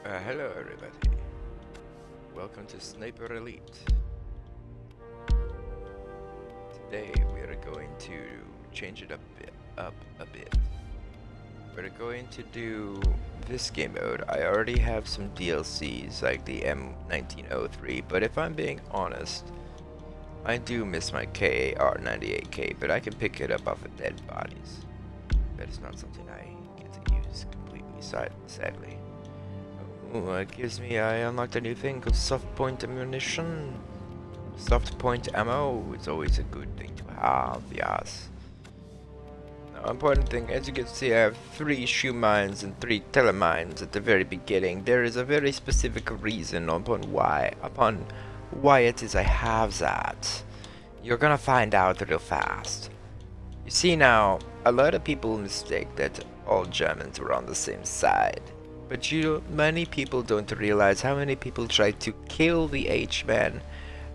Hello everybody. Welcome to Sniper Elite. Today we are going to change it up a bit. We're going to do this game mode. I already have some DLCs like the M1903, but if I'm being honest, I do miss my KAR-98K, but I can pick it up off of dead bodies. That is not something I get to use completely, sadly. Oh, it gives me, I unlocked a new thing called soft point ammunition. Soft point ammo, it's always a good thing to have, yes. Now, important thing, as you can see, I have 3 shoe mines and 3 telemines at the very beginning. There is a very specific reason upon why it is I have that. You're gonna find out real fast. You see now, a lot of people mistake that all Germans were on the same side. But many people don't realize how many people tried to kill the H-men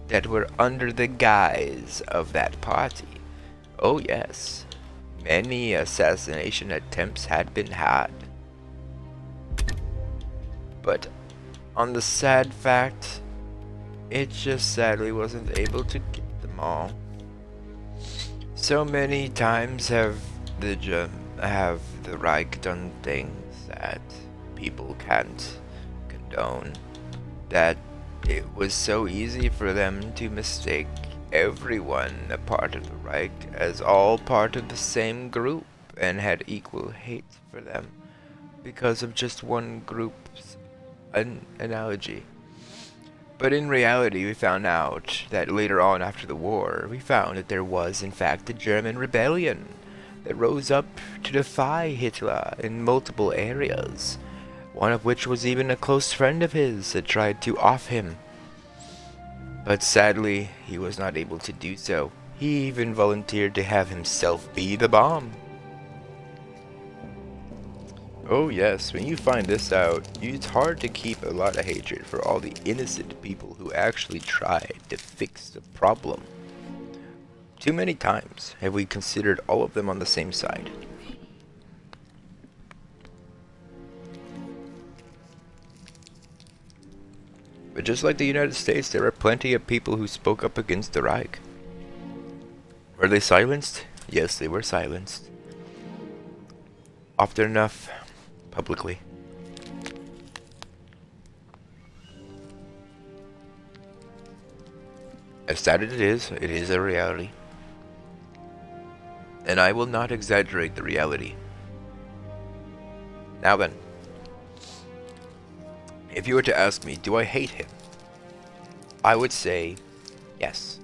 that were under the guise of that party. Oh yes, many assassination attempts had been had. But on the sad fact, it just sadly wasn't able to get them all. So many times have the Reich done things that people can't condone, that it was so easy for them to mistake everyone a part of the Reich as all part of the same group and had equal hate for them because of just one group's analogy. But in reality, we found out that later on after the war, we found that there was in fact a German rebellion that rose up to defy Hitler in multiple areas. One of which was even a close friend of his that tried to off him. But sadly, he was not able to do so. He even volunteered to have himself be the bomb. Oh yes, when you find this out, it's hard to keep a lot of hatred for all the innocent people who actually tried to fix the problem. Too many times have we considered all of them on the same side. But just like the United States, there are plenty of people who spoke up against the Reich. Were they silenced? Yes, they were silenced. Often enough, publicly. As sad as it is a reality. And I will not exaggerate the reality. Now then. If you were to ask me, do I hate him? I would say, yes.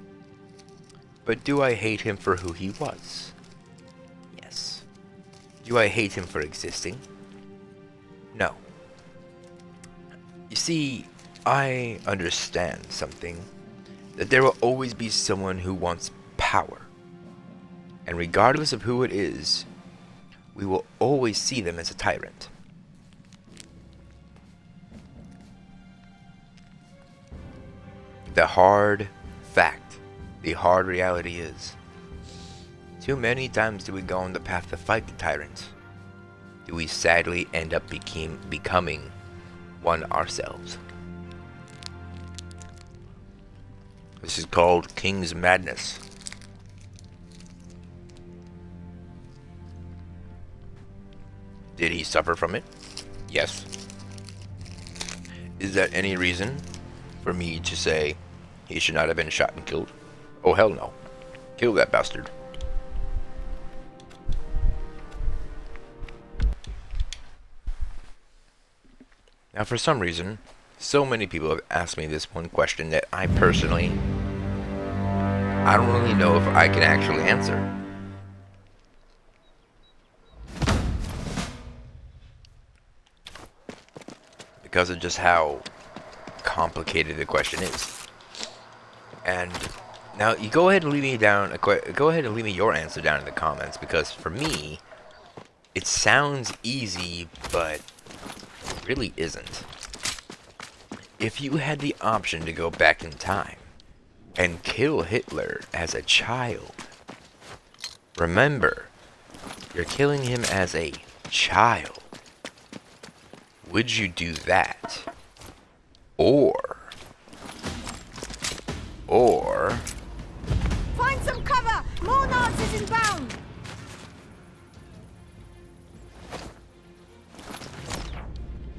But do I hate him for who he was? Yes. Do I hate him for existing? No. You see, I understand something, that there will always be someone who wants power. And regardless of who it is, we will always see them as a tyrant. The hard fact, the hard reality is, too many times do we go on the path to fight the tyrants, do we sadly end up becoming one ourselves. This is called King's Madness. Did he suffer from it? Yes. Is that any reason for me to say he should not have been shot and killed? Oh hell no. Kill that bastard. Now for some reason, so many people have asked me this one question that I don't really know if I can actually answer. Because of just how complicated the question is. And now you go ahead and leave me your answer down in the comments, because for me it sounds easy but it really isn't. If you had the option to go back in time and kill Hitler as a child, remember, you're killing him as a child. Would you do that? Or Find some cover! More Nazis inbound!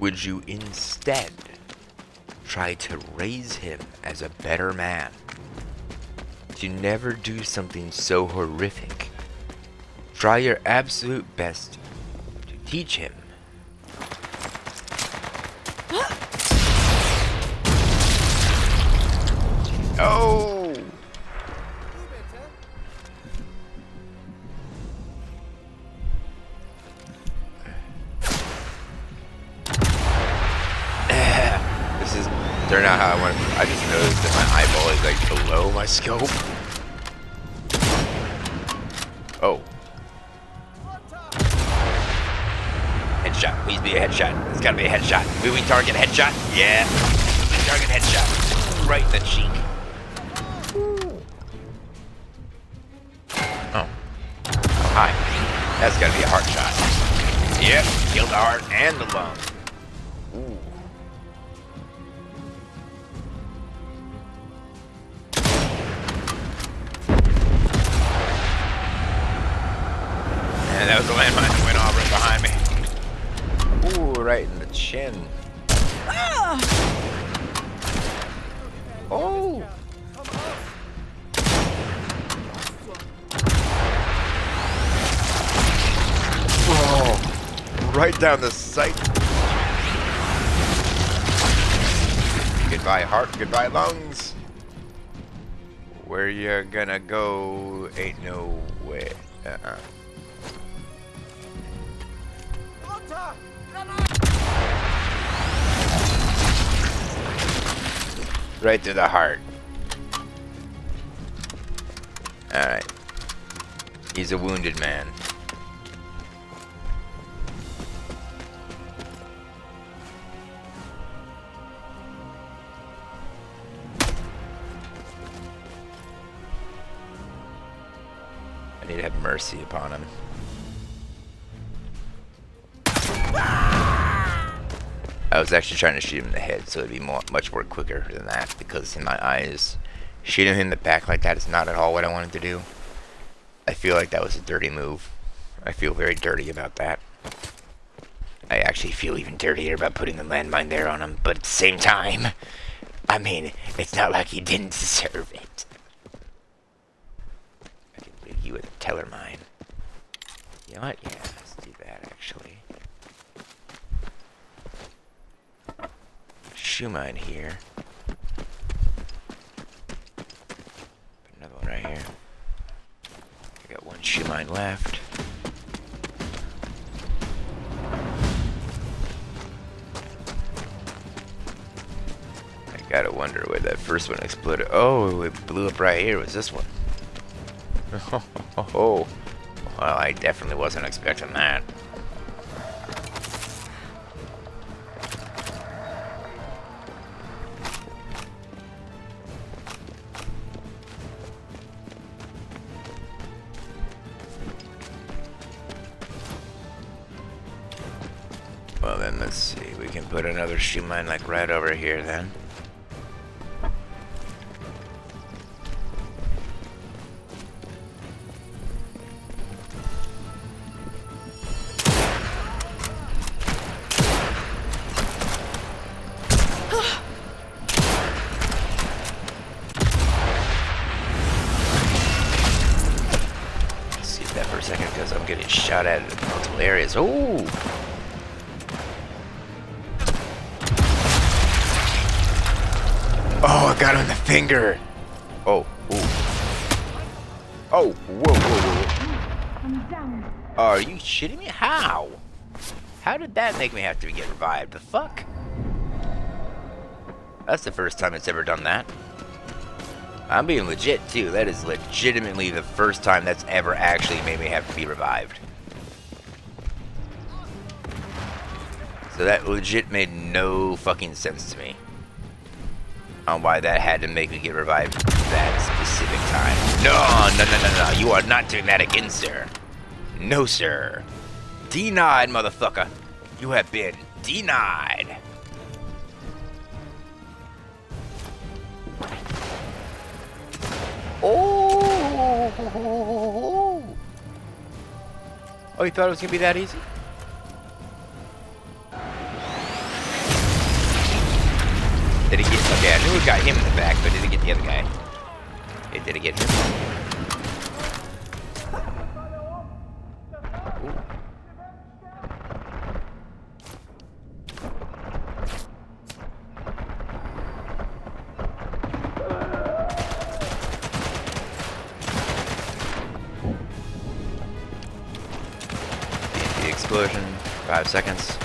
would you instead try to raise him as a better man? To never do something so horrific. Try your absolute best to teach him. Oh! This is turned out how I want. I just noticed that my eyeball is like below my scope. Oh. Headshot. Please be a headshot. It's gotta be a headshot. Moving target headshot. Yeah. Moving target headshot. Right in the cheek. Oh. Hi. That's gotta be a heart shot. Yep. Killed the heart and the lung. Ooh. And that was a landmine that went off right behind me. Ooh, right in the chin. Oh! Oh! Right down the sight. Goodbye heart, goodbye lungs. Where you gonna go? Ain't no way. Right to the heart. Alright. He's a wounded man. I need to have mercy upon him. I was actually trying to shoot him in the head, so it'd be much more quicker than that, because in my eyes, shooting him in the back like that is not at all what I wanted to do. I feel like that was a dirty move. I feel very dirty about that. I actually feel even dirtier about putting the landmine there on him, but at the same time, I mean, it's not like he didn't deserve it. I can believe you with a teller mine. You know what? Yeah, let's do that, actually. Shoe mine here. Put another one right here. I got one shoe mine left. I gotta wonder where that first one exploded. Oh, it blew up right here. Was this one? Oh, well, I definitely wasn't expecting that. Well then, let's see. We can put another shoe mine like right over here then. Skip that for a second because I'm getting shot at in multiple areas. Ooh! Oh, I got him in the finger. Oh, ooh. Oh, whoa, whoa, whoa. I'm down. Are you shitting me? How? How did that make me have to get revived? The fuck? That's the first time it's ever done that. I'm being legit, too. That is legitimately the first time that's ever actually made me have to be revived. So that legit made no fucking sense to me. On why that had to make me get revived that specific time. No, you are not doing that again, sir. No, sir. Denied, motherfucker. You have been Denied. Oh! Oh, you thought it was gonna be that easy? Did he get? Okay, I knew it got him in the back, but did it get the other guy? It did it get him? The explosion. 5 seconds.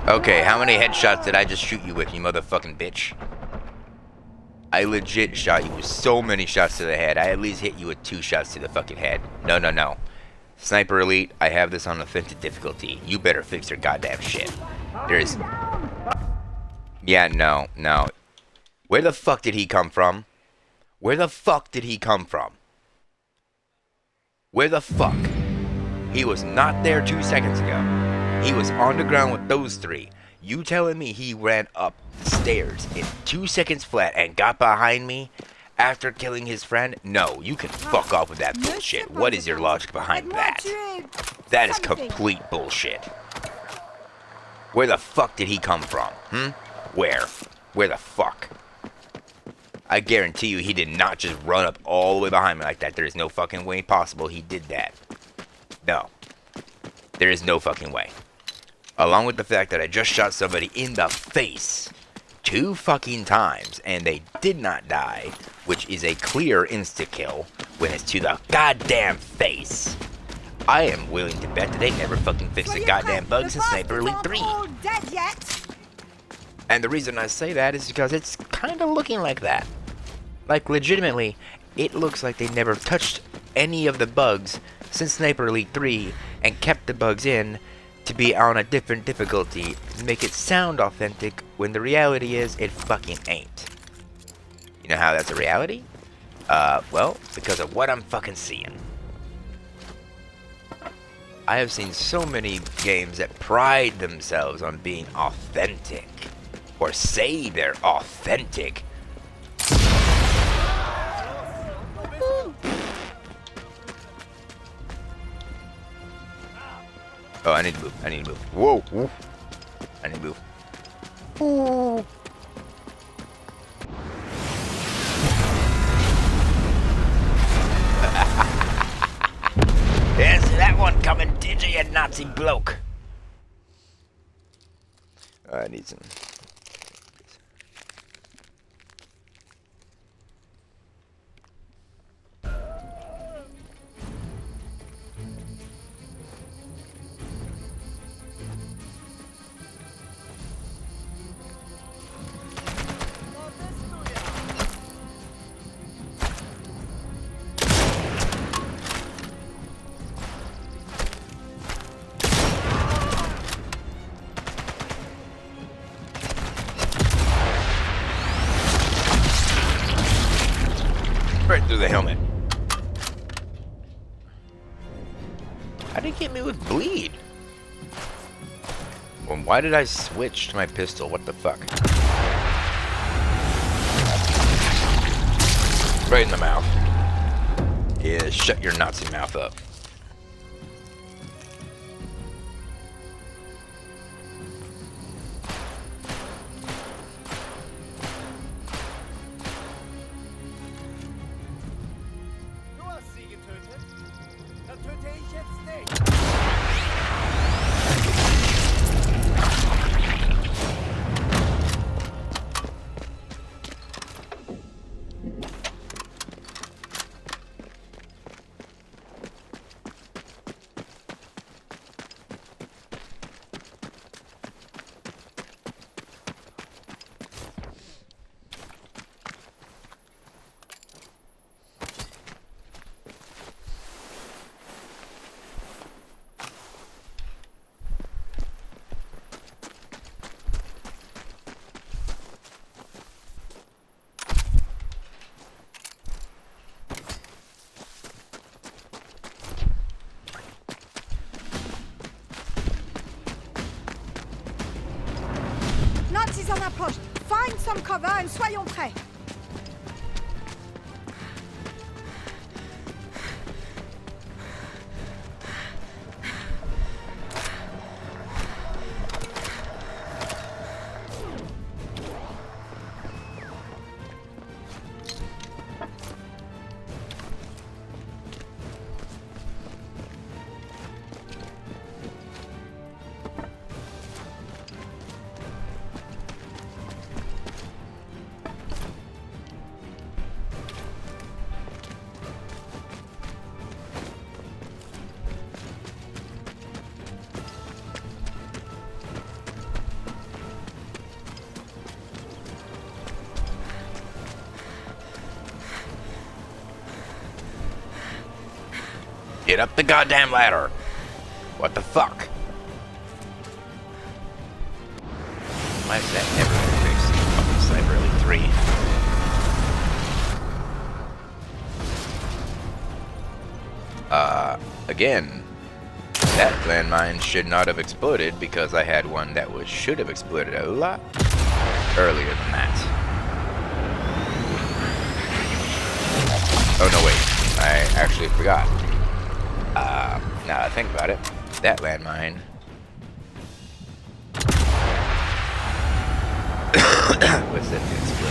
Okay, how many headshots did I just shoot you with, you motherfucking bitch? I legit shot you with so many shots to the head. I at least hit you with 2 shots to the fucking head. No, no, no. Sniper Elite, I have this on authentic difficulty. You better fix your goddamn shit. There's... Yeah, no, no. Where the fuck did he come from? Where the fuck did he come from? Where the fuck? He was not there 2 seconds ago. He was on the ground with those 3. You telling me he ran up the stairs in 2 seconds flat and got behind me after killing his friend? No, you can fuck off with that bullshit. What is your logic behind that? That is complete bullshit. Where the fuck did he come from? Where? Where the fuck? I guarantee you he did not just run up all the way behind me like that. There is no fucking way possible he did that. No. There is no fucking way. Along with the fact that I just shot somebody in the face 2 fucking times and they did not die, which is a clear insta-kill when it's to the goddamn face. I am willing to bet that they never fucking fixed the goddamn bugs in Sniper Elite 3. And the reason I say that is because it's kind of looking like that. Like, legitimately, it looks like they never touched any of the bugs since Sniper Elite 3 and kept the bugs in to be on a different difficulty, make it sound authentic when the reality is it fucking ain't. You know how that's a reality? Well, because of what I'm fucking seeing. I have seen so many games that pride themselves on being authentic, or say they're authentic. Oh, I need to move. I need to move. Whoa. Whoa. I need to move. Ooh. There's that one coming, did you, you Nazi bloke? I need some... right through the helmet. How did he get me with bleed? Well, why did I switch to my pistol? What the fuck? Right in the mouth. Yeah, shut your Nazi mouth up. s'en approche. Find some cover and soyons prêts. Get up the goddamn ladder. What the fuck? Why is that never been fixed in fucking Sniper Elite 3? Again, that landmine should not have exploded because I had one that should have exploded a lot earlier than that. Oh no, wait. I actually forgot. Now that I think about it, that landmine was set to explode.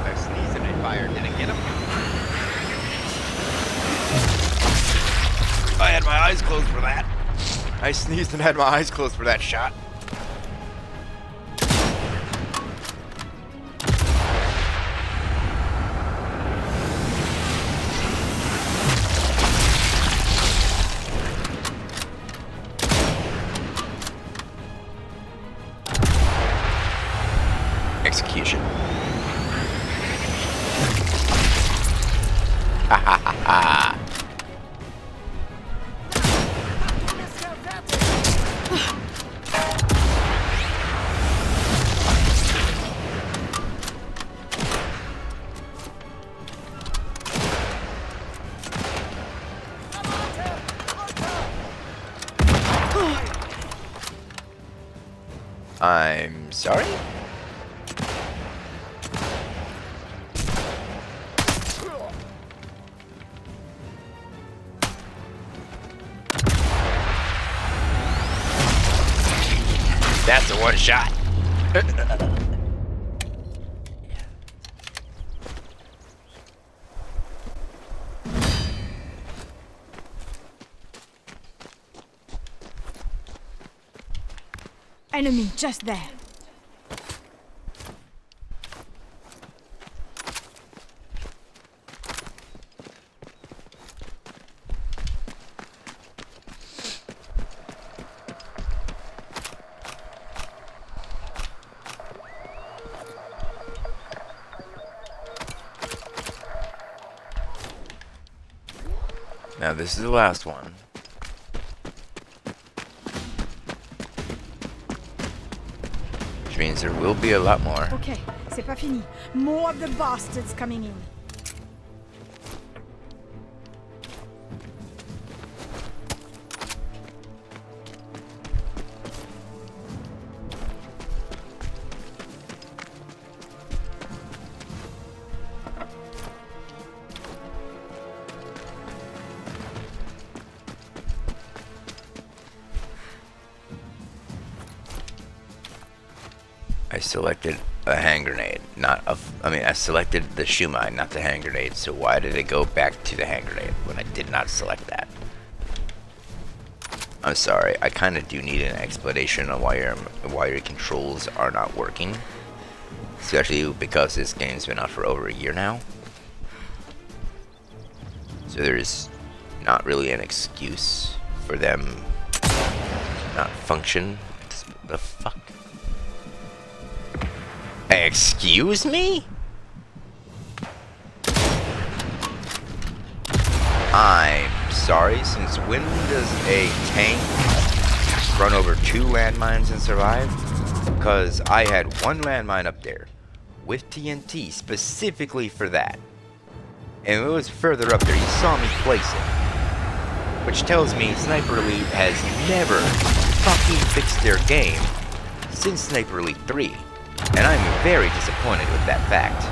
I sneezed and I fired. Did it get him? I had my eyes closed for that. I sneezed and had my eyes closed for that shot. Execution. Ha ha ha ha. I'm sorry? That's a one shot. Enemy just there. Now this is the last one. Which means there will be a lot more. Okay, c'est pas fini. More of the bastards coming in. I selected a hand grenade, not a. I selected the shoe mine, not the hand grenade. So why did it go back to the hand grenade when I did not select that? I'm sorry. I kind of do need an explanation on why your controls are not working, especially because this game's been out for over a year now. So there's not really an excuse for them to not function. The fuck? Excuse me? I'm sorry, since when does a tank run over 2 landmines and survive? Because I had 1 landmine up there with TNT specifically for that. And it was further up there. You saw me place it. Which tells me Sniper Elite has never fucking fixed their game since Sniper Elite 3. And I'm very disappointed with that fact.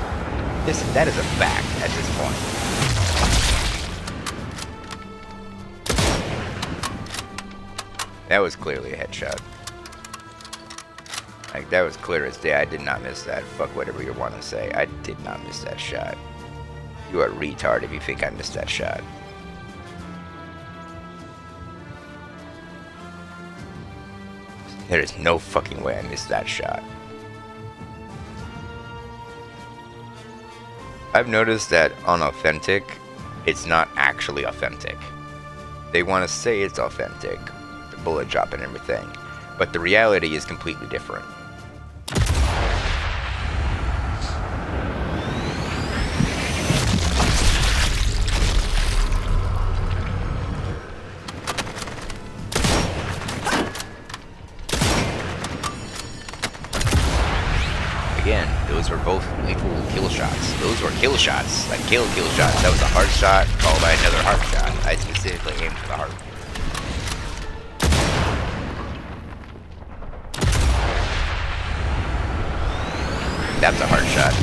That is a fact at this point. That was clearly a headshot. Like, that was clear as day. I did not miss that. Fuck whatever you want to say. I did not miss that shot. You are a retard if you think I missed that shot. There is no fucking way I missed that shot. I've noticed that on Authentic, it's not actually authentic. They want to say it's authentic, the bullet drop and everything, but the reality is completely different. Again, those were both lethal kill shots. Those were kill shots, like kill shots. That was a hard shot, followed by another hard shot. I specifically aimed for the heart. That's a hard shot.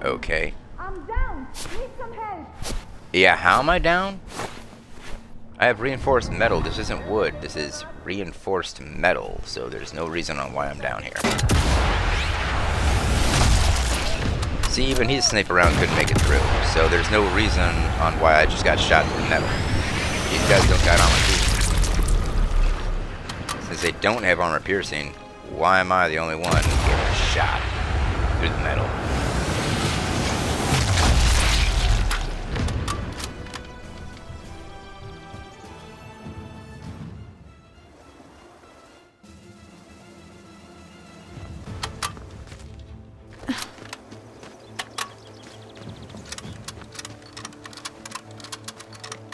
Okay. I'm down. Need some help. Yeah, how am I down? I have reinforced metal. This isn't wood. This is reinforced metal, so there's no reason on why I'm down here. See, even his sniper round couldn't make it through, so there's no reason on why I just got shot through metal. These guys don't got armor piercing. Since they don't have armor piercing, why am I the only one getting shot through the metal?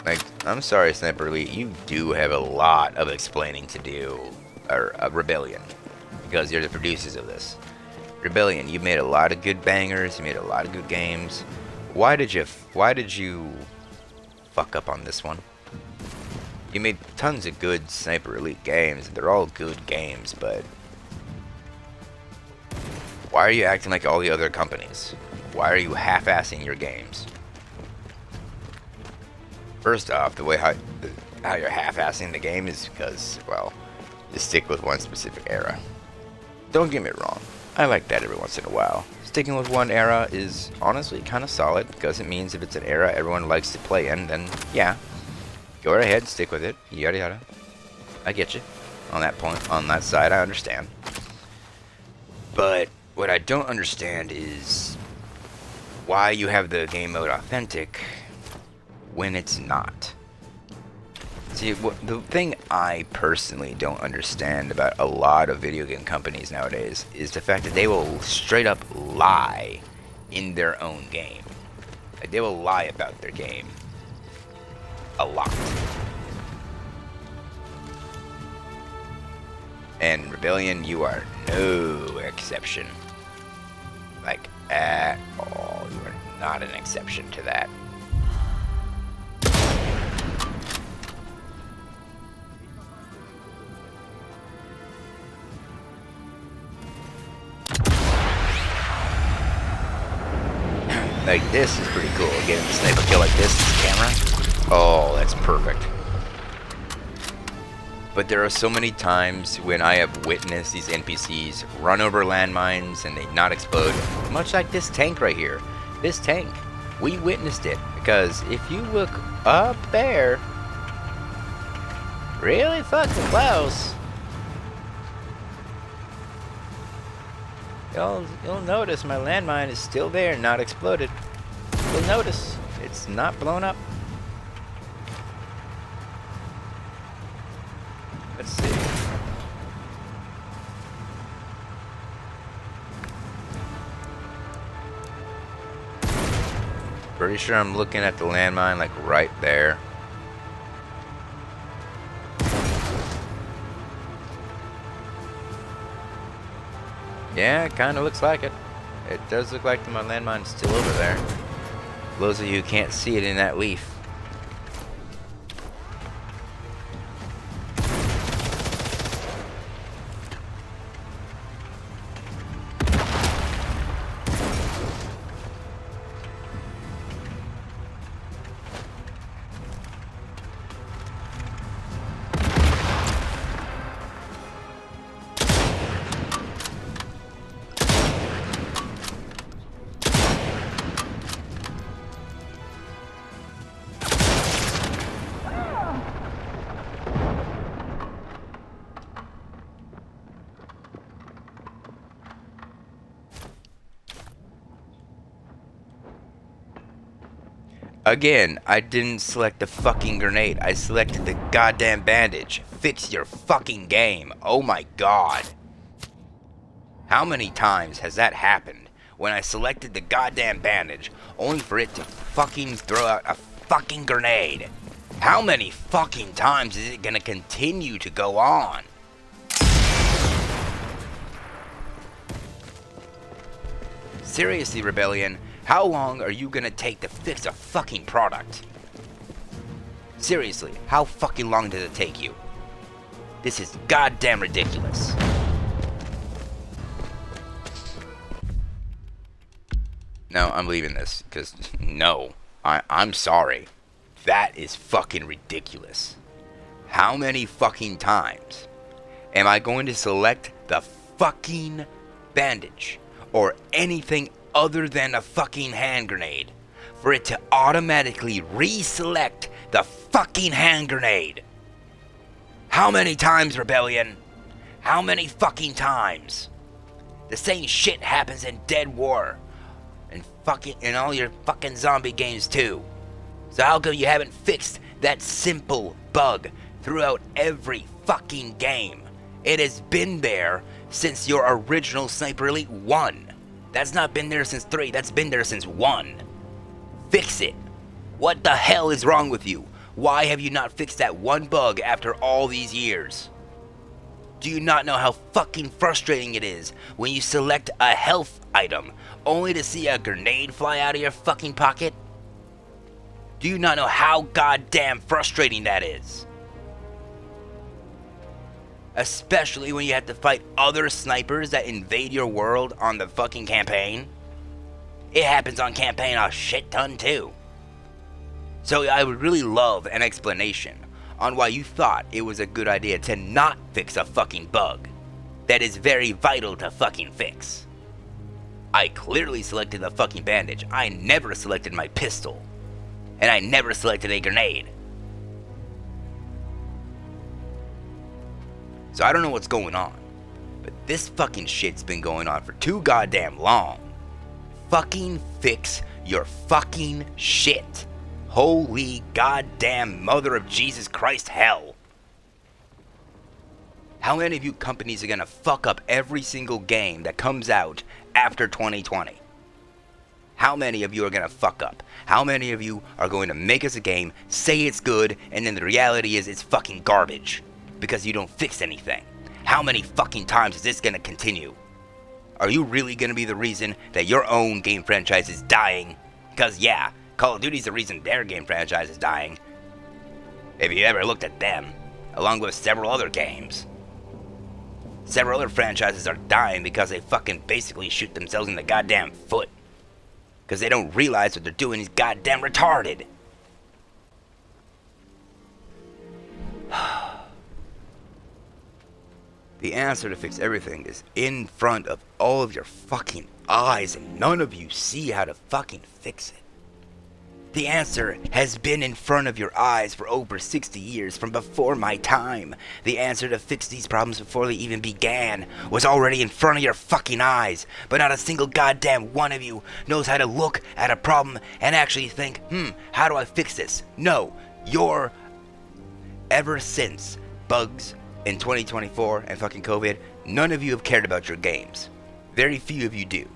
Like, I'm sorry, Sniper Elite, you do have a lot of explaining to do, or Rebellion, because you're the producers of this. Rebellion, you made a lot of good bangers, you made a lot of good games. Why did you fuck up on this one? You made tons of good Sniper Elite games, they're all good games, but why are you acting like all the other companies? Why are you half-assing your games? First off, the way how you're half-assing the game is because, well, you stick with one specific era. Don't get me wrong, I like that every once in a while. Sticking with one era is honestly kind of solid because it means if it's an era everyone likes to play in, then yeah, go right ahead, stick with it, yada yada. I get you on that point, on that side, I understand. But what I don't understand is why you have the game mode authentic when it's not. See, the thing I personally don't understand about a lot of video game companies nowadays is the fact that they will straight up lie in their own game. Like, they will lie about their game a lot. And Rebellion, you are no exception. Like, at all. You are not an exception to that. Like, this is pretty cool. Getting the sniper kill like this camera. Oh, that's perfect. But there are so many times when I have witnessed these NPCs run over landmines and they not explode. Much like this tank right here. This tank. We witnessed it. Because if you look up there, really fucking close, you'll notice my landmine is still there, not exploded. You'll notice it's not blown up. Let's see. Pretty sure I'm looking at the landmine like right there. Yeah, it kind of looks like it. It does look like my landmine's still over there. For those of you who can't see it in that leaf. Again, I didn't select the fucking grenade. I selected the goddamn bandage. Fix your fucking game. Oh my god. How many times has that happened when I selected the goddamn bandage only for it to fucking throw out a fucking grenade? How many fucking times is it gonna continue to go on? Seriously, Rebellion, how long are you gonna take to fix a fucking product? Seriously, how fucking long does it take you? This is goddamn ridiculous. No, I'm leaving this, because, no, I'm sorry. That is fucking ridiculous. How many fucking times am I going to select the fucking bandage or anything other than a fucking hand grenade for it to automatically reselect the fucking hand grenade? How many times, Rebellion? How many fucking times? The same shit happens in Dead War and fucking in all your fucking zombie games too. So how come you haven't fixed that simple bug throughout every fucking game? It has been there since your original Sniper Elite 1. That's not been there since 3, that's been there since 1. Fix it. What the hell is wrong with you? Why have you not fixed that one bug after all these years? Do you not know how fucking frustrating it is when you select a health item only to see a grenade fly out of your fucking pocket? Do you not know how goddamn frustrating that is? Especially when you have to fight other snipers that invade your world on the fucking campaign. It happens on campaign a shit ton too. So I would really love an explanation on why you thought it was a good idea to not fix a fucking bug that is very vital to fucking fix. I clearly selected the fucking bandage. I never selected my pistol. And I never selected a grenade. So I don't know what's going on, but this fucking shit's been going on for too goddamn long. Fucking fix your fucking shit. Holy goddamn mother of Jesus Christ hell. How many of you companies are gonna fuck up every single game that comes out after 2020? How many of you are gonna fuck up? How many of you are going to make us a game, say it's good, and then the reality is it's fucking garbage because you don't fix anything? How many fucking times is this gonna continue? Are you really gonna be the reason that your own game franchise is dying? Because yeah, Call of Duty's the reason their game franchise is dying. If you ever looked at them, along with several other games. Several other franchises are dying because they fucking basically shoot themselves in the goddamn foot. Because they don't realize what they're doing is goddamn retarded. The answer to fix everything is in front of all of your fucking eyes, and none of you see how to fucking fix it. The answer has been in front of your eyes for over 60 years, from before my time. The answer to fix these problems before they even began was already in front of your fucking eyes, but not a single goddamn one of you knows how to look at a problem and actually think, how do I fix this? No, ever since bugs in 2024 and fucking COVID, none of you have cared about your games. Very few of you do.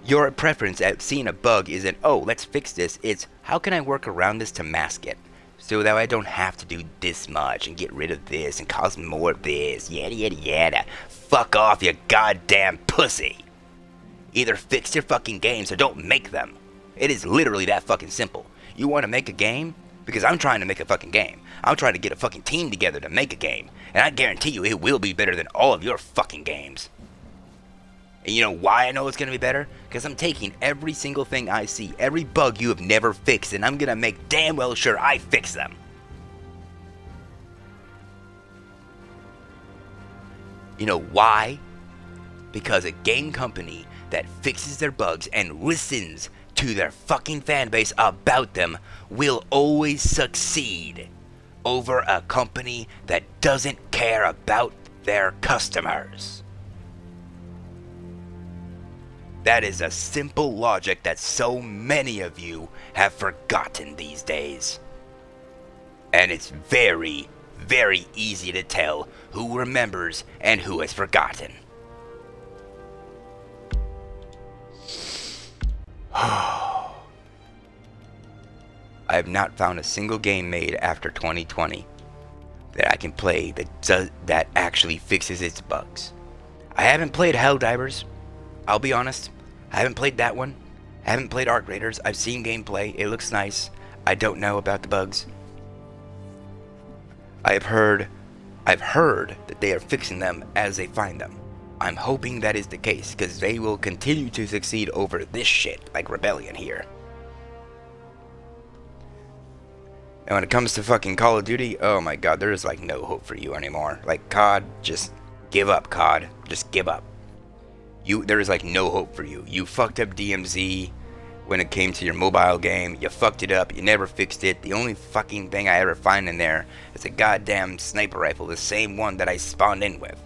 Your preference at seeing a bug isn't, oh, let's fix this. It's, how can I work around this to mask it? So that I don't have to do this much and get rid of this and cause more of this. Yada yada yada. Fuck off, you goddamn pussy. Either fix your fucking games or don't make them. It is literally that fucking simple. You want to make a game? Because I'm trying to make a fucking game. I'm trying to get a fucking team together to make a game. And I guarantee you it will be better than all of your fucking games. And you know why I know it's going to be better? Because I'm taking every single thing I see, every bug you have never fixed, and I'm going to make damn well sure I fix them. You know why? Because a game company that fixes their bugs and listens to their fucking fan base about them will always succeed over a company that doesn't care about their customers. That is a simple logic that so many of you have forgotten these days. And it's very, very easy to tell who remembers and who has forgotten. I have not found a single game made after 2020 that I can play that actually fixes its bugs. I haven't played Helldivers, I'll be honest. I haven't played that one. I haven't played Arc Raiders. I've seen gameplay. It looks nice. I don't know about the bugs. I've heard that they are fixing them as they find them. I'm hoping that is the case, because they will continue to succeed over this shit, like Rebellion here. And when it comes to fucking Call of Duty, oh my god, there is like no hope for you anymore. Like, COD, just give up, COD. Just give up. There is like no hope for you. You fucked up DMZ when it came to your mobile game. You fucked it up. You never fixed it. The only fucking thing I ever find in there is a goddamn sniper rifle, the same one that I spawned in with.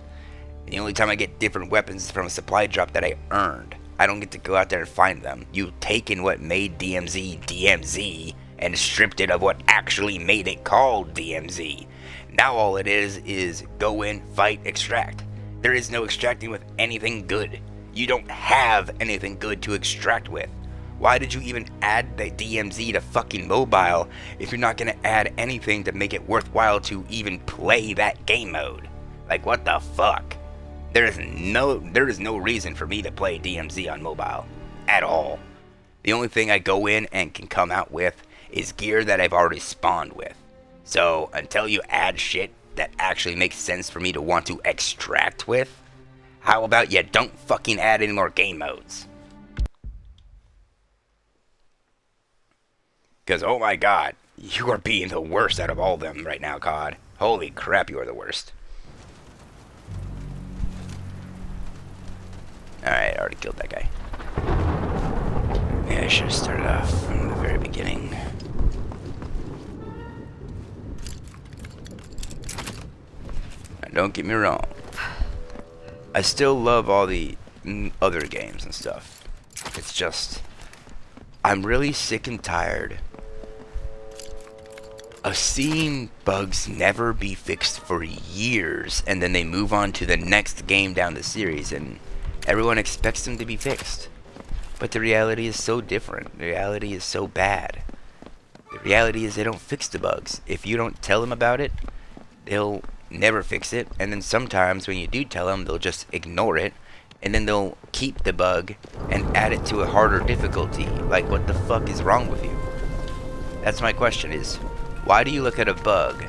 And the only time I get different weapons is from a supply drop that I earned. I don't get to go out there and find them. You've taken what made DMZ DMZ and stripped it of what actually made it called DMZ. Now all it is go in, fight, extract. There is no extracting with anything good. You don't have anything good to extract with. Why did you even add the DMZ to fucking mobile if you're not going to add anything to make it worthwhile to even play that game mode? Like, what the fuck? There is no reason for me to play DMZ on mobile at all. The only thing I go in and can come out with is gear that I've already spawned with. So until you add shit that actually makes sense for me to want to extract with, how about you don't fucking add any more game modes? Because, oh my god, you are being the worst out of all of them right now, COD. Holy crap, you are the worst. Alright, I already killed that guy. Yeah, I should have started off from the very beginning. Now, don't get me wrong. I still love all the other games and stuff. It's just, I'm really sick and tired of seeing bugs never be fixed for years, and then they move on to the next game down the series, and everyone expects them to be fixed. But the reality is so different. The reality is so bad. The reality is they don't fix the bugs. If you don't tell them about it, they'll never fix it, and then sometimes when you do tell them, they'll just ignore it, and then they'll keep the bug and add it to a harder difficulty. Like, what the fuck is wrong with you? That's my question, is why do you look at a bug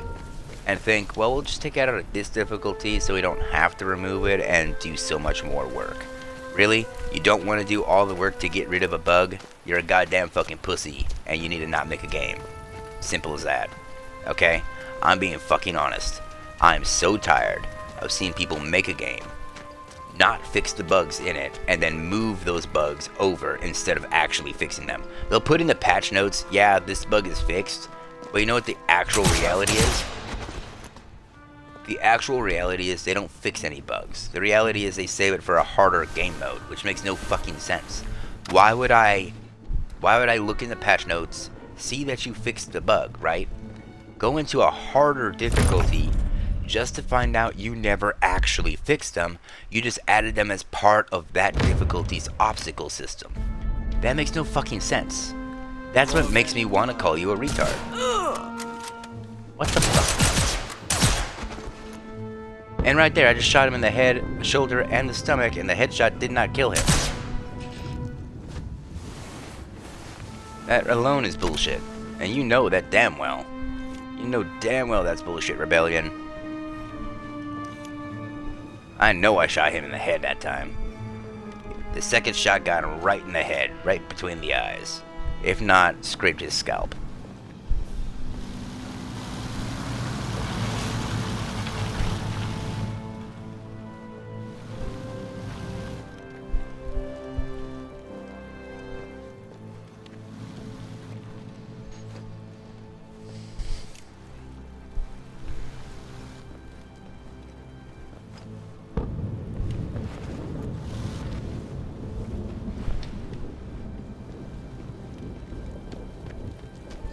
and think, well, we'll just take it out of this difficulty so we don't have to remove it and do so much more work? Really? You don't want to do all the work to get rid of a bug? You're a goddamn fucking pussy, and you need to not make a game. Simple as that. Okay? I'm being fucking honest. I'm so tired of seeing people make a game, not fix the bugs in it, and then move those bugs over instead of actually fixing them. They'll put in the patch notes, yeah, this bug is fixed, but you know what the actual reality is? The actual reality is they don't fix any bugs. The reality is they save it for a harder game mode, which makes no fucking sense. Why would I look in the patch notes, see that you fixed the bug, right? Go into a harder difficulty just to find out you never actually fixed them. You just added them as part of that difficulty's obstacle system. That makes no fucking sense. That's what makes me want to call you a retard. What the fuck? And right there, I just shot him in the head, shoulder, and the stomach, and the headshot did not kill him. That alone is bullshit. And you know that damn well. You know damn well that's bullshit, Rebellion. I know I shot him in the head that time. The second shot got him right in the head, right between the eyes. If not, scraped his scalp.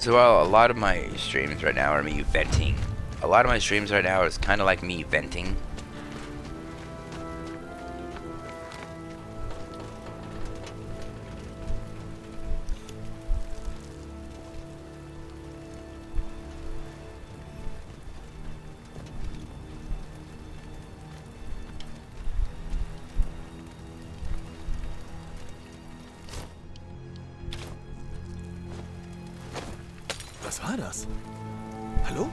So while a lot of my streams right now are me venting, a lot of my streams right now is kind of like me venting. Was war das? Hallo?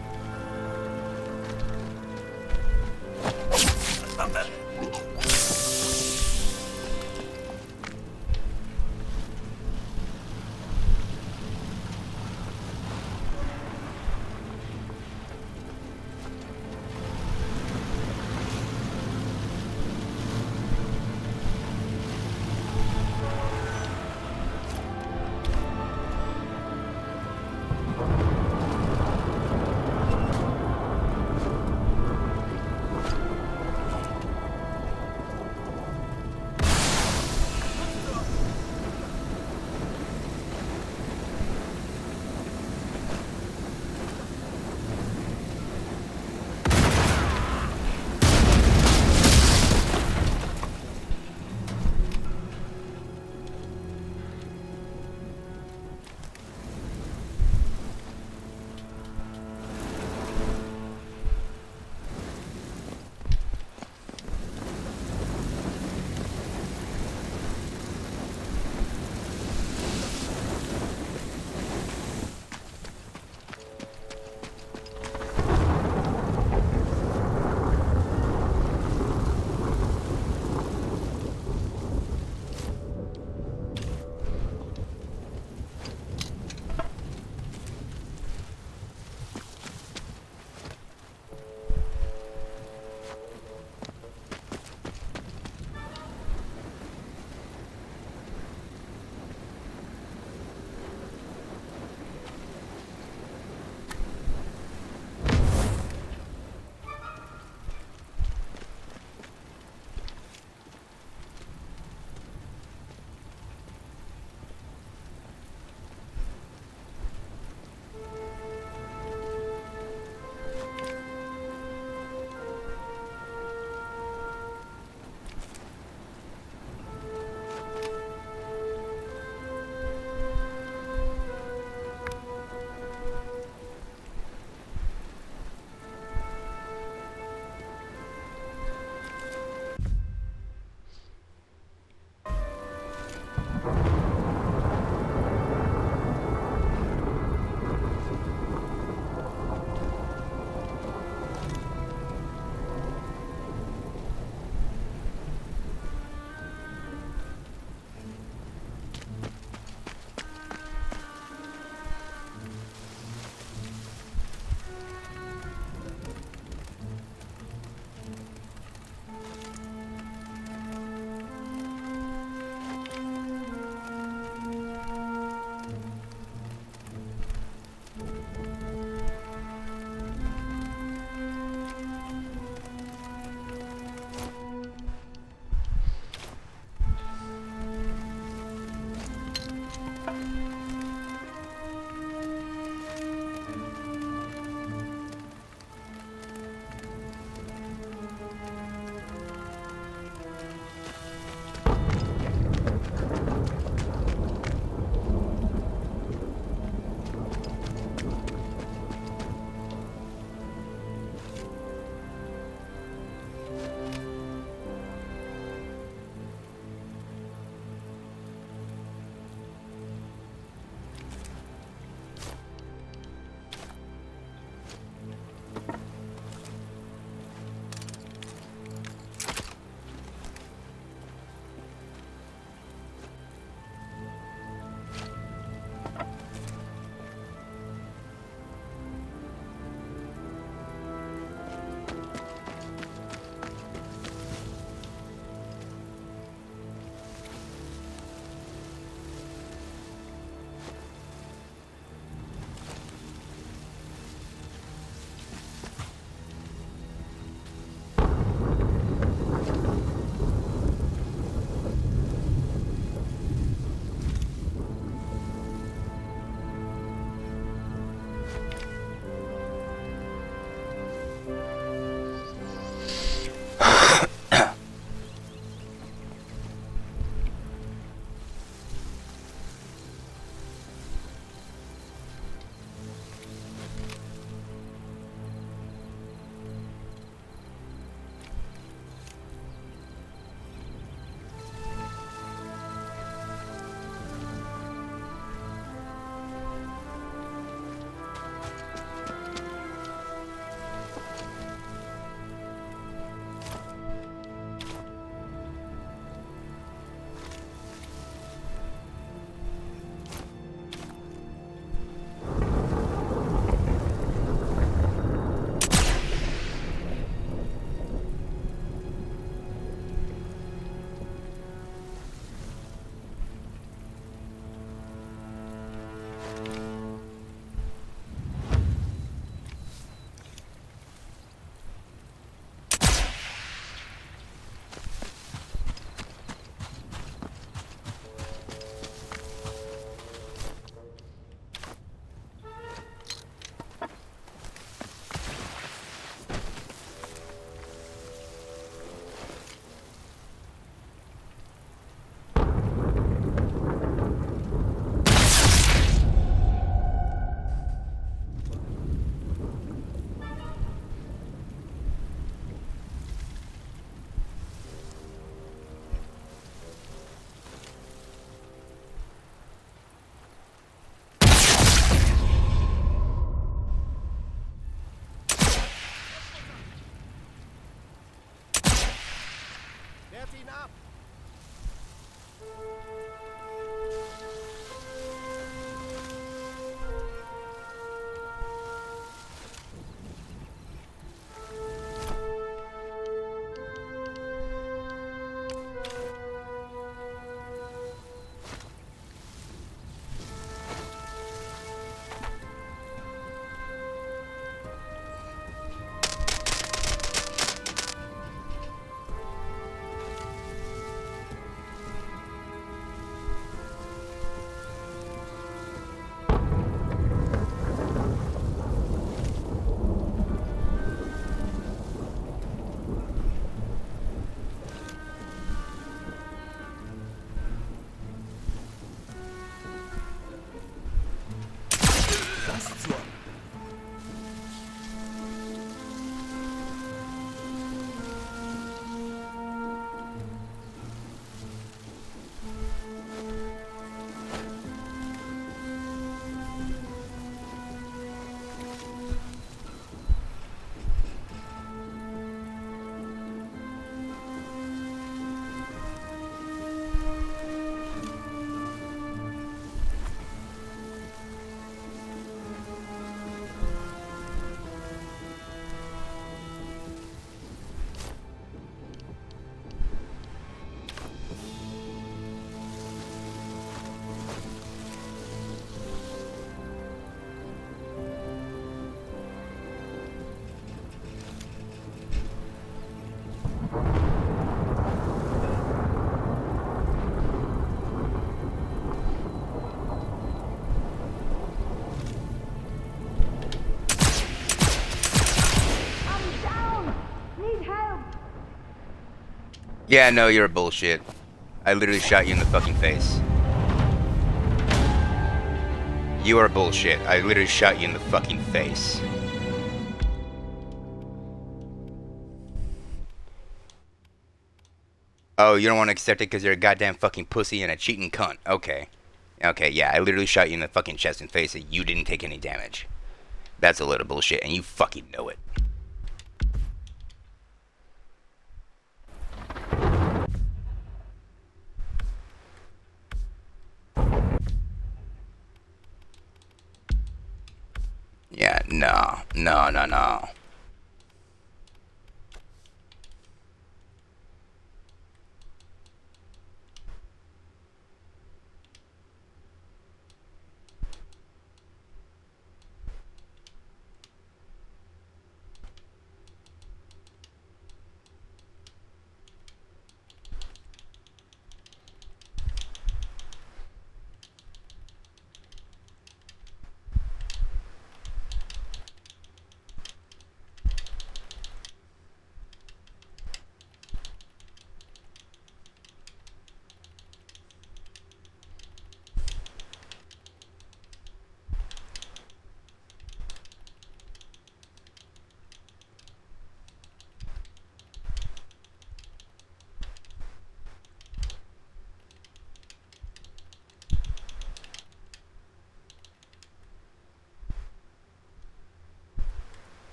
up. Das zur... I'm down! Need help! Yeah, no, you're bullshit. I literally shot you in the fucking face. You are bullshit. I literally shot you in the fucking face. Oh, you don't want to accept it because you're a goddamn fucking pussy and a cheating cunt. Okay. Okay, yeah, I literally shot you in the fucking chest and face and you didn't take any damage. That's a little bullshit and you fucking know it. Yeah, no, no, no, no.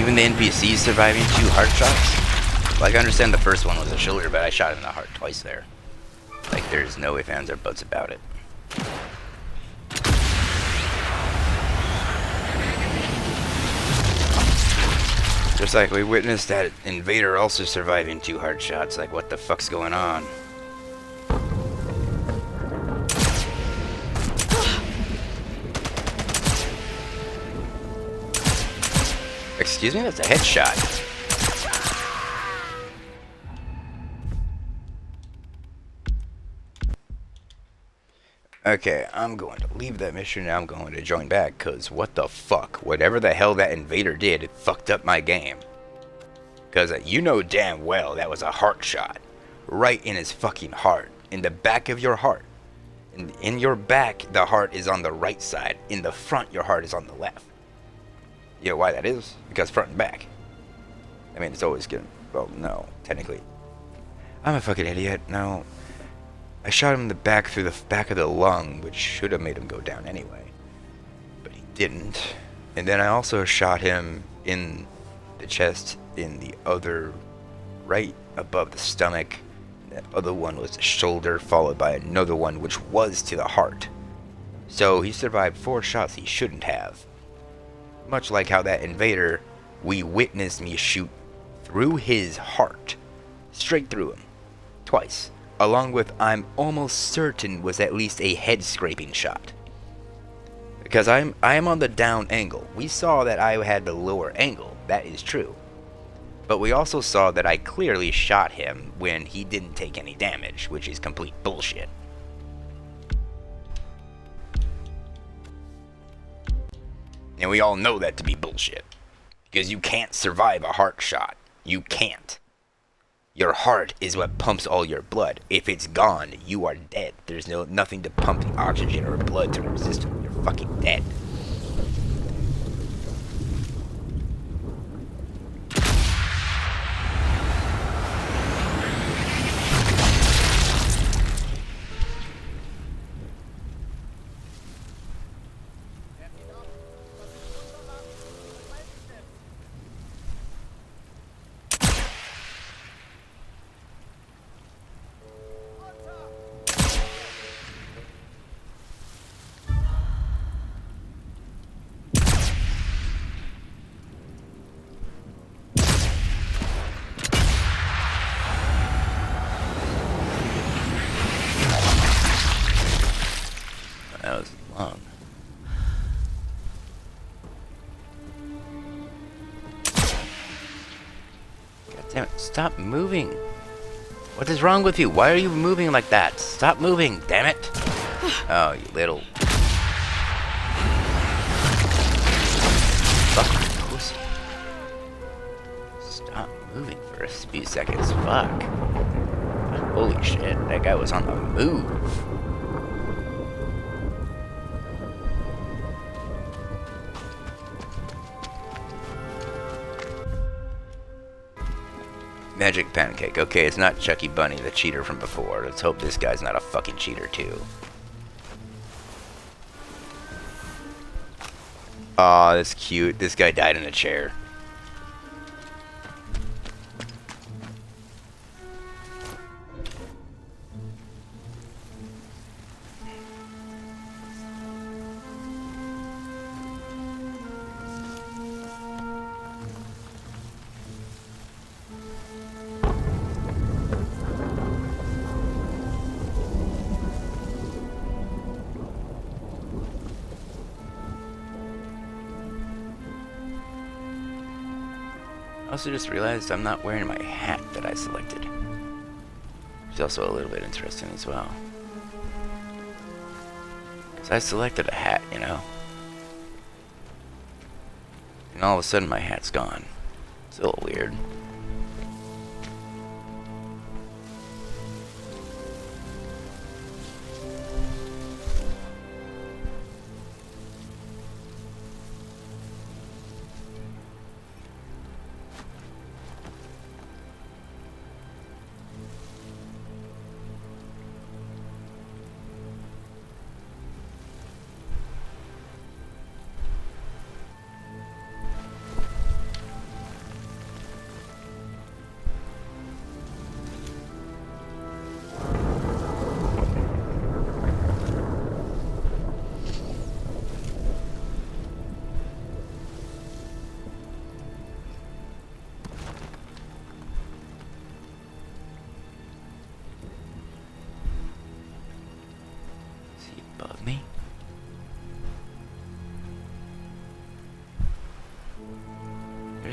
even the NPCs surviving 2 heart shots? Like, I understand the first one was a shoulder, but I shot him in the heart twice there. Like, there's no ifs, ands, or buts about it. Just like we witnessed that invader also surviving 2 hard shots. Like, what the fuck's going on? Excuse me? That's a headshot. Okay, I'm going to leave that mission and I'm going to join back, because what the fuck? Whatever the hell that invader did, it fucked up my game. Because you know damn well that was a heart shot. Right in his fucking heart. In the back of your heart. In your back, the heart is on the right side. In the front, your heart is on the left. You know why that is? Because front and back. I mean, it's always good. Well, no, technically. I'm a fucking idiot. No. I shot him in the back through the back of the lung, which should have made him go down anyway. But he didn't. And then I also shot him in the chest in the other right above the stomach. That other one was the shoulder, followed by another one which was to the heart. So he survived 4 shots he shouldn't have. Much like how that invader, we witnessed me shoot through his heart. Straight through him. Twice. Along with, I'm almost certain, was at least a head scraping shot. Because I am on the down angle. We saw that I had the lower angle. That is true. But we also saw that I clearly shot him when he didn't take any damage, which is complete bullshit. And we all know that to be bullshit. Because you can't survive a heart shot. You can't. Your heart is what pumps all your blood. If it's gone, you are dead. There's nothing to pump the oxygen or blood to resist it. You're fucking dead. That was long. God damn it, stop moving. What is wrong with you? Why are you moving like that? Stop moving, damn it. Oh, you little fucking pussy. Stop moving for a few seconds, fuck. Holy shit, that guy was on the move. Magic Pancake. Okay, it's not Chucky Bunny, the cheater from before. Let's hope this guy's not a fucking cheater, too. Aw, that's cute. This guy died in a chair. I also just realized I'm not wearing my hat that I selected. Which is also a little bit interesting as well. So I selected a hat, you know. And all of a sudden my hat's gone. It's a little weird.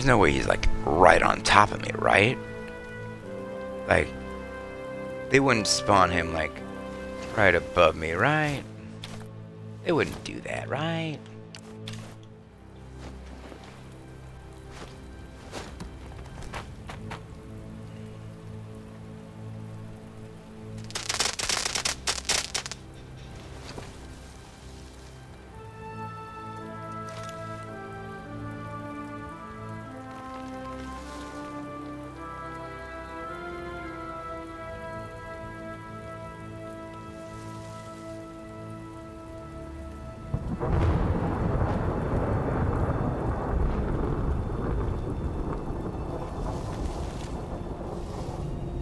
There's no way he's like right on top of me, right? Like, they wouldn't spawn him like right above me, right? They wouldn't do that, right?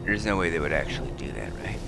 There's no way they would actually do that, right?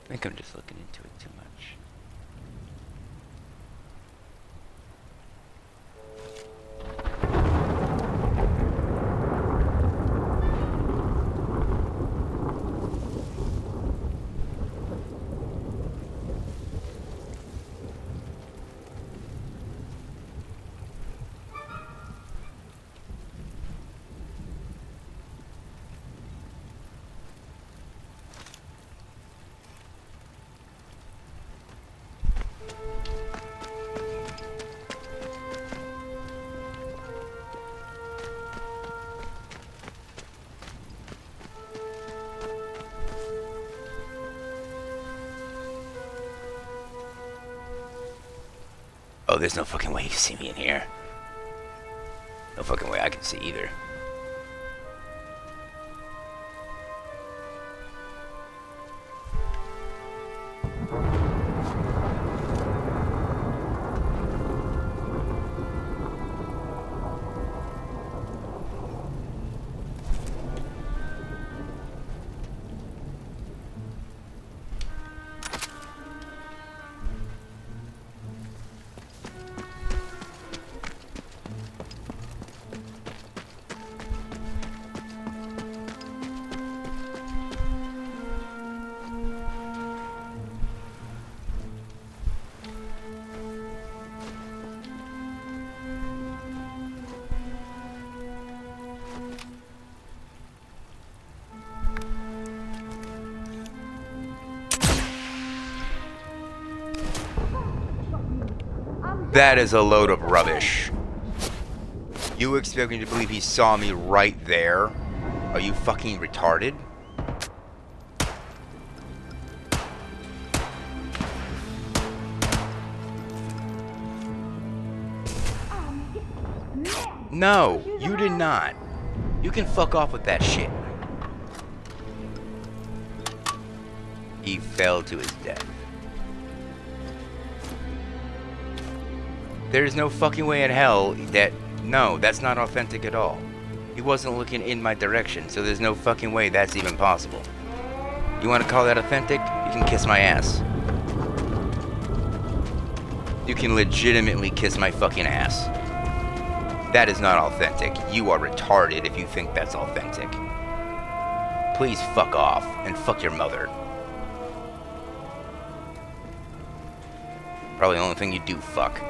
I think I'm just looking into it too much. Oh, there's no fucking way you can see me in here. No fucking way I can see either. That is a load of rubbish. You expect me to believe he saw me right there? Are you fucking retarded? No, you did not. You can fuck off with that shit. He fell to his death. There's no fucking way in hell that... No, that's not authentic at all. He wasn't looking in my direction, so there's no fucking way that's even possible. You want to call that authentic? You can kiss my ass. You can legitimately kiss my fucking ass. That is not authentic. You are retarded if you think that's authentic. Please fuck off and fuck your mother. Probably the only thing you do fuck.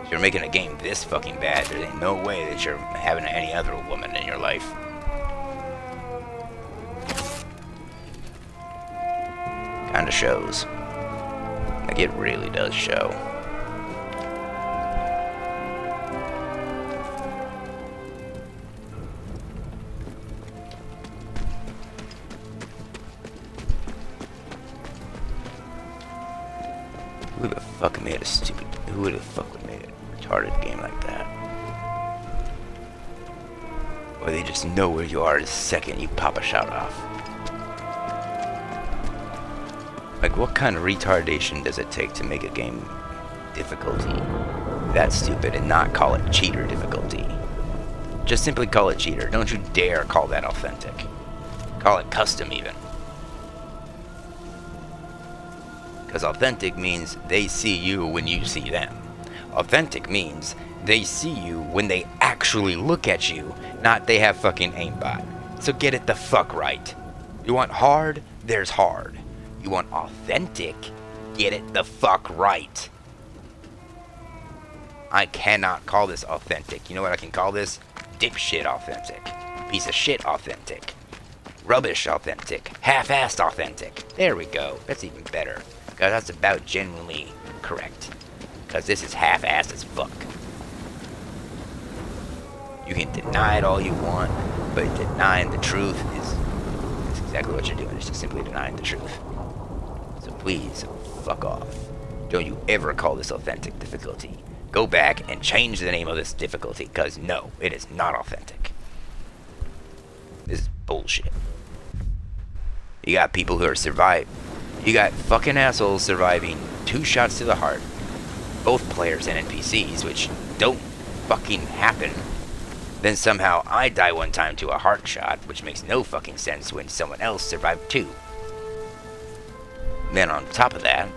If you're making a game this fucking bad, there ain't no way that you're having any other woman in your life. Kinda shows. Like, it really does show. Who the fuck made a stupid... Who the fuck would make a retarded game like that? Or they just know where you are the second you pop a shot off. Like, what kind of retardation does it take to make a game difficulty that stupid and not call it cheater difficulty. Just simply call it cheater. Don't you dare call that authentic. Call it custom even. Because authentic means they see you when you see them. Authentic means they see you when they actually look at you, not they have fucking aimbot. So get it the fuck right. You want hard? There's hard. You want authentic? Get it the fuck right. I cannot call this authentic. You know what I can call this? Dipshit authentic. Piece of shit authentic. Rubbish authentic. Half-assed authentic. There we go. That's even better. Because that's about genuinely correct. Because this is half-assed as fuck. You can deny it all you want, but denying the truth is exactly what you're doing. It's just simply denying the truth. So please, fuck off. Don't you ever call this authentic difficulty. Go back and change the name of this difficulty, because no, it is not authentic. This is bullshit. You got people who are you got fucking assholes surviving 2 shots to the heart. Both players and NPCs, which don't fucking happen. Then somehow I die 1 time to a heart shot, which makes no fucking sense when someone else survived 2. Then on top of that,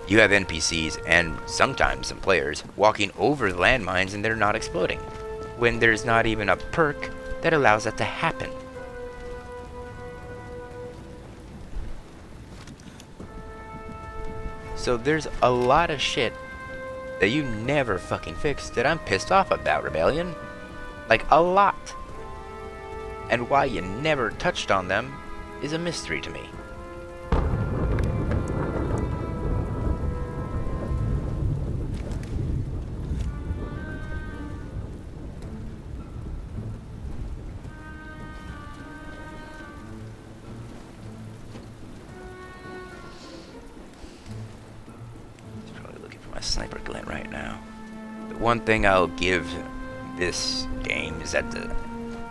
you have NPCs and sometimes some players walking over the landmines and they're not exploding, when there's not even a perk that allows that to happen. So there's a lot of shit that you never fucking fixed that I'm pissed off about, Rebellion. Like, a lot. And why you never touched on them is a mystery to me. He's probably looking for my sniper glint right now. The one thing I'll give this game is that the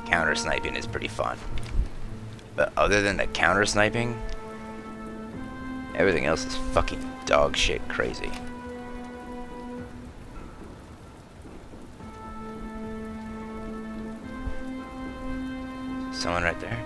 counter sniping is pretty fun. But other than the counter sniping, everything else is fucking dog shit crazy. Someone right there.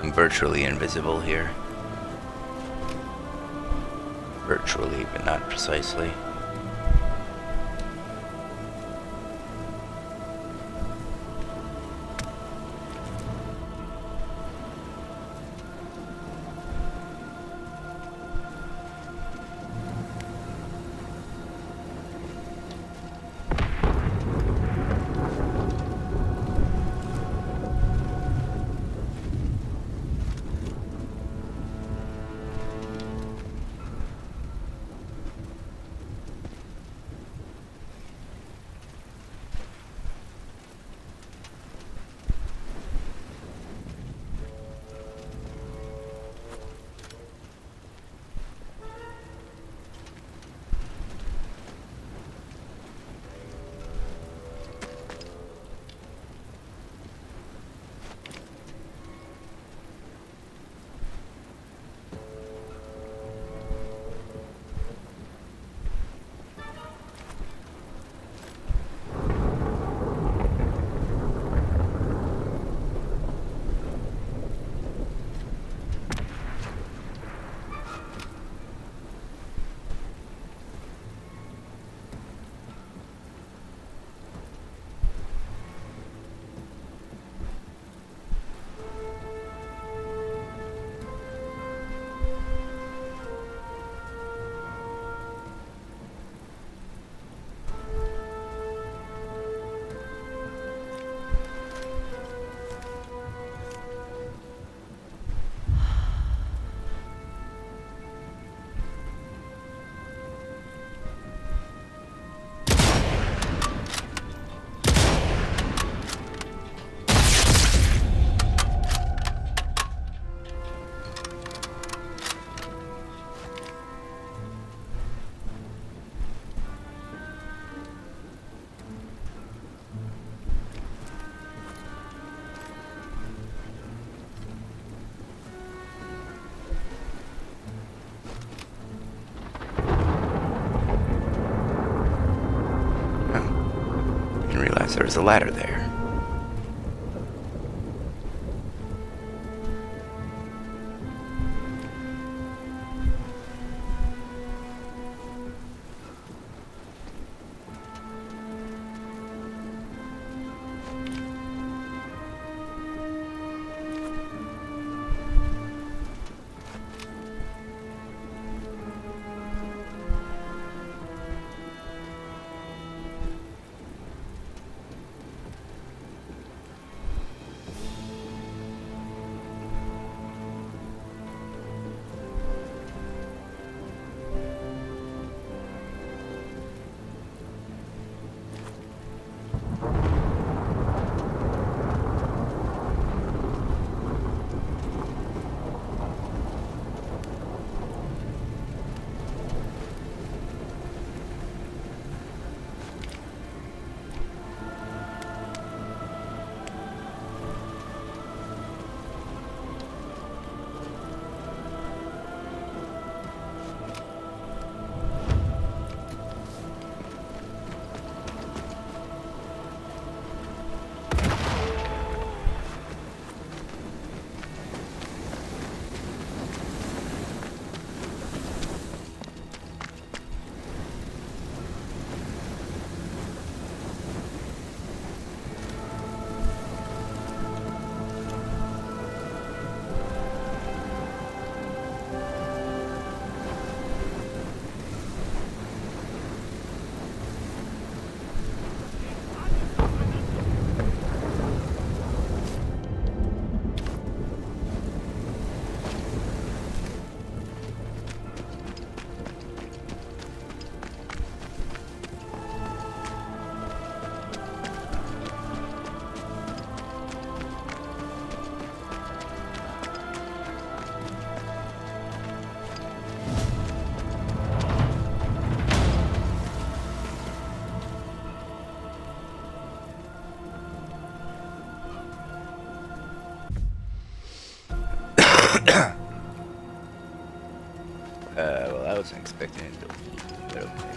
I'm virtually invisible here. Virtually, but not precisely. there's a ladder there. Well, I wasn't expecting it to leave, but okay.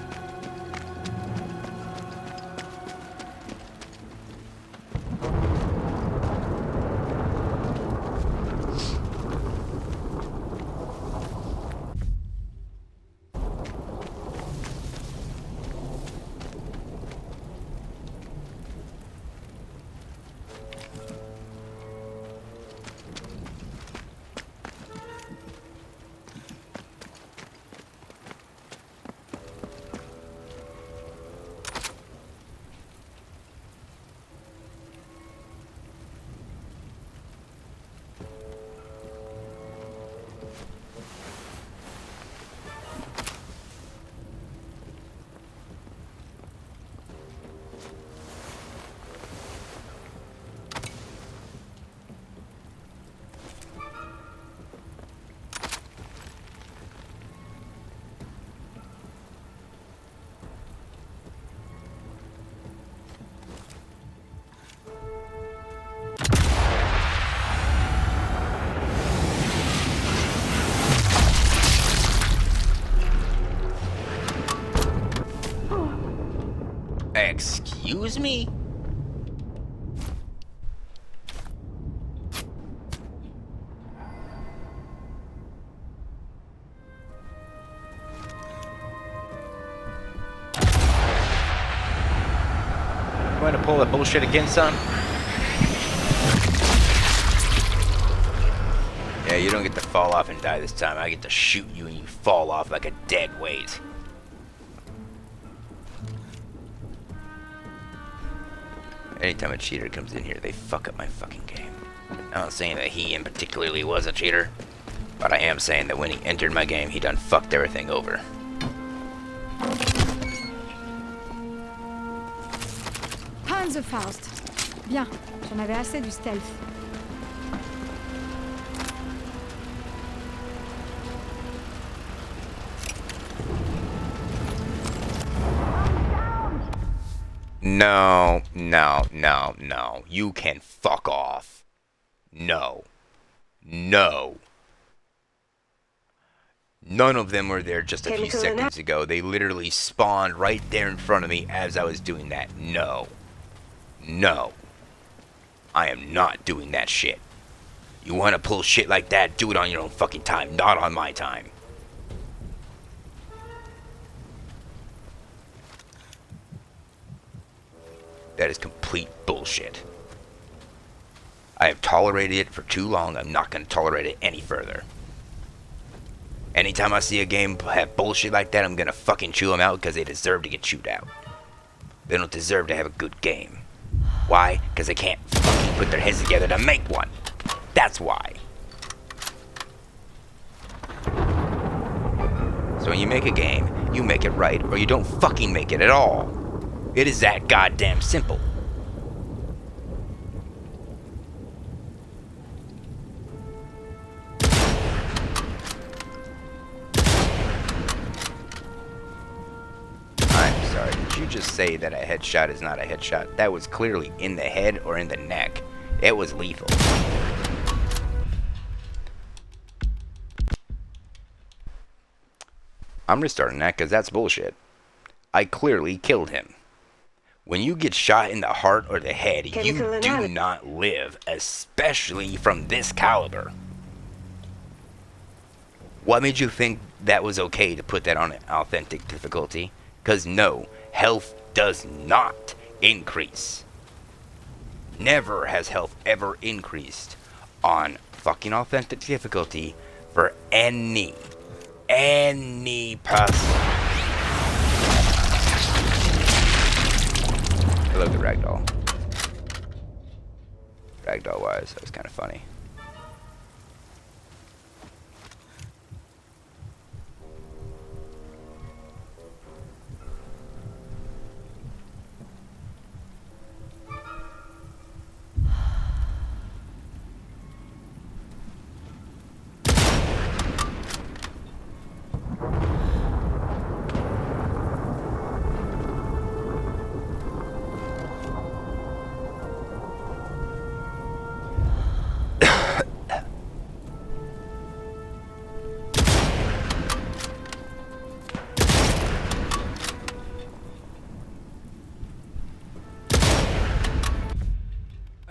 Excuse me? Going to pull that bullshit again, son? Yeah, you don't get to fall off and die this time. I get to shoot you and you fall off like a dead weight. Anytime a cheater comes in here, they fuck up my fucking game. I'm not saying that he in particularly was a cheater, but I am saying that when he entered my game, he done fucked everything over. Panzerfaust. Bien, j'en avais assez du stealth. No, no, no, no. You can fuck off. No. No. None of them were there just a few seconds ago. They literally spawned right there in front of me as I was doing that. No. No. I am not doing that shit. You wanna pull shit like that, do it on your own fucking time, not on my time. That is complete bullshit. I have tolerated it for too long. I'm not going to tolerate it any further. Anytime I see a game have bullshit like that, I'm going to fucking chew them out because they deserve to get chewed out. They don't deserve to have a good game. Why? Because they can't fucking put their heads together to make one. That's why. So when you make a game, you make it right or you don't fucking make it at all. It is that goddamn simple. I'm sorry, did you just say that a headshot is not a headshot? That was clearly in the head or in the neck. It was lethal. I'm restarting that because that's bullshit. I clearly killed him. When you get shot in the heart or the head, you do not live, especially from this caliber. What made you think that was okay to put that on an authentic difficulty? Because no, health does not increase. Never has health ever increased on fucking authentic difficulty for any person. I love the ragdoll. Ragdoll wise, that was kind of funny.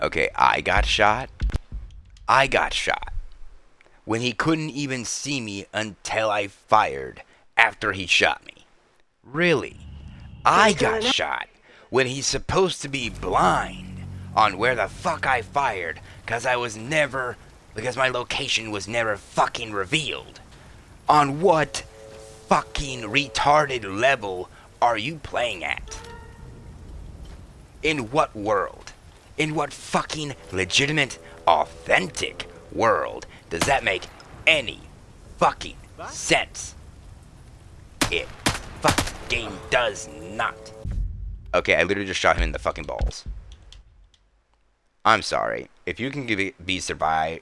Okay, I got shot when he couldn't even see me until I fired after he shot me. Really? I got shot when he's supposed to be blind on where the fuck I fired because my location was never fucking revealed. On what fucking retarded level are you playing at? In what world? In what fucking legitimate, authentic world does that make any fucking sense? It fucking does not. Okay, I literally just shot him in the fucking balls. I'm sorry. If you can survive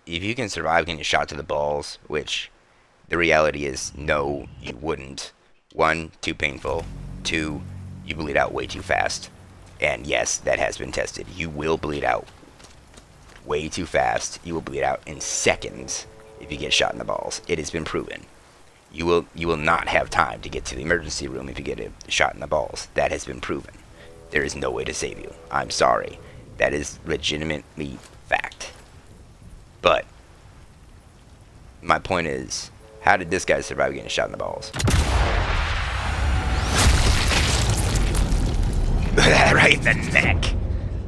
getting shot to the balls, which the reality is no, you wouldn't. 1, too painful. 2, you bleed out way too fast. And yes, that has been tested. You will bleed out way too fast. You will bleed out in seconds if you get shot in the balls. It has been proven. You will not have time to get to the emergency room if you get a shot in the balls. That has been proven. There is no way to save you. I'm sorry. That is legitimately fact. But my point is, how did this guy survive getting shot in the balls? Right in the neck.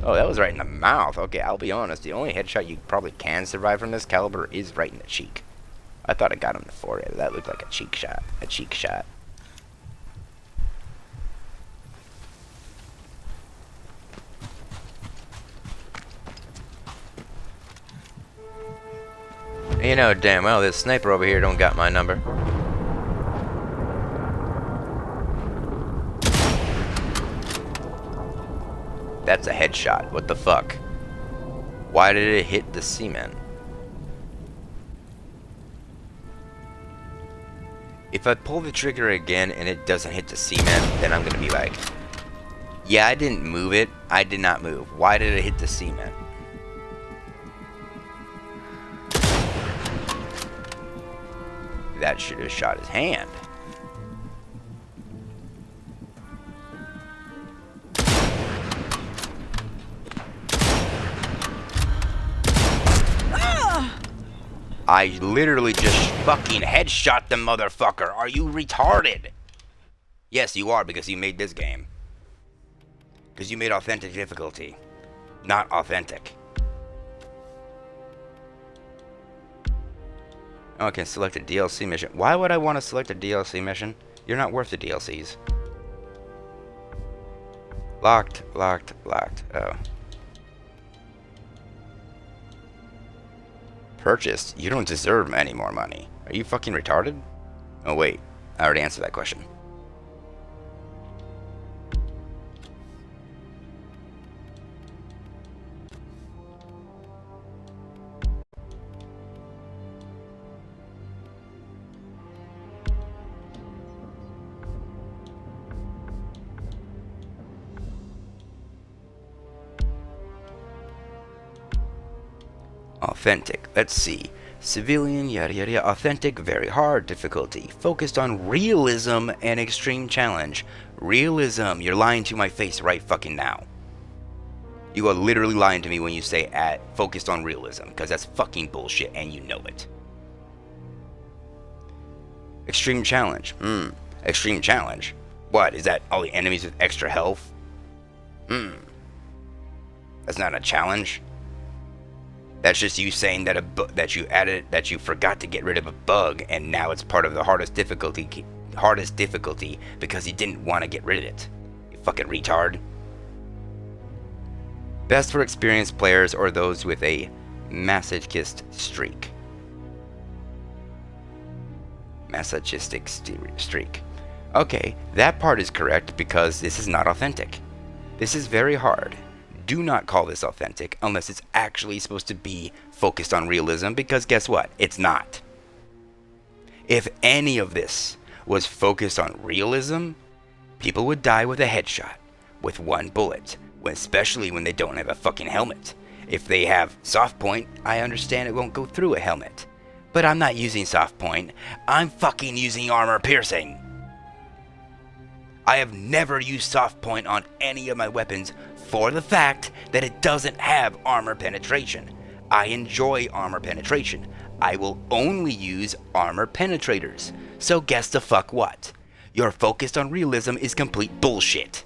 Oh, that was right in the mouth. Okay, I'll be honest. The only headshot you probably can survive from this caliber is right in the cheek. I thought I got him in the forehead, but that looked like a cheek shot. A cheek shot. You know damn well this sniper over here don't got my number. That's a headshot. What the fuck? Why did it hit the cement? If I pull the trigger again and it doesn't hit the cement, then I'm gonna be like, yeah, I didn't move it. I did not move. Why did it hit the cement? That should have shot his hand. I literally just fucking headshot the motherfucker. Are you retarded? Yes, you are, because you made this game. Because you made authentic difficulty. Not authentic. Okay, select a DLC mission. Why would I want to select a DLC mission? You're not worth the DLCs. Locked, locked, locked. Oh. Purchased? You don't deserve any more money. Are you fucking retarded? Oh wait, I already answered that question. Authentic. Let's see. Civilian, yada yada yada. Authentic, very hard difficulty. Focused on realism and extreme challenge. Realism. You're lying to my face right fucking now. You are literally lying to me when you say focused on realism, because that's fucking bullshit and you know it. Extreme challenge. Extreme challenge. What? Is that all the enemies with extra health? That's not a challenge. That's just you saying that that you forgot to get rid of a bug, and now it's part of the hardest difficulty because you didn't want to get rid of it. You fucking retard. Best for experienced players or those with a masochistic streak. Masochistic streak. Okay, that part is correct because this is not authentic. This is very hard. Do not call this authentic unless it's actually supposed to be focused on realism, because guess what? It's not. If any of this was focused on realism, people would die with a headshot, with one bullet, especially when they don't have a fucking helmet. If they have soft point, I understand it won't go through a helmet. But I'm not using soft point. I'm fucking using armor piercing. I have never used soft point on any of my weapons for the fact that it doesn't have armor penetration. I enjoy armor penetration. I will only use armor penetrators. So guess the fuck what? Your focused on realism is complete bullshit.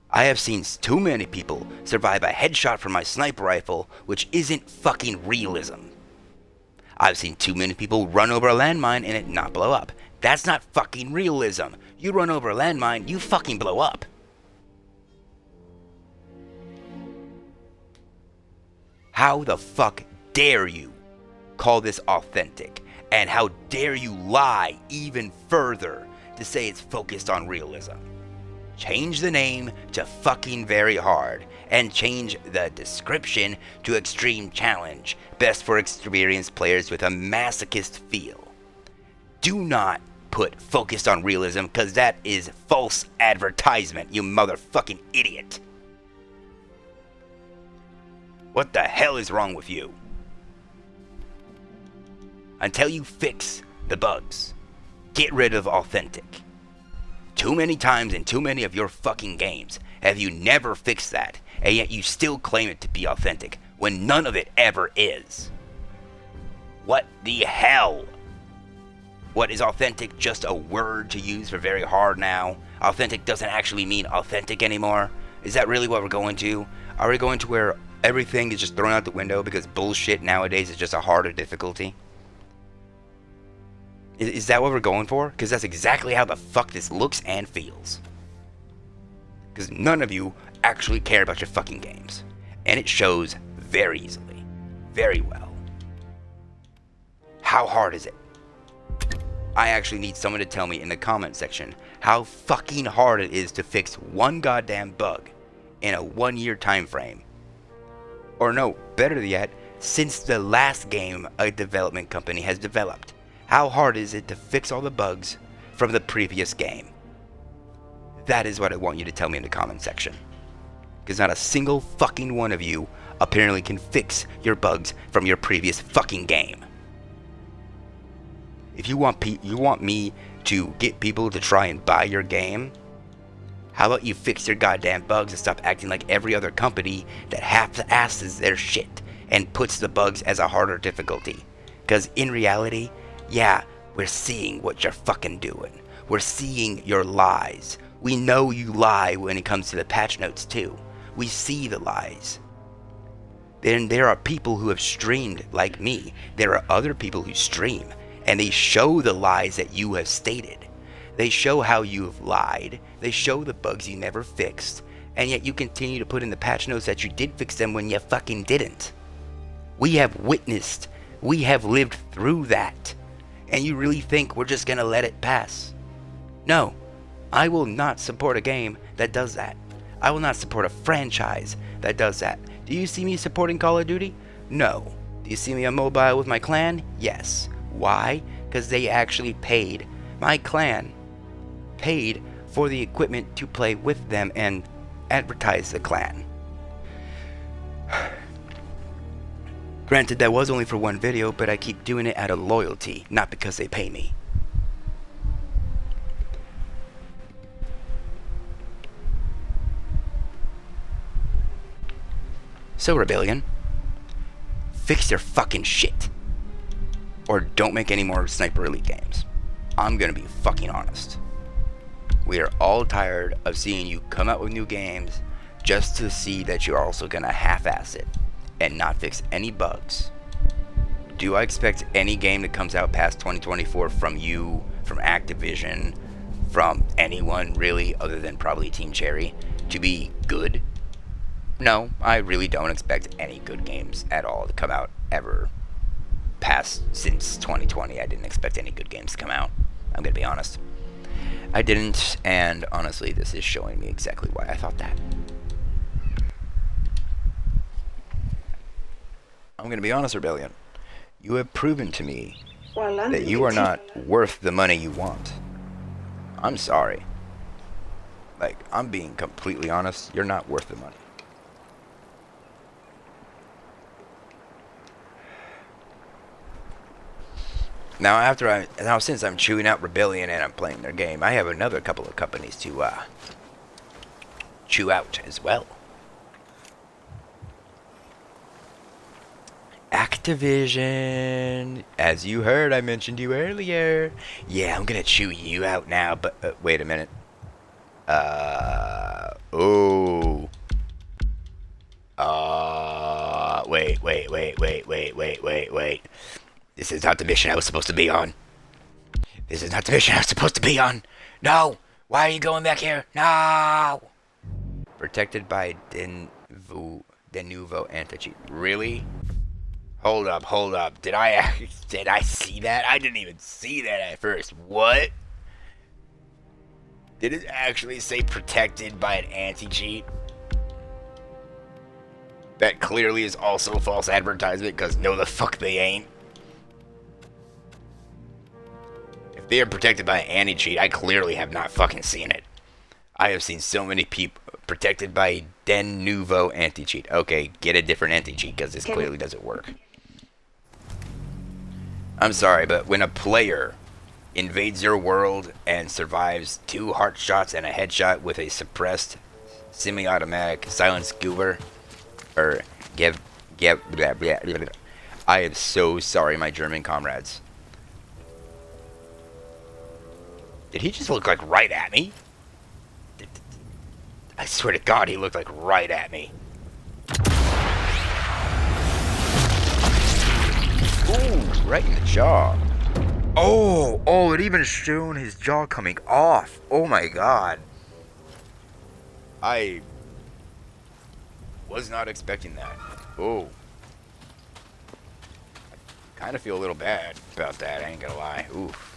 I have seen too many people survive a headshot from my sniper rifle, which isn't fucking realism. I've seen too many people run over a landmine and it not blow up. That's not fucking realism. You run over a landmine, you fucking blow up. How the fuck dare you call this authentic? And how dare you lie even further to say it's focused on realism? Change the name to fucking very hard, and change the description to extreme challenge, best for experienced players with a masochist feel. Do not put focused on realism, because that is false advertisement, you motherfucking idiot. What the hell is wrong with you? Until you fix the bugs, get rid of authentic. Too many times in too many of your fucking games have you never fixed that, and yet you still claim it to be authentic, when none of it ever is. What the hell? What, is authentic just a word to use for very hard now? Authentic doesn't actually mean authentic anymore? Is that really what we're going to? Are we going to where everything is just thrown out the window because bullshit nowadays is just a harder difficulty? Is that what we're going for? Because that's exactly how the fuck this looks and feels. Because none of you actually care about your fucking games. And it shows very easily. Very well. How hard is it? I actually need someone to tell me in the comment section how fucking hard it is to fix one goddamn bug in a 1-year time frame. Or no, better yet, since the last game a development company has developed. How hard is it to fix all the bugs from the previous game? That is what I want you to tell me in the comment section. Because not a single fucking one of you apparently can fix your bugs from your previous fucking game. If you want me to get people to try and buy your game, How about you fix your goddamn bugs and stop acting like every other company that half-asses their shit and puts the bugs as a harder difficulty? Because in reality, yeah, we're seeing what you're fucking doing. We're seeing your lies. We know you lie when it comes to the patch notes too. We see the lies. Then there are people who have streamed like me. There are other people who stream, and they show the lies that you have stated. They show how you have lied. They show the bugs you never fixed, and yet you continue to put in the patch notes that you did fix them when you fucking didn't. We have witnessed. We have lived through that. And you really think we're just gonna let it pass? No. I will not support a game that does that. I will not support a franchise that does that. Do you see me supporting Call of Duty? No. Do you see me on mobile with my clan? Yes. Why? Because they actually paid. My clan paid for the equipment to play with them and advertise the clan. Granted, that was only for one video, but I keep doing it out of loyalty, not because they pay me. So, Rebellion, fix your fucking shit. Or don't make any more Sniper Elite games. I'm gonna be fucking honest. We are all tired of seeing you come out with new games just to see that you're also gonna half-ass it and not fix any bugs. Do I expect any game that comes out past 2024 from you, from Activision, from anyone really other than probably Team Cherry to be good? No, I really don't expect any good games at all to come out ever past since 2020. I didn't expect any good games to come out. I'm gonna be honest. I didn't, and honestly, this is showing me exactly why I thought that. I'm gonna be honest, Rebellion. You have proven to me that you are not worth the money you want. I'm sorry. Like, I'm being completely honest. You're not worth the money. Now, since I'm chewing out Rebellion and I'm playing their game, I have another couple of companies to chew out as well. Activision, as you heard, I mentioned you earlier. Yeah, I'm gonna chew you out now, but wait a minute. Wait. This is not the mission I was supposed to be on. This is not the mission I was supposed to be on. No! Why are you going back here? No! Protected by Denuvo anti-cheat. Really? Hold up. Did I see that? I didn't even see that at first. What? Did it actually say protected by an anti-cheat? That clearly is also false advertisement, because no the fuck they ain't. If they are protected by an anti-cheat, I clearly have not fucking seen it. I have seen so many people protected by Denuvo anti-cheat. Okay, get a different anti-cheat, because this clearly doesn't work. I'm sorry, but when a player invades your world and survives 2 heart shots and a headshot with a suppressed semi-automatic silent scuba, or I am so sorry, my German comrades. Did he just look like right at me? I swear to God, he looked like right at me. Ooh, right in the jaw. Oh, it even showed his jaw coming off. Oh my God. I was not expecting that. Oh. Kind of feel a little bad about that, I ain't gonna lie. Oof.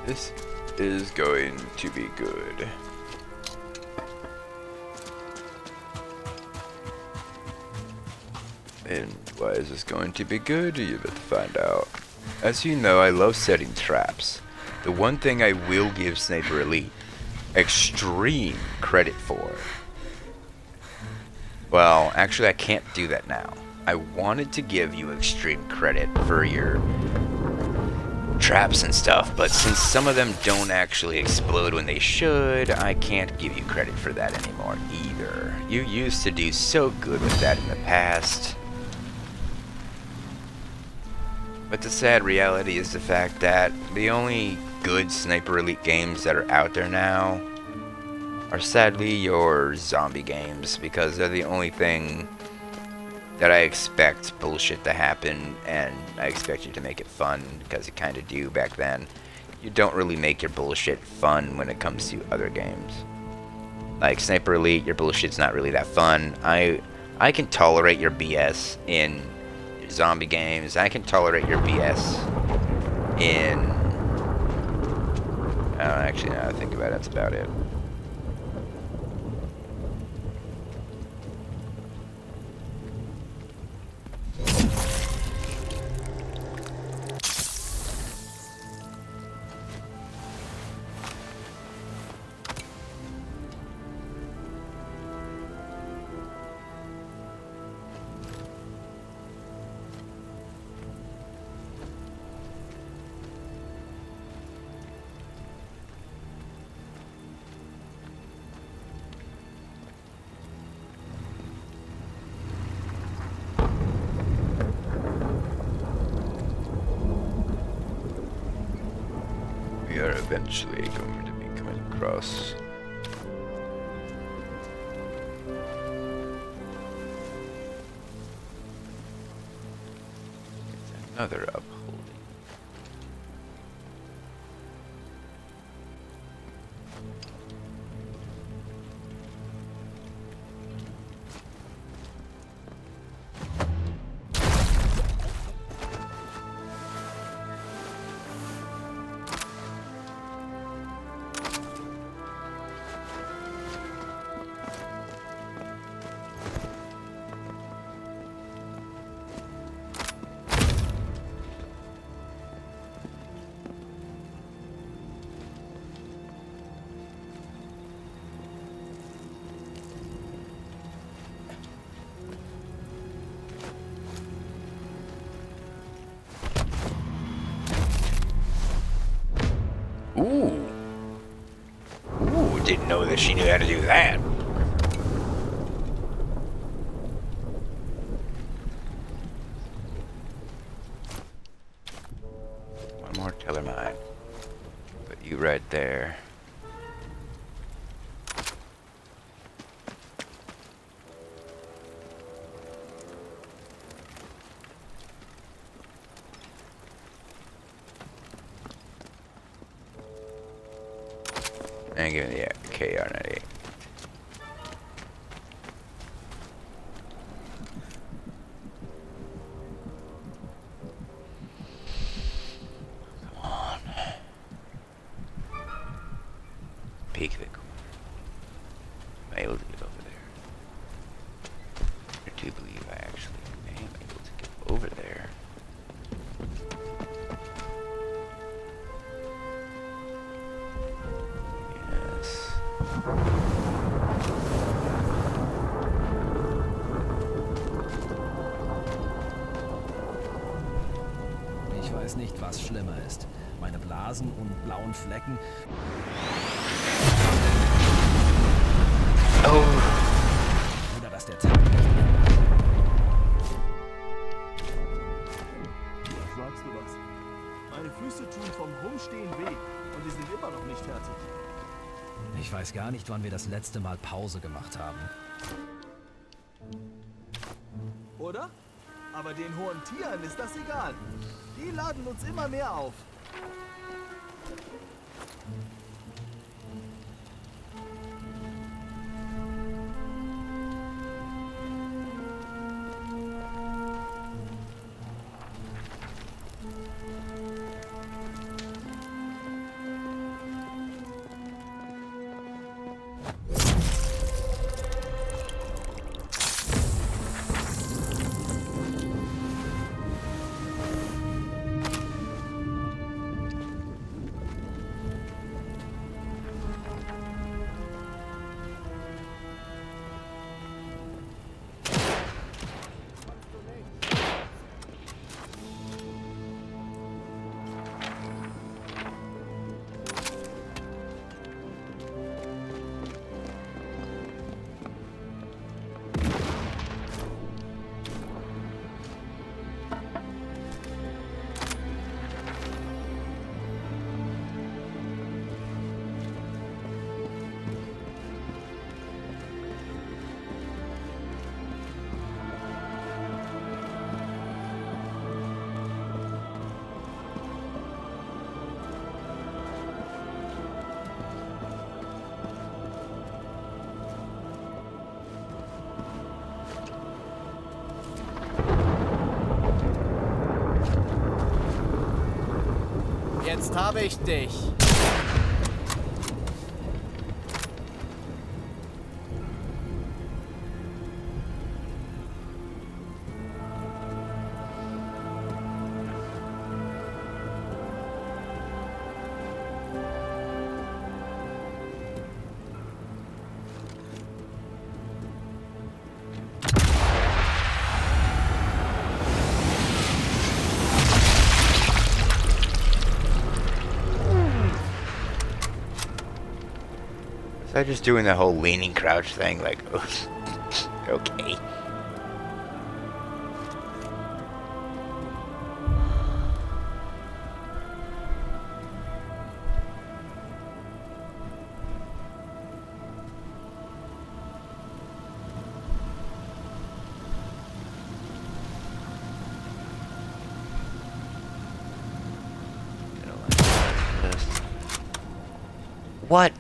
This is going to be good. And why is this going to be good? You're about to find out. As you know, I love setting traps. The one thing I will give Sniper Elite extreme credit for. Well, actually I can't do that now. I wanted to give you extreme credit for your traps and stuff, but since some of them don't actually explode when they should, I can't give you credit for that anymore either. You used to do so good with that in the past. But the sad reality is the fact that the only good Sniper Elite games that are out there now are sadly your zombie games, because they're the only thing that I expect bullshit to happen, and I expect you to make it fun, because you kind of do back then. You don't really make your bullshit fun when it comes to other games. Like Sniper Elite, your bullshit's not really that fun. I can tolerate your BS in zombie games. I can tolerate your BS in... actually, now that I think about it, that's about it. We are eventually going to be coming across another upholding. Ooh. Ooh, didn't know that she knew how to do that. One more teller mine. Put you right there. And give me the KR98. Come on. Peek the corner. Am I able to get over there? I do believe I actually am able to get over there. Ich weiß nicht, was schlimmer ist. Meine Blasen und blauen Flecken. Oh. Oder dass der Tag nicht Sagst du was? Meine Füße tun vom Rumstehen weh und die sind immer noch nicht fertig. Ich weiß gar nicht, wann wir das letzte Mal Pause gemacht haben. Oder? Aber den hohen Tieren ist das egal. Die laden uns immer mehr auf. Jetzt habe ich dich. Was I just doing the whole leaning crouch thing? Like, okay. I don't like this. What?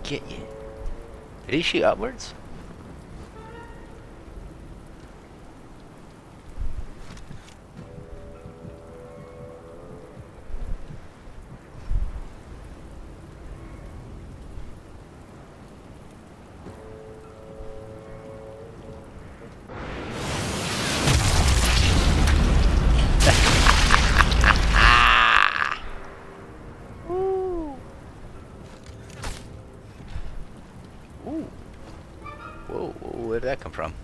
Get you. Did he shoot upwards? Ooh. Whoa, where did that come from?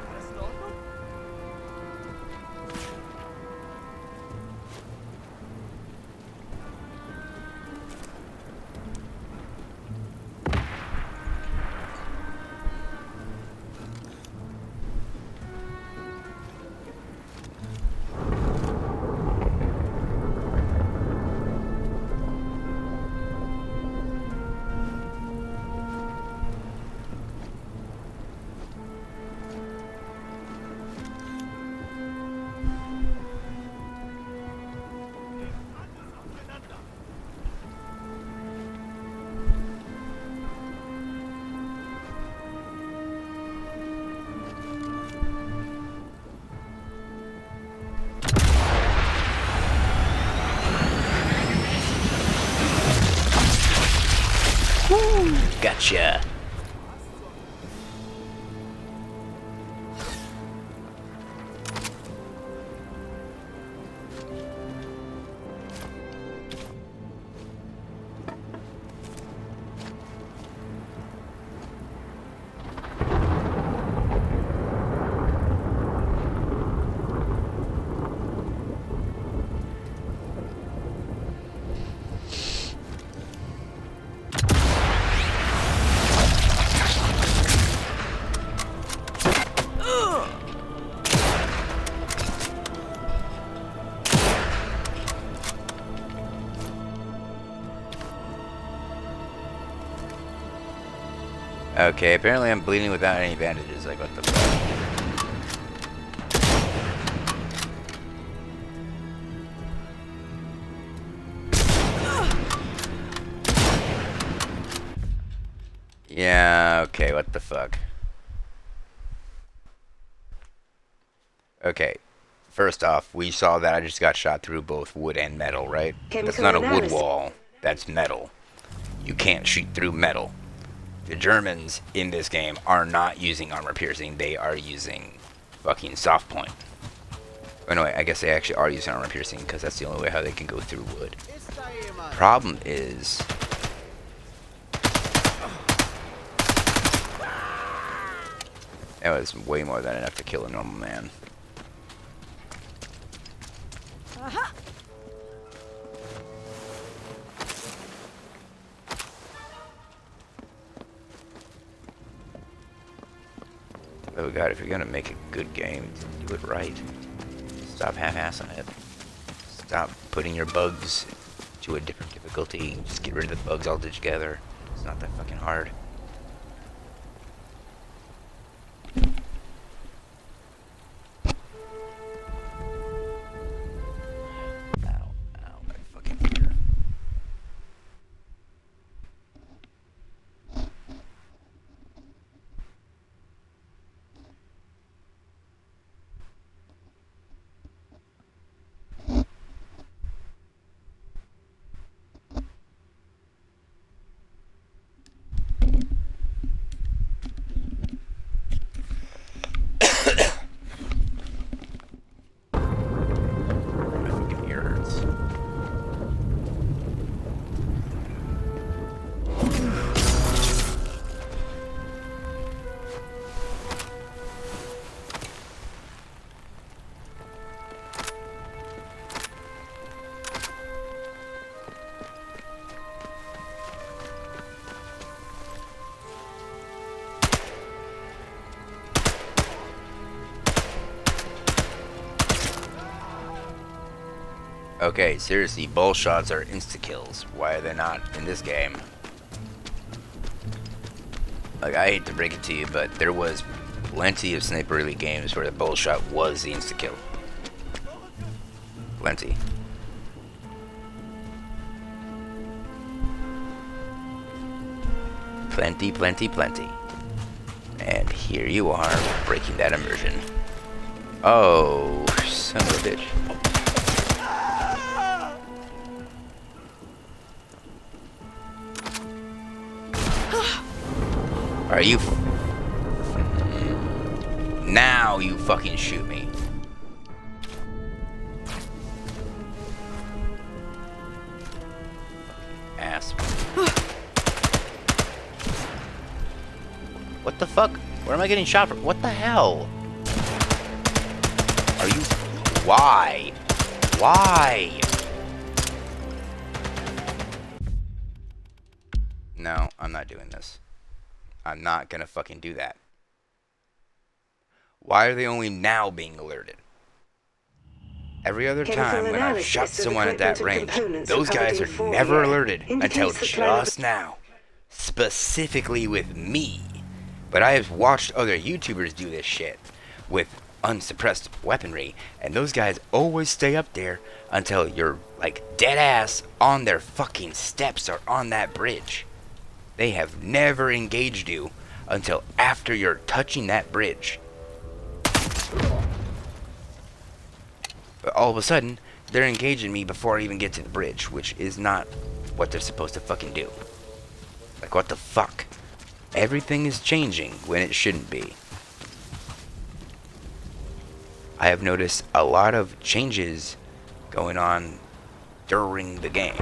Alles in Ordnung? Gotcha. Okay, apparently I'm bleeding without any bandages. Like, what the fuck? Yeah, okay, what the fuck? Okay, first off, we saw that I just got shot through both wood and metal, right? That's not a wood wall, that's metal. You can't shoot through metal. The Germans in this game are not using armor piercing, they are using fucking soft point. Oh no, I guess they actually are using armor piercing because that's the only way how they can go through wood. Problem is, that was way more than enough to kill a normal man. Aha! Oh god, if you're gonna make a good game, do it right. Stop half-assing it. Stop putting your bugs to a different difficulty. Just get rid of the bugs altogether. It's not that fucking hard. Ow, ow, my fucking ear. My fucking ear hurts. Okay, seriously, bull shots are insta-kills. Why are they not in this game? Like, I hate to break it to you, but there was plenty of Sniper Elite games where the bull shot was the insta-kill. Plenty. Plenty, plenty, plenty. And here you are, breaking that immersion. Oh, son of a bitch. Are you now you fucking shoot me. Ass. What the fuck? Where am I getting shot from? What the hell? Are you... Why? Why? No, I'm not doing this. I'm not gonna fucking do that. Why are they only now being alerted? Every other time when I've shot someone at that range, those guys are never alerted until just now. Specifically with me. But I have watched other YouTubers do this shit with unsuppressed weaponry, and those guys always stay up there until you're like dead ass on their fucking steps or on that bridge. They have never engaged you until after you're touching that bridge. But all of a sudden, they're engaging me before I even get to the bridge, which is not what they're supposed to fucking do. Like, what the fuck? Everything is changing when it shouldn't be. I have noticed a lot of changes going on during the game.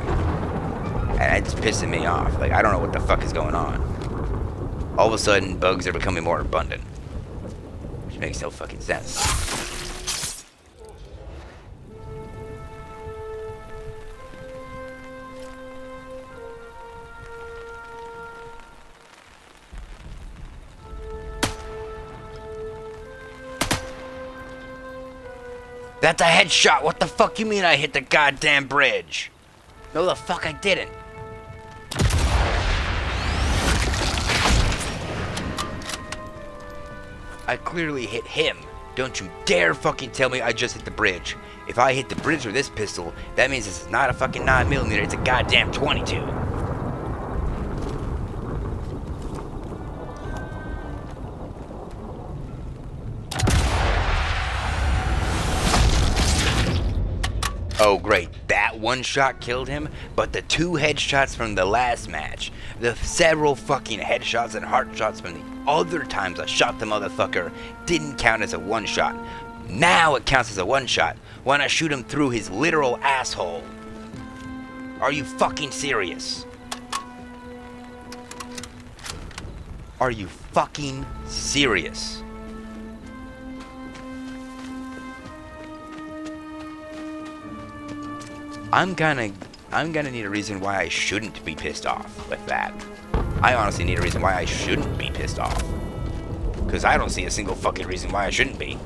And it's pissing me off. Like, I don't know what the fuck is going on. All of a sudden, bugs are becoming more abundant. Which makes no fucking sense. That's a headshot! What the fuck you mean I hit the goddamn bridge? No, the fuck I didn't. I clearly hit him. Don't you dare fucking tell me I just hit the bridge. If I hit the bridge with this pistol, that means this is not a fucking 9mm, it's a goddamn 22. Oh great, that one shot killed him, but the 2 headshots from the last match, the several fucking headshots and heart shots from the other times I shot the motherfucker didn't count as a one shot. Now it counts as a one-shot when I shoot him through his literal asshole. Are you fucking serious? Are you fucking serious? I'm gonna need a reason why I shouldn't be pissed off with that. I honestly need a reason why I shouldn't be pissed off. Because I don't see a single fucking reason why I shouldn't be.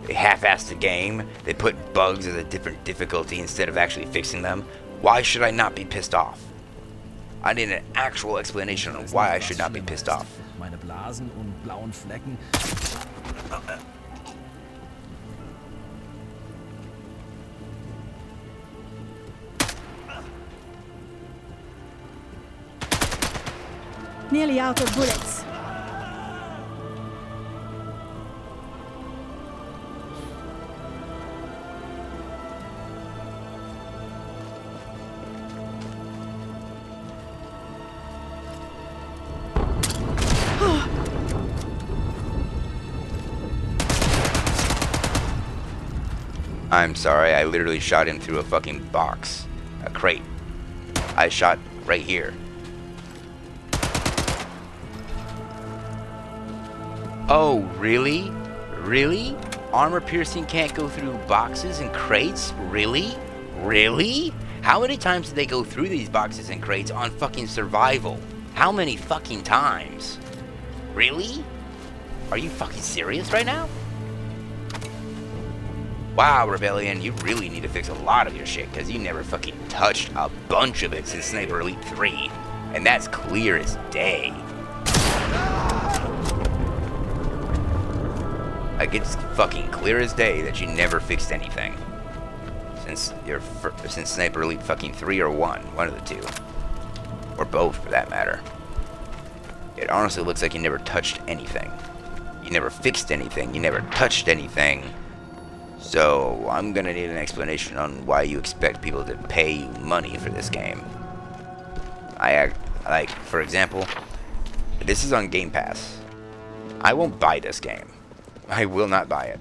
They half-assed the game. They put bugs as a different difficulty instead of actually fixing them. Why should I not be pissed off? I need an actual explanation on why I should not be pissed off. Meine Blasen und blauen Flecken. Nearly out of bullets. I'm sorry, I literally shot him through a fucking box. A crate. I shot right here. Oh, really? Really? Armor piercing can't go through boxes and crates? Really? Really? How many times did they go through these boxes and crates on fucking survival? How many fucking times? Really? Are you fucking serious right now? Wow, Rebellion, you really need to fix a lot of your shit, because you never fucking touched a bunch of it since Sniper Elite 3. And that's clear as day. Like, it's fucking clear as day that you never fixed anything. Since Sniper Elite fucking 3 or 1. One of the two. Or both, for that matter. It honestly looks like you never touched anything. You never fixed anything. You never touched anything. So, I'm gonna need an explanation on why you expect people to pay you money for this game. Like, for example, this is on Game Pass. I won't buy this game. I will not buy it.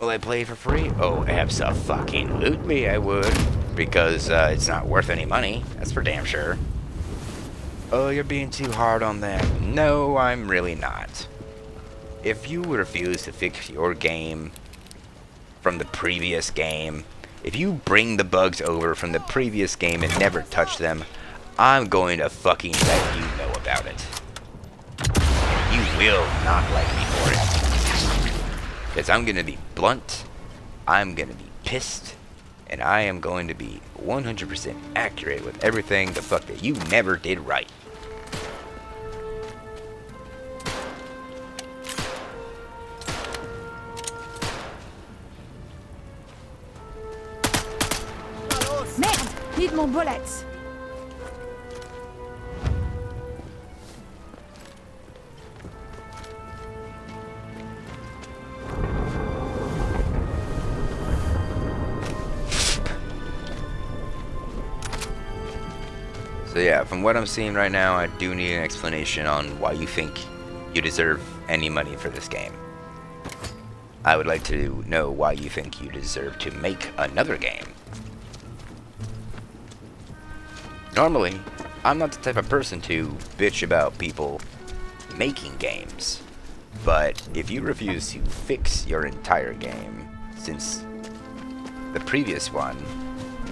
Will I play for free? Oh, abso-fucking-lutely I would. Because it's not worth any money. That's for damn sure. Oh, you're being too hard on that. No, I'm really not. If you refuse to fix your game from the previous game, if you bring the bugs over from the previous game and never touch them, I'm going to fucking let you know about it. You will not like me for it. Because I'm going to be blunt, I'm going to be pissed, and I am going to be 100% accurate with everything the fuck that you never did right. Merde! Need more bullets. So yeah, from what I'm seeing right now, I do need an explanation on why you think you deserve any money for this game. I would like to know why you think you deserve to make another game. Normally, I'm not the type of person to bitch about people making games, but if you refuse to fix your entire game since the previous one,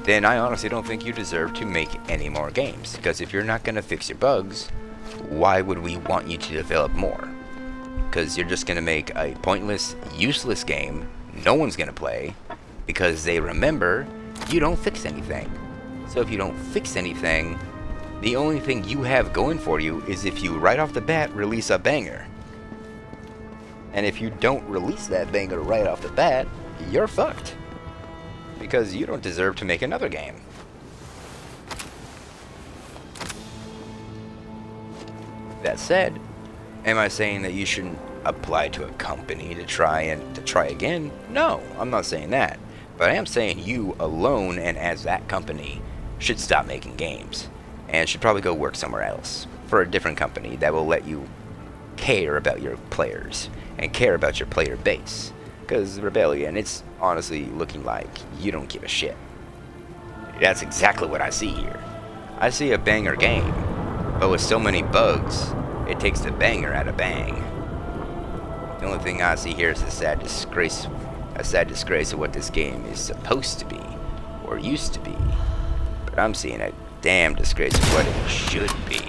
then I honestly don't think you deserve to make any more games. Because if you're not going to fix your bugs, why would we want you to develop more? Because you're just going to make a pointless, useless game no one's going to play because they remember you don't fix anything. So if you don't fix anything, the only thing you have going for you is if you right off the bat release a banger. And if you don't release that banger right off the bat, you're fucked. Because you don't deserve to make another game. That said, Am I saying that you shouldn't apply to a company to try again? No, I'm not saying that. But I am saying you alone and as that company should stop making games and should probably go work somewhere else for a different company that will let you care about your players and care about your player base. Because Rebellion, it's honestly looking like you don't give a shit. That's exactly what I see here. I see a banger game, but with so many bugs, it takes the banger out of bang. The only thing I see here is a sad disgrace of what this game is supposed to be, or used to be. But I'm seeing a damn disgrace of what it should be.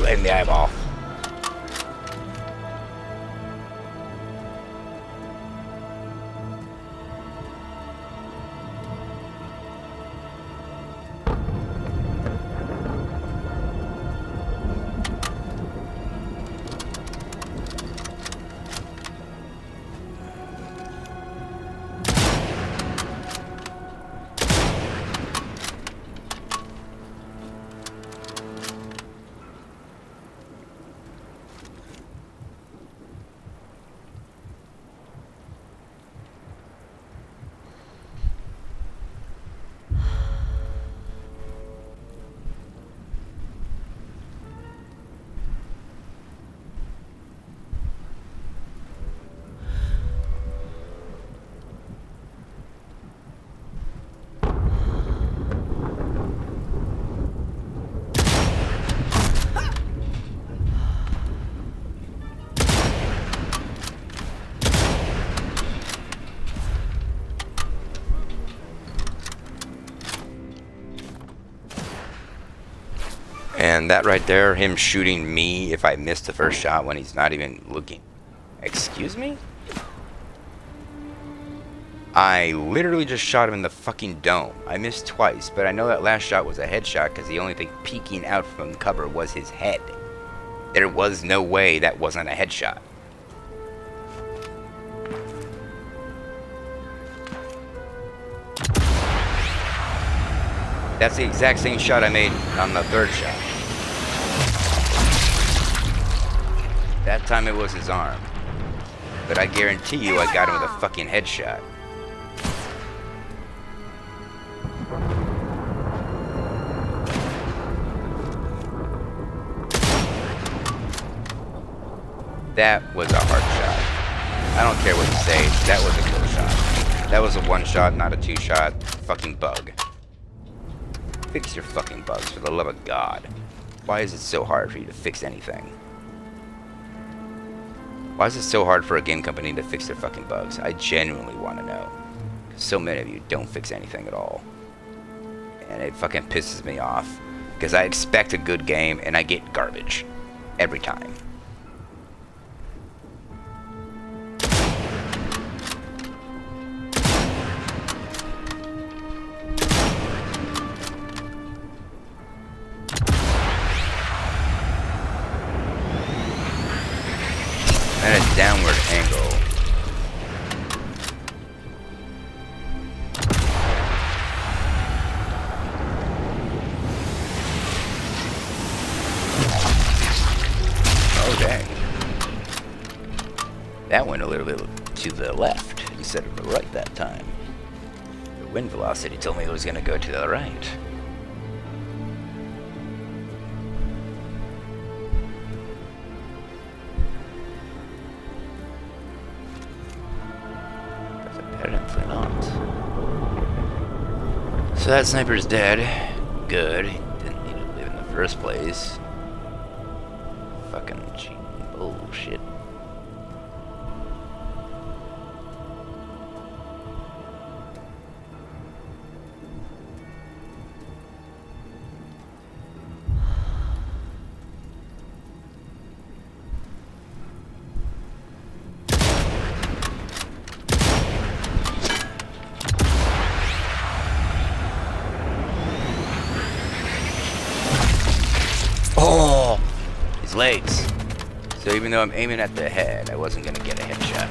In the eyeball. And that right there, him shooting me if I missed the first shot when he's not even looking. Excuse me? I literally just shot him in the fucking dome. I missed twice, but I know that last shot was a headshot because the only thing peeking out from the cover was his head. There was no way that wasn't a headshot. That's the exact same shot I made on the third shot. That time it was his arm. But I guarantee you I got him with a fucking headshot. That was a hard shot. I don't care what you say, that was a kill shot. That was a one shot, not a two shot. Fucking bug. Fix your fucking bugs, for the love of God. Why is it so hard for you to fix anything? Why is it so hard for a game company to fix their fucking bugs? I genuinely want to know. Because so many of you don't fix anything at all. And it fucking pisses me off. Because I expect a good game, and I get garbage. Every time. And a downward angle. Oh dang. That went a little to the left instead of the right that time. The wind velocity told me it was going to go to the right. Apparently not. So that sniper's dead. Good. He didn't need to live in the first place. Fucking cheating bullshit. legs. So even though I'm aiming at the head, I wasn't gonna get a headshot.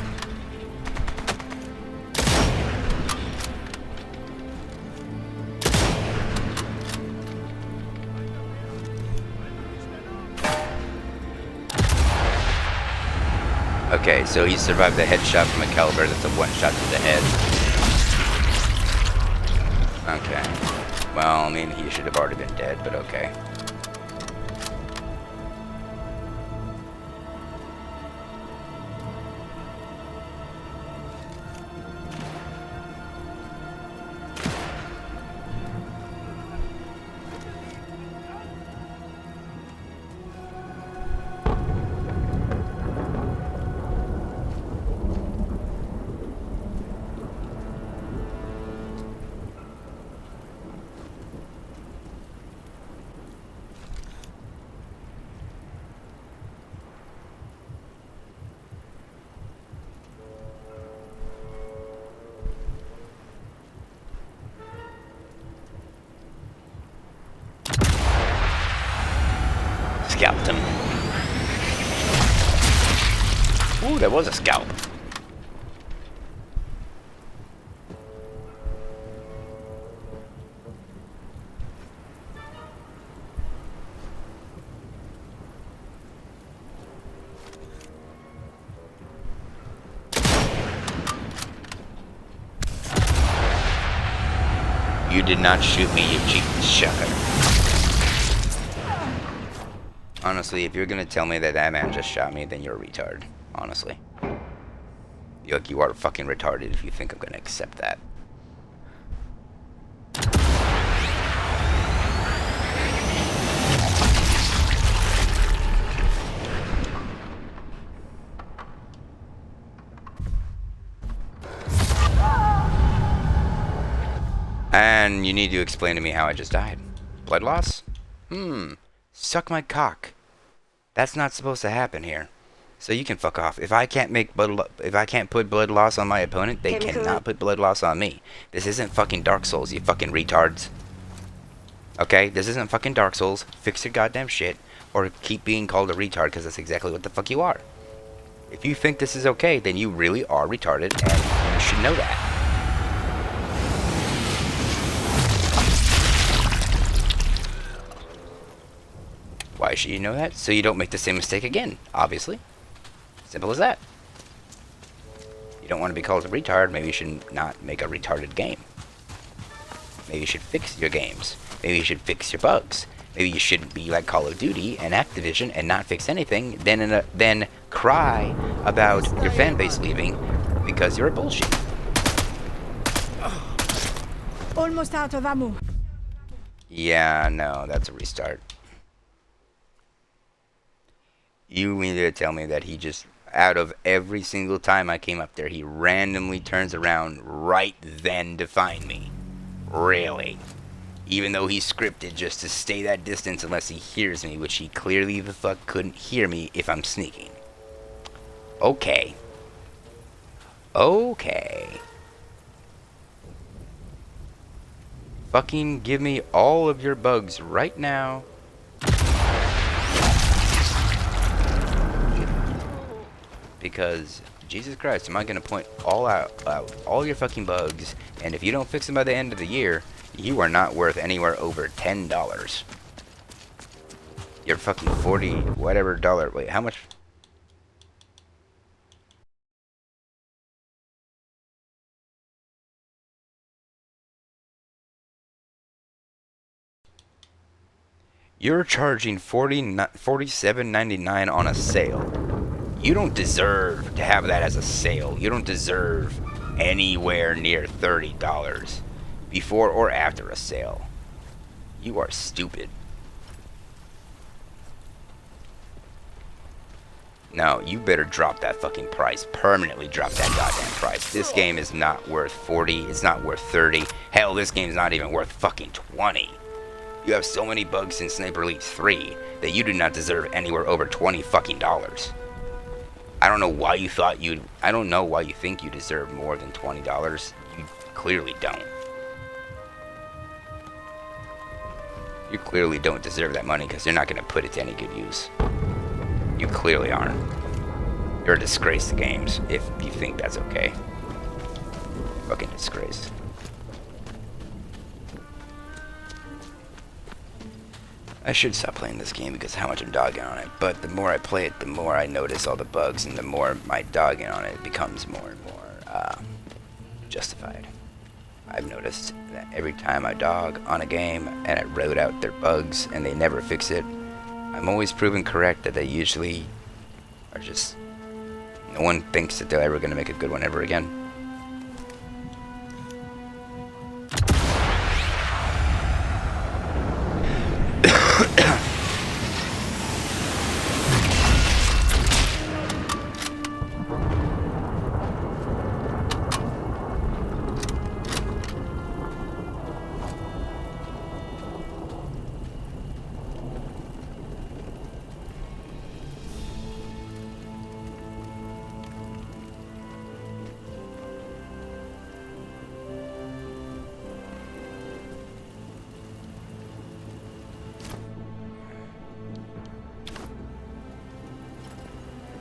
Okay, so he survived the headshot from a caliber that's a one-shot to the head. Okay. Well, I mean, he should have already been dead, but okay. Scalped him. Ooh, that was a scalp. You did not shoot me, you cheap sucker. Honestly, if you're gonna tell me that that man just shot me, then you're a retard. Honestly. You are fucking retarded if you think I'm gonna accept that. And you need to explain to me how I just died. Blood loss? Suck my cock. That's not supposed to happen here. So you can fuck off. If I can't put blood loss on my opponent, they cannot put blood loss on me. This isn't fucking Dark Souls, you fucking retards. Okay, this isn't fucking Dark Souls. Fix your goddamn shit, or keep being called a retard, because that's exactly what the fuck you are. If you think this is okay, then you really are retarded, and you should know that. Why should you know that? So you don't make the same mistake again, obviously. Simple as that. You don't want to be called a retard, maybe you should not make a retarded game. Maybe you should fix your games. Maybe you should fix your bugs. Maybe you shouldn't be like Call of Duty and Activision and not fix anything, then cry about your fan base leaving because you're a bullshit. Almost out of ammo. Yeah, no, that's a restart. You mean to tell me that he just, out of every single time I came up there, he randomly turns around right then to find me? Really? Even though he's scripted just to stay that distance unless he hears me, which he clearly the fuck couldn't hear me if I'm sneaking. Okay. Okay. Fucking give me all of your bugs right now. Because, Jesus Christ, am I going to point out all your fucking bugs, and if you don't fix them by the end of the year, you are not worth anywhere over $10. You're fucking 40, whatever dollar, wait, how much? You're charging $47.99 on a sale. You don't deserve to have that as a sale. You don't deserve anywhere near $30 before or after a sale. You are stupid. No, you better drop that fucking price. Permanently drop that goddamn price. This game is not worth 40. It's not worth 30. Hell, this game's not even worth fucking 20. You have so many bugs in Sniper Elite 3 that you do not deserve anywhere over 20 fucking dollars. I don't know why you thought you'd... I don't know why you think you deserve more than $20. You clearly don't. You clearly don't deserve that money because you're not going to put it to any good use. You clearly aren't. You're a disgrace to games if you think that's okay. Fucking disgrace. I should stop playing this game because of how much I'm dogging on it, but the more I play it, the more I notice all the bugs, and the more my dogging on it becomes more and more justified. I've noticed that every time I dog on a game and I root out their bugs and they never fix it, I'm always proven correct that they usually are just... no one thinks that they're ever going to make a good one ever again.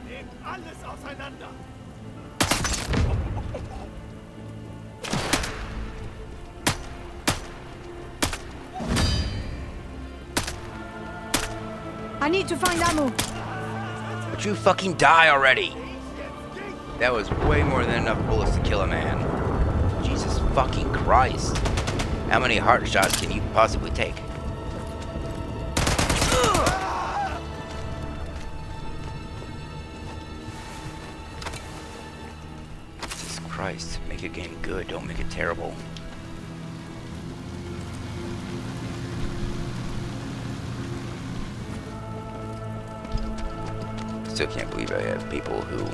Nehmt alles auseinander! I need to find ammo. Would you fucking die already? That was way more than enough bullets to kill a man. Jesus fucking Christ. How many heart shots can you possibly take? Jesus Christ. Make a game good, don't make it terrible. Still can't believe I have people who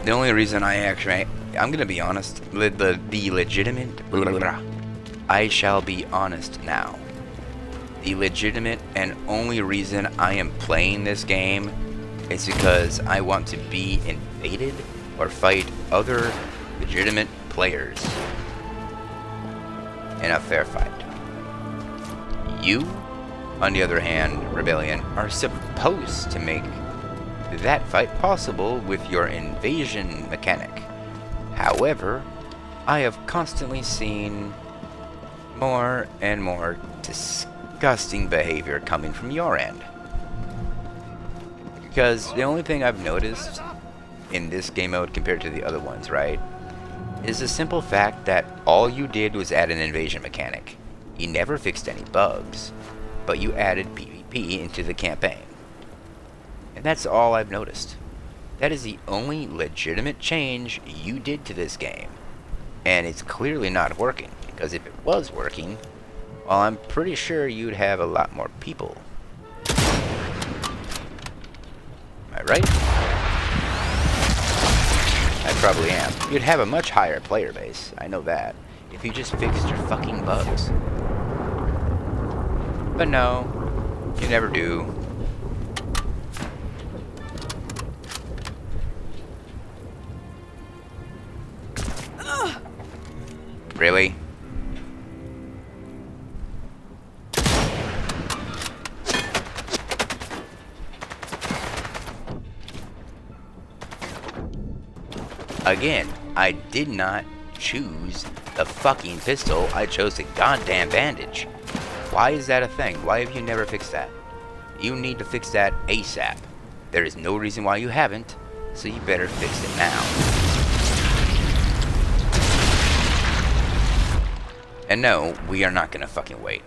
the only reason I'm gonna be honest, the legitimate I shall be honest now. The legitimate and only reason I am playing this game is because I want to be invaded or fight other legitimate players in a fair fight. You, on the other hand, Rebellion, are supposed to make that fight possible with your invasion mechanic. However, I have constantly seen more and more disgusting behavior coming from your end. Because the only thing I've noticed in this game mode compared to the other ones, right, is the simple fact that all you did was add an invasion mechanic. You never fixed any bugs, but you added PvP into the campaign. And that's all I've noticed. That is the only legitimate change you did to this game. And it's clearly not working, because if it was working, well, I'm pretty sure you'd have a lot more people. Am I right? I probably am. You'd have a much higher player base, I know that, if you just fixed your fucking bugs. But no, you never do. Really? Again, I did not choose the fucking pistol. I chose the goddamn bandage. Why is that a thing? Why have you never fixed that? You need to fix that ASAP. There is no reason why you haven't, so you better fix it now. And no, we are not gonna fucking wait.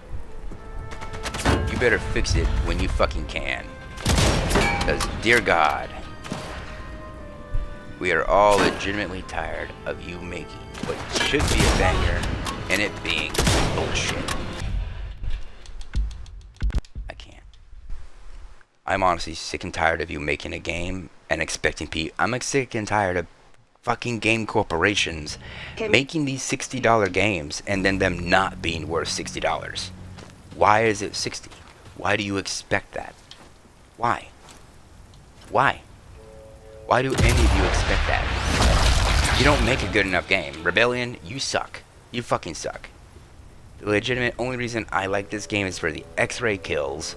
You better fix it when you fucking can. Because, dear God, we are all legitimately tired of you making what should be a banger and it being bullshit. I can't. I'm honestly sick and tired of you making a game and expecting people. I'm sick and tired of fucking game corporations making these $60 games and then them not being worth $60. Why is it 60? Why do you expect that? Why? Why? Why do any of you expect that? You don't make a good enough game. Rebellion, you suck. You fucking suck. The legitimate only reason I like this game is for the X-ray kills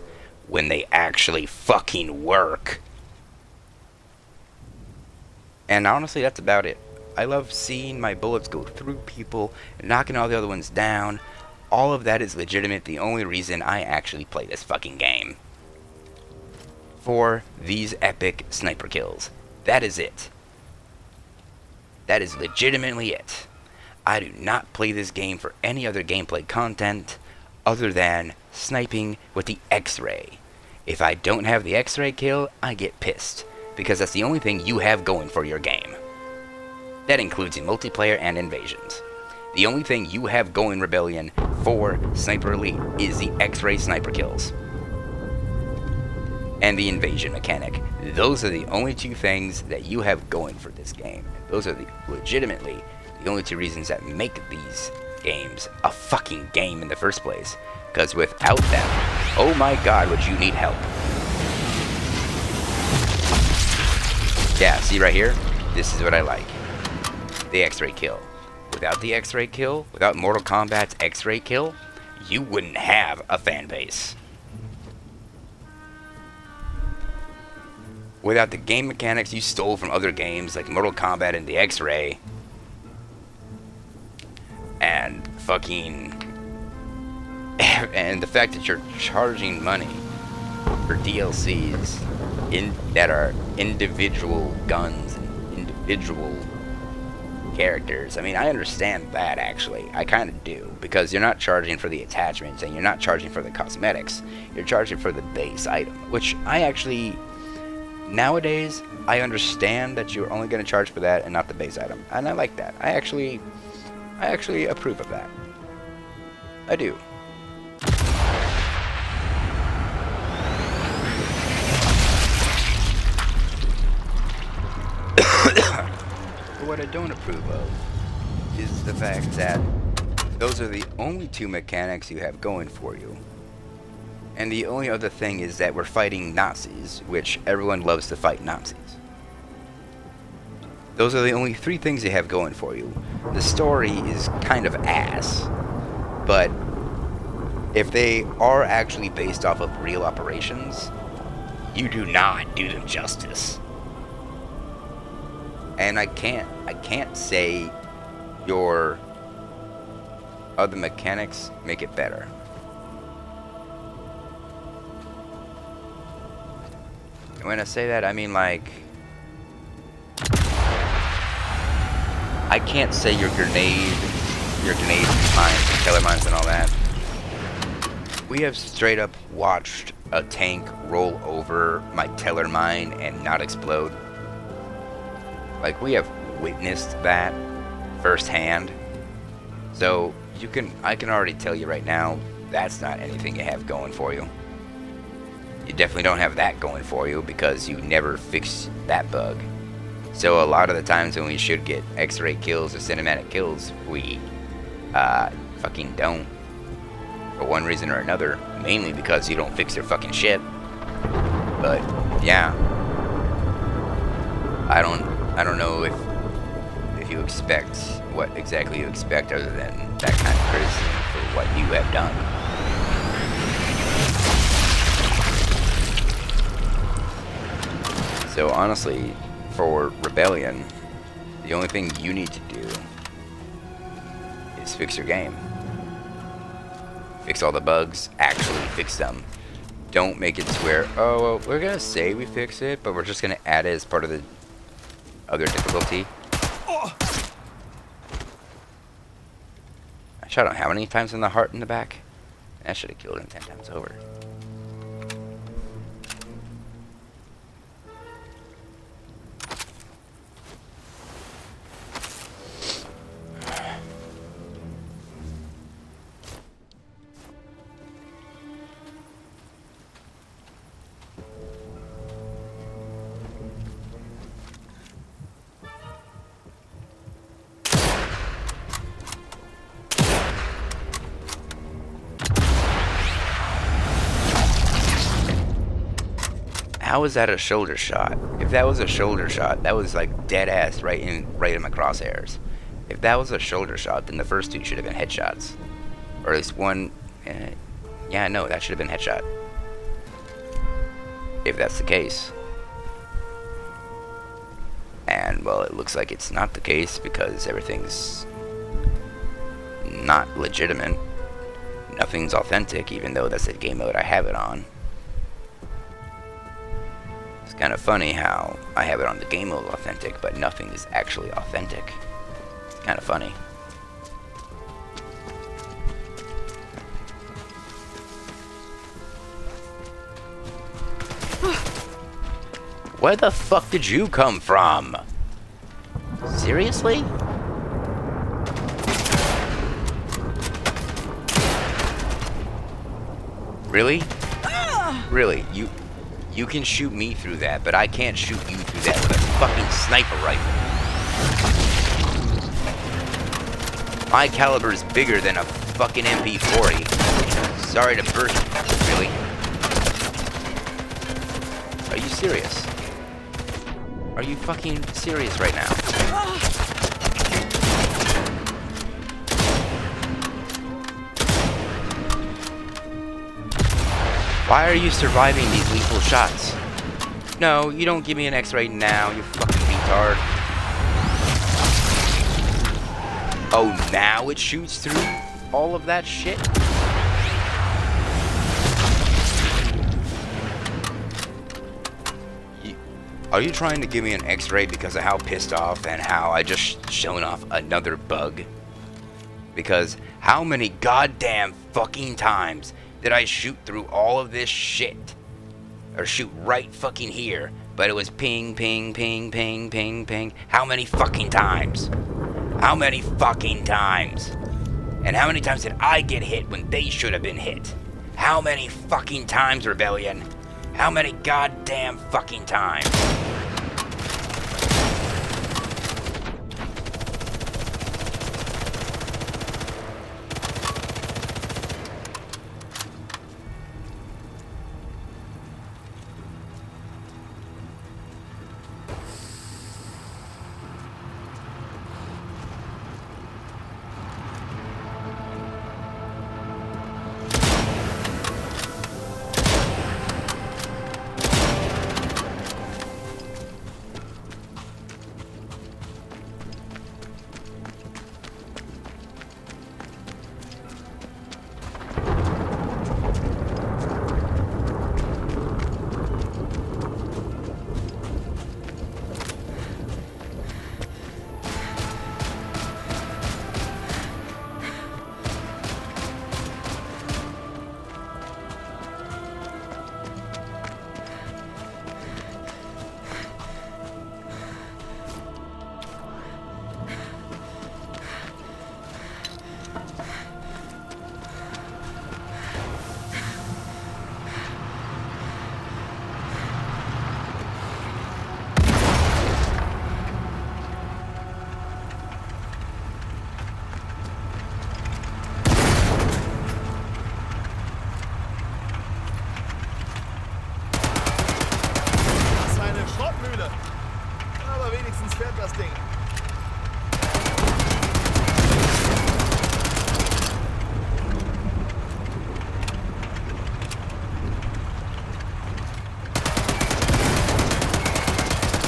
when they actually fucking work. And honestly, that's about it. I love seeing my bullets go through people, knocking all the other ones down. All of that is legitimate. The only reason I actually play this fucking game. For these epic sniper kills. That is it. That is legitimately it. I do not play this game for any other gameplay content other than sniping with the X-ray. If I don't have the X-ray kill, I get pissed, because that's the only thing you have going for your game. That includes in multiplayer and invasions. The only thing you have going, Rebellion, for Sniper Elite is the X-ray sniper kills. And the invasion mechanic. Those are the only two things that you have going for this game. Those are legitimately the only two reasons that make these games a fucking game in the first place. Because without them, oh my god, would you need help. Yeah, see right here? This is what I like. The X-ray kill. Without the X-ray kill, without Mortal Kombat's X-ray kill, you wouldn't have a fan base. Without the game mechanics you stole from other games like Mortal Kombat and the X-ray, and fucking and the fact that you're charging money for DLCs that are individual guns and individual characters. I mean, I understand that, actually. I kind of do, because you're not charging for the attachments and you're not charging for the cosmetics. You're charging for the base item, which I actually, nowadays, I understand that you're only going to charge for that and not the base item, and I like that. I actually approve of that. I do. But what I don't approve of is the fact that those are the only two mechanics you have going for you. And the only other thing is that we're fighting Nazis, which everyone loves to fight Nazis. Those are the only three things you have going for you. The story is kind of ass, but if they are actually based off of real operations, you do not do them justice. And I can't say your other mechanics make it better. And when I say that, I mean, like, I can't say your grenade mines, killer mines and all that. We have straight up watched a tank roll over my teller mine and not explode. Like, we have witnessed that firsthand. So I can already tell you right now, that's not anything you have going for you. You definitely don't have that going for you because you never fix that bug. So a lot of the times when we should get X-ray kills or cinematic kills, we fucking don't. For one reason or another, mainly because you don't fix their fucking shit. But yeah, I don't know if you expect what exactly you expect other than that kind of criticism for what you have done. So honestly, for Rebellion, the only thing you need to do is fix your game. Fix all the bugs, actually fix them. Don't make it to where, oh, well, we're gonna say we fix it, but we're just gonna add it as part of the other difficulty. I shot him how many times in the heart in the back? That should have killed him 10 times over. How is that a shoulder shot? If that was a shoulder shot, that was like dead ass right in my crosshairs. If that was a shoulder shot, then the first two should have been headshots, or at least one. Yeah, no, that should have been headshot. if that's the case. And, well, it looks like it's not the case because everything's not legitimate. Nothing's authentic, even though that's the game mode I have it on. It's kind of funny how I have it on the game mode authentic, but nothing is actually authentic. It's kind of funny. Where the fuck did you come from? Seriously? Really? Really? You can shoot me through that, but I can't shoot you through that with a fucking sniper rifle. My caliber is bigger than a fucking MP40. Sorry to burst. Really? Are you serious? Are you fucking serious right now? Why are you surviving these lethal shots? No, you don't give me an X-ray now, you fucking retard. Oh, now it shoots through all of that shit? Are you trying to give me an X-ray because of how pissed off and how I just shown off another bug? Because how many goddamn fucking times did I shoot through all of this shit? Or shoot right fucking here, but it was ping, ping, ping, ping, ping, ping. How many fucking times? How many fucking times? And how many times did I get hit when they should have been hit? How many fucking times, Rebellion? How many goddamn fucking times? Aber wenigstens fährt das Ding.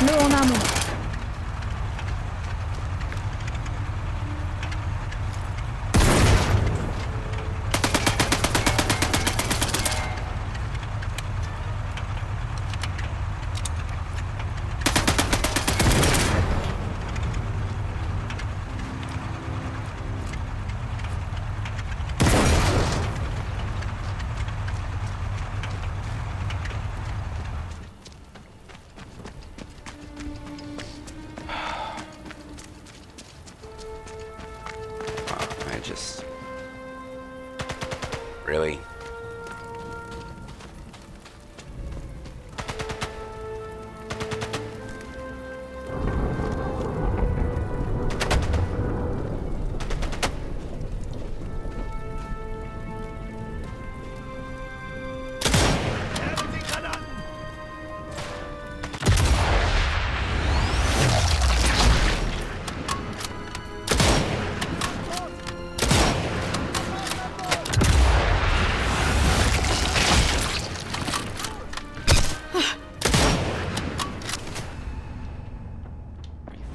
Low on ammo. Really?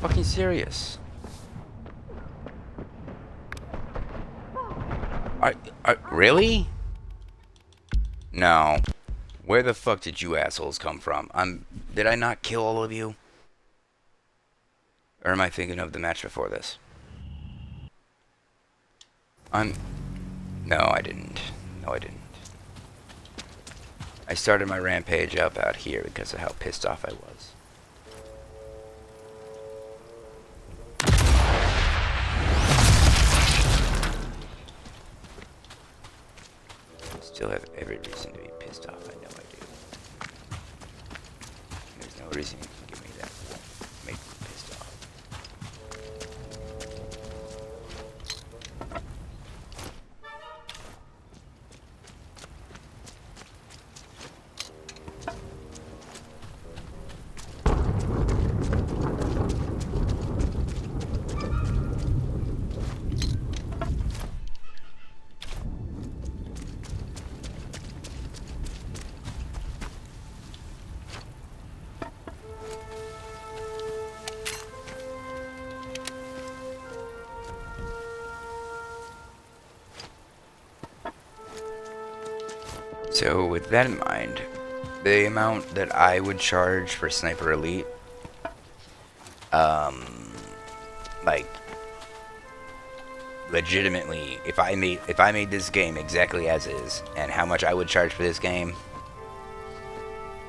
Fucking serious. Really? No. Where the fuck did you assholes come from? Did I not kill all of you? Or am I thinking of the match before this? No, I didn't. No, I didn't. I started my rampage up out here because of how pissed off I was. Still have every reason to be pissed off. I know I do. There's no reason you can give me that won't make me pissed off. So with that in mind, the amount that I would charge for Sniper Elite, like legitimately, if I made this game exactly as is, and how much I would charge for this game,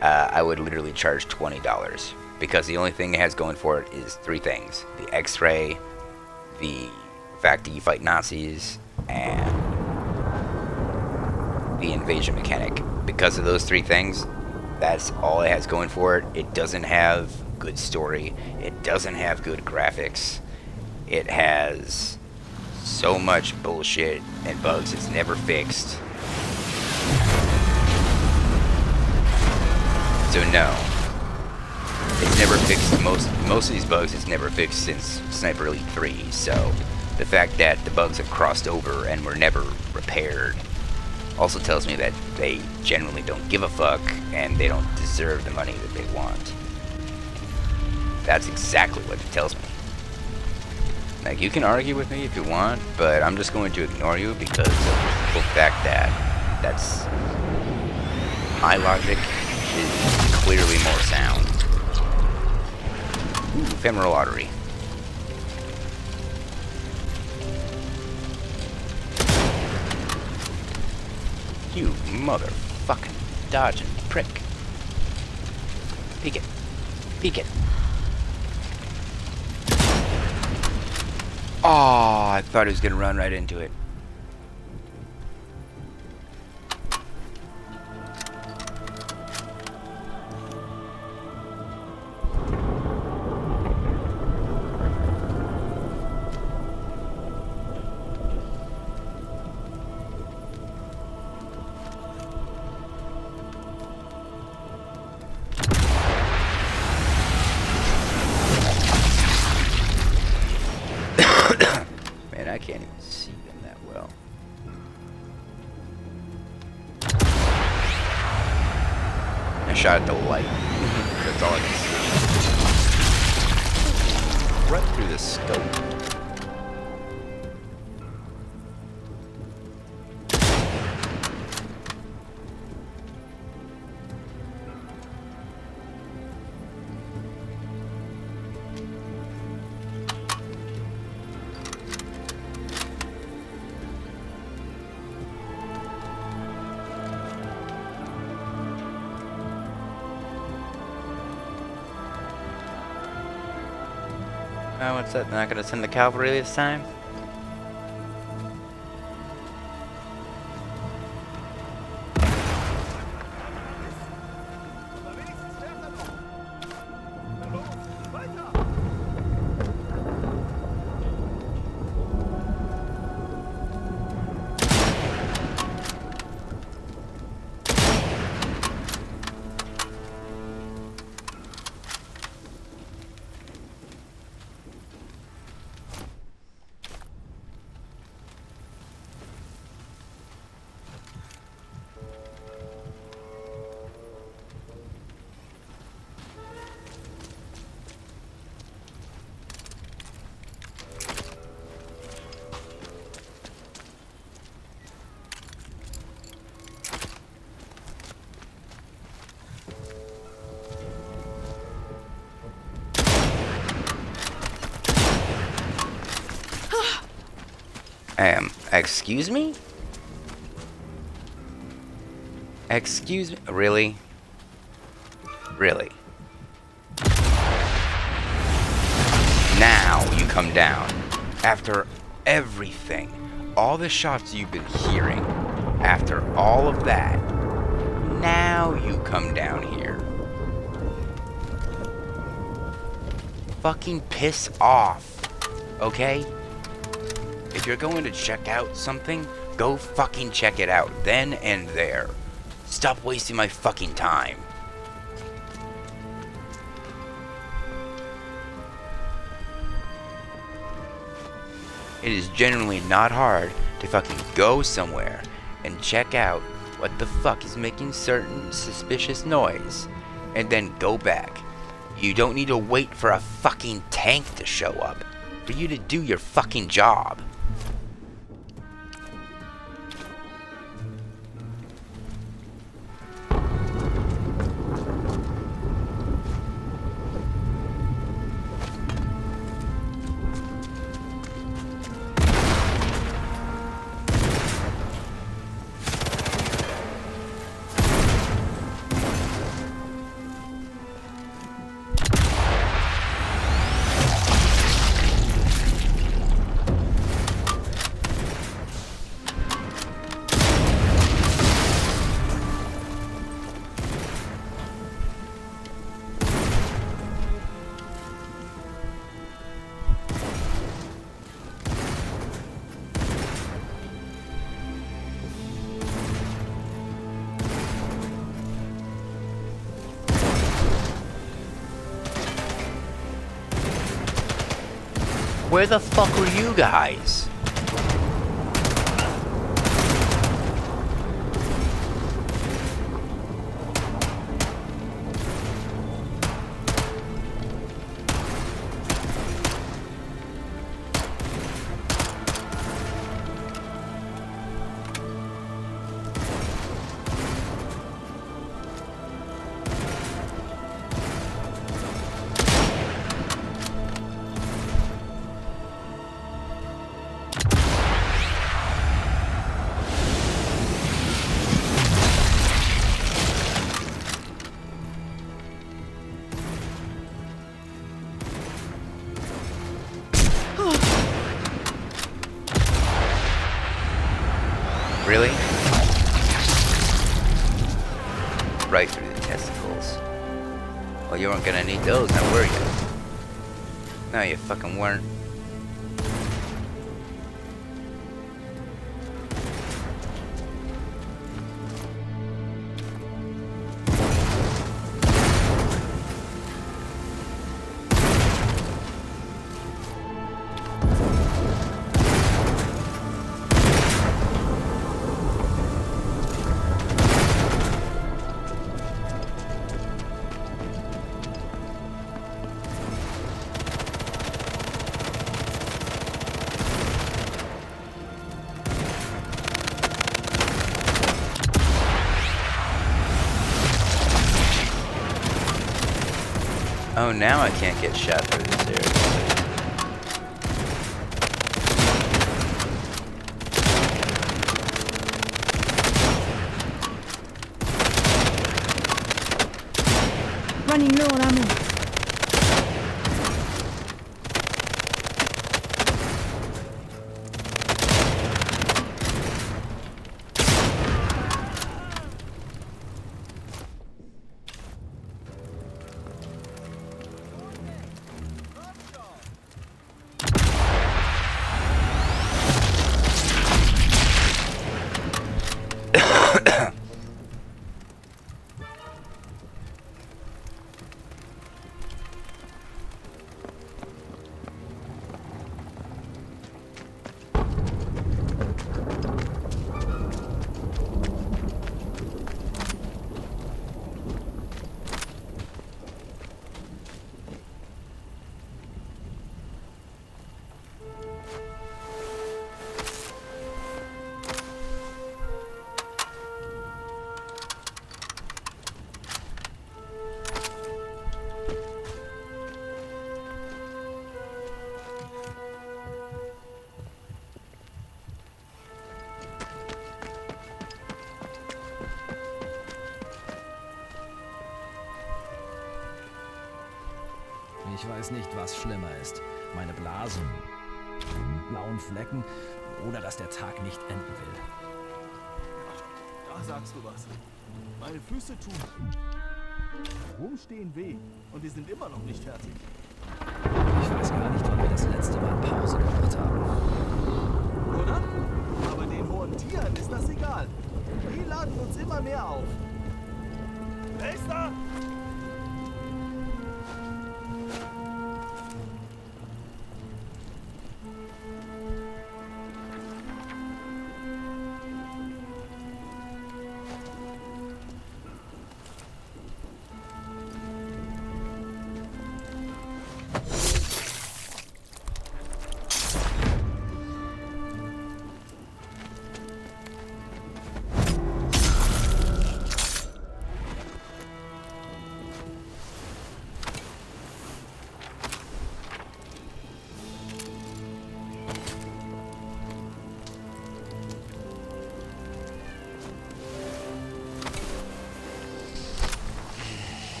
I would literally charge $20, because the only thing it has going for it is three things: the X-ray, the fact that you fight Nazis, and the invasion mechanic. Because of those three things, that's all it has going for it. It doesn't have good story. It doesn't have good graphics. It has so much bullshit and bugs it's never fixed. So no, it's never fixed. Most of these bugs it's never fixed since Sniper Elite 3. So the fact that the bugs have crossed over and were never repaired also tells me that they generally don't give a fuck and they don't deserve the money that they want. That's exactly what it tells me. Like, you can argue with me if you want, but I'm just going to ignore you because of the simple fact that that's my logic is clearly more sound. Ooh, femoral artery. You motherfucking dodging prick. Peek it. Peek it. Oh, I thought he was gonna run right into it. Man, I can't even see them that well. I shot at the light. That's all I can see. Right through the scope. Oh, what's that? They're not gonna send the cavalry this time? Excuse me? Excuse me? Really? Really? Now you come down. After everything, all the shots you've been hearing, after all of that, now you come down here. Fucking piss off, okay? If you're going to check out something, go fucking check it out then and there. Stop wasting my fucking time. It is generally not hard to fucking go somewhere and check out what the fuck is making certain suspicious noise, and then go back. You don't need to wait for a fucking tank to show up for you to do your fucking job. Where the fuck were you guys? Really? Right through the testicles. Well, you weren't gonna need those, now were you? No, you fucking weren't. Oh, now I can't get shot through this area. Running low on ammo. Ich weiß nicht, was schlimmer ist. Meine Blasen, blauen Flecken oder dass der Tag nicht enden will. Da sagst du was. Meine Füße tun rumstehen weh und die sind immer noch nicht fertig. Ich weiß gar nicht, wann wir das letzte Mal Pause gemacht haben. Oder? Aber den hohen Tieren ist das egal. Die laden uns immer mehr auf. Wer ist da?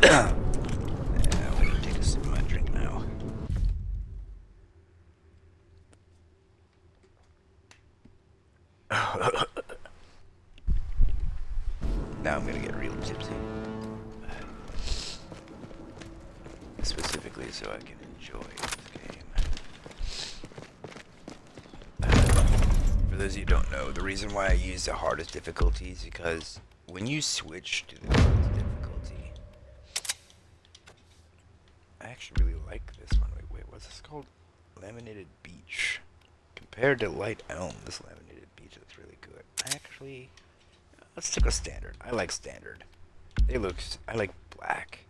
Yeah, I'm gonna take a sip of my drink now. Now I'm gonna get real tipsy. Specifically so I can enjoy this game. For those of you who don't know, the reason why I use the hardest difficulty is because when you switch to the hardest difficulty, I actually really like this one. Wait, what's this called? Laminated Beach. Compared to Light Elm, this Laminated Beach is really good. Let's take a standard. I like standard. I like black.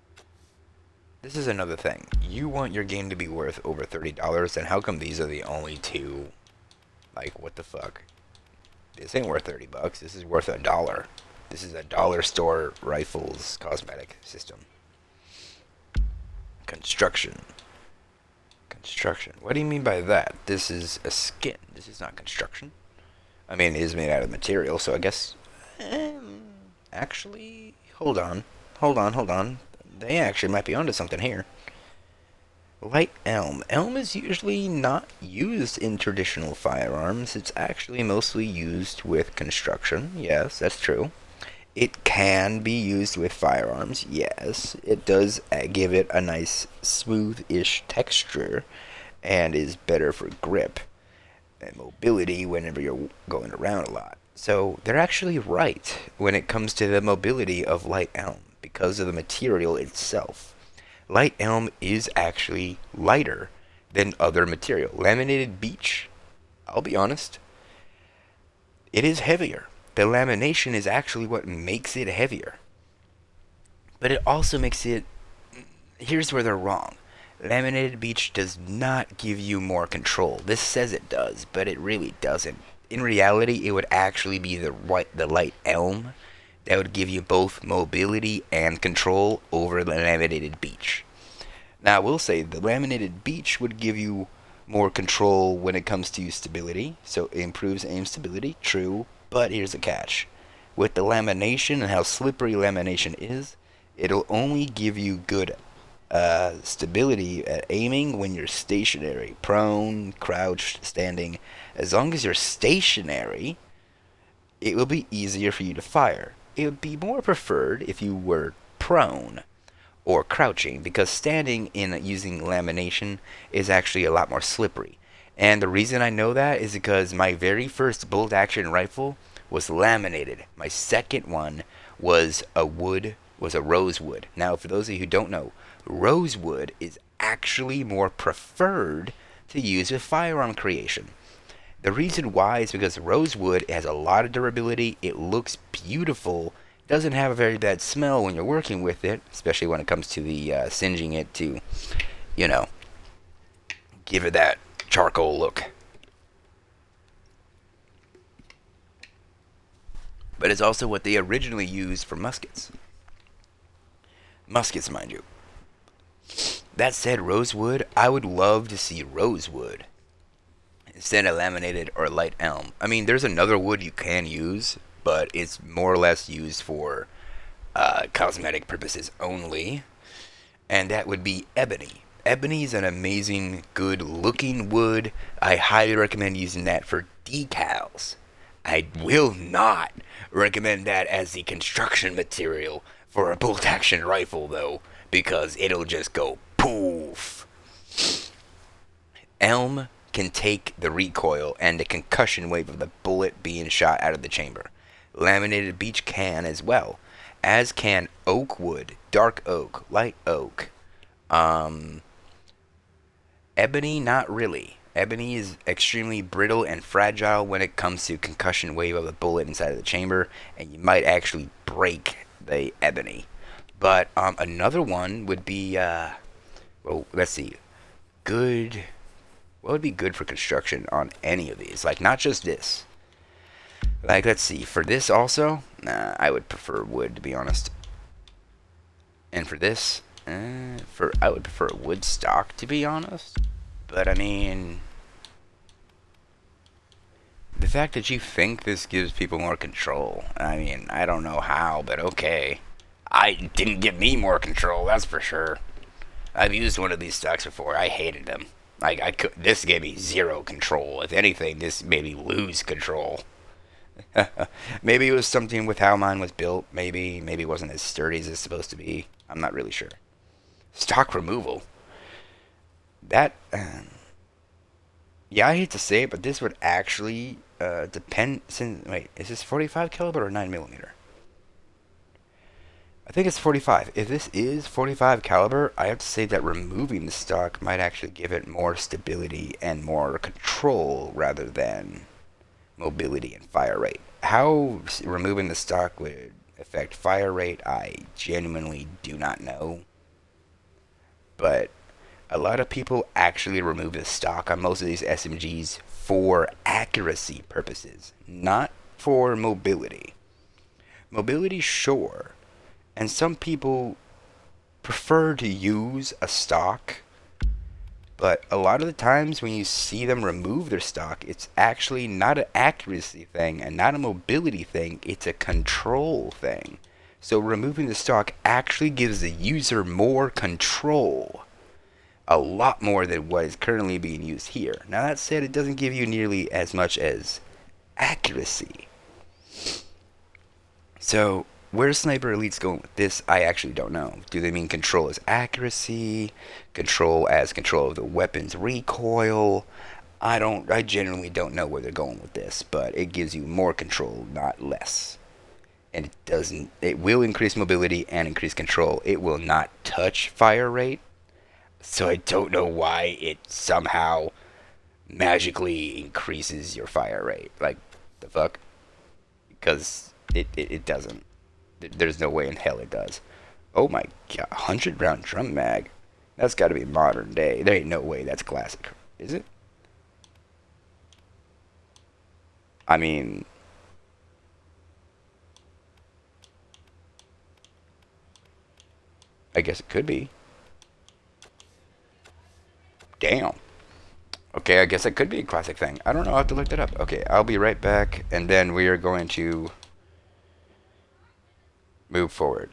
This is another thing. You want your game to be worth over $30, and how come these are the only two? Like, what the fuck? This ain't worth 30 bucks. This is worth $1. This is a dollar store rifles cosmetic system. Construction. What do you mean by that? This is a skin. This is not construction. I mean, it is made out of material, so I guess... actually, hold on. They actually might be onto something here. Light elm. Elm is usually not used in traditional firearms. It's actually mostly used with construction. Yes, that's true. It can be used with firearms. Yes, it does give it a nice smooth-ish texture and is better for grip and mobility whenever you're going around a lot. So they're actually right when it comes to the mobility of light elm because of the material itself. Light elm is actually lighter than other material. Laminated beech, I'll be honest, it is heavier. The lamination is actually what makes it heavier. But it also makes it... Here's where they're wrong. Laminated beech does not give you more control. This says it does, but it really doesn't. In reality, it would actually be the light elm that would give you both mobility and control over the laminated beech. Now, I will say the laminated beech would give you more control when it comes to stability, so it improves aim stability, true, but here's a catch. With the lamination and how slippery lamination is, it'll only give you good stability at aiming when you're stationary, prone, crouched, standing. As long as you're stationary, it will be easier for you to fire. It would be more preferred if you were prone or crouching, because standing in using lamination is actually a lot more slippery. And the reason I know that is because my very first bolt action rifle was laminated. My second one was a rosewood. Now, for those of you who don't know, rosewood is actually more preferred to use with firearm creation. The reason why is because rosewood has a lot of durability, it looks beautiful, doesn't have a very bad smell when you're working with it, especially when it comes to the singeing it to, give it that charcoal look. But it's also what they originally used for muskets. Muskets, mind you. That said, rosewood, I would love to see rosewood instead of laminated or light elm. I mean, there's another wood you can use, but it's more or less used for cosmetic purposes only, and that would be ebony. Ebony is an amazing, good-looking wood. I highly recommend using that for decals. I will not recommend that as the construction material for a bolt-action rifle, though, because it'll just go poof. Elm can take the recoil and the concussion wave of the bullet being shot out of the chamber. Laminated beech can as well, as can oak wood, dark oak, light oak. Ebony, not really. Ebony is extremely brittle and fragile when it comes to concussion wave of the bullet inside of the chamber, and you might actually break the ebony. But another one would be, well, let's see, good. What would be good for construction on any of these? Like, not just this. Like, let's see, for this also, I would prefer wood, to be honest. And for this, I would prefer wood stock, to be honest. But, I mean, the fact that you think this gives people more control, I mean, I don't know how, but okay. I didn't give me more control, that's for sure. I've used one of these stocks before. I hated them. This gave me zero control. If anything, this made me lose control. Maybe it was something with how mine was built. Maybe it wasn't as sturdy as it's supposed to be. I'm not really sure. Stock removal. That, yeah, I hate to say it, but this would actually depend. Wait, is this 45 caliber or 9mm? I think it's 45. If this is 45 caliber, I have to say that removing the stock might actually give it more stability and more control rather than mobility and fire rate. How removing the stock would affect fire rate, I genuinely do not know. But a lot of people actually remove the stock on most of these SMGs for accuracy purposes, not for mobility. Mobility, sure. And some people prefer to use a stock, but a lot of the times when you see them remove their stock, it's actually not an accuracy thing and not a mobility thing, it's a control thing. So removing the stock actually gives the user more control. A lot more than what is currently being used here. Now that said, it doesn't give you nearly as much as accuracy. So, where Sniper Elite's going with this, I actually don't know. Do they mean control as accuracy? Control as control of the weapon's recoil? I generally don't know where they're going with this, but it gives you more control, not less. And it will increase mobility and increase control. It will not touch fire rate. So I don't know why it somehow magically increases your fire rate. Like, the fuck? Because it doesn't. There's no way in hell it does. Oh my god, 100 round drum mag. That's got to be modern day. There ain't no way that's classic, is it? I mean, I guess it could be. Damn. Okay, I guess it could be a classic thing. I don't know. I'll have to look that up. Okay, I'll be right back, and then we are going to move forward.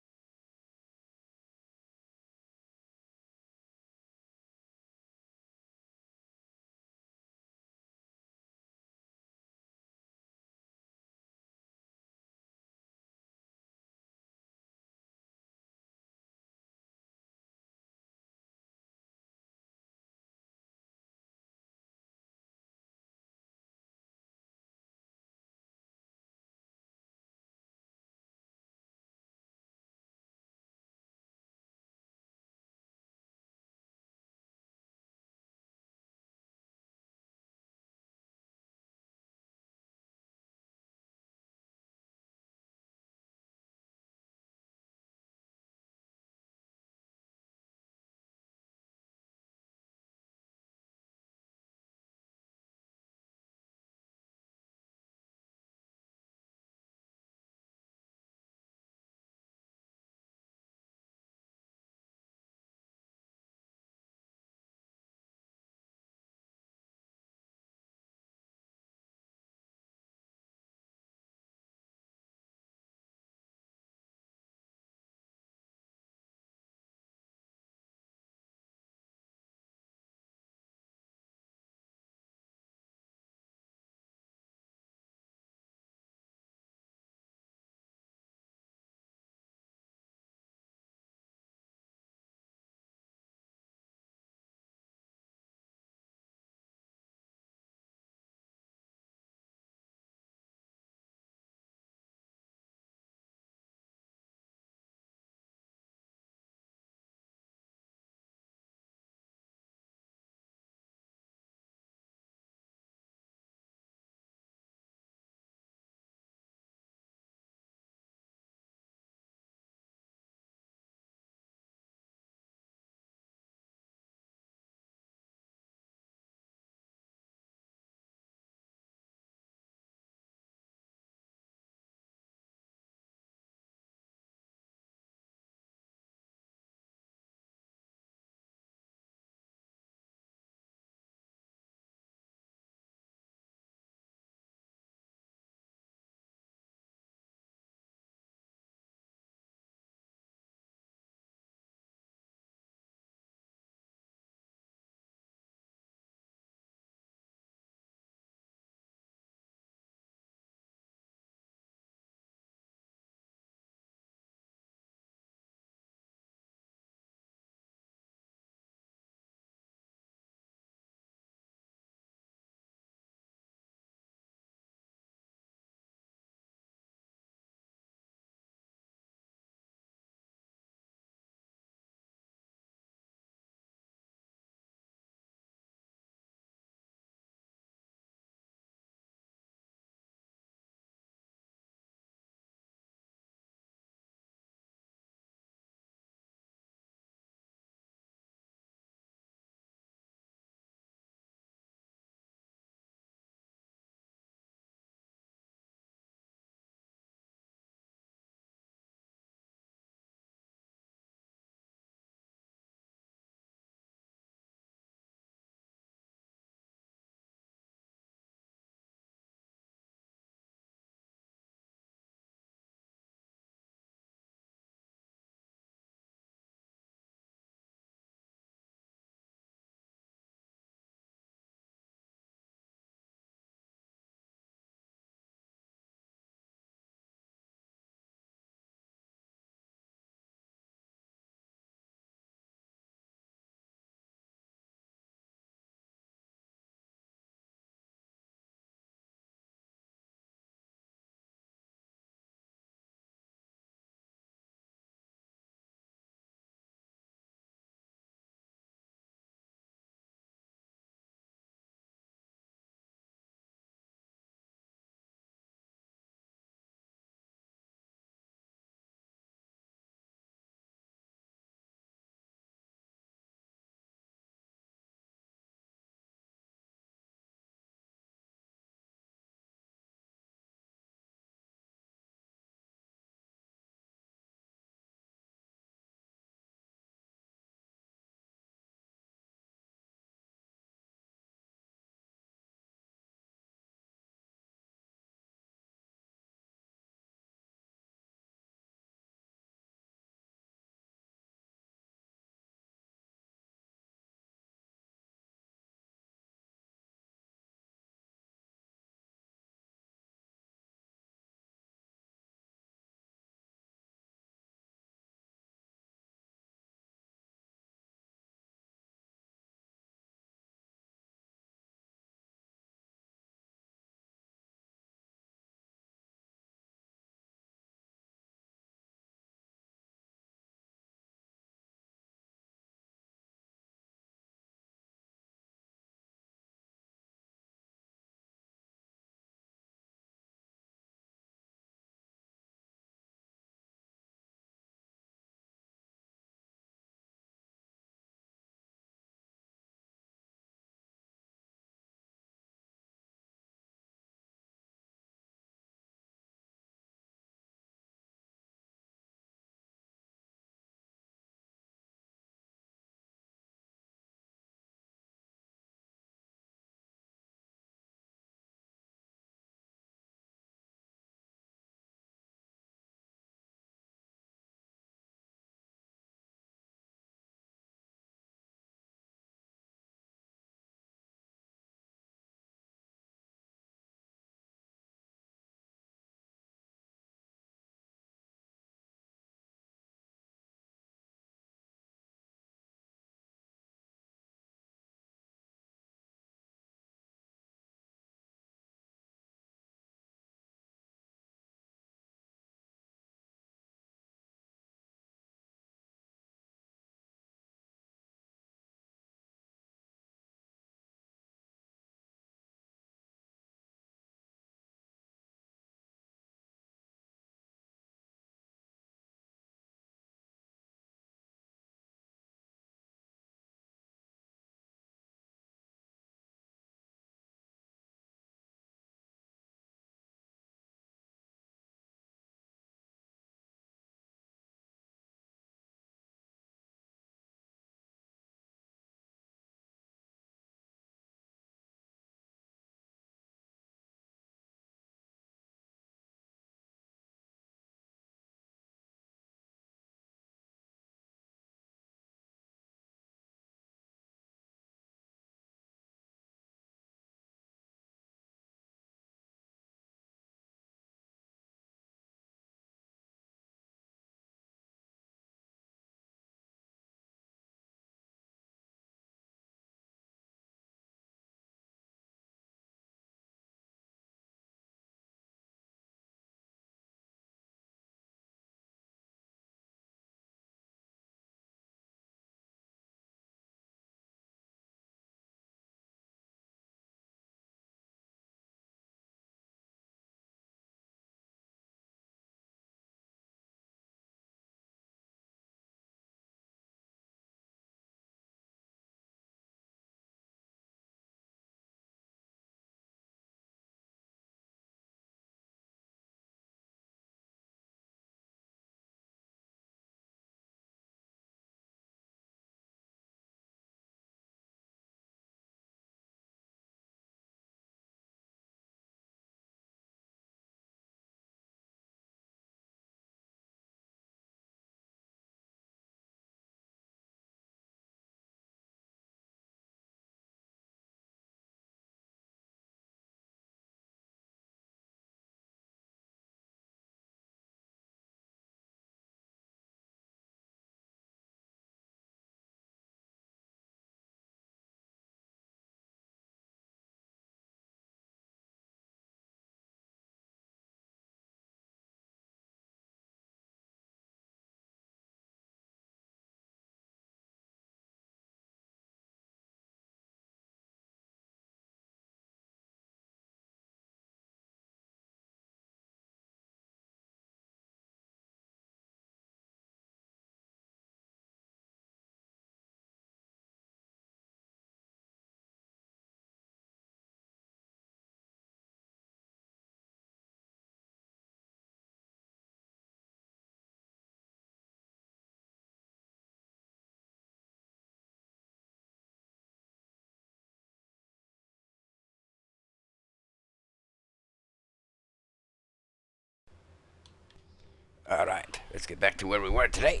Alright, let's get back to where we were today.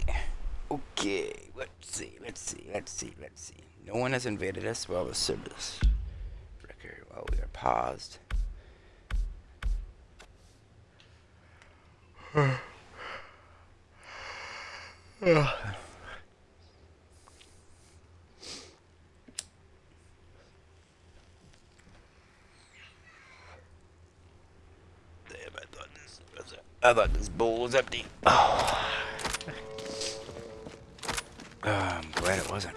Okay, let's see. No one has invaded us while the service record while we are paused. I thought this bowl was empty. Oh. I'm glad it wasn't.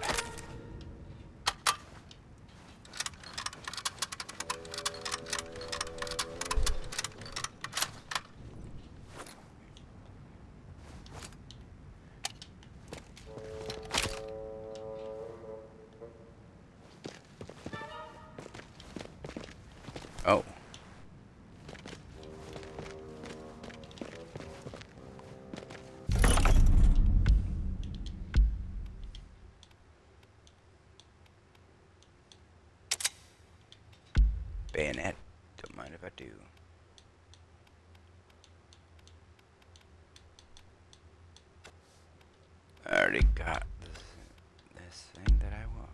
Oh. Bayonet. Don't mind if I do. I already got this thing that I want.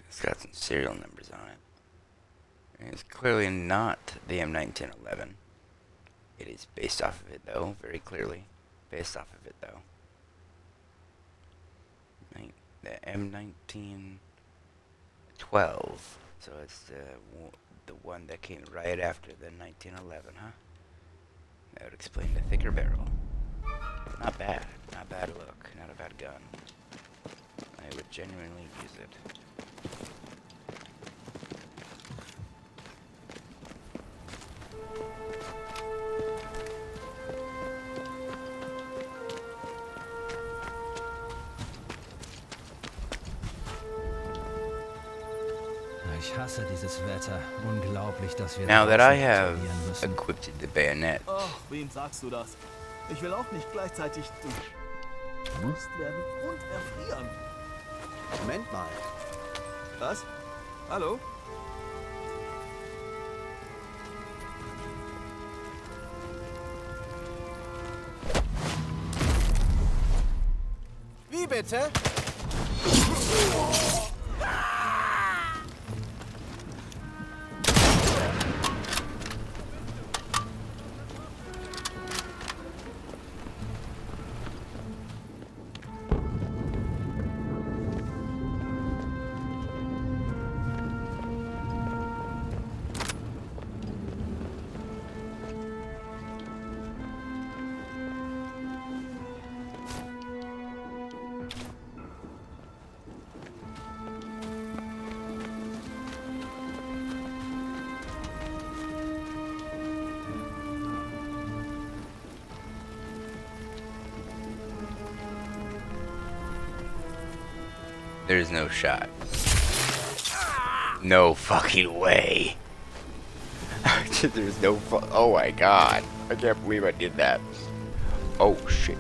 It's got some serial numbers on it. And it's clearly not the M1911. It is based off of it, though, very clearly. Based off of it, though. The M1912. So it's the one that came right after the 1911, huh? That would explain the thicker barrel. Not bad. Not bad look. Not a bad gun. I would genuinely use it. Ich hasse dieses Wetter. Unglaublich, dass wir Now that I draußen have patrouillieren müssen. equipped the bayonet, Oh, wem sagst du das? Ich will auch nicht gleichzeitig durchwüst werden und erfrieren. Moment mal. Was? Hallo? Wie bitte? there's no shot. No fucking way. There's no oh my god. I can't believe I did that. Oh shit.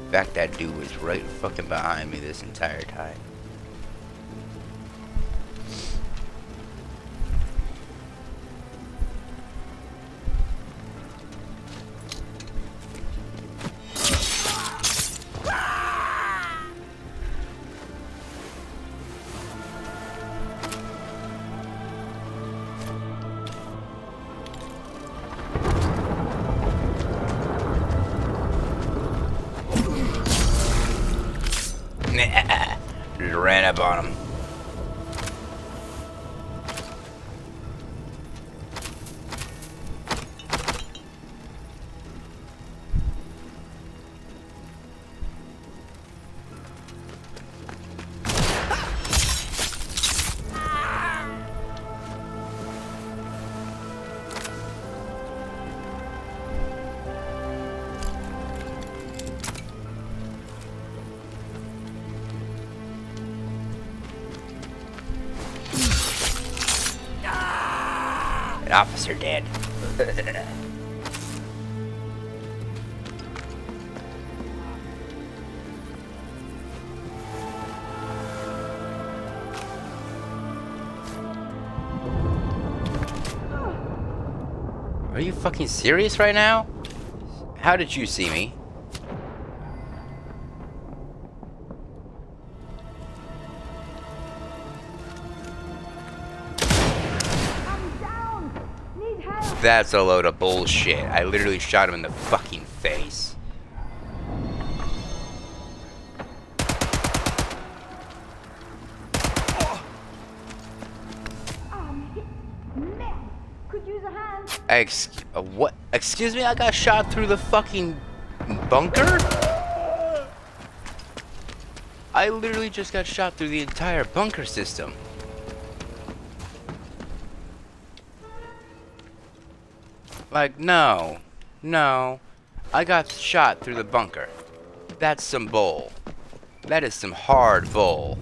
In fact, that dude was right fucking behind me this entire time. Just ran up on him. An officer dead. Are you fucking serious right now? How did you see me? That's a load of bullshit. I literally shot him in the fucking face. Could use a hand. What? Excuse me? I got shot through the fucking bunker? I literally just got shot through the entire bunker system. Like, no. No. I got shot through the bunker. That's some bull. That is some hard bull.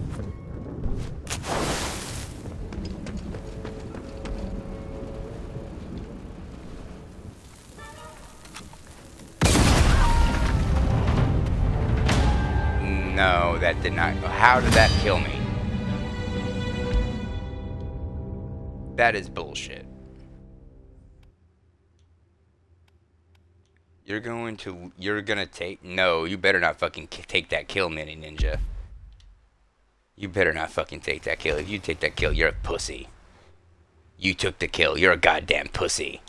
No, that did not. How did that kill me? That is bullshit. You're gonna take, no, you better not fucking take that kill, Mini Ninja. You better not fucking take that kill. If you take that kill, you're a pussy. You took the kill, you're a goddamn pussy.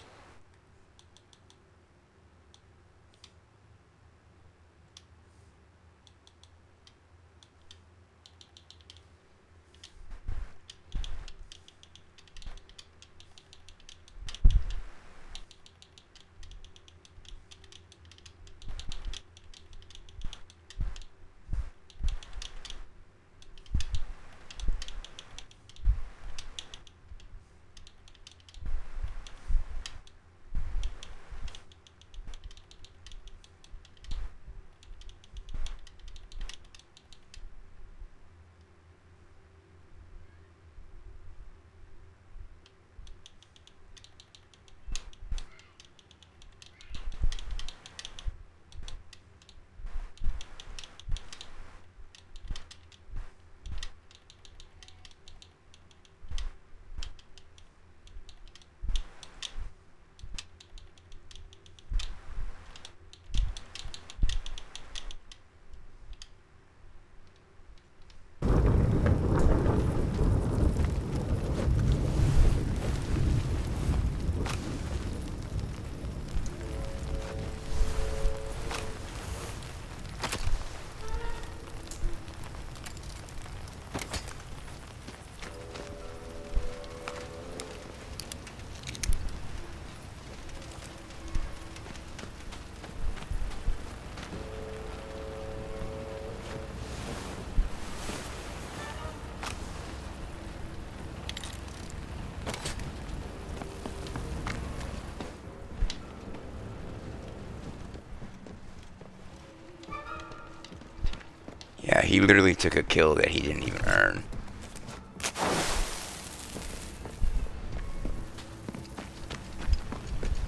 Yeah, he literally took a kill that he didn't even earn.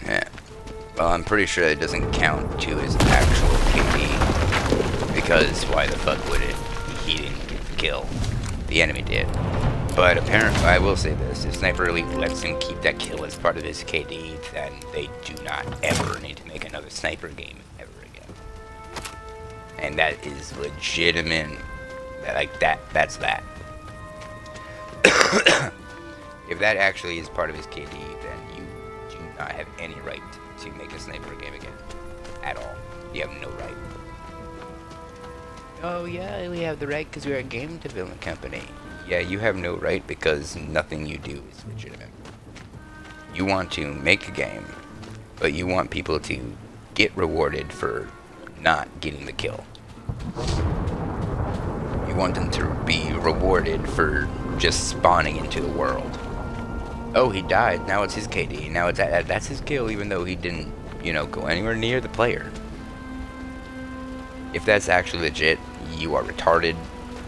Yeah. Well, I'm pretty sure it doesn't count to his actual KD. Because why the fuck would it? He didn't get the kill. The enemy did. But apparently, I will say this, if Sniper Elite lets him keep that kill as part of his KD, then they do not ever need to make another sniper game ever again. And that is legitimate. That's that. If that actually is part of his KD, then you do not have any right to make a sniper game again. At all. You have no right. Oh yeah, we have the right because we're a game development company. Yeah, you have no right because nothing you do is legitimate. You want to make a game, but you want people to get rewarded for not getting the kill. You want them to be rewarded for just spawning into the world. Oh, he died. Now it's his KD. Now it's that's his kill, even though he didn't, go anywhere near the player. If that's actually legit, you are retarded.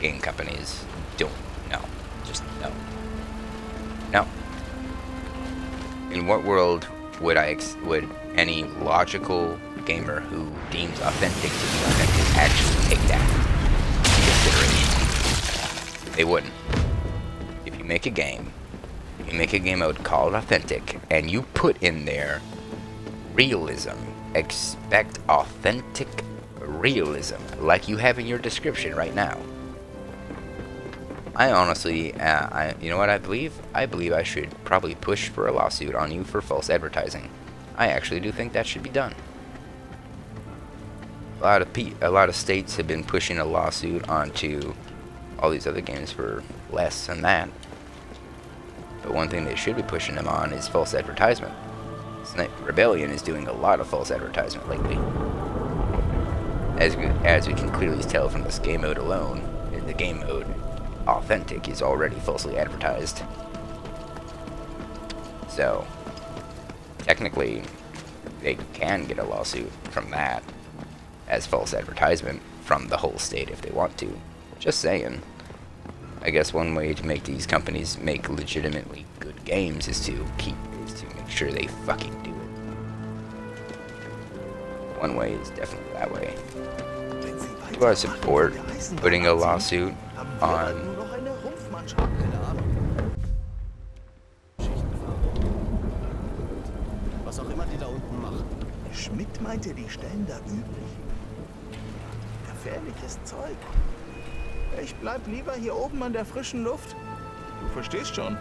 Game companies don't. No. Just no. No. In what world would would any logical gamer who deems authentic to be authentic actually take that into consideration? They wouldn't. If you make a game, you make a game mode called authentic, and you put in there realism, expect authentic realism, like you have in your description right now. I honestly, you know what I believe? I believe I should probably push for a lawsuit on you for false advertising. I actually do think that should be done. A lot of states have been pushing a lawsuit onto all these other games for less than that. But one thing they should be pushing them on is false advertisement. Snipe Rebellion is doing a lot of false advertisement lately. As we can clearly tell from this game mode alone, the game mode authentic is already falsely advertised. So, technically, they can get a lawsuit from that as false advertisement from the whole state if they want to. Just saying. I guess one way to make these companies make legitimately good games is to make sure they fucking do it. One way is definitely that way. Do I support putting a lawsuit on Was auch immer die da unten machen. Schmidt meinte, die stellen da üblich. Gefährliches Zeug. Ich bleib lieber hier oben an der frischen Luft. Du verstehst schon.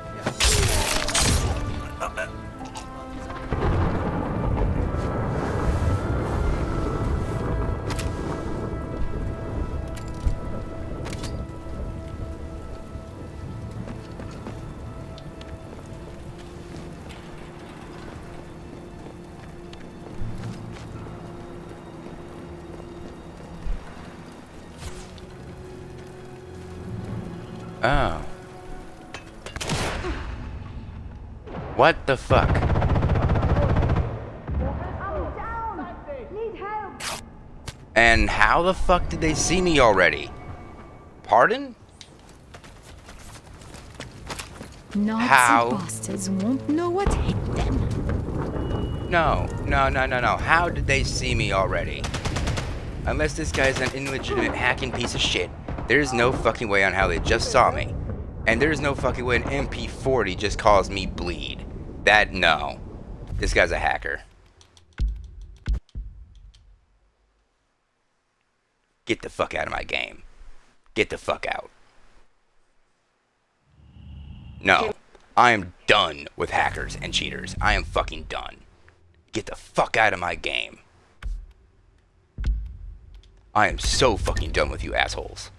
Oh. What the fuck? And how the fuck did they see me already? Pardon? Nazi How? bastards won't know what hit them. No. How did they see me already? Unless this guy's an illegitimate hacking piece of shit, there's no fucking way on how they just saw me. And there's no fucking way an MP40 just caused me bleed. No. This guy's a hacker. Get the fuck out of my game. Get the fuck out. No. I am done with hackers and cheaters. I am fucking done. Get the fuck out of my game. I am so fucking done with you assholes.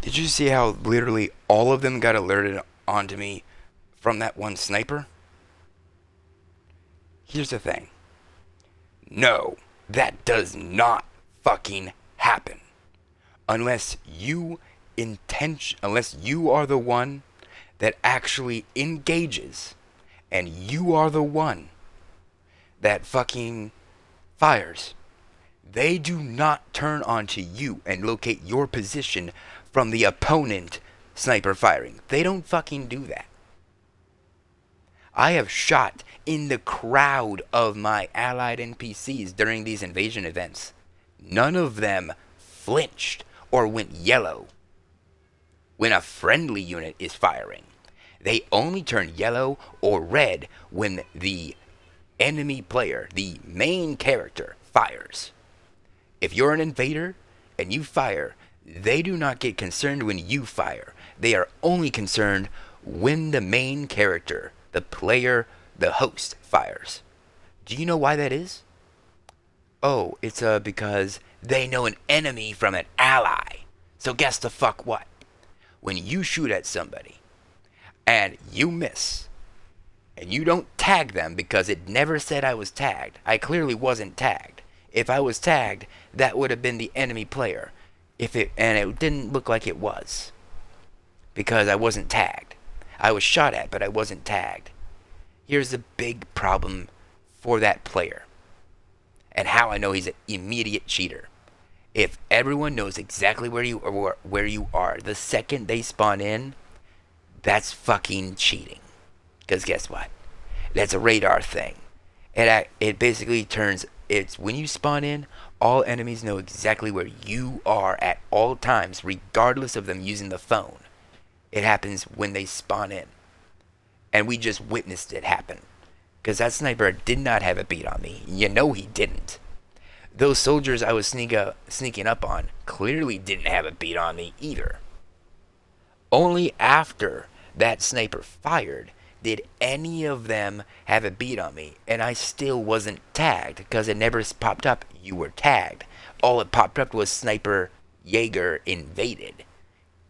Did you see how literally all of them got alerted onto me from that one sniper? Here's the thing. No, that does not fucking happen. Unless you are the one that actually engages, and you are the one that fucking fires. They do not turn onto you and locate your position from the opponent sniper firing. They don't fucking do that. I have shot in the crowd of my allied NPCs during these invasion events. None of them flinched or went yellow when a friendly unit is firing. They only turn yellow or red when the enemy player, the main character, fires. If you're an invader and you fire, they do not get concerned when you fire. They are only concerned when the main character, the player, the host, fires. Do you know why that is? Oh, it's because they know an enemy from an ally. So guess the fuck what? When you shoot at somebody and you miss, and you don't tag them because it never said I was tagged. I clearly wasn't tagged. If I was tagged, that would have been the enemy player. And it didn't look like it was, because I wasn't tagged. I was shot at, but I wasn't tagged. Here's the big problem for that player, and how I know he's an immediate cheater. If everyone knows exactly where you are the second they spawn in, that's fucking cheating. Because guess what? That's a radar thing. It basically turns, it's when you spawn in, all enemies know exactly where you are at all times, regardless of them using the phone. It happens when they spawn in. And we just witnessed it happen. Because that sniper did not have a beat on me. You know he didn't. Those soldiers I was sneaking up on clearly didn't have a beat on me either. Only after that sniper fired did any of them have a beat on me, and I still wasn't tagged because it never popped up you were tagged. All it popped up was Sniper Jaeger invaded.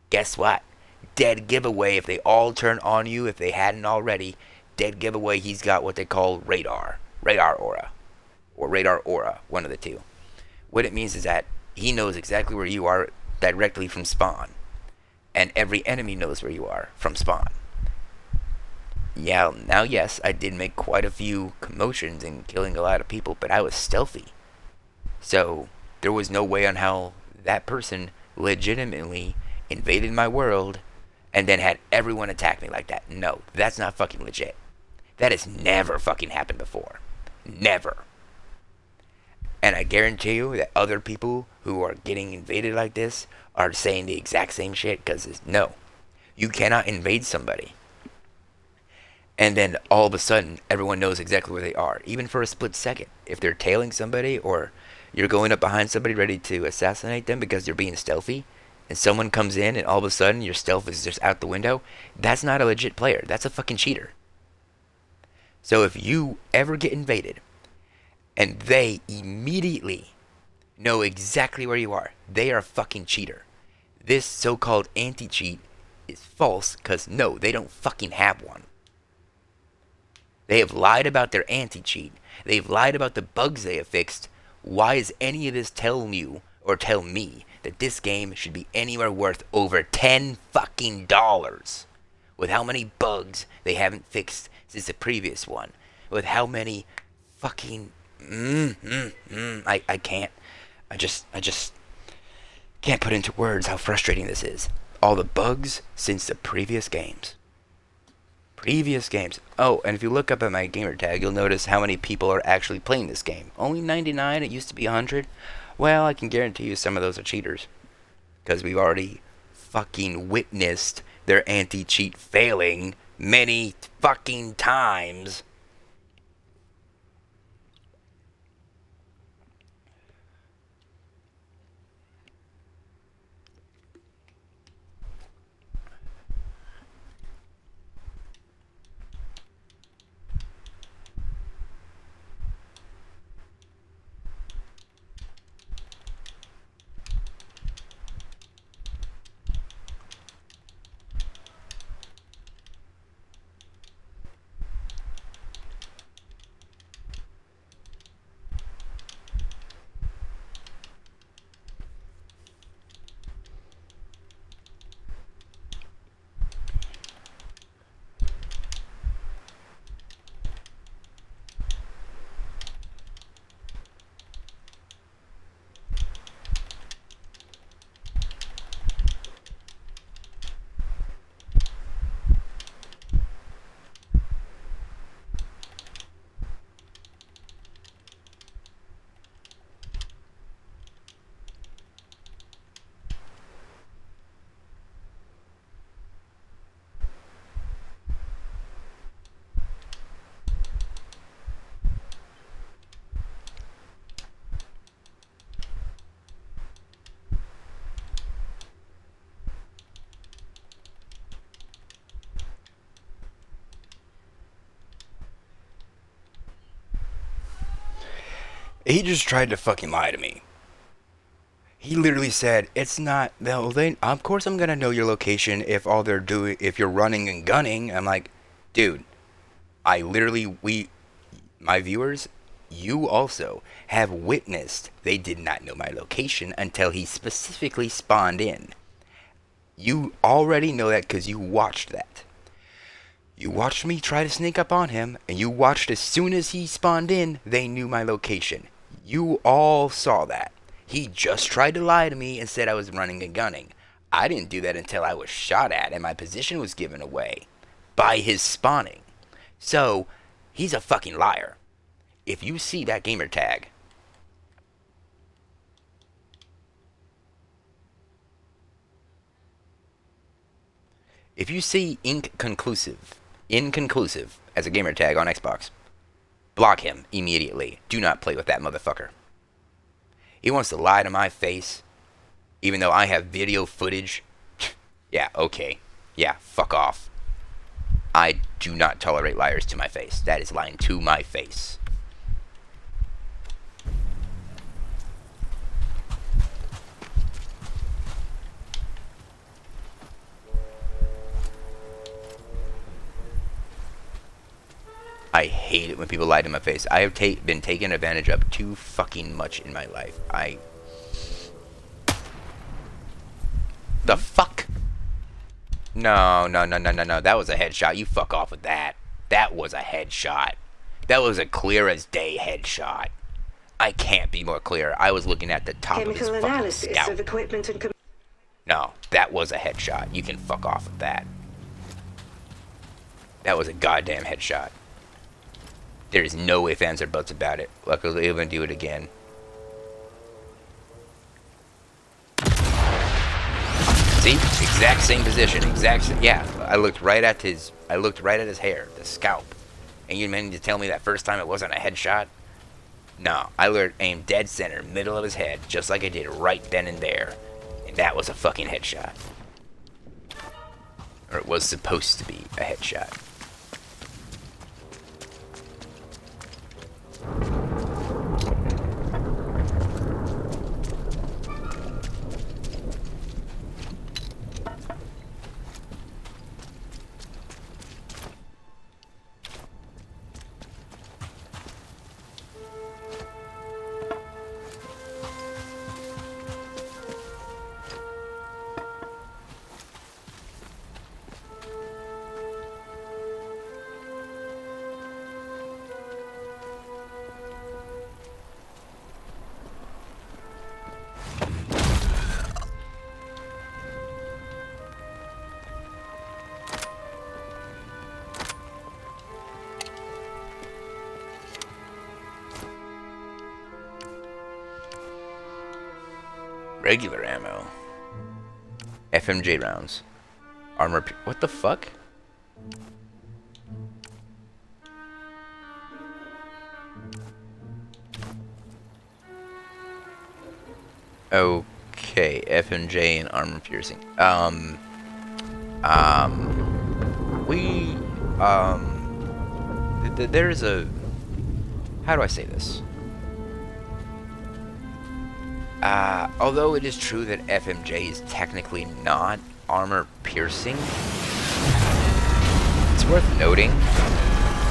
Guess what? Dead giveaway. If they all turn on you, if they hadn't already, dead giveaway. He's got what they call radar aura, or radar aura, one of the two. What it means is that he knows exactly where you are directly from spawn, and every enemy knows where you are from spawn. Yeah, now yes, I did make quite a few commotions and killing a lot of people, but I was stealthy. So there was no way on how that person legitimately invaded my world and then had everyone attack me like that. No, that's not fucking legit. That has never fucking happened before. Never. And I guarantee you that other people who are getting invaded like this are saying the exact same shit, because no, you cannot invade somebody and then all of a sudden everyone knows exactly where they are, even for a split second. If they're tailing somebody, or you're going up behind somebody ready to assassinate them because you're being stealthy, and someone comes in and all of a sudden your stealth is just out the window, that's not a legit player. That's a fucking cheater. So if you ever get invaded and they immediately know exactly where you are, they are a fucking cheater. This so-called anti-cheat is false, because no, they don't fucking have one. They have lied about their anti-cheat. They've lied about the bugs they have fixed. Why is any of this telling you, or tell me, that this game should be anywhere worth over $10 fucking dollars? With how many bugs they haven't fixed since the previous one. With how many fucking... I can't. I just can't put into words how frustrating this is. All the bugs since the previous games. Oh, and if you look up at my gamer tag, you'll notice how many people are actually playing this game. Only 99, it used to be 100. Well, I can guarantee you some of those are cheaters, because we've already fucking witnessed their anti-cheat failing many fucking times. He just tried to fucking lie to me. He literally said, "It's not. No, they. Of course, I'm gonna know your location if all they're doing, if you're running and gunning." I'm like, dude, my viewers, you also have witnessed they did not know my location until he specifically spawned in. You already know that because you watched that. You watched me try to sneak up on him, and you watched as soon as he spawned in, they knew my location. You all saw that. He just tried to lie to me and said I was running and gunning. I didn't do that until I was shot at and my position was given away by his spawning. So, he's a fucking liar. If you see that gamer tag, if you see inconclusive as a gamer tag on Xbox, block him immediately. Do not play with that motherfucker. He wants to lie to my face, even though I have video footage. Yeah, okay. Yeah, fuck off. I do not tolerate liars to my face. That is lying to my face. I hate it when people lie to my face. I have been taken advantage of too fucking much in my life. The fuck? No. That was a headshot. You fuck off with that. That was a headshot. That was a clear as day headshot. I can't be more clear. I was looking at the top of his fucking scalp. No, that was a headshot. You can fuck off with that. That was a goddamn headshot. There's no ifs, ands, or buts about it. Luckily, I'm gonna do it again. See, exact same position, yeah. I looked right at his hair, the scalp, and you meant to tell me that first time it wasn't a headshot? No, I aimed dead center, middle of his head, just like I did right then and there, and that was a fucking headshot, or it was supposed to be a headshot. Regular ammo. FMJ rounds. Armor. What the fuck? Okay, FMJ and armor piercing. There's a. How do I say this? Although it is true that FMJ is technically not armor piercing, it's worth noting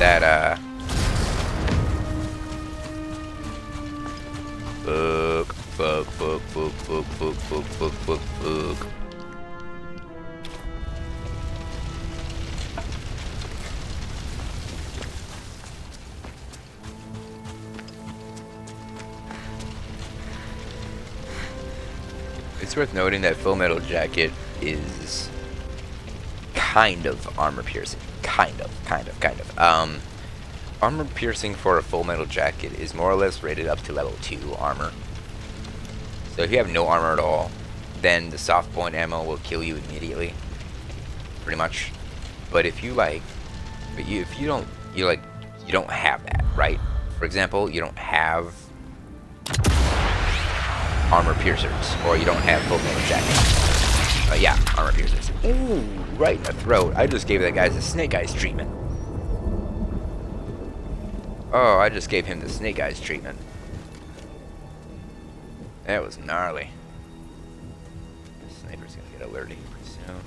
that, fuck. It's worth noting that Full Metal Jacket is kind of armor piercing. Kind of. Armor piercing for a Full Metal Jacket is more or less rated up to level 2 armor. So if you have no armor at all, then the soft point ammo will kill you immediately. Pretty much. But if you you don't have that, right? For example, you don't have armor piercers, or you don't have Full Metal Jacket. Yeah, armor piercers. Ooh, right in the throat. I just gave that guy the snake eyes treatment. Oh, I just gave him the snake eyes treatment. That was gnarly. The sniper's gonna get alerted pretty soon.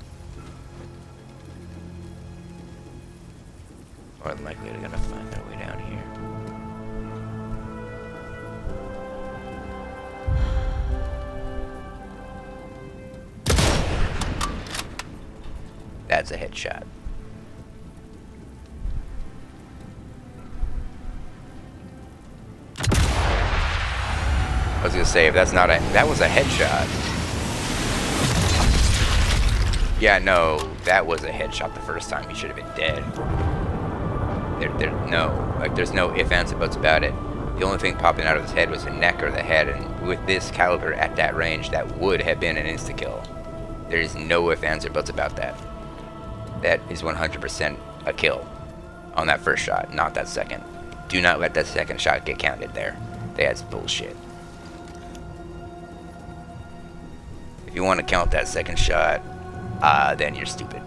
More than likely they're gonna find their way down here. That's a headshot. I was gonna say, if that's not a, that was a headshot. Yeah, no, that was a headshot the first time. He should have been dead. There's no ifs, ands, or buts about it. The only thing popping out of his head was the neck or the head, and with this caliber at that range, that would have been an insta-kill. There is no ifs, ands, or buts about that. That is 100% a kill on that first shot, not that second. Do not let that second shot get counted there. That's bullshit. If you want to count that second shot, then you're stupid.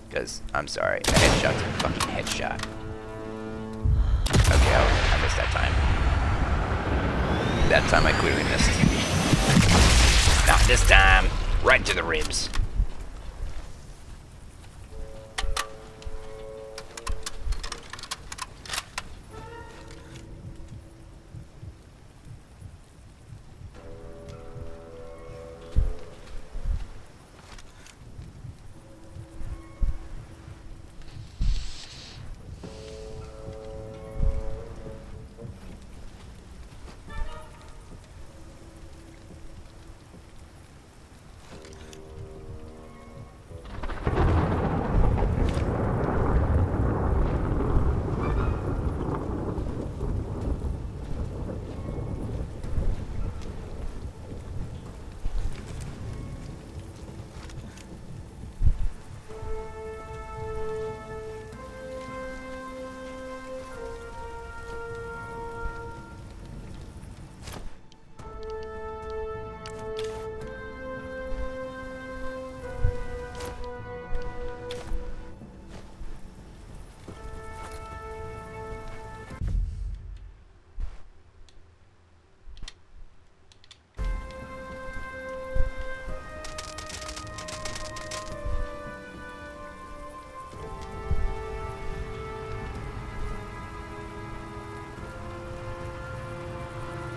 Because, I'm sorry, a headshot's a fucking headshot. Okay, I missed that time. That time I clearly missed. Not this time. Right to the ribs.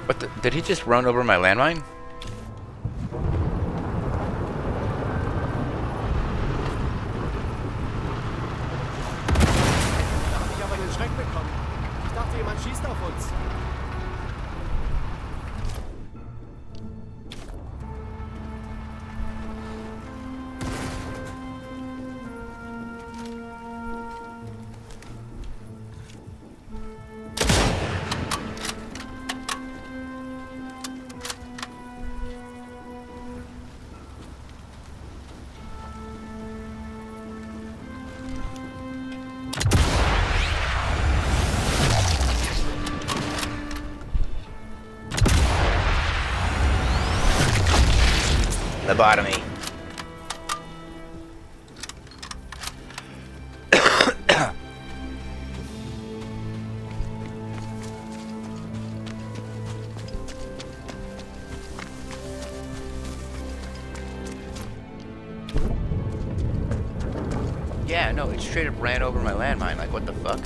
What the? Did he just run over my landmine? Da hab ich aber den Schreck bekommen. Ich dachte, jemand schießt auf uns. Lobotomy. Yeah, no, it straight up ran over my landmine. Like, what the fuck?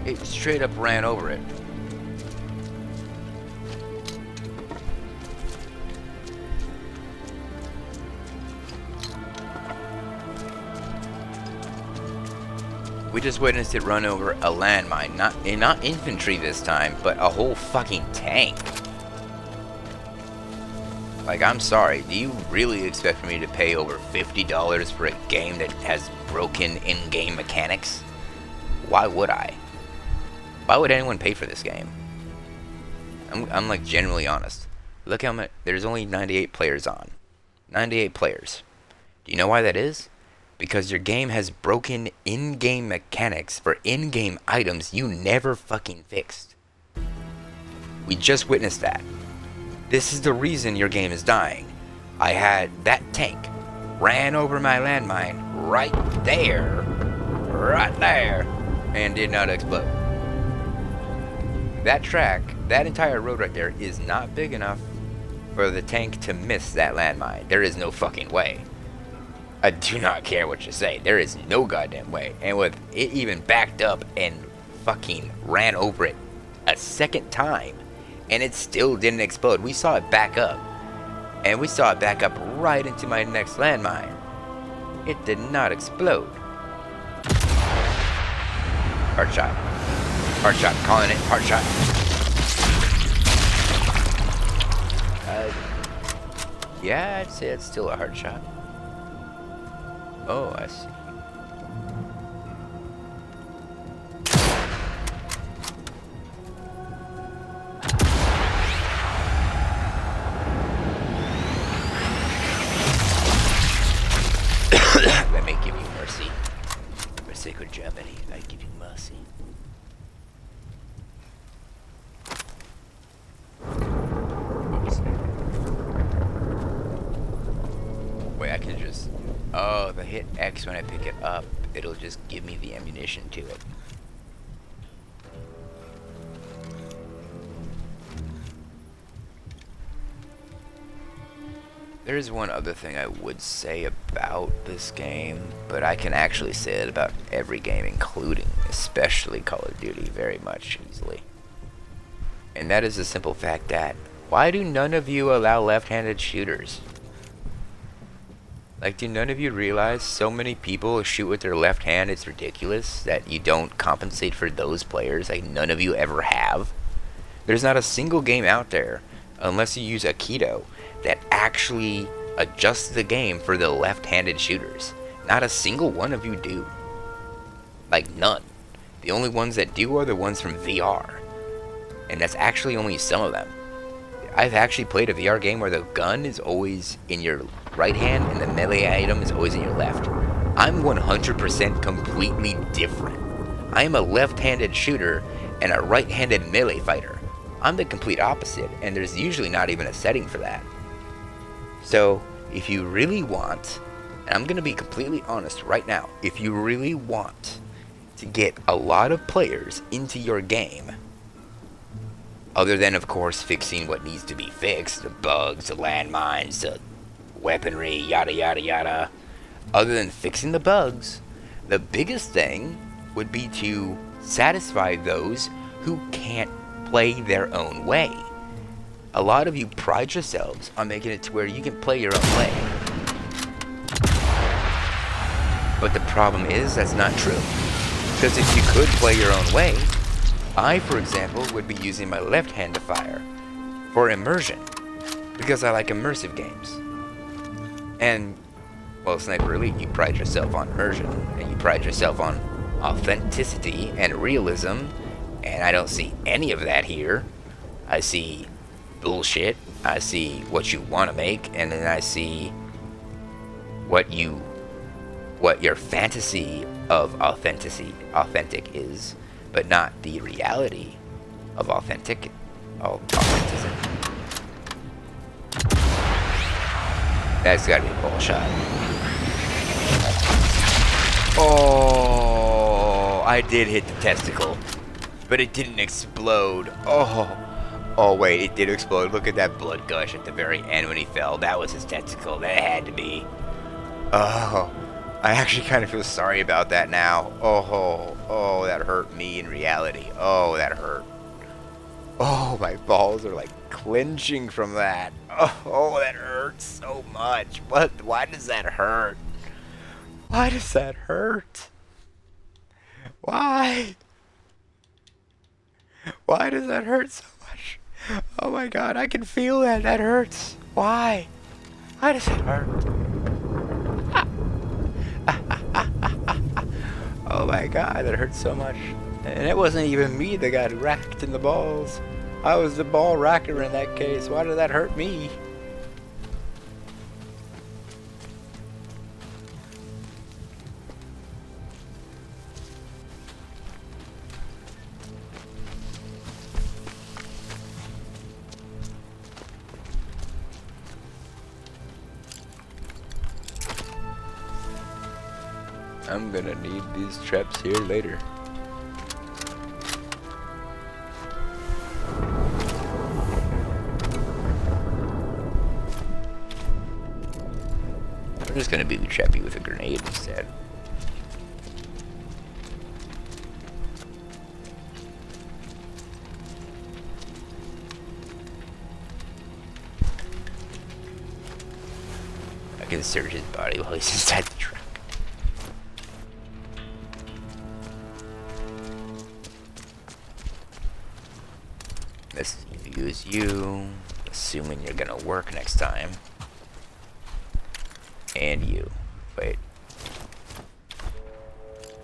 It straight up ran over it. We just witnessed it run over a landmine, not infantry this time, but a whole fucking tank. Like, I'm sorry, do you really expect me to pay over $50 for a game that has broken in-game mechanics? Why would I? Why would anyone pay for this game? I'm like genuinely honest. Look how much, there's only 98 players on. 98 players. Do you know why that is? Because your game has broken in-game mechanics for in-game items you never fucking fixed. We just witnessed that. This is the reason your game is dying. I had that tank ran over my landmine right there, and did not explode. that track, that entire road right there is not big enough for the tank to miss that landmine. There is no fucking way. I do not care what you say. There is no goddamn way. And with it even backed up and fucking ran over it a second time, and it still didn't explode. We saw it back up. And we saw it back up right into my next landmine. It did not explode. Hard shot. Hard shot. Calling it. Hard shot. Yeah, I'd say it's still a hard shot. Oh, I see. I may give you mercy. For sacred Germany, I give you mercy. Oops. Wait, I can just... Oh, if I hit X when I pick it up, it'll just give me the ammunition to it. There's one other thing I would say about this game, but I can actually say it about every game, including, especially Call of Duty, very much easily. And that is the simple fact that, why do none of you allow left-handed shooters? Like, do none of you realize so many people shoot with their left hand, it's ridiculous that you don't compensate for those players, like none of you ever have? There's not a single game out there, unless you use Aikido, that actually adjusts the game for the left-handed shooters. Not a single one of you do. Like, none. The only ones that do are the ones from VR. And that's actually only some of them. I've actually played a VR game where the gun is always in your right hand and the melee item is always in your left. I'm 100% completely different. I am a left-handed shooter and a right-handed melee fighter. I'm the complete opposite, and there's usually not even a setting for that. So, if you really want, and I'm going to be completely honest right now, if you really want to get a lot of players into your game, other than, of course, fixing what needs to be fixed, the bugs, the landmines, the weaponry, yada yada yada, other than fixing the bugs, the biggest thing would be to satisfy those who can't play their own way. A lot of you pride yourselves on making it to where you can play your own way. But the problem is, that's not true. Because if you could play your own way, I, for example, would be using my left hand to fire for immersion. Because I like immersive games. And, well, Sniper Elite, you pride yourself on immersion. And you pride yourself on authenticity and realism. And I don't see any of that here. I see bullshit. I see what you want to make, and then I see what your fantasy of authentic is, but not the reality of authenticity. That's gotta be a ball shot. Oh, I did hit the testicle, but it didn't explode. Oh wait, it did explode. Look at that blood gush at the very end when he fell. That was his testicle. That had to be. Oh, I actually kind of feel sorry about that now. Oh, that hurt me in reality. Oh, that hurt. Oh, my balls are like clenching from that. Oh, that hurts so much. What? Why does that hurt? Why does that hurt? Why? Why does that hurt so much? Oh my god, I can feel that. That hurts. Why? Why does it hurt? Oh my god, that hurts so much. And it wasn't even me that got racked in the balls. I was the ball racker in that case. Why did that hurt me? I'm gonna need these traps here later. just gonna booby trap you with a grenade instead. I can search his body while he's inside the truck. This view is you, assuming you're gonna work next time. And you. Wait.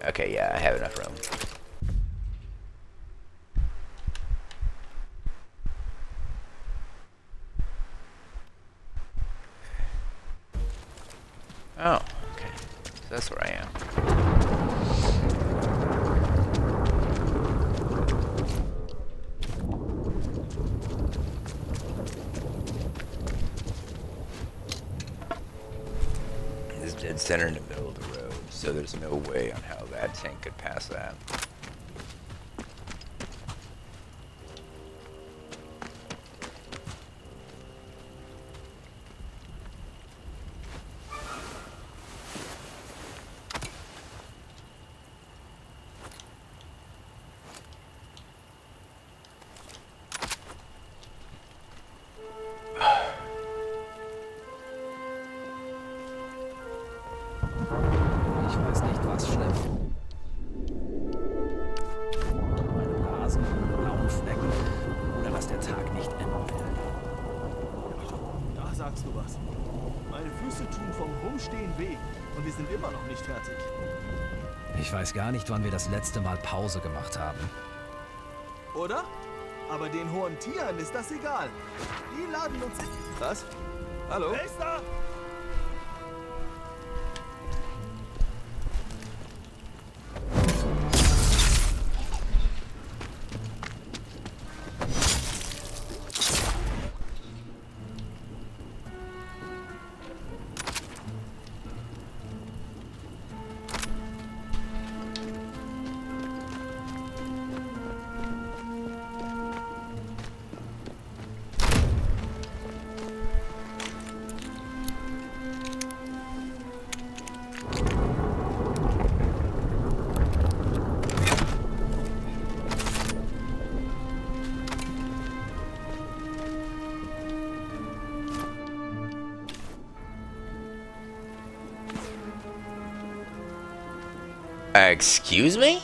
Okay, yeah, I have enough room. Oh, okay. So that's where I am. It's dead center in the middle of the road, so there's no way on how that tank could pass that. Ich weiß nicht, was schlimm. Meine Blasen, blauen Flecken oder dass der Tag nicht enden will. Da sagst du was. Meine Füße tun vom Rumstehen weh und wir sind immer noch nicht fertig. Ich weiß gar nicht, wann wir das letzte Mal Pause gemacht haben. Oder? Aber den hohen Tieren ist das egal. Die laden uns in... Was? Hallo? Wer ist da? Excuse me?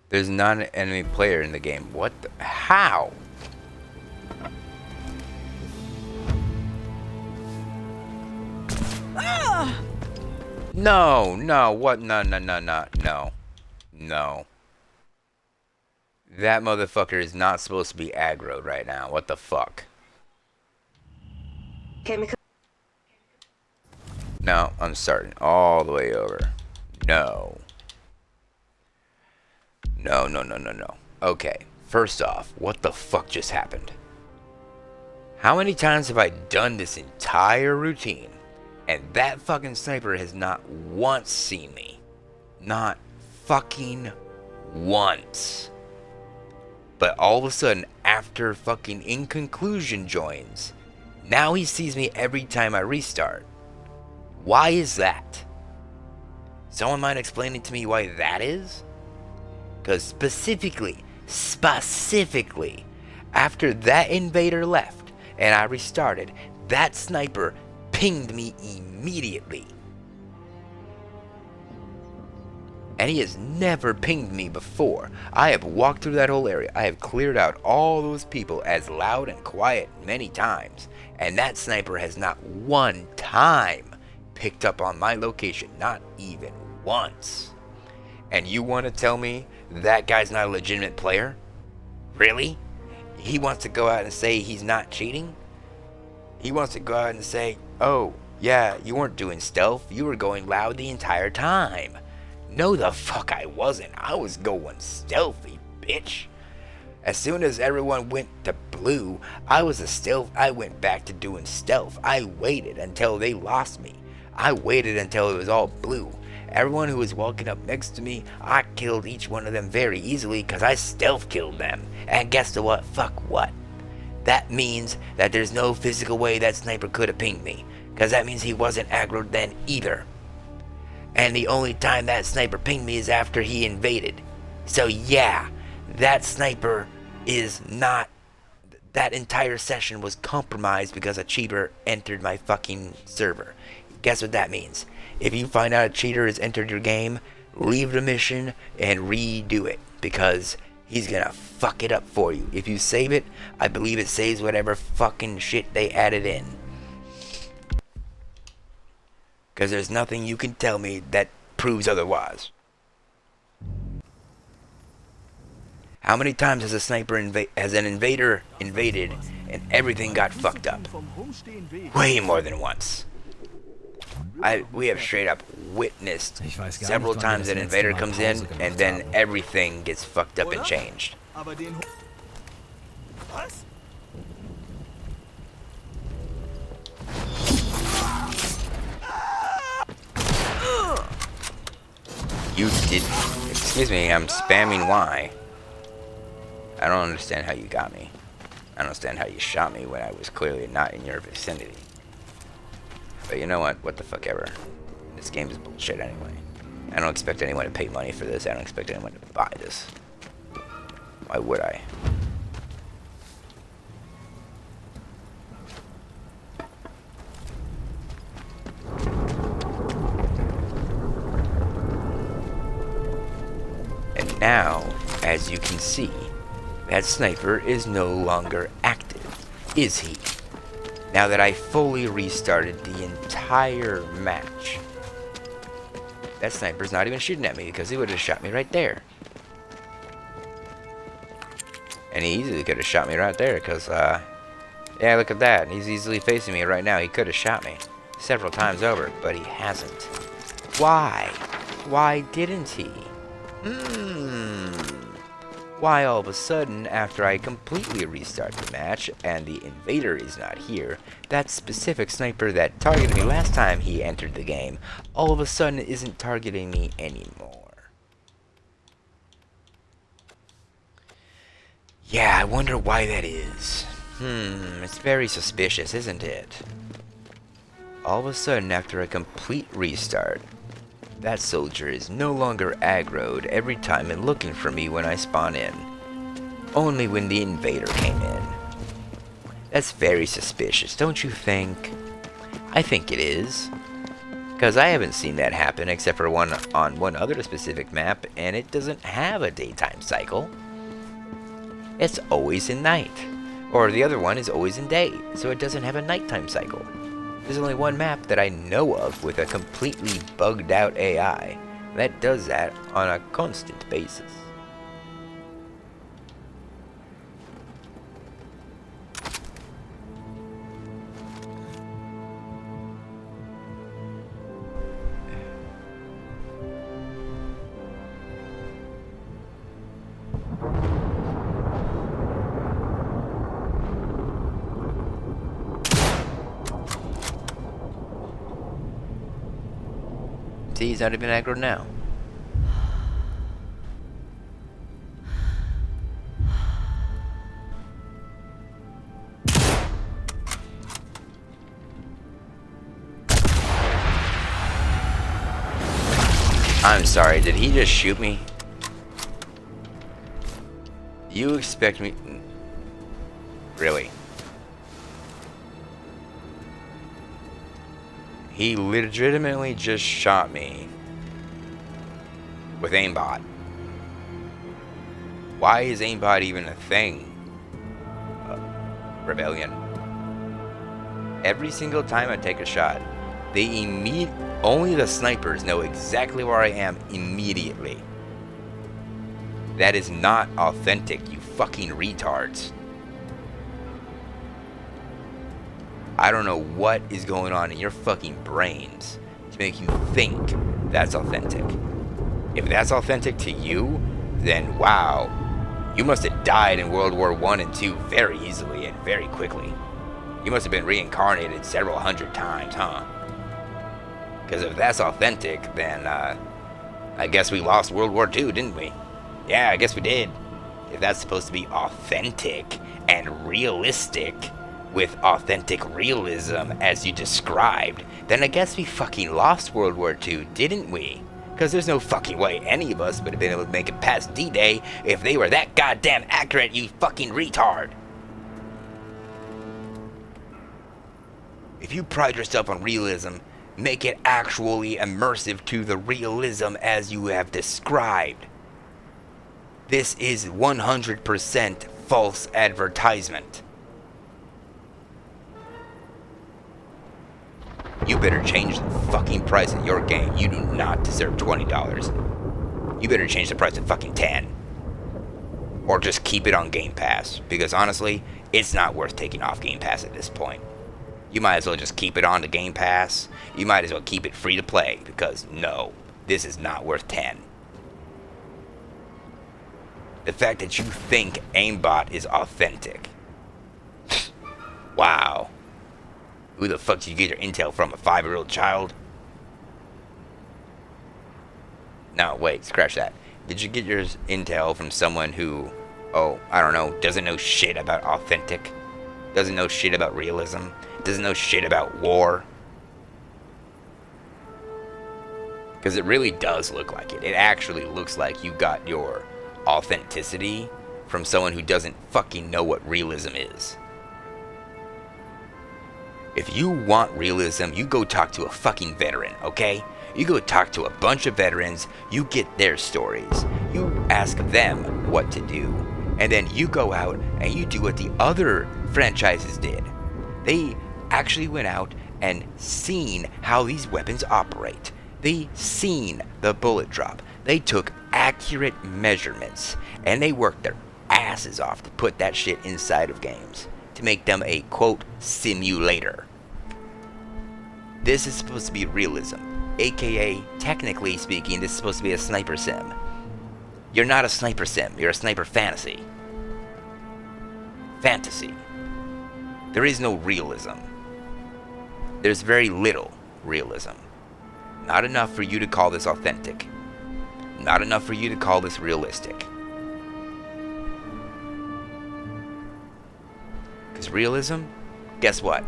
There's not an enemy player in the game. What the? How? No, no, what? No. No. That motherfucker is not supposed to be aggroed right now. What the fuck? Chemical. No, I'm starting all the way over. No. No. Okay, first off, what the fuck just happened? How many times have I done this entire routine and that fucking sniper has not once seen me? Not fucking once. But all of a sudden, after fucking In Conclusion joins, now he sees me every time I restart. Why is that? Someone mind explaining to me why that is? Because specifically, after that invader left and I restarted, that sniper pinged me immediately. And he has never pinged me before. I have walked through that whole area. I have cleared out all those people as loud and quiet many times. And that sniper has not one time picked up on my location, not even once. And you want to tell me that guy's not a legitimate player? Really? He wants to go out and say he's not cheating? He wants to go out and say, oh, yeah, you weren't doing stealth, you were going loud the entire time. No the fuck I wasn't. I was going stealthy, bitch. As soon as everyone went to blue, I went back to doing stealth. I waited until they lost me. I waited until it was all blue. Everyone who was walking up next to me, I killed each one of them very easily because I stealth killed them. And guess what? Fuck what? That means that there's no physical way that sniper could have pinged me. because that means he wasn't aggroed then either. And the only time that sniper pinged me is after he invaded. So yeah, that sniper is not... That entire session was compromised because a cheater entered my fucking server. Guess what that means? If you find out a cheater has entered your game, leave the mission and redo it, because he's gonna fuck it up for you. If you save it, I believe it saves whatever fucking shit they added in. Because there's nothing you can tell me that proves otherwise. How many times has a sniper has an invader invaded and everything got fucked up? Way more than once. We have straight up witnessed several times that an invader comes in and then everything gets fucked up and changed. Aber den... Was? You did... Excuse me, I'm spamming Y. I don't understand how you got me. I don't understand how you shot me when I was clearly not in your vicinity. But you know what? What the fuck ever. This game is bullshit anyway. I don't expect anyone to pay money for this. I don't expect anyone to buy this. Why would I? And now, as you can see, that sniper is no longer active, is he? Now that I fully restarted the entire match. That sniper's not even shooting at me because he would have shot me right there. And he easily could have shot me right there because, yeah, look at that. He's easily facing me right now. He could have shot me several times over, but he hasn't. Why? Why didn't he? Why all of a sudden, after I completely restart the match and the invader is not here, that specific sniper that targeted me last time he entered the game, all of a sudden isn't targeting me anymore? Yeah, I wonder why that is. It's very suspicious, isn't it? All of a sudden, after a complete restart, that soldier is no longer aggroed every time and looking for me when I spawn in. Only when the invader came in. That's very suspicious, don't you think? I think it is. Because I haven't seen that happen except for on one other specific map, and it doesn't have a daytime cycle. It's always in night. Or the other one is always in day, so it doesn't have a nighttime cycle. There's only one map that I know of with a completely bugged out AI that does that on a constant basis. See, he's not even aggroed now. I'm sorry, did he just shoot me? You expect me... Really? He legitimately just shot me with aimbot. Why is aimbot even a thing? Rebellion. Every single time I take a shot, they only the snipers know exactly where I am immediately. That is not authentic, you fucking retards. I don't know what is going on in your fucking brains to make you think that's authentic. If that's authentic to you, then wow, you must have died in World War I and II very easily and very quickly. You must have been reincarnated several hundred times, huh? Because if that's authentic, then I guess we lost World War II, didn't we? Yeah, I guess we did. If that's supposed to be authentic and realistic, with authentic realism as you described, then I guess we fucking lost World War II, didn't we? Because there's no fucking way any of us would have been able to make it past D-Day if they were that goddamn accurate, you fucking retard. If you pride yourself on realism, make it actually immersive to the realism as you have described. This is 100% false advertisement. You better change the fucking price of your game. You do not deserve $20. You better change the price to fucking 10. Or just keep it on Game Pass. Because honestly, it's not worth taking off Game Pass at this point. You might as well just keep it on the Game Pass. You might as well keep it free to play. Because no, this is not worth 10. The fact that you think aimbot is authentic. Wow. Who the fuck did you get your intel from? A 5-year-old child? No, wait, scratch that. Did you get your intel from someone who, oh, I don't know, doesn't know shit about authentic? Doesn't know shit about realism? Doesn't know shit about war? Because it really does look like it. It actually looks like you got your authenticity from someone who doesn't fucking know what realism is. If you want realism, you go talk to a fucking veteran, okay? You go talk to a bunch of veterans, you get their stories, you ask them what to do, and then you go out and you do what the other franchises did. They actually went out and seen how these weapons operate. They seen the bullet drop. They took accurate measurements, and they worked their asses off to put that shit inside of games, to make them a, quote, simulator. This is supposed to be realism, aka, technically speaking, this is supposed to be a sniper sim. You're not a sniper sim, you're a sniper fantasy. Fantasy. There is no realism. There's very little realism. Not enough for you to call this authentic. Not enough for you to call this realistic. Because realism, guess what?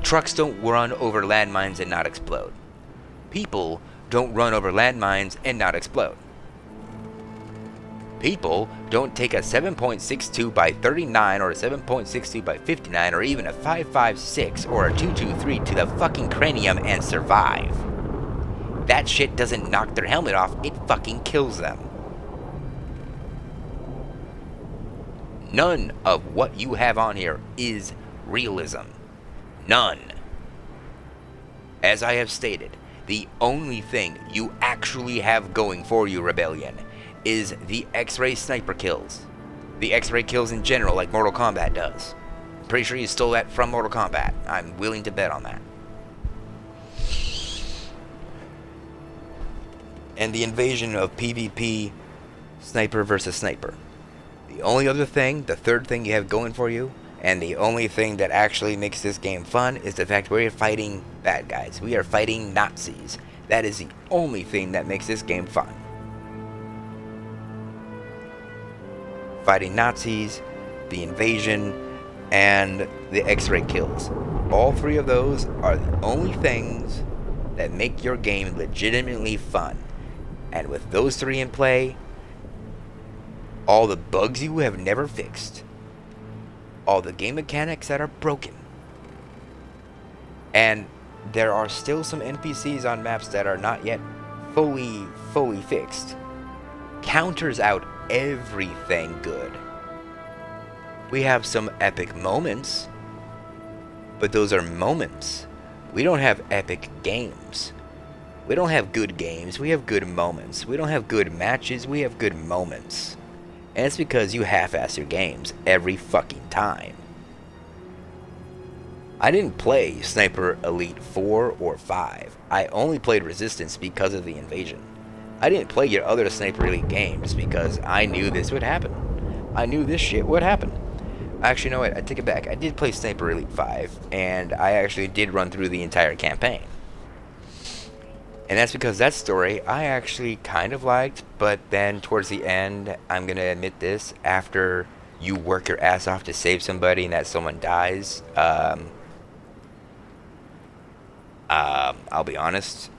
Trucks don't run over landmines and not explode. People don't run over landmines and not explode. People don't take a 7.62 by 39 or a 7.62 by 59 or even a 5.56 or a 2.23 to the fucking cranium and survive. That shit doesn't knock their helmet off, it fucking kills them. None of what you have on here is realism. None. As I have stated, the only thing you actually have going for you, Rebellion, is the X-ray sniper kills. The X-ray kills in general, like Mortal Kombat does. I'm pretty sure you stole that from Mortal Kombat. I'm willing to bet on that. And the invasion of PvP sniper versus sniper. The only other thing, the third thing you have going for you, and the only thing that actually makes this game fun is the fact we're fighting bad guys. We are fighting Nazis. That is the only thing that makes this game fun. Fighting Nazis, the invasion, and the X-ray kills. All three of those are the only things that make your game legitimately fun. And with those three in play, all the bugs you have never fixed, all the game mechanics that are broken, and there are still some NPCs on maps that are not yet fully fixed, counters out everything good. We have some epic moments, but those are moments. We don't have epic games. We don't have good games, we have good moments. We don't have good matches, we have good moments. And it's because you half-ass your games every fucking time. I didn't play Sniper Elite 4 or 5. I only played Resistance because of the invasion. I didn't play your other Sniper Elite games because I knew this would happen. I knew this shit would happen. Actually, no, wait, I take it back. I did play Sniper Elite 5, and I actually did run through the entire campaign. And that's because that story I actually kind of liked, but then towards the end, I'm going to admit this, after you work your ass off to save somebody and that someone dies, I'll be honest,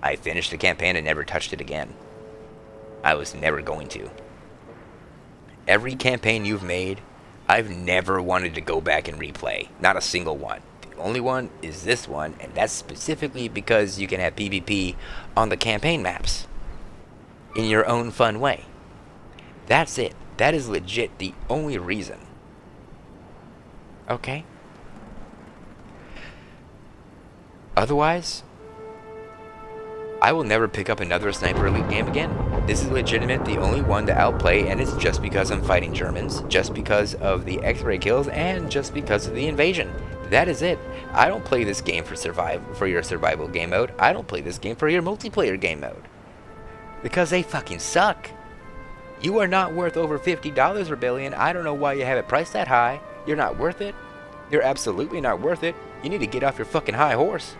I finished the campaign and never touched it again. I was never going to. Every campaign you've made, I've never wanted to go back and replay. Not a single one. The only one is this one, and that's specifically because you can have PvP on the campaign maps in your own fun way. That's it. That is legit the only reason. Okay? Otherwise, I will never pick up another Sniper Elite game again. This is legitimate, the only one that I'll play, and it's just because I'm fighting Germans, just because of the X-ray kills, and just because of the invasion. That is it. I don't play this game for your survival game mode. I don't play this game for your multiplayer game mode. Because they fucking suck. You are not worth over $50, Rebellion. I don't know why you have it priced that high. You're not worth it. You're absolutely not worth it. You need to get off your fucking high horse.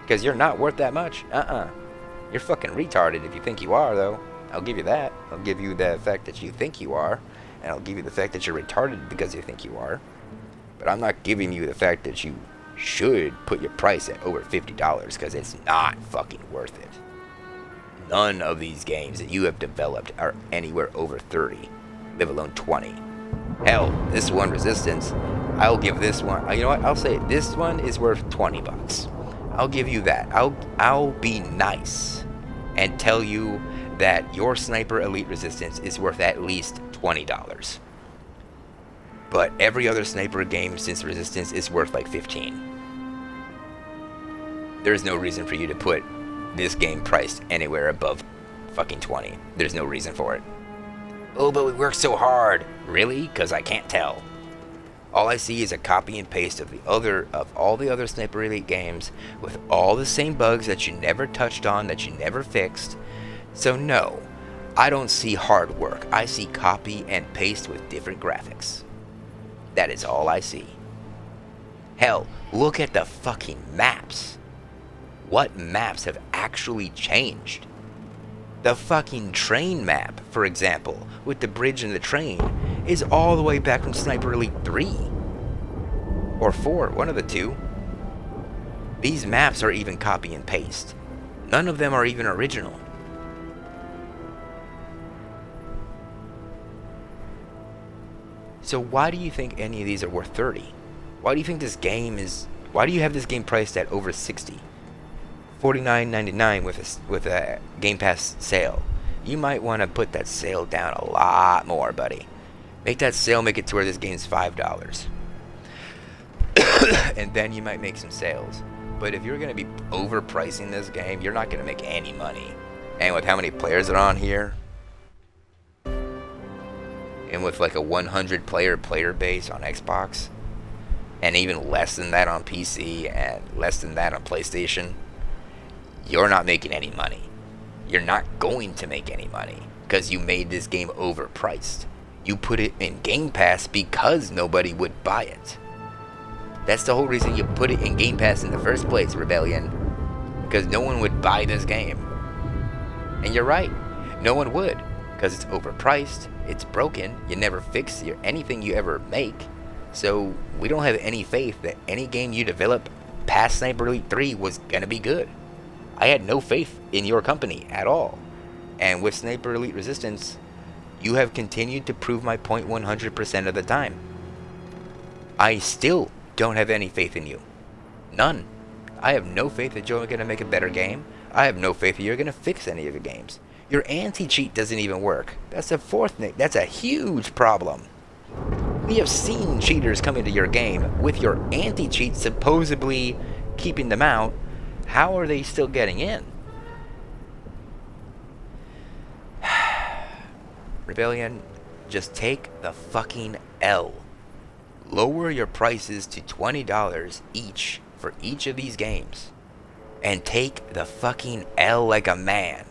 Because you're not worth that much. You're fucking retarded if you think you are, though. I'll give you that. I'll give you the fact that you think you are. And I'll give you the fact that you're retarded because you think you are. But I'm not giving you the fact that you should put your price at over $50 because it's not fucking worth it. None of these games that you have developed are anywhere over 30, let alone 20. Hell, this one, Resistance, I'll give this one, you know what, I'll say this one is worth 20 bucks. I'll give you that. I'll be nice and tell you that your Sniper Elite Resistance is worth at least $20. But every other Sniper game since Resistance is worth like 15. There's no reason for you to put this game priced anywhere above fucking 20. There's no reason for it. Oh, but we worked so hard. Really? Because I can't tell. All I see is a copy and paste of all the other Sniper Elite games with all the same bugs that you never touched on, that you never fixed. So no, I don't see hard work. I see copy and paste with different graphics. That is all I see. Hell, look at the fucking maps. What maps have actually changed? The fucking train map, for example, with the bridge and the train, is all the way back from Sniper Elite 3. Or 4, one of the two. These maps are even copy and paste. None of them are even original. So why do you think any of these are worth 30? Why do you think this game is... Why do you have this game priced at over 60? $49.99 with a Game Pass sale. You might want to put that sale down a lot more, buddy. Make that sale, make it to where this game's $5. And then you might make some sales. But if you're going to be overpricing this game, you're not going to make any money. And with how many players are on here, and with like a 100 player base on Xbox, and even less than that on PC, and less than that on PlayStation, you're not making any money. You're not going to make any money because you made this game overpriced. You put it in Game Pass because nobody would buy it. That's the whole reason you put it in Game Pass in the first place, Rebellion. Because no one would buy this game. And you're right. No one would. Because it's overpriced. It's broken. You never fix anything you ever make. So we don't have any faith that any game you develop past Sniper Elite 3 was going to be good. I had no faith in your company at all. And with Sniper Elite Resistance, you have continued to prove my point 100% of the time. I still don't have any faith in you. None. I have no faith that you're going to make a better game. I have no faith that you're going to fix any of your games. Your anti-cheat doesn't even work. That's a fourth thing. That's a huge problem. We have seen cheaters come into your game with your anti-cheat supposedly keeping them out. How are they still getting in? Rebellion, just take the fucking L. Lower your prices to $20 each for each of these games. And take the fucking L like a man.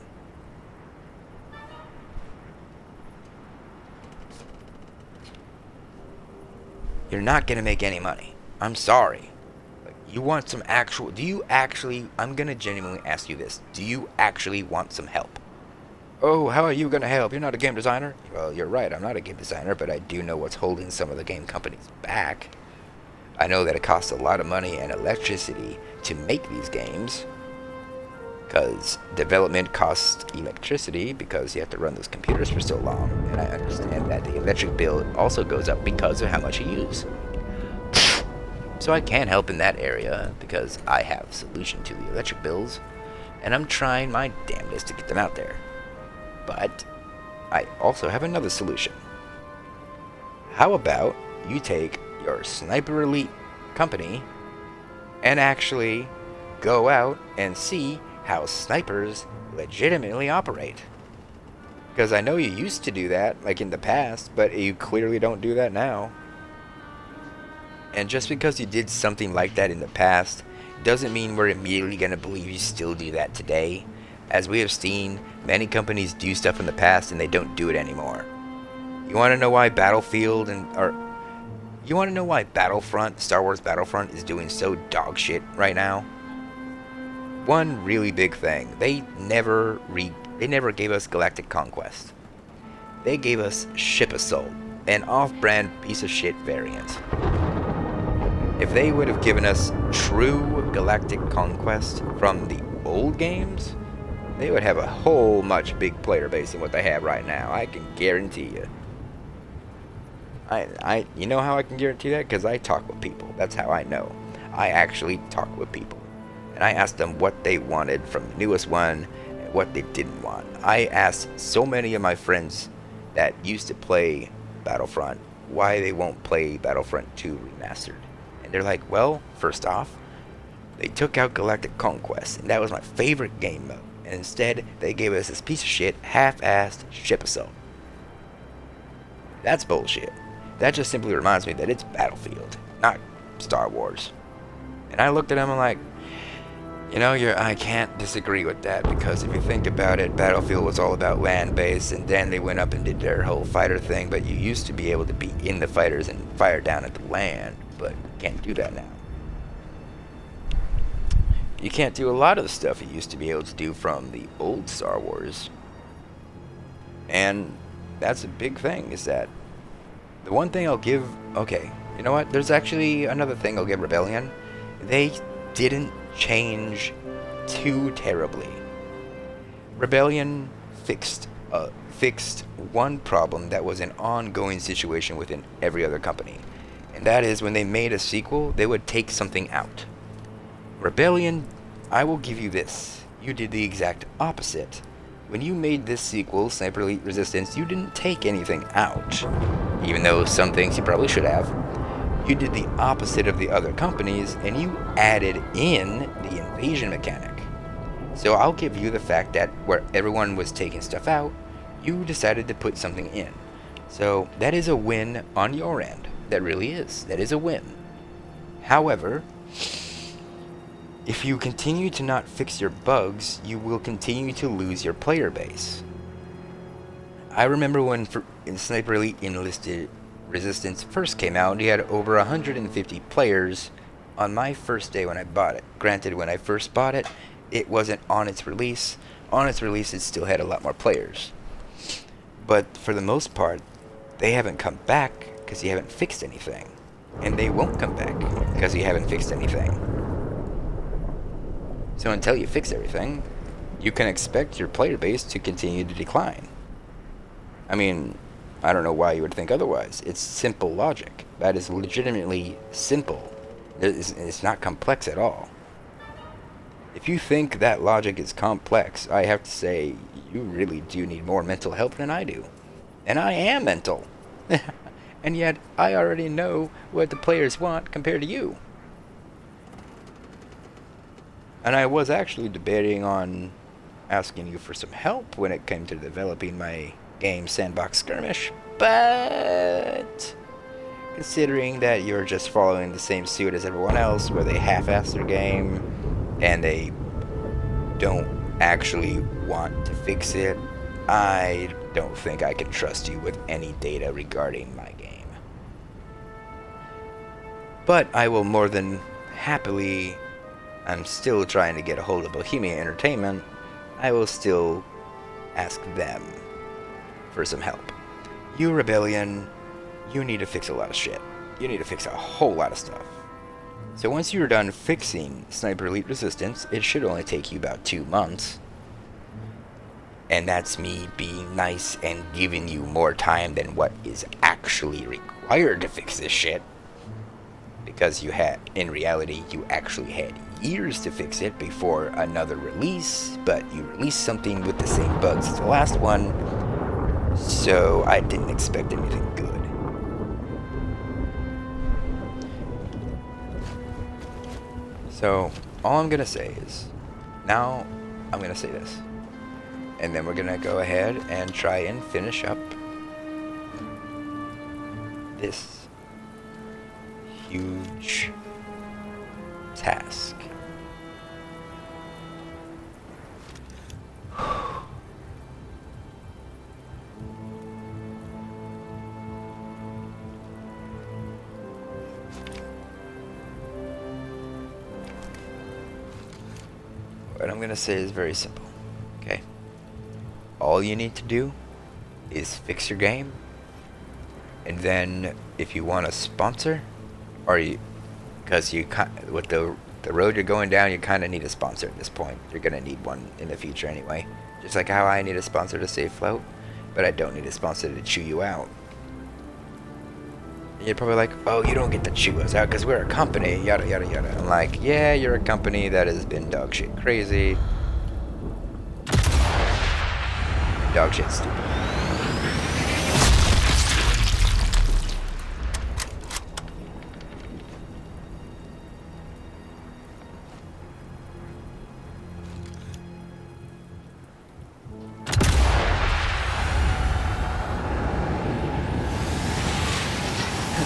You're not gonna make any money. I'm sorry. You want some actual... Do you actually... I'm gonna genuinely ask you this. Do you actually want some help? Oh, how are you gonna help? You're not a game designer? Well, you're right, I'm not a game designer, but I do know what's holding some of the game companies back. I know that it costs a lot of money and electricity to make these games, because development costs electricity because you have to run those computers for so long, and I understand that the electric bill also goes up because of how much you use. So I can help in that area because I have a solution to the electric bills, and I'm trying my damnedest to get them out there. But I also have another solution. How about you take your Sniper Elite company and actually go out and see how snipers legitimately operate? Because I know you used to do that, like in the past, but you clearly don't do that now. And just because you did something like that in the past doesn't mean we're immediately going to believe you still do that today. As we have seen, many companies do stuff in the past and they don't do it anymore. You want to know why you want to know why Battlefront, Star Wars Battlefront, is doing so dog shit right now? One really big thing, they never gave us Galactic Conquest. They gave us Ship Assault, an off-brand piece of shit variant. If they would have given us true Galactic Conquest from the old games, they would have a whole much big player base than what they have right now. I can guarantee you. You know how I can guarantee that? Because I talk with people. That's how I know. I actually talk with people. And I asked them what they wanted from the newest one and what they didn't want. I asked so many of my friends that used to play Battlefront why they won't play Battlefront 2 Remastered. And they're like, well, first off, they took out Galactic Conquest, and that was my favorite game mode. And instead, they gave us this piece of shit, half-assed Ship Assault. That's bullshit. That just simply reminds me that it's Battlefield, not Star Wars. And I looked at them and like, you know, I can't disagree with that, because if you think about it, Battlefield was all about land-based, and then they went up and did their whole fighter thing, but you used to be able to be in the fighters and fire down at the land, but you can't do that now. You can't do a lot of the stuff you used to be able to do from the old Star Wars. And that's a big thing, is that the one thing I'll give... Okay, you know what? There's actually another thing I'll give Rebellion. They didn't change too terribly. Rebellion fixed one problem that was an ongoing situation within every other company. And that is when they made a sequel, they would take something out. Rebellion, I will give you this. You did the exact opposite. When you made this sequel, Sniper Elite Resistance, you didn't take anything out. Even though some things you probably should have. You did the opposite of the other companies, and you added in the invasion mechanic. So I'll give you the fact that where everyone was taking stuff out, you decided to put something in. So that is a win on your end. That really is. That is a win. However, if you continue to not fix your bugs, you will continue to lose your player base. I remember when Sniper Elite Enlisted Resistance first came out, you had over 150 players on my first day when I bought it. Granted, when I first bought it, it wasn't on its release. On its release, it still had a lot more players. But for the most part, they haven't come back because you haven't fixed anything. And they won't come back because you haven't fixed anything. So until you fix everything, you can expect your player base to continue to decline. I mean, I don't know why you would think otherwise. It's simple logic. That is legitimately simple. It's not complex at all. If you think that logic is complex, I have to say, you really do need more mental help than I do. And I am mental. And yet, I already know what the players want compared to you. And I was actually debating on asking you for some help when it came to developing my game Sandbox Skirmish, but considering that you're just following the same suit as everyone else, where they half-ass their game and they don't actually want to fix it, I don't think I can trust you with any data regarding my game. But I will more than happily... I'm still trying to get a hold of Bohemia Entertainment. I will still ask them for some help. You Rebellion, you need to fix a lot of shit. You need to fix a whole lot of stuff. So once you're done fixing Sniper Elite Resistance, it should only take you about 2 months. And that's me being nice and giving you more time than what is actually required to fix this shit. Because in reality, you actually had years to fix it before another release, but you released something with the same bugs as the last one, so I didn't expect anything good. So, all I'm gonna say is, now I'm gonna say this, and then we're gonna go ahead and try and finish up this huge task. What I'm gonna say is very simple, okay? All you need to do is fix your game, and then if you want a sponsor, or because with the road you're going down, you kind of need a sponsor at this point. You're gonna need one in the future anyway. Just like how I need a sponsor to save float, but I don't need a sponsor to chew you out. And you're probably like, oh, you don't get to chew us out because we're a company, yada yada yada. I'm like, yeah, you're a company that has been dog shit crazy. Dog shit stupid.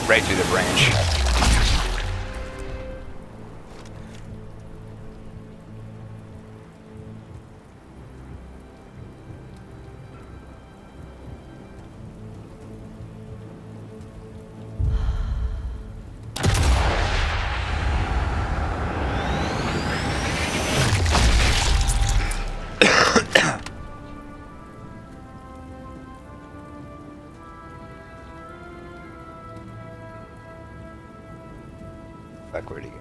Right through the branch. Fuck, where'd he go?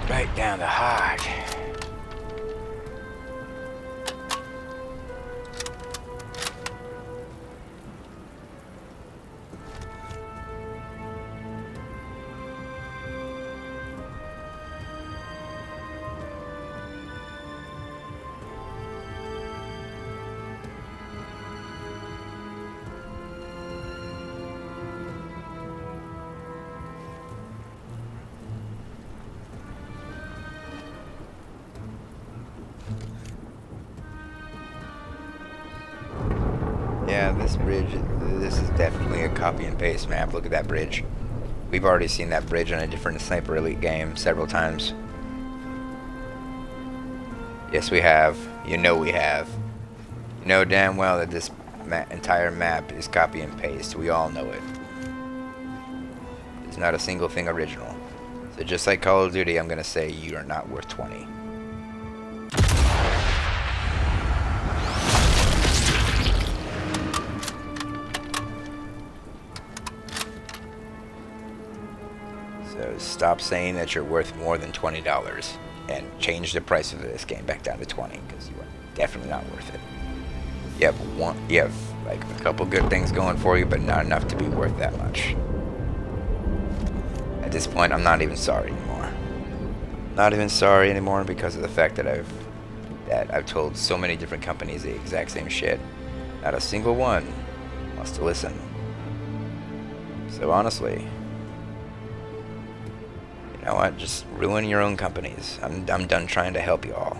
Right down the heart. Yeah, this bridge, this is definitely a copy and paste map. Look at that bridge. We've already seen that bridge in a different Sniper Elite game several times. Yes, we have. You know we have. You know damn well that this entire map is copy and paste. We all know it. There's not a single thing original. So just like Call of Duty, I'm gonna say you are not worth 20. So stop saying that you're worth more than $20 and change the price of this game back down to 20 because you are definitely not worth it. You have like a couple good things going for you, but not enough to be worth that much. At this point, I'm not even sorry anymore. Not even sorry anymore because of the fact that I've told so many different companies the exact same shit. Not a single one wants to listen. So honestly, you know what? Just ruin your own companies. I'm done trying to help y'all.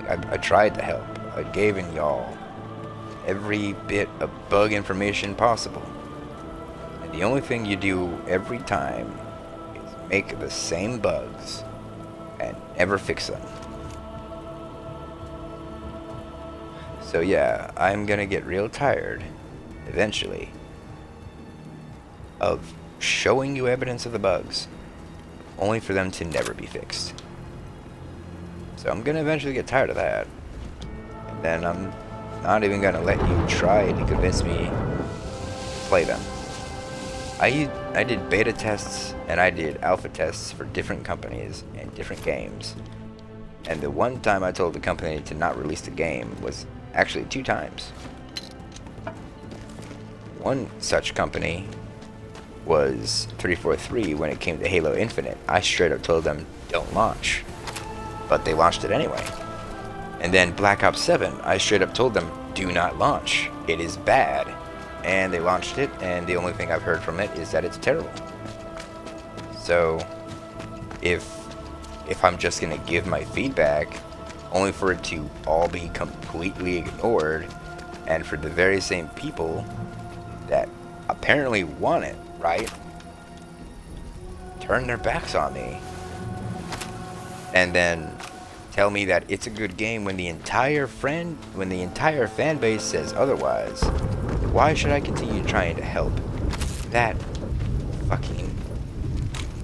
I tried to help. I gave y'all every bit of bug information possible. And the only thing you do every time is make the same bugs and never fix them. So yeah, I'm gonna get real tired eventually of showing you evidence of the bugs only for them to never be fixed. So I'm gonna eventually get tired of that. And then I'm not even gonna let you try to convince me to play them. I did beta tests and I did alpha tests for different companies and different games. And the one time I told the company to not release the game was actually 2 times. One such company was 343 when it came to Halo Infinite. I straight up told them don't launch, but they launched it anyway. And then Black Ops 7, I straight up told them do not launch, it is bad, and they launched it, and the only thing I've heard from it is that it's terrible. So if I'm just gonna give my feedback only for it to all be completely ignored, and for the very same people that apparently want it, right, turn their backs on me, and then tell me that it's a good game when the entire fan base says otherwise, why should I continue trying to help? That fucking,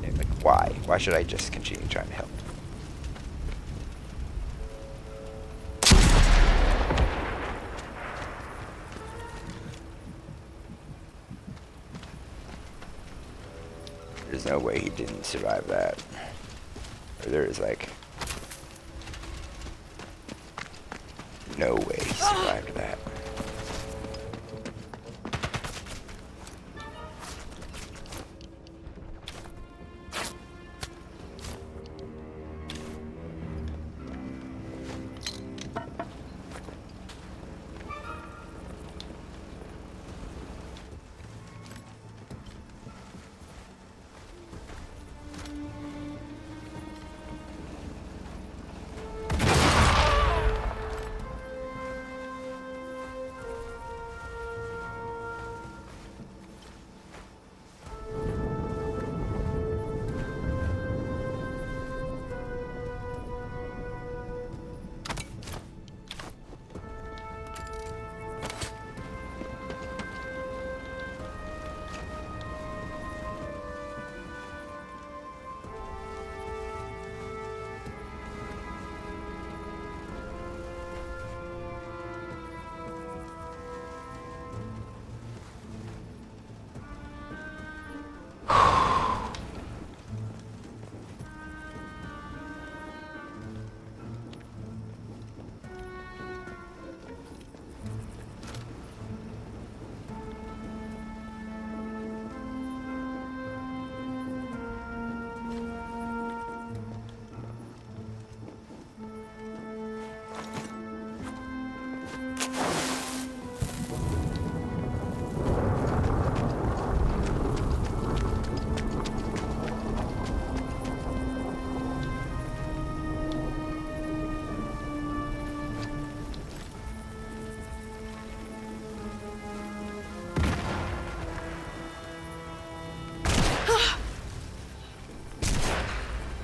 like, why? Why should I just continue trying to help? There's no way he didn't survive that. Or there is like no way he survived that.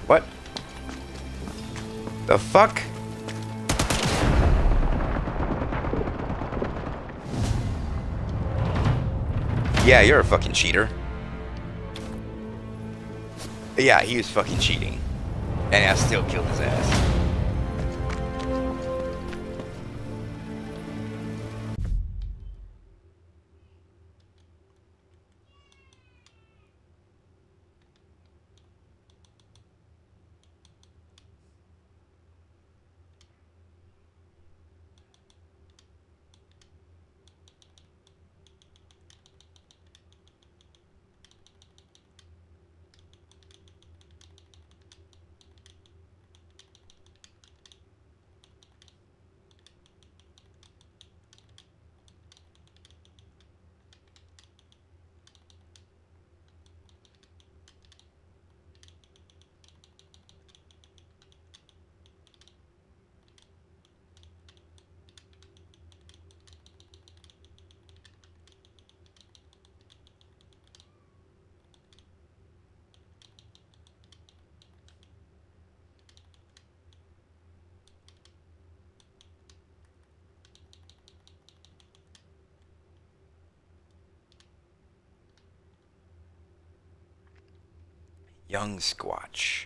What? The fuck? Yeah, you're a fucking cheater. Yeah, he was fucking cheating. And I still killed his ass. Young Squatch.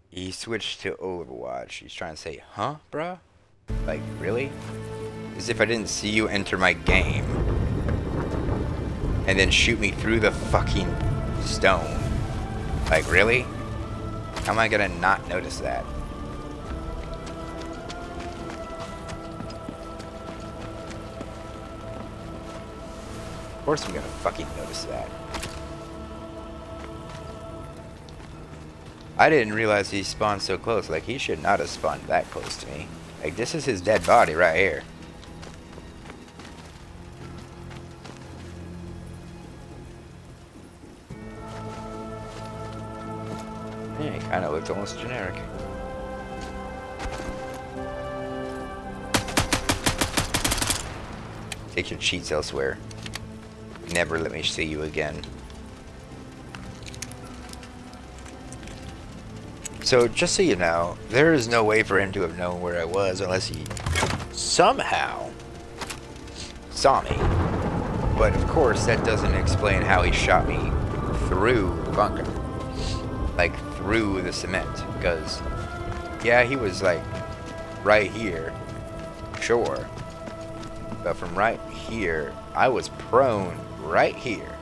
He switched to Overwatch. He's trying to say, huh, bruh? Like, really? As if I didn't see you enter my game. And then shoot me through the fucking stone. Like, really? How am I gonna not notice that? Of course I'm gonna fucking notice that. I didn't realize he spawned so close. Like, he should not have spawned that close to me. Like, this is his dead body right here. Yeah, he kind of looked almost generic. Take your cheats elsewhere. Never let me see you again. So, just so you know, there is no way for him to have known where I was unless he somehow saw me. But, of course, that doesn't explain how he shot me through the bunker. Like, through the cement. Because, yeah, he was, like, right here. Sure. But from right here, I was prone right here.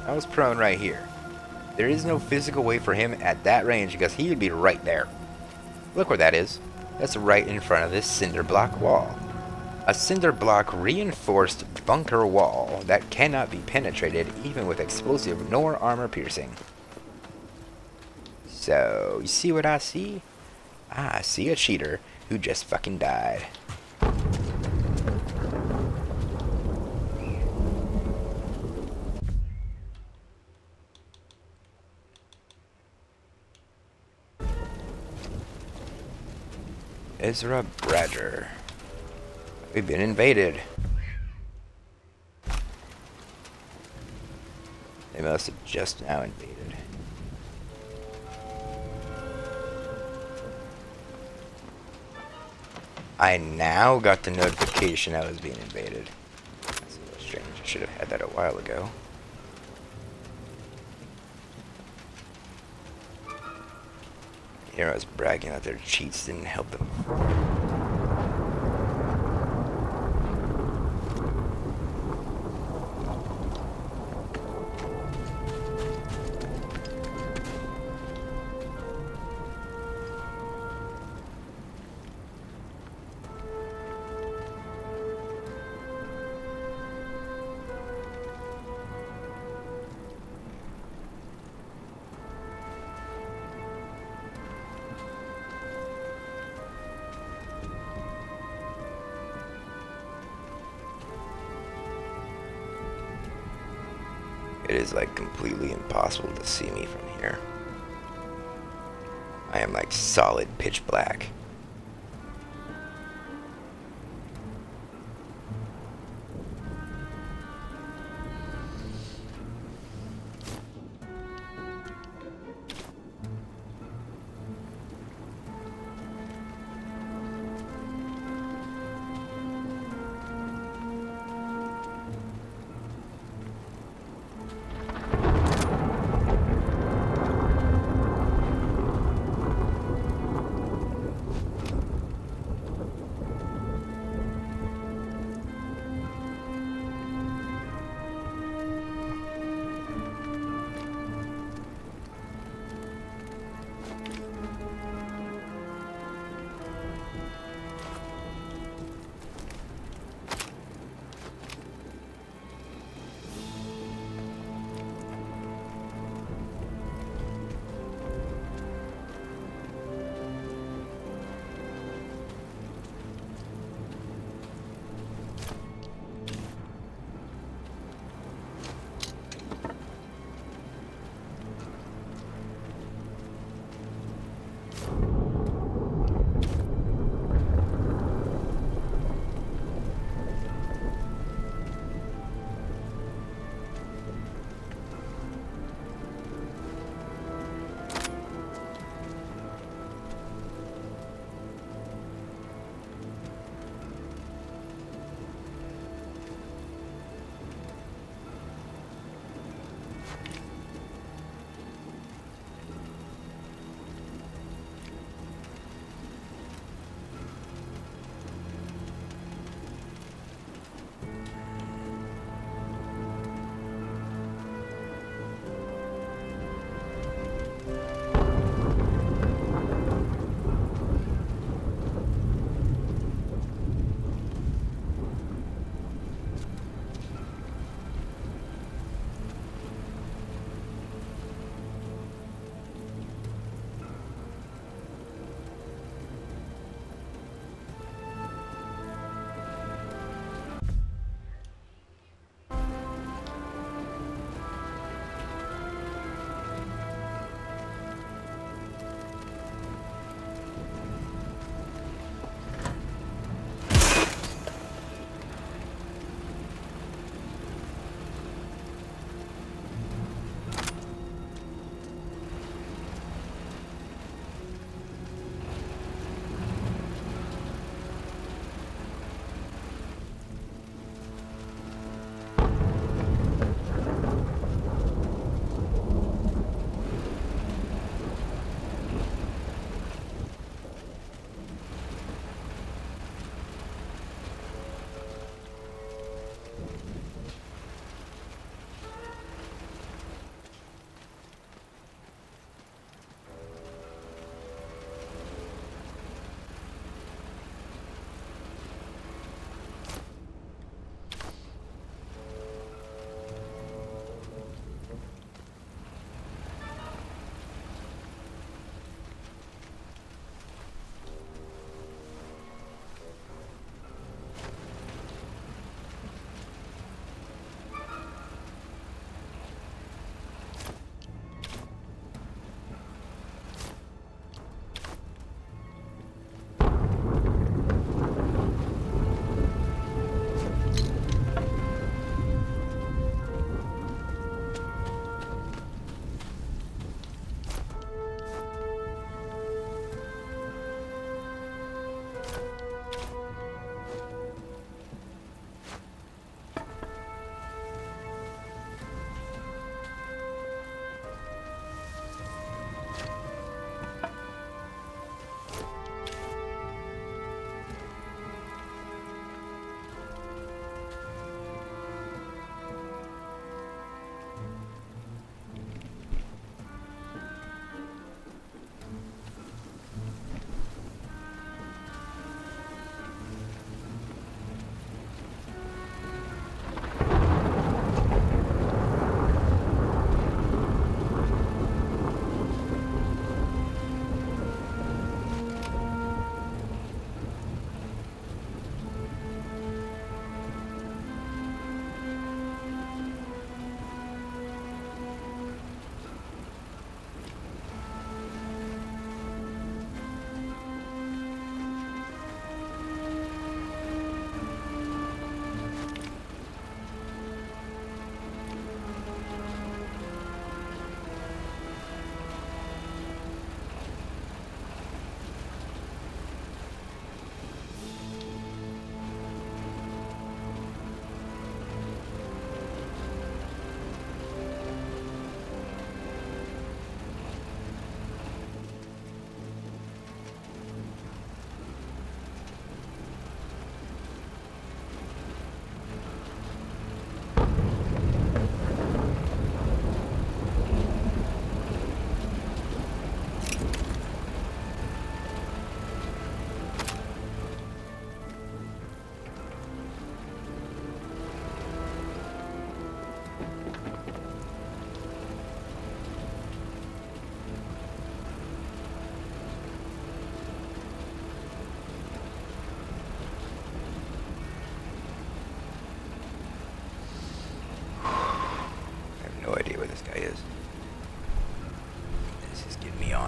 I was prone right here. There is no physical way for him at that range because he would be right there. Look where that is. That's right in front of this cinder block wall. A cinder block reinforced bunker wall that cannot be penetrated even with explosive nor armor piercing. So, you see what I see? I see a cheater who just fucking died. Ezra Bradger. We've been invaded. They must have just now invaded. I now got the notification I was being invaded. That's a little strange. I should have had that a while ago. Here I was bragging that their cheats didn't help them. It is like completely impossible to see me from here. I am like solid pitch black.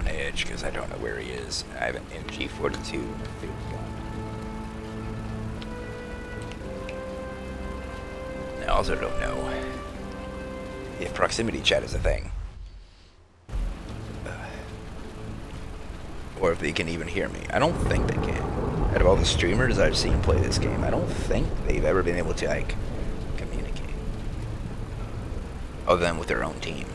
on edge because I don't know where he is. I have an MG42 field gun. I also don't know if proximity chat is a thing. Or if they can even hear me. I don't think they can. Out of all the streamers I've seen play this game, I don't think they've ever been able to, like, communicate. Other than with their own team.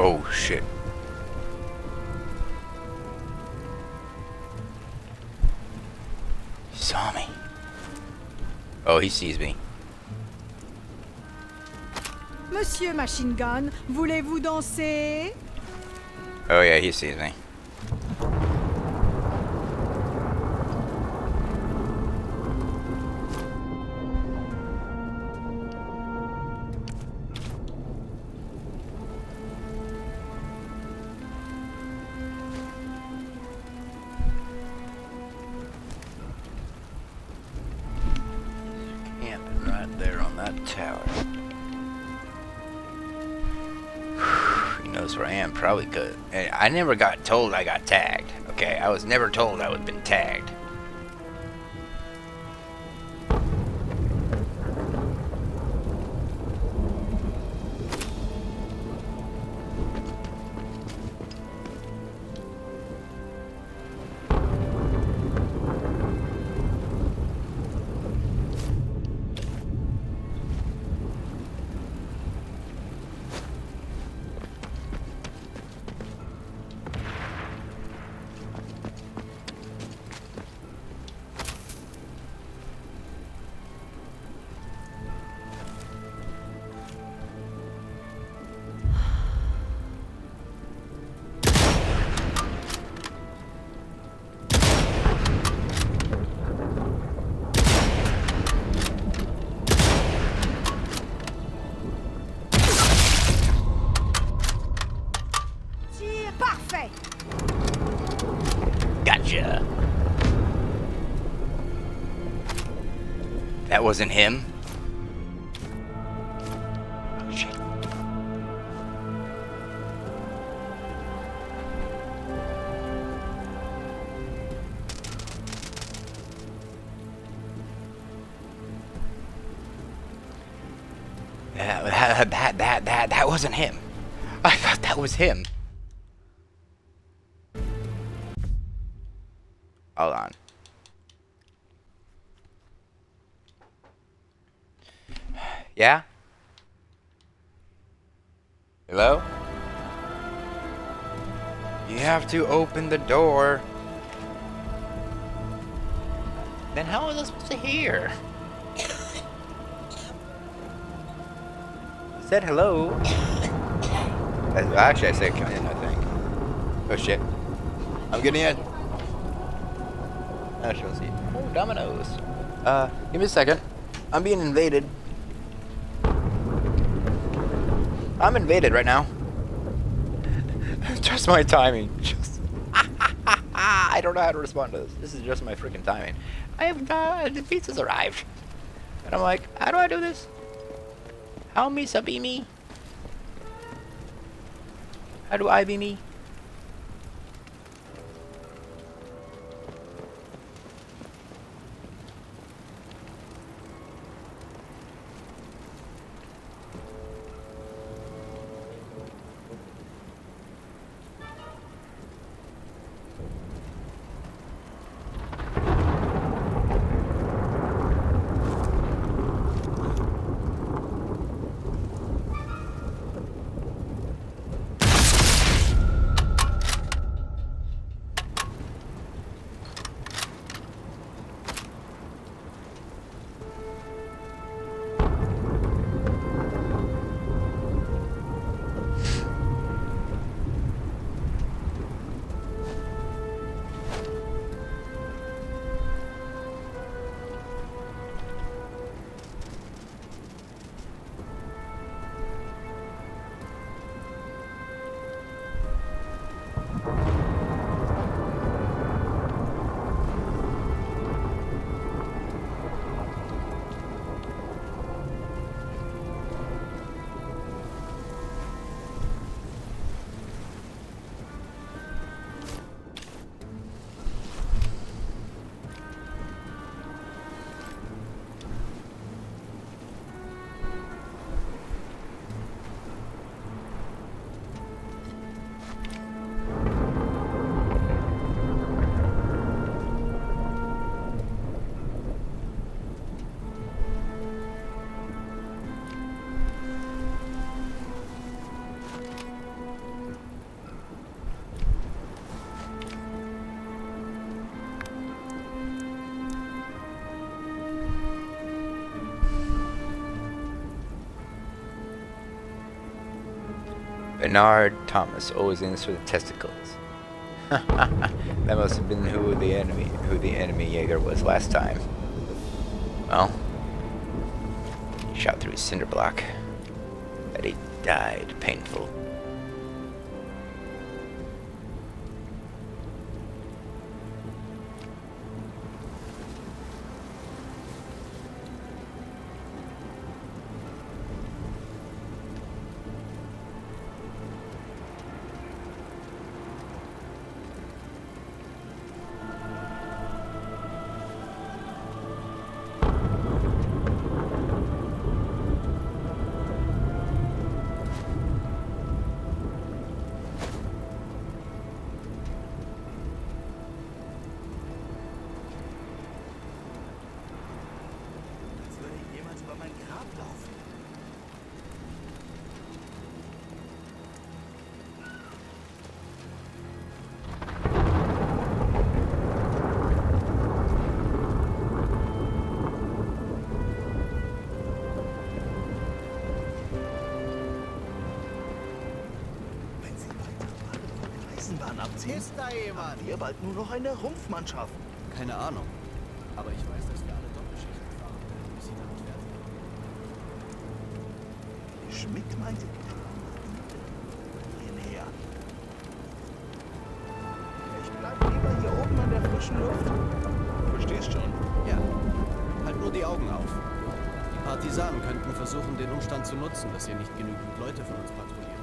Oh shit. He saw me. Oh, he sees me. Monsieur Machine Gun, voulez-vous danser? Oh yeah, he sees me. Camping right there on that tower. He knows where I am, probably could. I never got told I got tagged. Okay, I was never told I would have been tagged. Parfait! Gotcha. That wasn't him? Oh, shit. That wasn't him. I thought that was him. Hold on. Yeah? Hello? You have to open the door. Then how was I supposed to hear? I said hello. Actually, I said come in, I think. Oh shit. I'm getting in. I shall see. Oh, dominoes. Give me a second. I'm being invaded. I'm invaded right now. Just my timing. Just I don't know how to respond to this. This is just my freaking timing. I have the pizza's arrived. And I'm like, how do I do this? How me be me? How do I be me? Bernard Thomas always aims for the testicles. That must have been who the enemy Jaeger was last time. Well, he shot through his cinder block, but he died painful. Als würde jemand über mein Grab laufen. Wenn sie weiterfahren und die Eisenbahn abziehen, Ist da jemand? haben wir bald nur noch eine Rumpfmannschaft. Keine Ahnung. Aber ich weiß, dass wir alle Doppelschichten fahren, bis sie damit fertig sind. Schmidt meinte, hierher. Ich bleib lieber hier oben an der frischen Luft. Verstehst schon? Ja. Halt nur die Augen auf. Die Partisanen könnten versuchen, den Umstand zu nutzen, dass hier nicht genügend Leute von uns patrouillieren.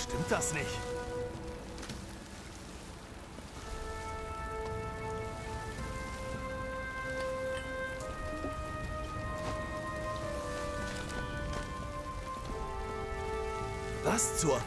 Stimmt das nicht? Was zur...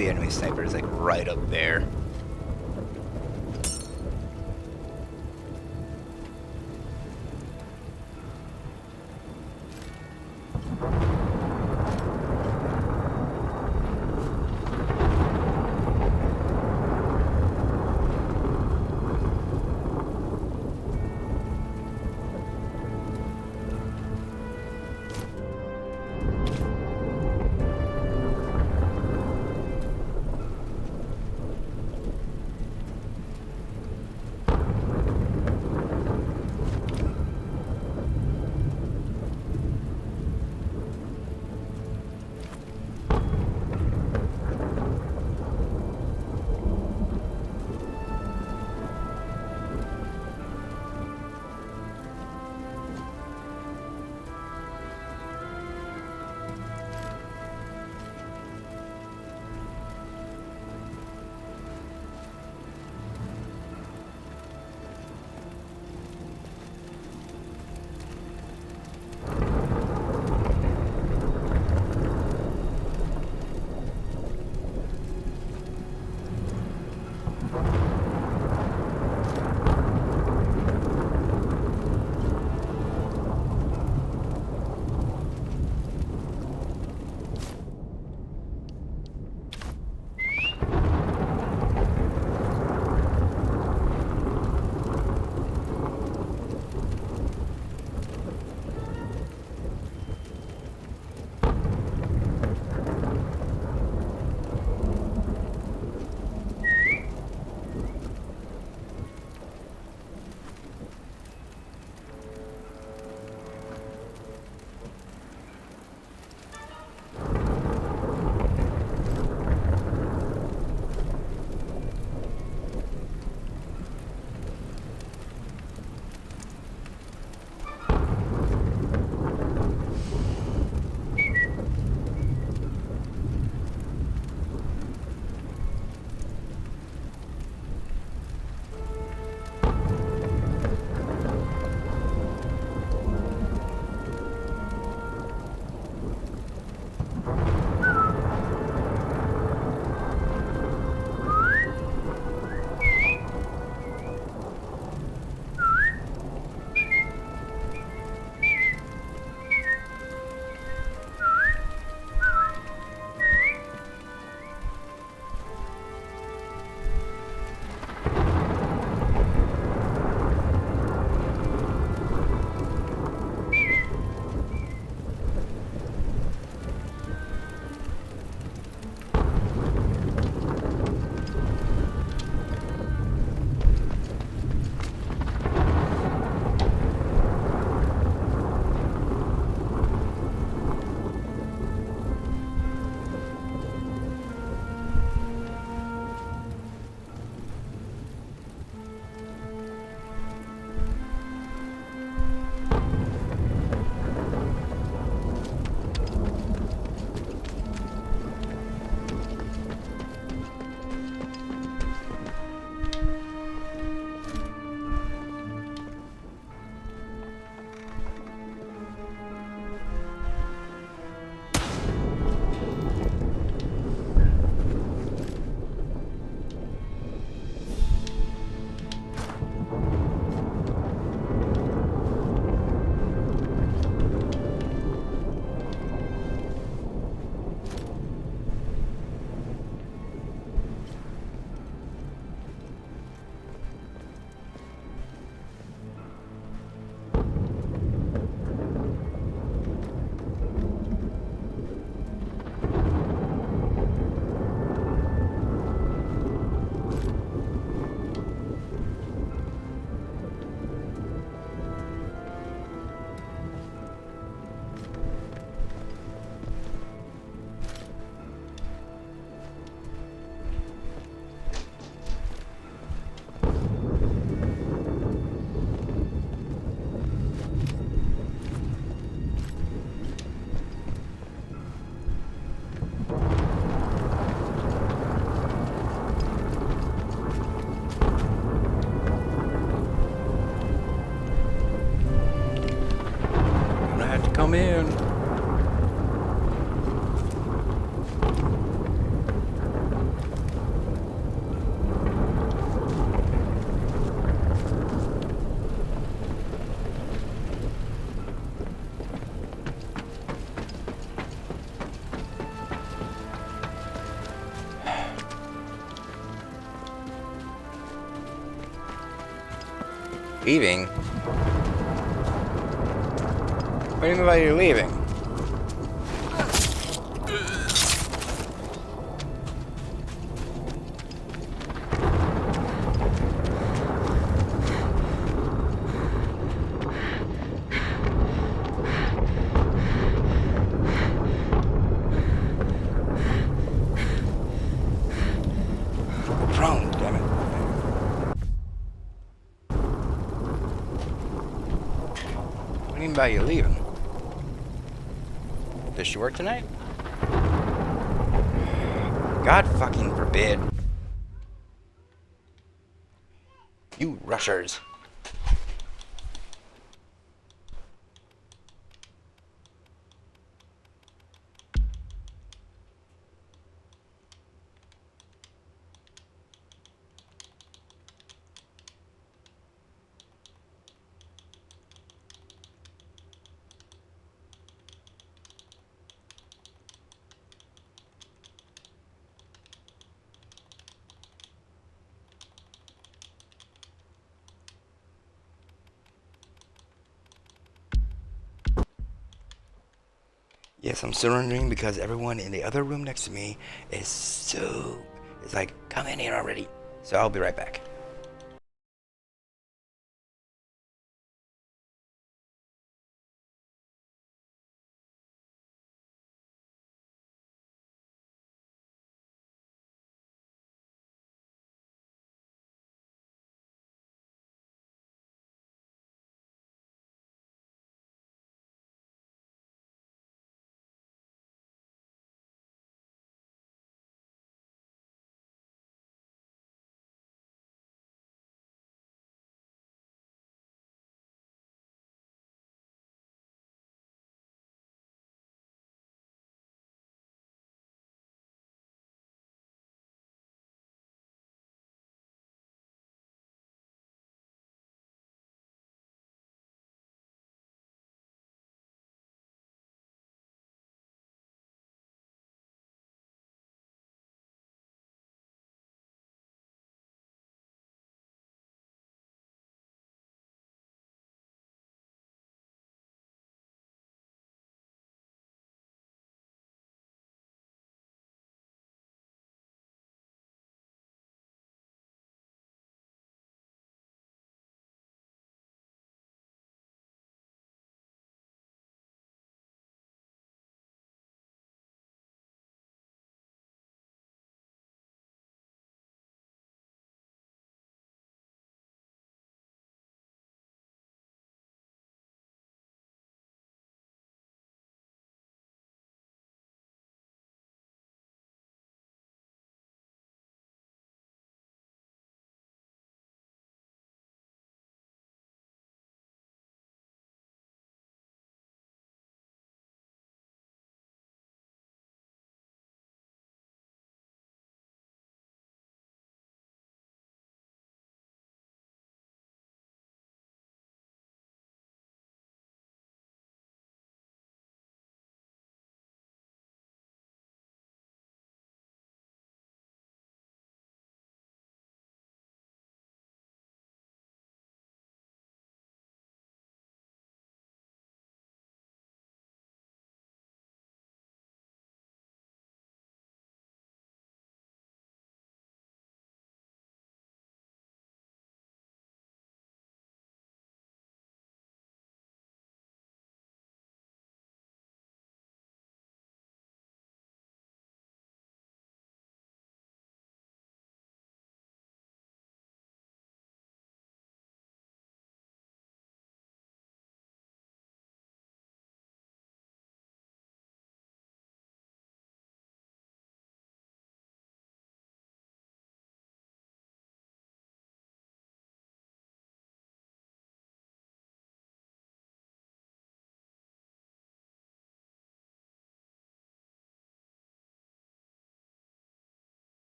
the enemy sniper is like right up there. Leaving? What do you mean by you're leaving? Prone, damn it. What do you mean by you leaving? Does she work tonight? God fucking forbid. You rushers. Yes, I'm surrendering because everyone in the other room next to me is like, come in here already. So I'll be right back.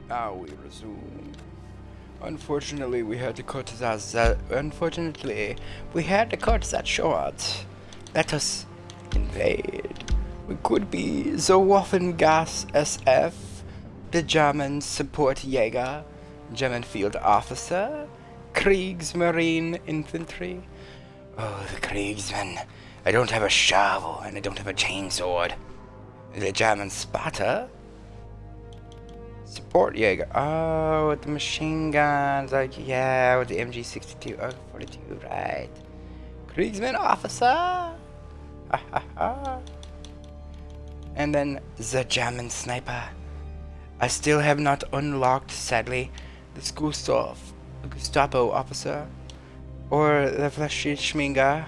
Now we resume. Unfortunately, we had to cut that short. Let us invade. We could be the Waffengas SF, the German support Jäger, German field officer, Kriegsmarine infantry. Oh, the Kriegsmen. I don't have a shovel and I don't have a chainsword. The German spotter. Support Jäger. Oh, with the machine guns. Like, yeah, with the MG62. Oh, 42, right. Kriegsman officer. Ha ha ha. And then the German sniper. I still have not unlocked, sadly, this Gestapo officer. Or the Fleischschminger.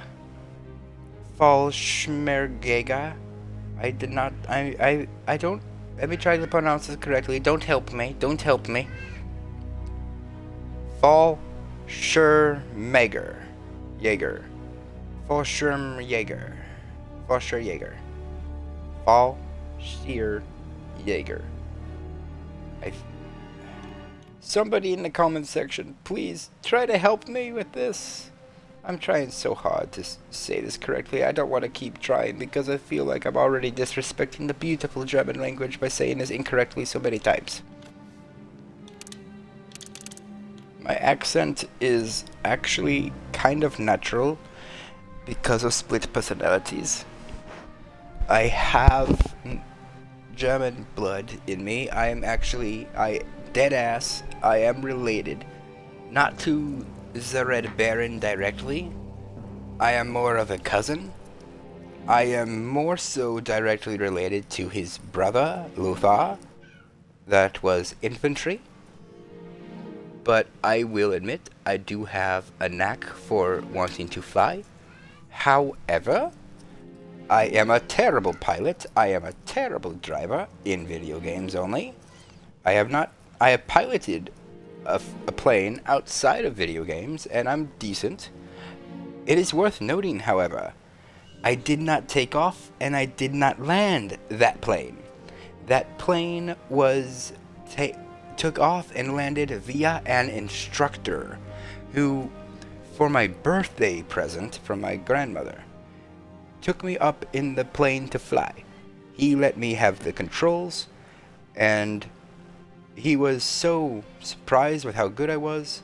Fallschmergäger. I did not. I don't. Let me try to pronounce this correctly. Don't help me. Don't help me. Fallschirmjäger. Jäger. Fallschirmjäger. Fallschirmjäger. Fallschirmjäger. Somebody in the comment section, please try to help me with this. I'm trying so hard to say this correctly. I don't want to keep trying because I feel like I'm already disrespecting the beautiful German language by saying this incorrectly so many times. My accent is actually kind of natural because of split personalities. I have German blood in me. I am related, not to the Red Baron directly. I am more of a cousin. I am more so directly related to his brother, Lothar, that was infantry. But I will admit, I do have a knack for wanting to fly. However, I am a terrible pilot. I am a terrible driver in video games only. I have piloted a plane outside of video games, and I'm decent. It is worth noting, however, I did not take off and I did not land that plane. That plane was took off and landed via an instructor who, for my birthday present from my grandmother, took me up in the plane to fly. He let me have the controls, and he was so surprised with how good I was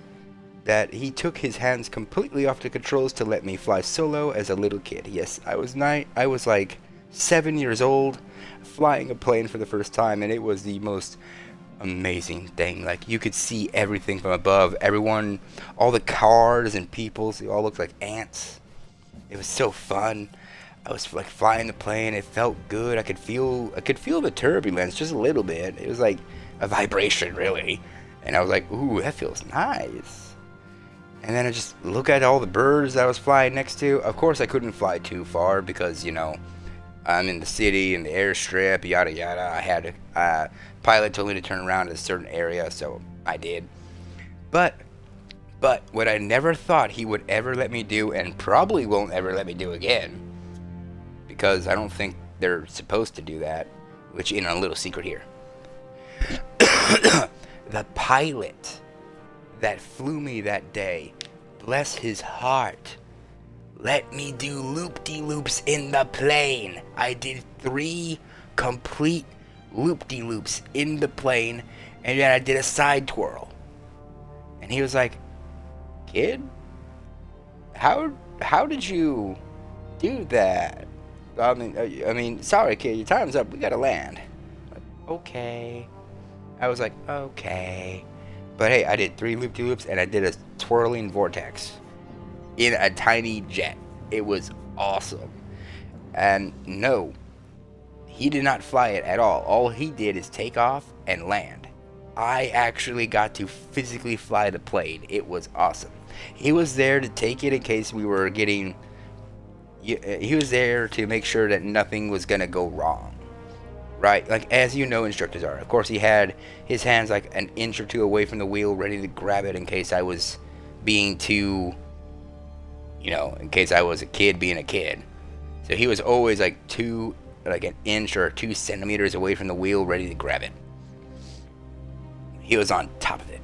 that he took his hands completely off the controls to let me fly solo as a little kid. Yes, I was like 7 years old, flying a plane for the first time, and it was the most amazing thing. Like, you could see everything from above. Everyone, all the cars and people, they all looked like ants. It was so fun. I was like flying the plane. It felt good. I could feel the turbulence just a little bit. It was like a vibration, really. And I was like, ooh, that feels nice. And then I just look at all the birds that I was flying next to. Of course, I couldn't fly too far because, you know, I'm in the city, in the airstrip, yada yada. I had a pilot told me to turn around at a certain area, so I did. But what I never thought he would ever let me do, and probably won't ever let me do again, because I don't think they're supposed to do that, which, you know, a little secret here. The pilot that flew me that day, bless his heart, let me do loop-de-loops in the plane. I did 3 complete loop-de-loops in the plane, and then I did a side twirl. And he was like, kid, how did you do that? I mean, sorry, kid, your time's up. We gotta land. Like, okay. I was like, okay. But hey, I did 3 loop-de-loops, and I did a twirling vortex in a tiny jet. It was awesome. And no, he did not fly it at all. All he did is take off and land. I actually got to physically fly the plane. It was awesome. He was there to take it in case we were getting... He was there to make sure that nothing was going to go wrong. Right? Like, as you know instructors are. Of course, he had his hands like an inch or 2 away from the wheel, ready to grab it in case I was being too... You know, in case I was a kid being a kid. So he was always like an inch or 2 centimeters away from the wheel, ready to grab it. he was on top of it.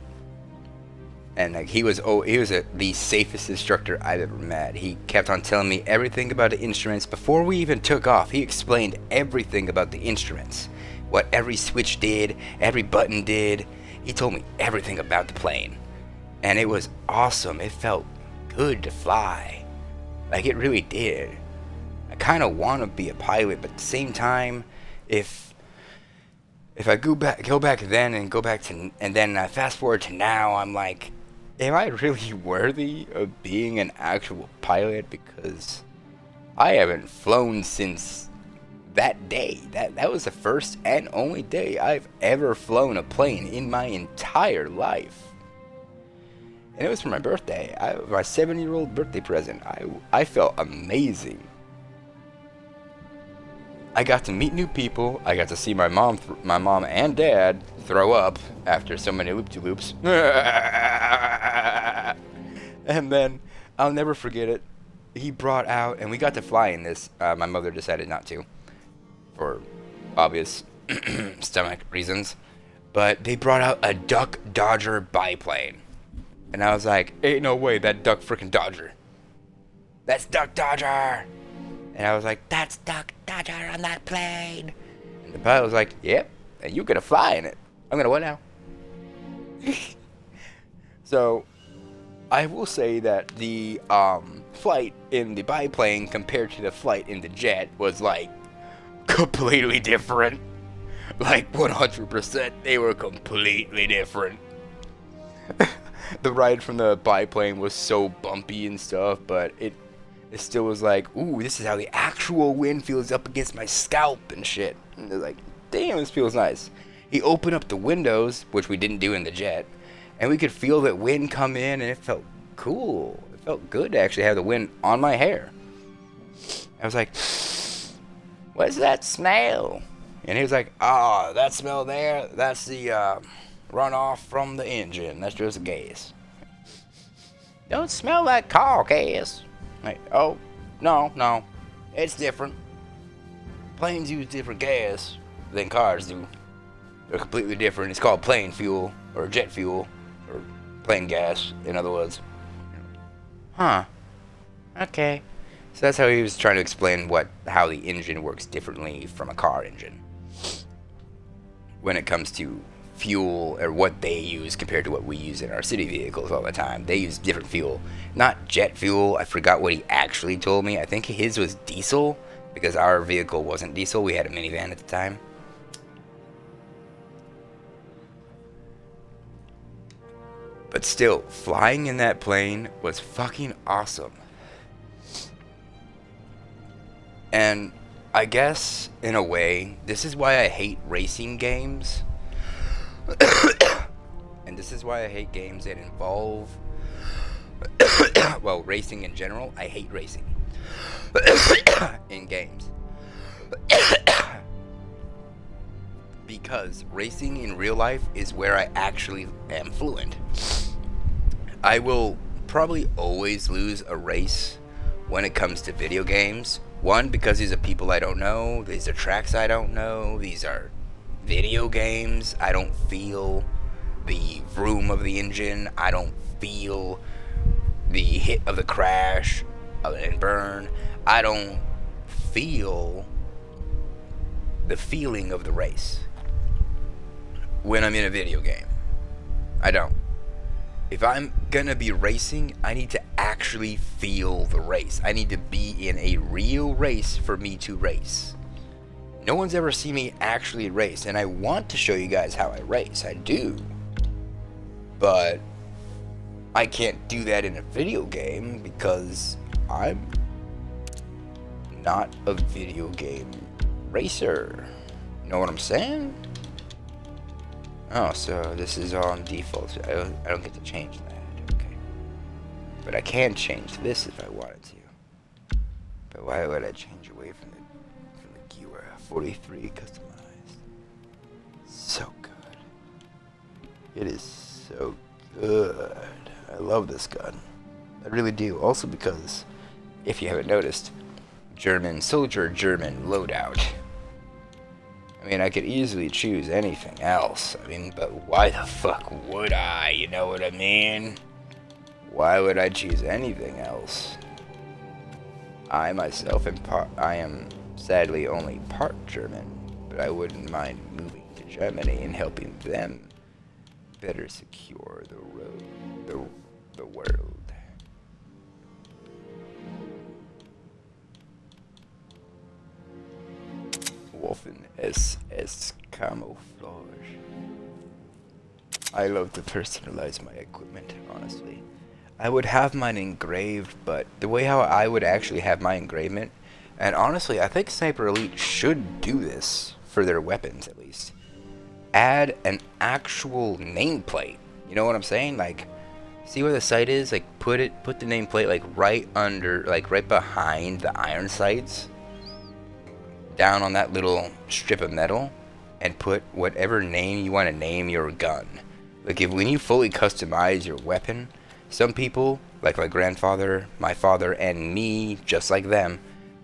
And like he was the safest instructor I've ever met. He kept on telling me everything about the instruments before we even took off. He explained everything about the instruments, what every switch did, every button did. He told me everything about the plane, and it was awesome. It felt good to fly, like it really did. I kind of want to be a pilot, but at the same time, if I go back then and go back to, and then I fast forward to now, I'm like, am I really worthy of being an actual pilot? Because I haven't flown since that day. That was the first and only day I've ever flown a plane in my entire life. And it was for my birthday. My 7-year-old birthday present. I felt amazing. I got to meet new people. I got to see my mom and dad throw up after so many loop-de-loops. And then I'll never forget it. He brought out, and we got to fly in this. My mother decided not to, for obvious stomach reasons. But they brought out a Duck Dodger biplane, and I was like, "Ain't no way that Duck freaking Dodger. That's Duck Dodger." And I was like, "That's Duck Dodger on that plane." And the pilot was like, "Yep, and you're gonna fly in it." I'm gonna what now? So, I will say that the flight in the biplane compared to the flight in the jet was like completely different. Like 100%, they were completely different. The ride from the biplane was so bumpy and stuff, but it still was like, ooh, this is how the actual wind feels up against my scalp and shit. And they're like, damn, this feels nice. He opened up the windows, which we didn't do in the jet, and we could feel that wind come in, and it felt cool. It felt good to actually have the wind on my hair. I was like, what's that smell? And he was like, that smell there, that's the runoff from the engine. That's just gas. Don't smell like car gas. Like, oh, no, it's different. Planes use different gas than cars do. They're completely different. It's called plane fuel, or jet fuel, or plane gas, in other words. Huh. Okay. So that's how he was trying to explain how the engine works differently from a car engine. When it comes to fuel, or what they use compared to what we use in our city vehicles all the time. They use different fuel. Not jet fuel. I forgot what he actually told me. I think his was diesel, because our vehicle wasn't diesel. We had a minivan at the time. But still, flying in that plane was fucking awesome. And I guess, in a way, this is why I hate racing games. And this is why I hate games that involve, well, racing in general. I hate racing in games. Because racing in real life is where I actually am fluent. I will probably always lose a race when it comes to video games. One, because these are people I don't know. These are tracks I don't know. These are video games. I don't feel the vroom of the engine. I don't feel the hit of the crash and burn. I don't feel the feeling of the race when I'm in a video game. I don't. If I'm gonna be racing, I need to actually feel the race. I need to be in a real race for me to race. No one's ever seen me actually race, and I want to show you guys how I race. I do. But I can't do that in a video game because I'm not a video game racer. Know what I'm saying? Oh, so this is on default. I don't get to change that. Okay. But I can change this if I wanted to. But why would I change away from the keyword 43 customized? So good. It is so good. I love this gun. I really do. Also because, if you haven't noticed, German soldier, German loadout. I mean, I could easily choose anything else. I mean, but why the fuck would I? You know what I mean? Why would I choose anything else? I myself I am sadly only part German, but I wouldn't mind moving to Germany and helping them better secure the world. Wolfen SS camouflage. I love to personalize my equipment, honestly. I would have mine engraved, but the way how I would actually have my engravement, and honestly, I think Sniper Elite should do this for their weapons at least. Add an actual nameplate. You know what I'm saying? Like, see where the sight is? Like, put the nameplate like right under, like right behind the iron sights, down on that little strip of metal, and put whatever name you want to name your gun. Like, when you fully customize your weapon, some people, like my grandfather, my father, and me, just like them,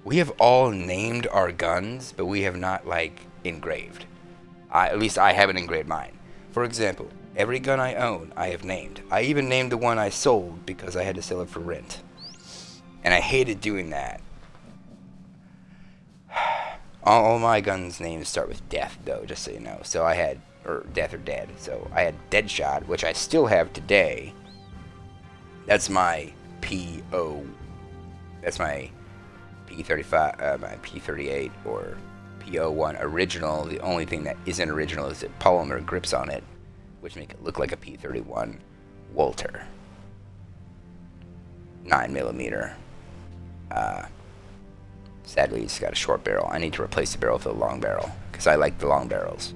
we have all named our guns, but we have not, like, engraved. At least I haven't engraved mine. For example, every gun I own, I have named. I even named the one I sold because I had to sell it for rent. And I hated doing that. All my guns' names start with death, though, just so you know. So I had, or death or dead. So I had Deadshot, which I still have today. That's my that's my P35, my P38 or P01 original. The only thing that isn't original is the polymer grips on it, which make it look like a P31 Walter. 9mm. Sadly, it's got a short barrel. I need to replace the barrel with a long barrel because I like the long barrels.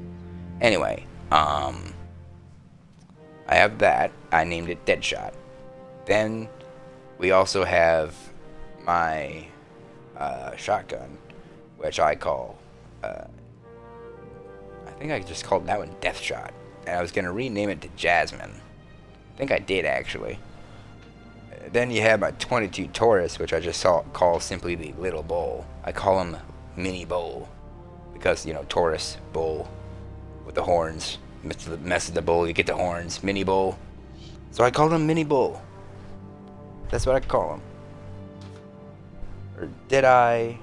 Anyway, I have that. I named it Deadshot. Then we also have my shotgun, which I call, I think I just called that one Death Shot. And I was going to rename it to Jasmine. I think I did, actually. Then you have my 22 Taurus, which I just call simply the Little Bull. I call him Mini Bull because, you know, Taurus, bull, with the horns. Mess with the bull, you get the horns. Mini Bull. So I called him Mini Bull. That's what I call him. Or Deadeye.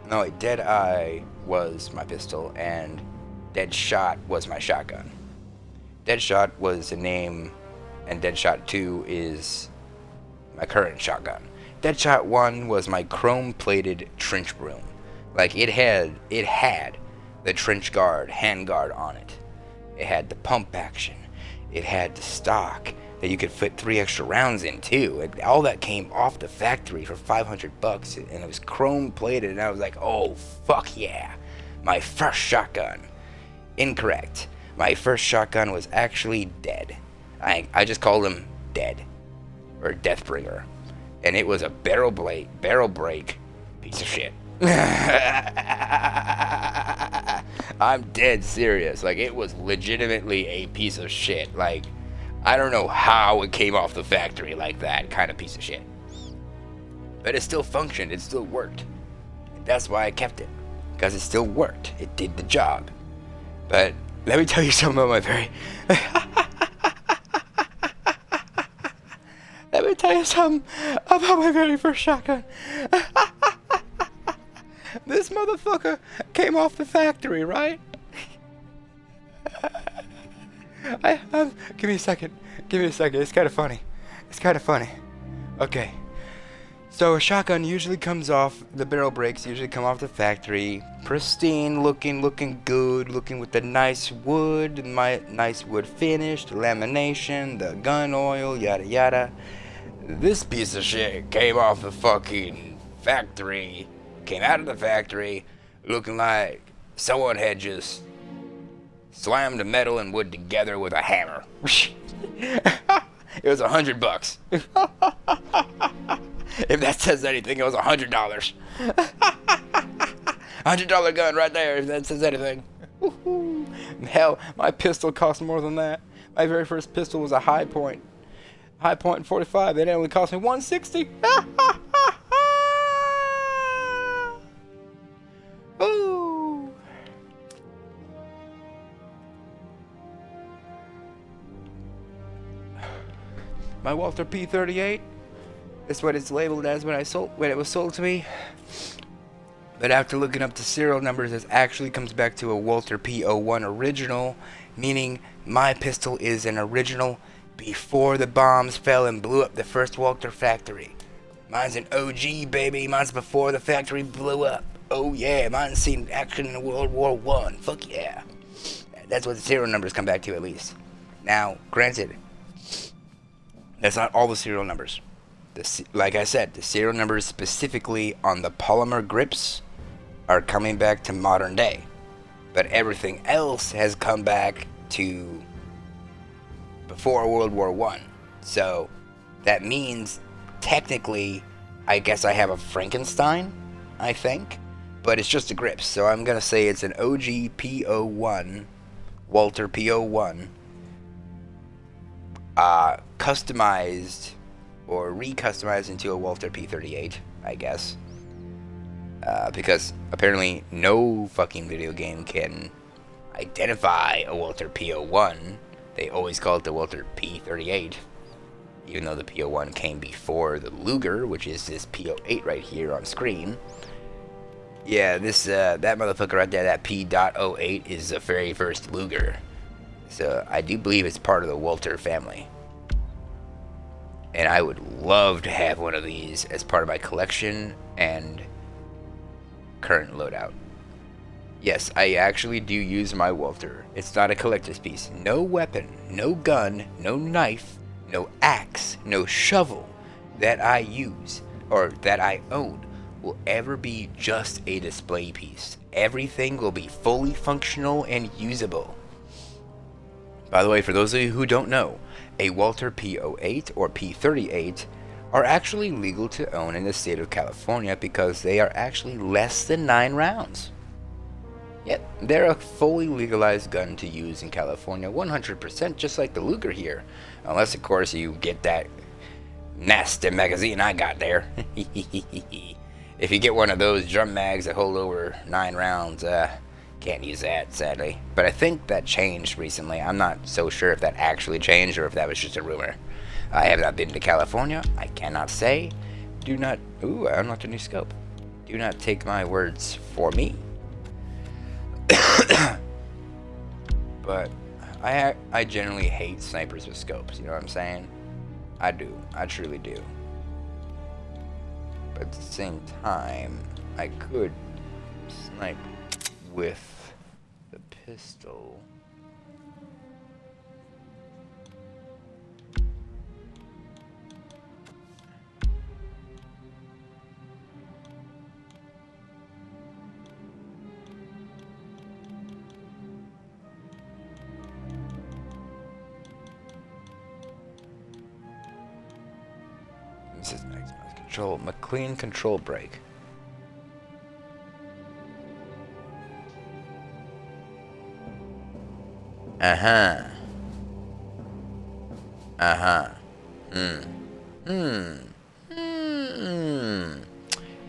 No, wait, Deadeye was my pistol, and Deadshot was my shotgun. Deadshot was the name, and Deadshot 2 is my current shotgun. Deadshot 1 was my chrome-plated trench broom. Like, it had the trench guard, hand guard on it. It had the pump action. It had the stock that you could fit 3 extra rounds in too. And all that came off the factory for $500, and it was chrome plated. And I was like, "Oh fuck yeah!" My first shotgun. Incorrect. My first shotgun was actually Dead. I just called him Dead, or Deathbringer, and it was a barrel break piece of shit. I'm dead serious. Like, it was legitimately a piece of shit. Like, I don't know how it came off the factory like that kind of piece of shit. But it still functioned. It still worked. And that's why I kept it. Because it still worked. It did the job. But let me tell you something about my very... Let me tell you something about my very first shotgun. This motherfucker came off the factory, right? Give me a second. It's kind of funny. Okay. So a shotgun usually comes off, the barrel breaks usually come off the factory, pristine, looking good, looking with the nice wood, nice wood finish, the lamination, the gun oil, yada yada. This piece of shit came off the fucking factory, came out of the factory, looking like someone had just slammed the metal and wood together with a hammer. It was $100. If that says anything, it was $100. $100 gun right there, if that says anything. Hell, my pistol cost more than that. My very first pistol was a High Point 45. It only cost me $160. Ooh. My Walther P38. That's what it's labeled as when it was sold to me. But after looking up the serial numbers, it actually comes back to a Walther P01 original, meaning my pistol is an original before the bombs fell and blew up the first Walther factory. Mine's an OG, baby. Mine's before the factory blew up. Oh yeah, mine's seen action in World War One. Fuck yeah. That's what the serial numbers come back to, at least. Now, granted, that's not all the serial numbers. Like I said, the serial numbers specifically on the polymer grips are coming back to modern day. But everything else has come back to before World War One. So that means technically, I guess I have a Frankenstein, I think. But it's just the grips. So I'm going to say it's an OG P01, Walther P01, customized or recustomized into a Walther P38, I guess. Because apparently no fucking video game can identify a Walther P01. They always call it the Walther P38, even though the P01 came before the Luger, which is this P08 right here on screen. Yeah, this that motherfucker right there, that P.08, is the very first Luger. So I do believe it's part of the Walther family. And I would love to have one of these as part of my collection and current loadout. Yes, I actually do use my Walther. It's not a collector's piece. No weapon, no gun, no knife, no axe, no shovel that I use or that I own will ever be just a display piece. Everything will be fully functional and usable. By the way, for those of you who don't know, a Walther P08 or P38 are actually legal to own in the state of California because they are actually less than 9 rounds. Yep, they're a fully legalized gun to use in California, 100%, just like the Luger here. Unless, of course, you get that nasty magazine I got there. If you get one of those drum mags that hold over 9 rounds, can't use that, sadly. But I think that changed recently. I'm not so sure if that actually changed or if that was just a rumor. I have not been to California. I cannot say. Do not... Ooh, I unlocked a new scope. Do not take my words for me. But I generally hate snipers with scopes, you know what I'm saying? I do. I truly do. But at the same time, I could snipe with the pistol. This is maximize control. McLean control brake. Uh-huh. Uh-huh.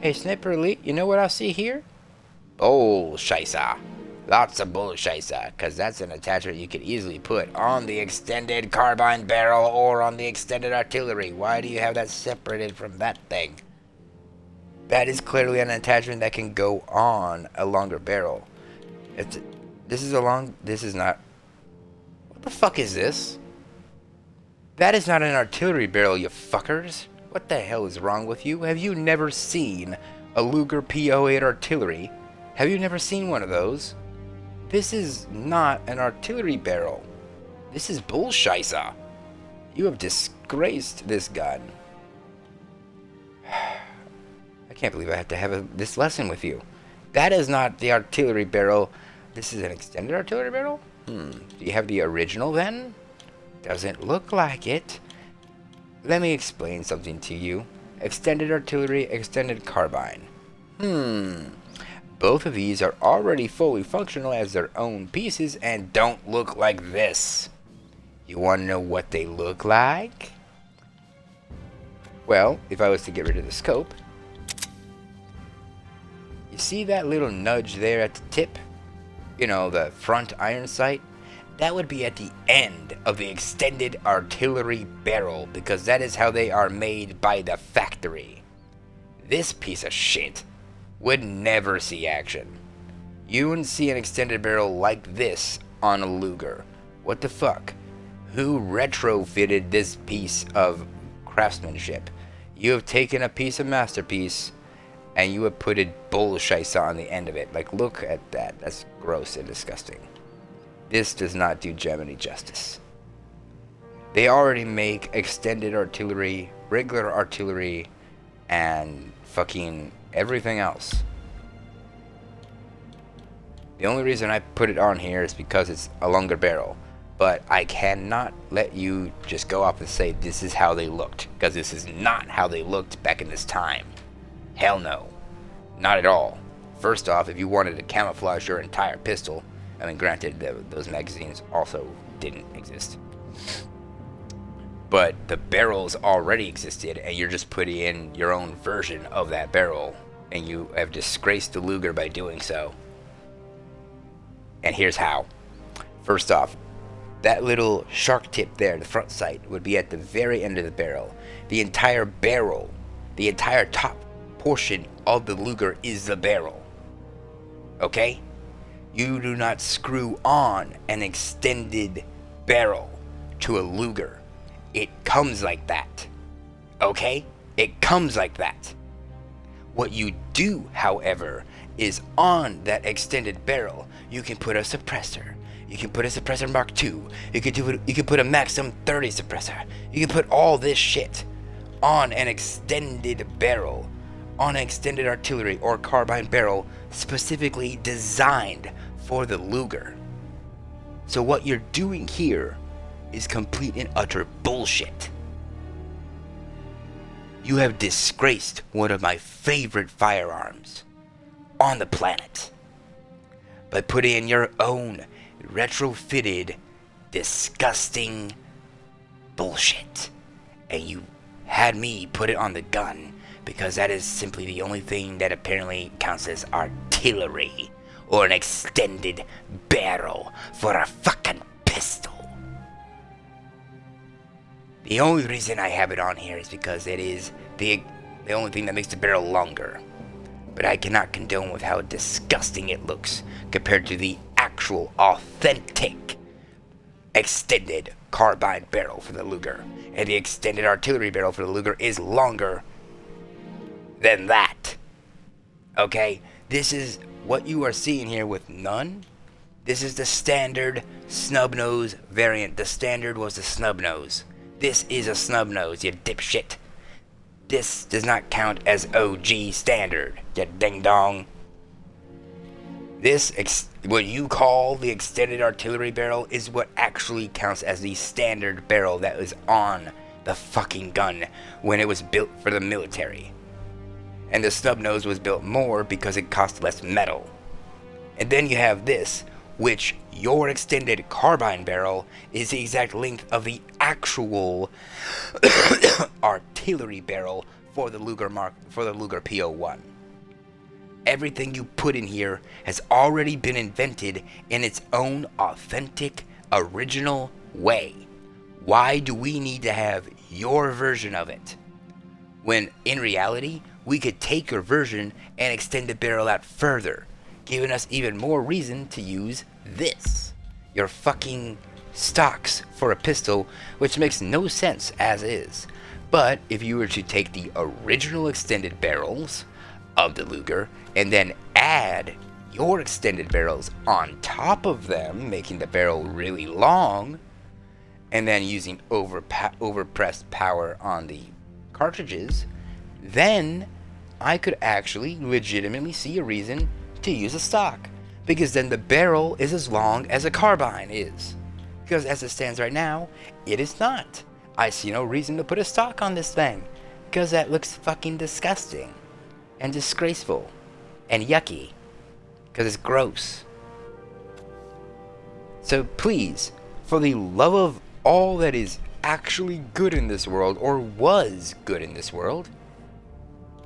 Hey, Sniper Elite, you know what I see here? Bull Scheisser. Lots of bull Scheisser, because that's an attachment you could easily put on the extended carbine barrel or on the extended artillery. Why do you have that separated from that thing? That is clearly an attachment that can go on a longer barrel. This is not... What the fuck is this? That is not an artillery barrel, you fuckers. What the hell is wrong with you? Have you never seen a Luger P08 artillery? Have you never seen one of those? This is not an artillery barrel. This is bullshit. You have disgraced this gun. I can't believe I have to have this lesson with you. That is not the artillery barrel. This is an extended artillery barrel? Do you have the original then? Doesn't look like it. Let me explain something to you. Extended artillery, extended carbine. Both of these are already fully functional as their own pieces and don't look like this. You want to know what they look like? Well, if I was to get rid of the scope, you see that little nudge there at the tip? You know, the front iron sight? that would be at the end of the extended artillery barrel, because that is how they are made by the factory. This piece of shit would never see action. You wouldn't see an extended barrel like this on a Luger. What the fuck? Who retrofitted this piece of craftsmanship? You have taken a piece of masterpiece and you have put a bullshit on the end of it. Like, look at that. That's gross and disgusting. This does not do Germany justice. They already make extended artillery, regular artillery, and fucking everything else. The only reason I put it on here is because it's a longer barrel. But I cannot let you just go off and say this is how they looked, because this is not how they looked back in this time. Hell no. Not at all. First off, if you wanted to camouflage your entire pistol, I mean, granted, those magazines also didn't exist. But the barrels already existed, and you're just putting in your own version of that barrel, and you have disgraced the Luger by doing so. And here's how. First off, that little shark tip there, the front sight, would be at the very end of the barrel. The entire barrel, the entire top portion of the Luger is the barrel. Okay? You do not screw on an extended barrel to a Luger. It comes like that. Okay? It comes like that. What you do, however, is on that extended barrel, you can put a suppressor. You can put a suppressor Mark II. You can put a Maxim 30 suppressor. You can put all this shit on an extended barrel, on an extended artillery or carbine barrel specifically designed for the Luger. So what you're doing here is complete and utter bullshit. You have disgraced one of my favorite firearms on the planet by putting in your own retrofitted, disgusting bullshit. And you had me put it on the gun because that is simply the only thing that apparently counts as artillery or an extended barrel for a fucking pistol. The only reason I have it on here is because it is the only thing that makes the barrel longer. But I cannot condone with how disgusting it looks compared to the actual authentic extended carbine barrel for the Luger. And the extended artillery barrel for the Luger is longer than that. Okay? This is what you are seeing here with none. This is the standard snub nose variant. The standard was the snub nose. This is a snub nose, you dipshit. This does not count as OG standard, you ding dong. This, what you call the extended artillery barrel, is what actually counts as the standard barrel that was on the fucking gun when it was built for the military. And the snub nose was built more because it cost less metal. And then you have this, which your extended carbine barrel is the exact length of the actual artillery barrel for the Luger PO1. Everything you put in here has already been invented in its own authentic, original way. Why do we need to have your version of it? When in reality, we could take your version and extend the barrel out further, giving us even more reason to use this. Your fucking stocks for a pistol, which makes no sense as is. But if you were to take the original extended barrels of the Luger and then add your extended barrels on top of them, making the barrel really long, and then using overpressed power on the cartridges, then I could actually legitimately see a reason to use a stock, because then the barrel is as long as a carbine is. Because as it stands right now, it is not. I see no reason to put a stock on this thing, because that looks fucking disgusting and disgraceful and yucky, because it's gross. So please, for the love of all that is actually good in this world, or was good in this world,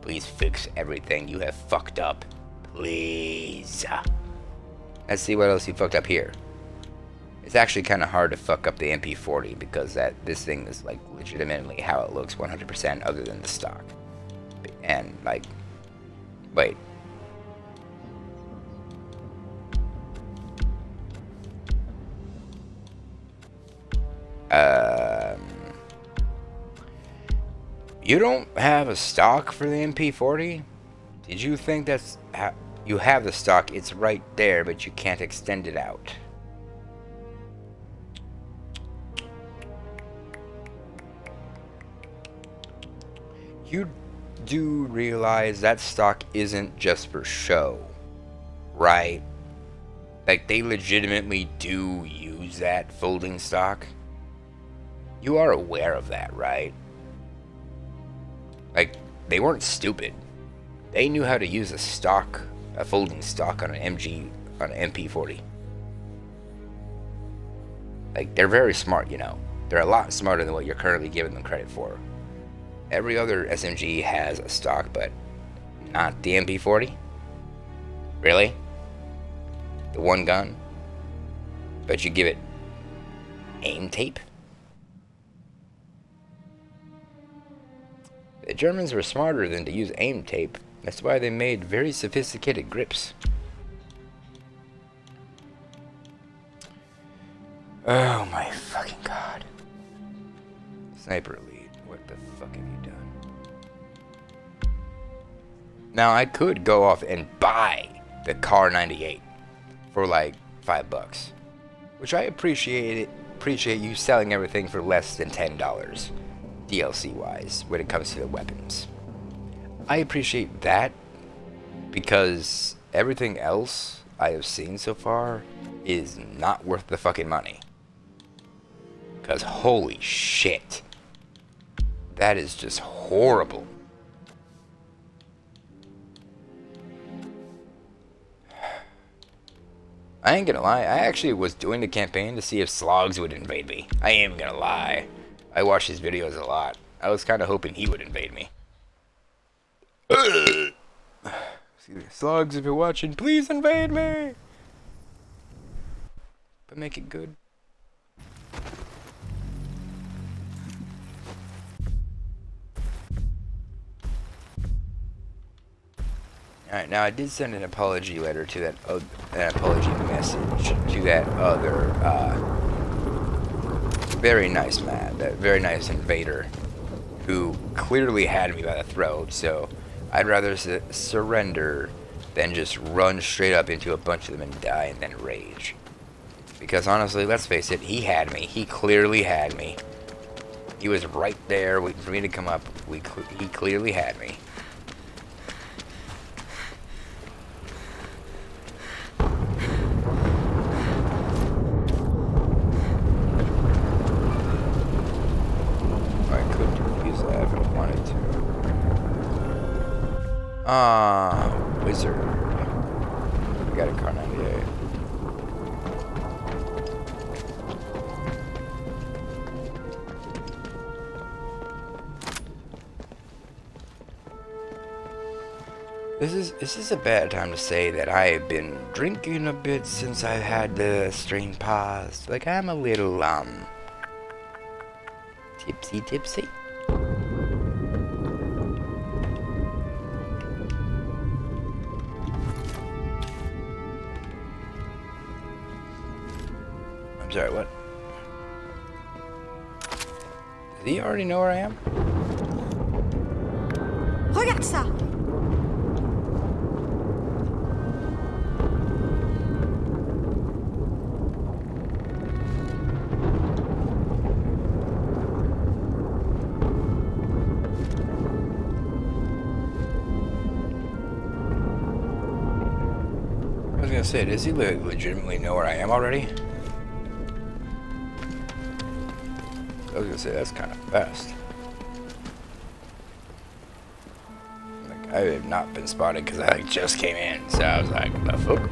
please fix everything you have fucked up. Please. Let's see what else you fucked up here. It's actually kind of hard to fuck up the MP40 because this thing is like legitimately how it looks 100% other than the stock. And like, wait. You don't have a stock for the MP40? Did you think that's how you have the stock? It's right there, but you can't extend it out. You do realize that stock isn't just for show, right? Like, they legitimately do use that folding stock. You are aware of that, right? Like, they weren't stupid. They knew how to use a folding stock on an MP40. Like, they're very smart, you know. They're a lot smarter than what you're currently giving them credit for. Every other SMG has a stock, but not the MP40. Really? The one gun? But you give it aim tape? The Germans were smarter than to use aim tape. That's why they made very sophisticated grips. Oh my fucking god. Sniper Elite, what the fuck have you done? Now I could go off and buy the Car 98 for like $5, which I appreciate you selling everything for less than $10. DLC wise when it comes to the weapons. I appreciate that because everything else I have seen so far is not worth the fucking money. Cause holy shit, that is just horrible. I ain't gonna lie, I actually was doing the campaign to see if Slogs would invade me. I ain't gonna lie. I watch his videos a lot. I was kind of hoping he would invade me. Excuse me. Slugs, if you're watching, please invade me! But make it good. Alright, now I did send an apology letter to that, an apology message to that other, very nice man, that very nice invader who clearly had me by the throat, so I'd rather surrender than just run straight up into a bunch of them and die and then rage. Because honestly, let's face it, he had me. He clearly had me. He was right there waiting for me to come up. He clearly had me. Wizard. We got a Car 98. This is a bad time to say that I have been drinking a bit since I've had the stream paused. Like, I'm a little, tipsy. I'm sorry, what? Does he already know where I am? Regarde ça! I was gonna say, does he legitimately know where I am already? I was gonna say, that's kind of fast. Like, I have not been spotted because I just came in, so I was like, the fuck?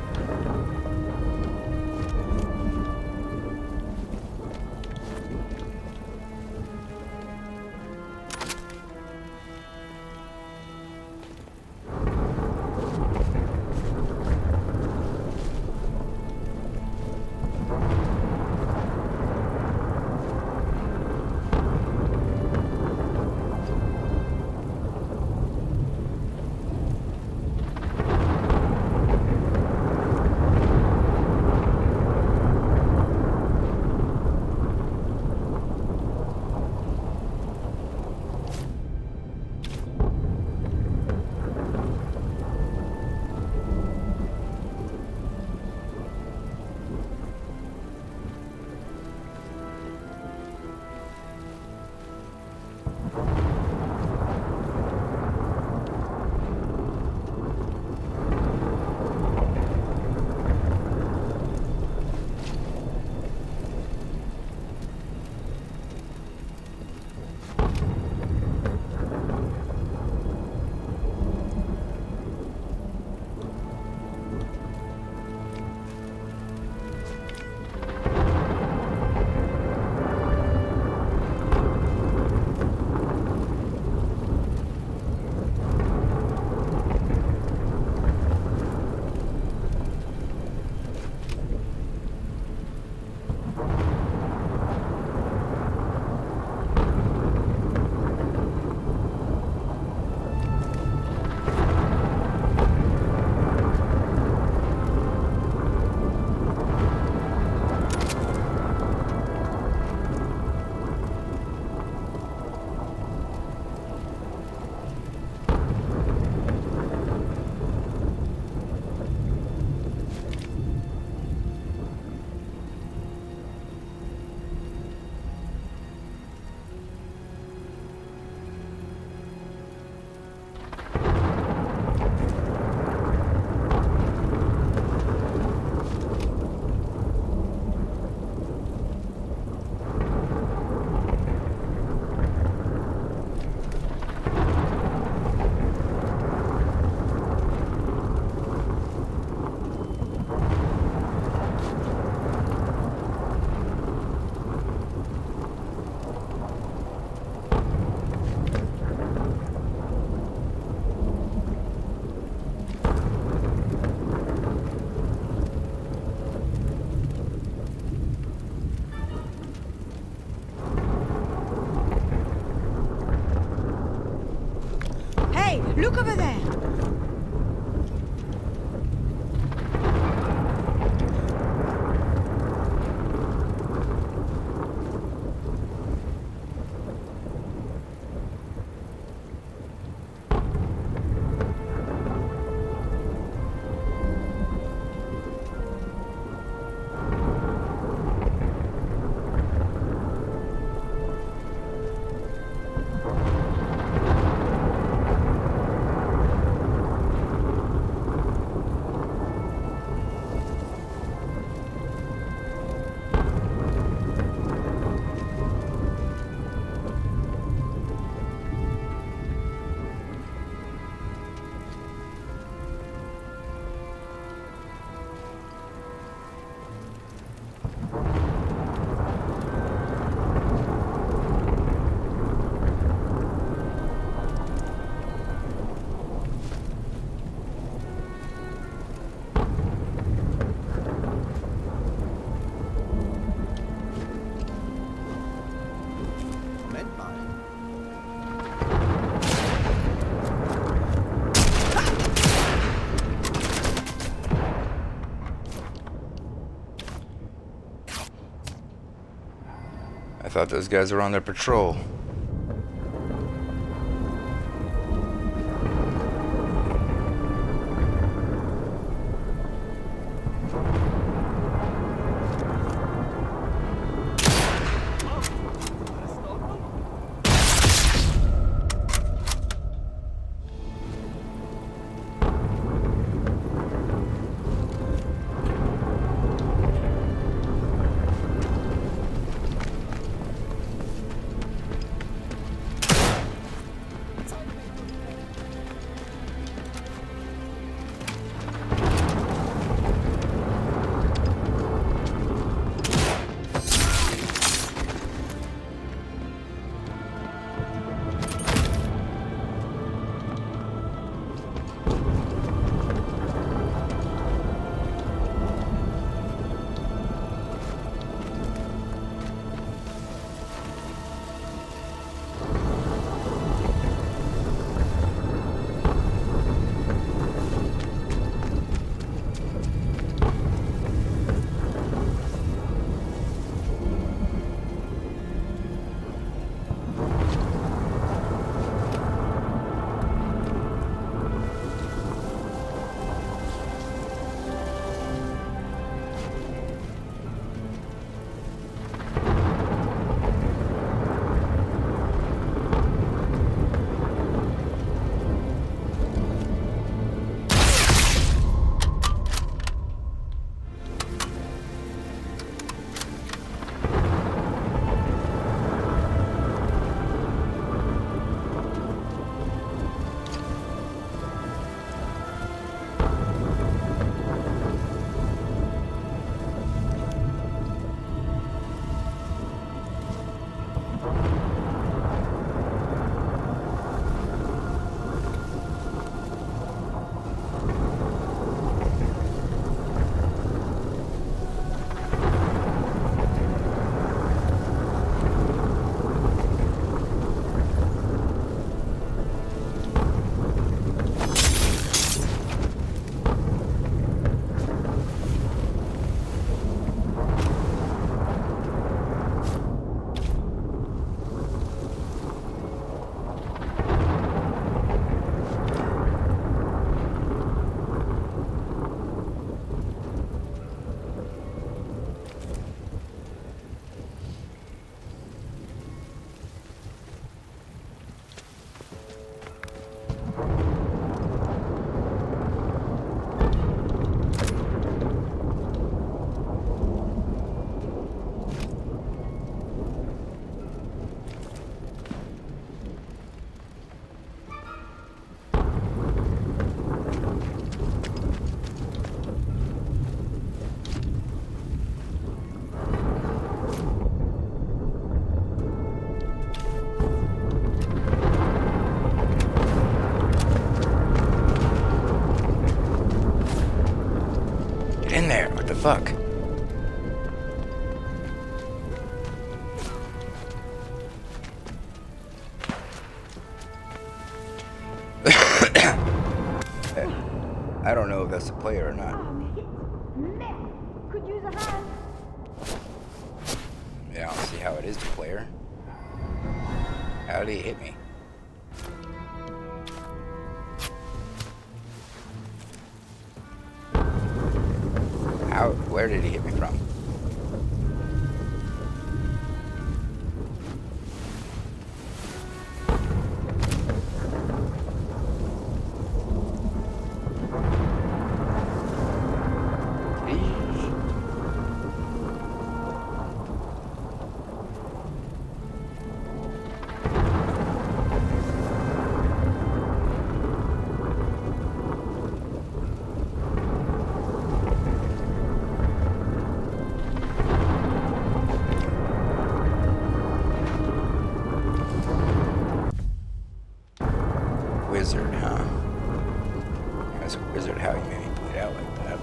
Hey, look over there! Moment mal. I thought those guys were on their patrol. fuck? I don't know if that's a player or not. Could use a hand. Yeah, I don't see how it is the player. How did he hit me? Where did he hit me from? Wizard, huh? That's a wizard, how you made me bleed out like that.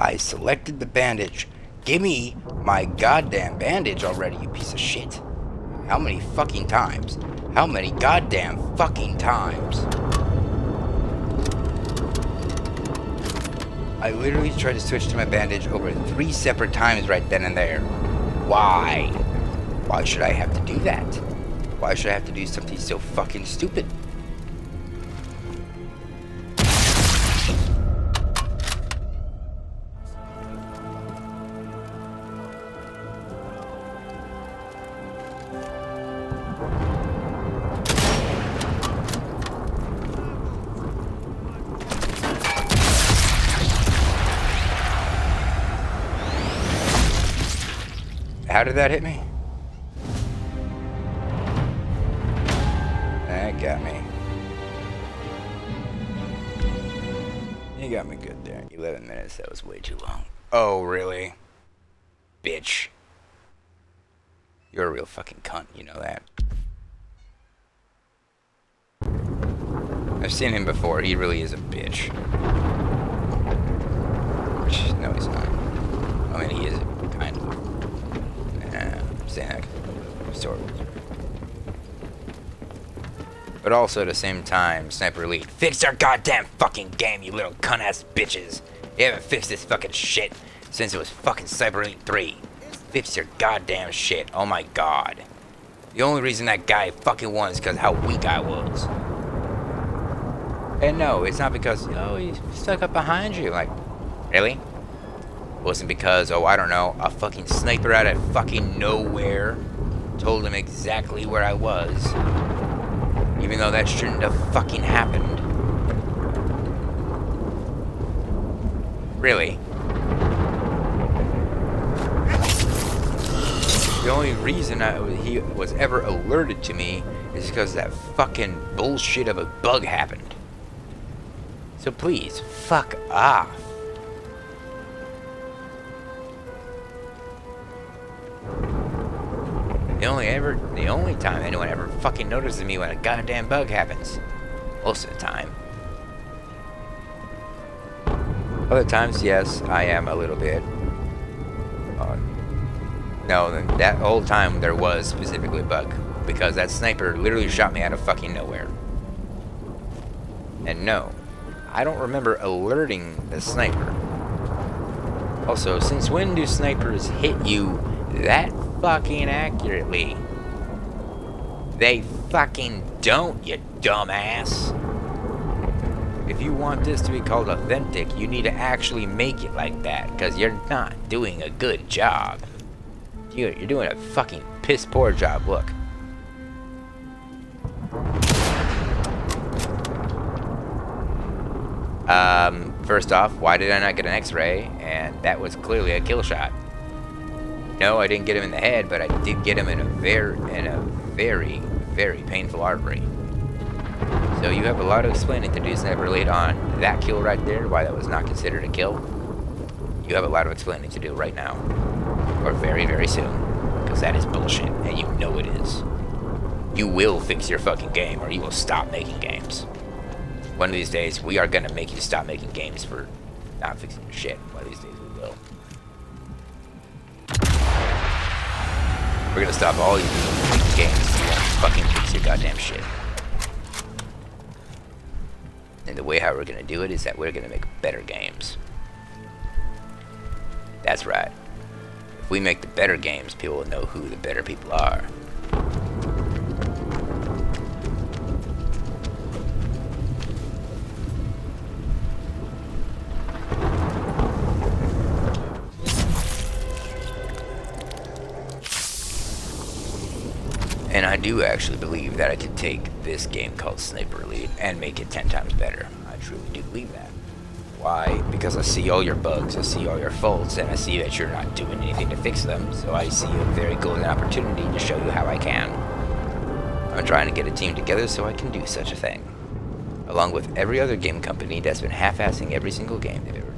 I selected the bandage. Give me my goddamn bandage already, you piece of shit. How many fucking times? How many goddamn fucking times? I literally tried to switch to my bandage over 3 separate times right then and there. Why? Why should I have to do that? Why should I have to do something so fucking stupid? How did that hit me? That got me. You got me good there. 11 minutes, that was way too long. Oh, really? Bitch. You're a real fucking cunt, you know that. I've seen him before, he really is a bitch. No, he's not. I mean, he is kind of. Saying that sort of. But also at the same time, Sniper Elite, fix our goddamn fucking game, you little cunt ass bitches. You haven't fixed this fucking shit since it was fucking Sniper Elite 3. Fix your goddamn shit. Oh my god. The only reason that guy fucking won is because how weak I was. And no, it's not because, oh, he stuck up behind you. Like, really? Wasn't because, oh, I don't know, a fucking sniper out of fucking nowhere told him exactly where I was. Even though that shouldn't have fucking happened. Really? The only reason he was ever alerted to me is because that fucking bullshit of a bug happened. So please, fuck off. The only time anyone ever fucking notices me when a goddamn bug happens. Most of the time. Other times, yes, I am a little bit. No, that whole time there was specifically a bug. Because that sniper literally shot me out of fucking nowhere. And no, I don't remember alerting the sniper. Also, since when do snipers hit you that fucking accurately? They fucking don't, you dumbass. If you want this to be called authentic, you need to actually make it like that, because you're not doing a good job. You're doing a fucking piss poor job, look. First off, why did I not get an X-ray? And that was clearly a kill shot. No, I didn't get him in the head, but I did get him in a very, very painful artery. So you have a lot of explaining to do, Sniper Lead, on that kill right there, why that was not considered a kill. You have a lot of explaining to do right now, or very, very soon, because that is bullshit, and you know it is. You will fix your fucking game, or you will stop making games. One of these days, we are gonna make you stop making games for not fixing your shit. One of these days, we will. We're gonna stop all you from making games if you won't fucking fix your goddamn shit. And the way how we're gonna do it is that we're gonna make better games. That's right. If we make the better games, people will know who the better people are. And I do actually believe that I could take this game called Sniper Elite and make it 10 times better. I truly do believe that. Why? Because I see all your bugs, I see all your faults, and I see that you're not doing anything to fix them, so I see a very golden opportunity to show you how I can. I'm trying to get a team together so I can do such a thing. Along with every other game company that's been half-assing every single game they've ever developed.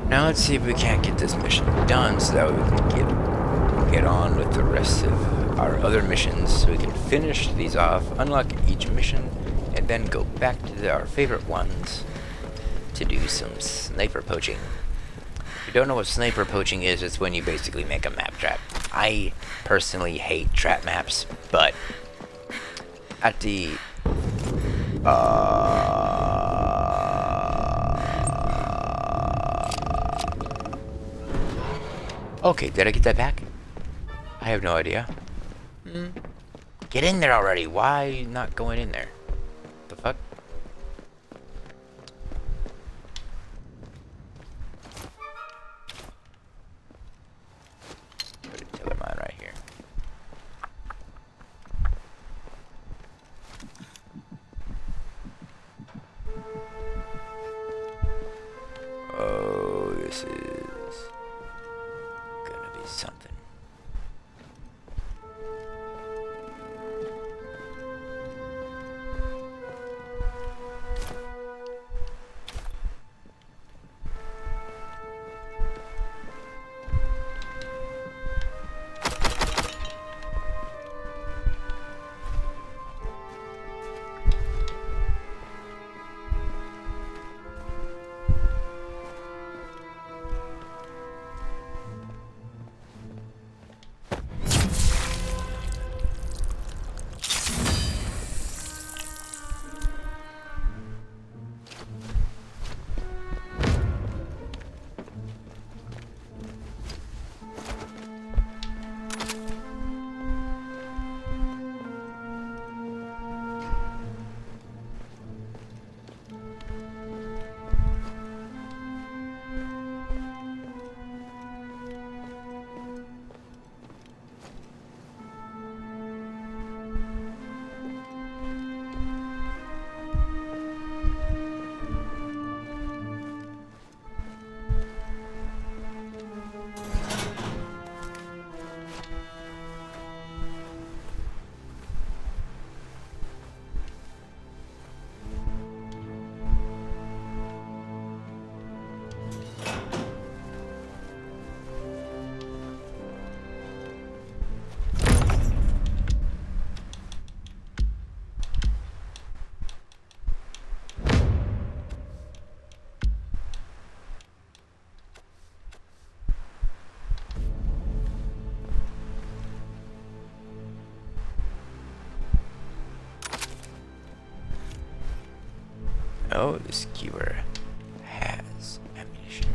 Now let's see if we can't get this mission done so that we can get on with the rest of our other missions so we can finish these off, unlock each mission, and then go back to our favorite ones to do some sniper poaching. If you don't know what sniper poaching is, it's when you basically make a map trap. I personally hate trap maps, but at the okay, did I get that back? I have no idea. Get in there already. Why are you not going in there? The fuck? Put a tiller mine right here. Oh, this is gonna be something. No, the skewer has ammunition.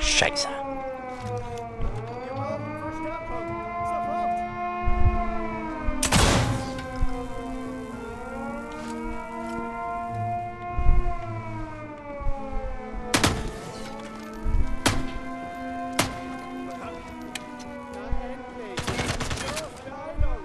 Scheiße. Wir brauchen Verstärkung. Sofort. Na endlich. Los, Beeilung.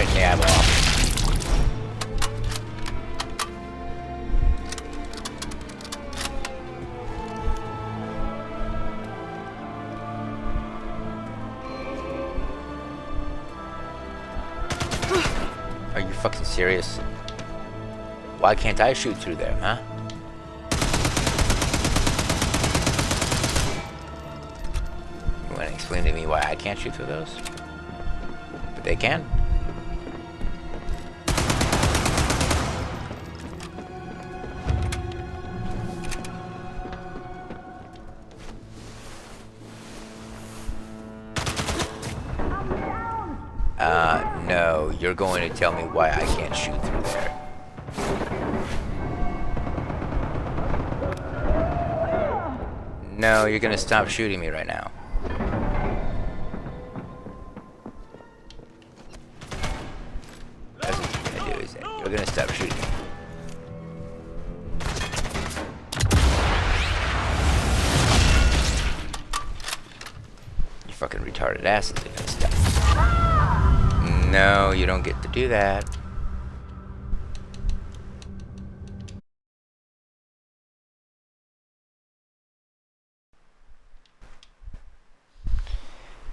Right in the eyeball. Are you fucking serious? Why can't I shoot through there, huh? You want to explain to me why I can't shoot through those? But they can. No, you're going to tell me why I can't shoot through there. No, you're gonna stop shooting me right now. That's what you're gonna do, isn't it? You're gonna stop shooting me. You fucking retarded asses are gonna stop. No, you don't get to do that.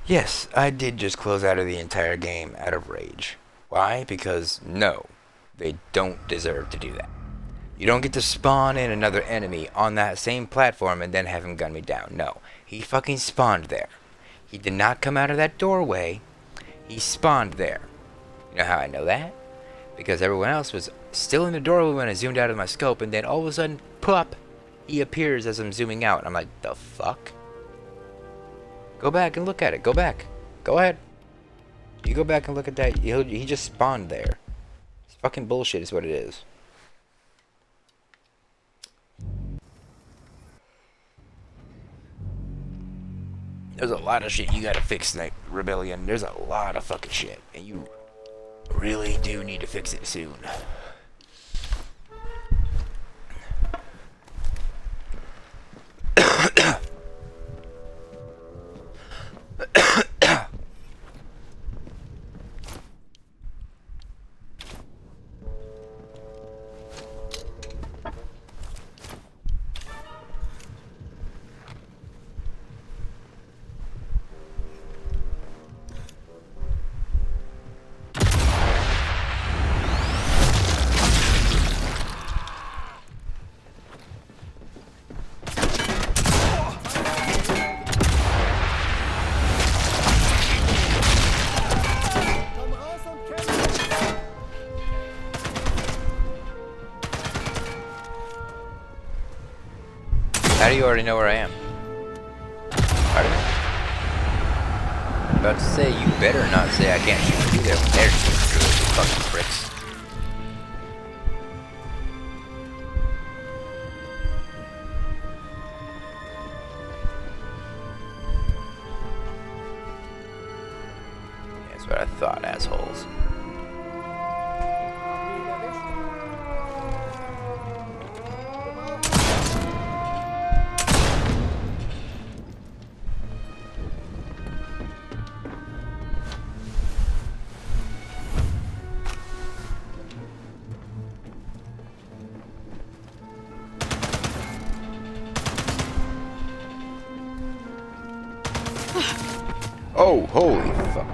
Yes, I did just close out of the entire game out of rage. Why? Because no, they don't deserve to do that. You don't get to spawn in another enemy on that same platform and then have him gun me down. No, he fucking spawned there. He did not come out of that doorway. He spawned there. You know how I know that? Because everyone else was still in the doorway when I zoomed out of my scope, and then all of a sudden, pop, he appears as I'm zooming out. I'm like, the fuck? Go back and look at it. Go back. Go ahead. You go back and look at that. He just spawned there. It's fucking bullshit is what it is. There's a lot of shit you gotta fix, Snipe Rebellion. There's a lot of fucking shit. And you really do need to fix it soon. How do you already know where I am? Pardon me? I'm about to say, you better not say I can't shoot through there when they're shooting through it, you fucking pricks. That's what I thought, assholes. Oh, holy fuck.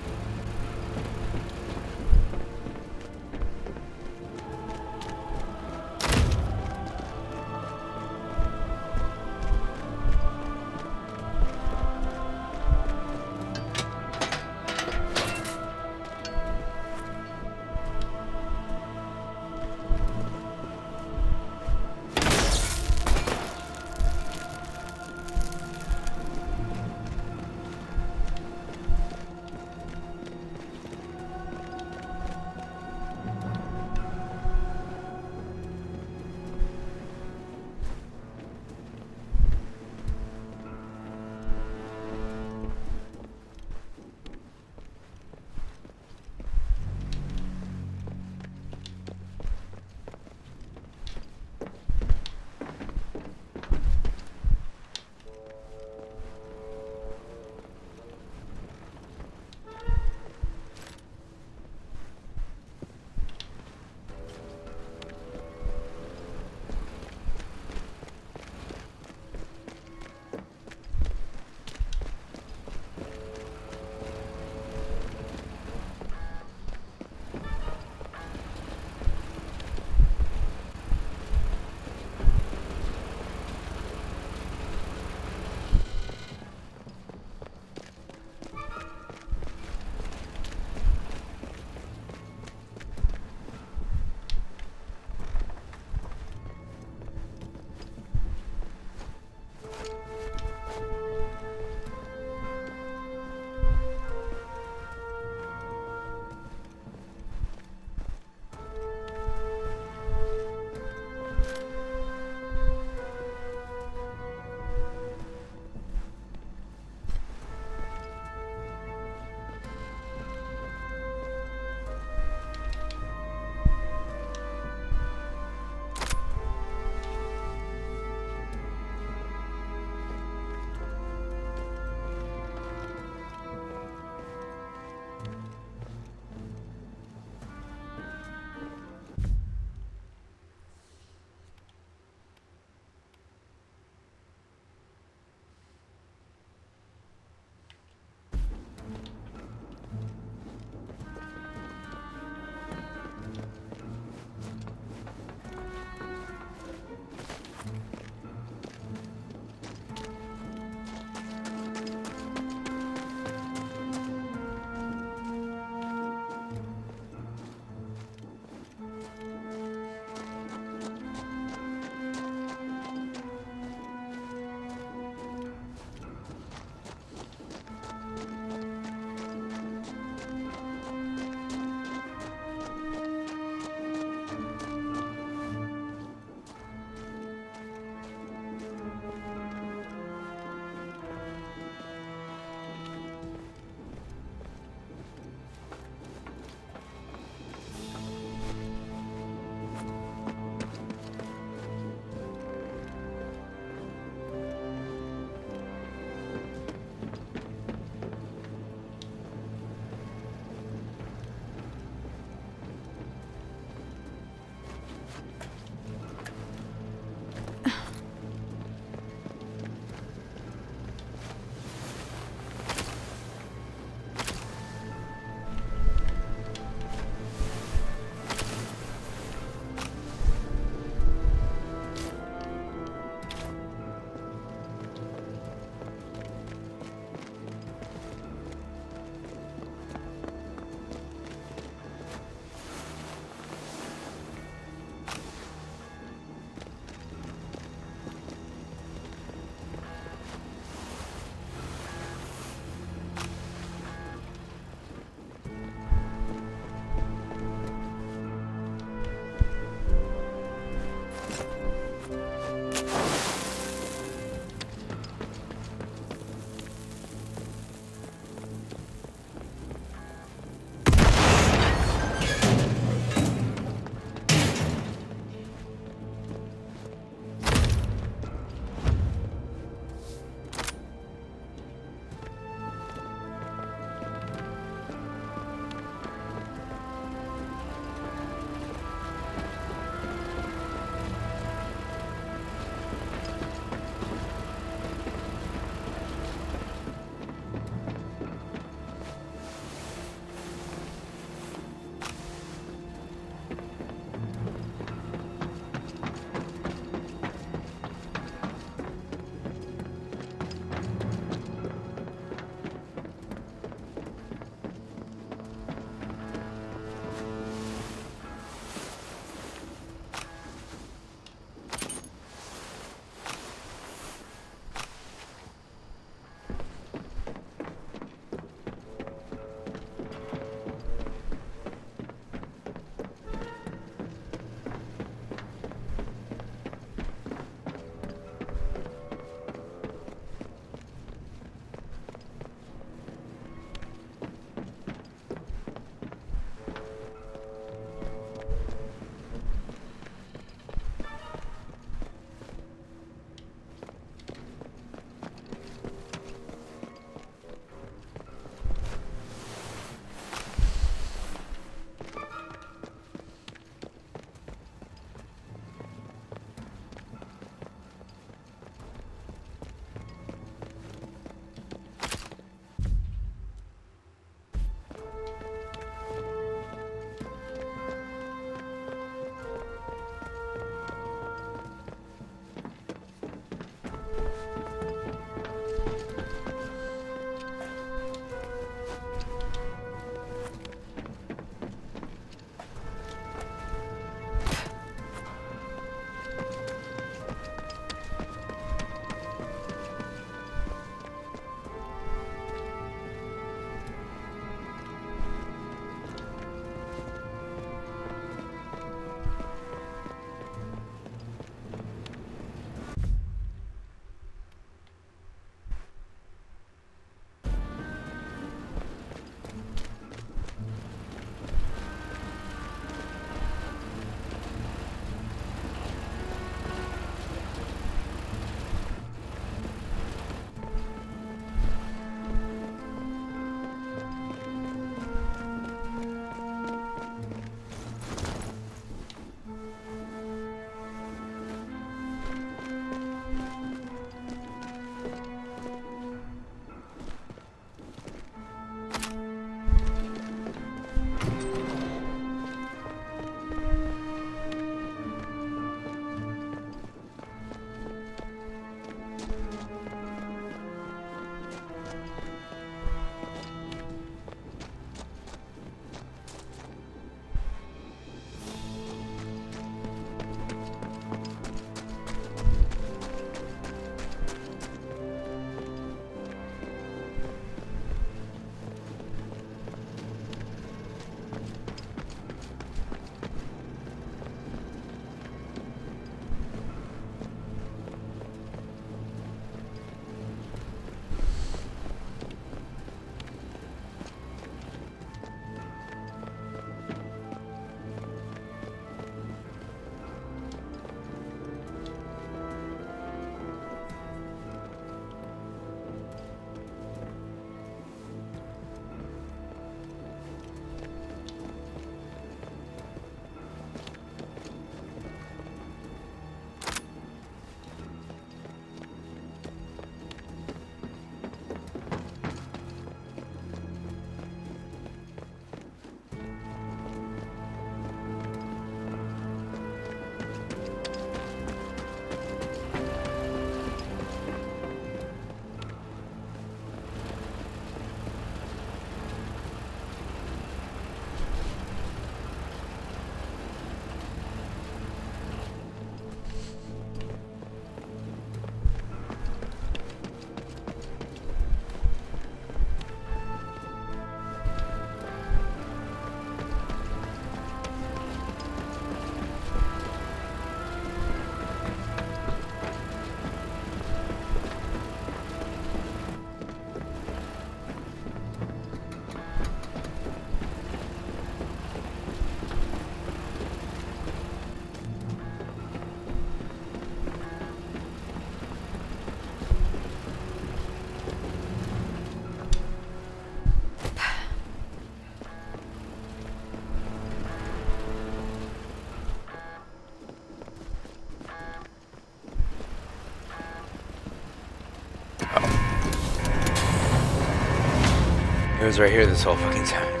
It was right here this whole fucking time.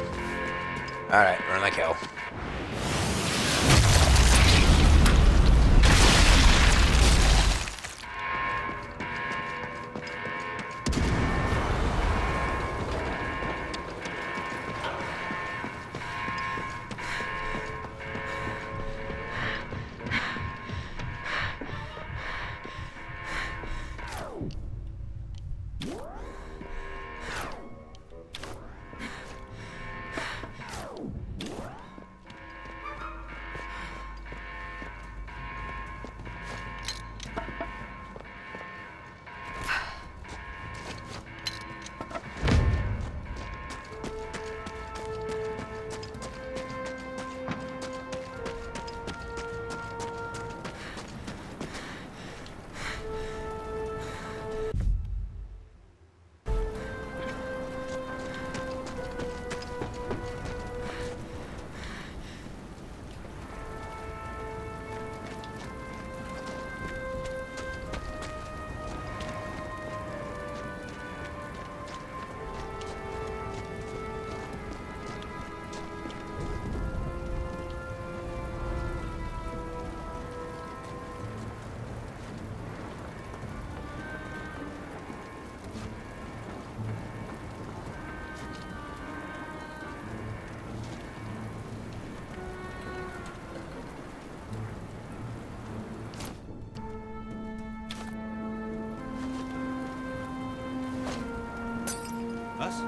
Alright, run like hell. Was?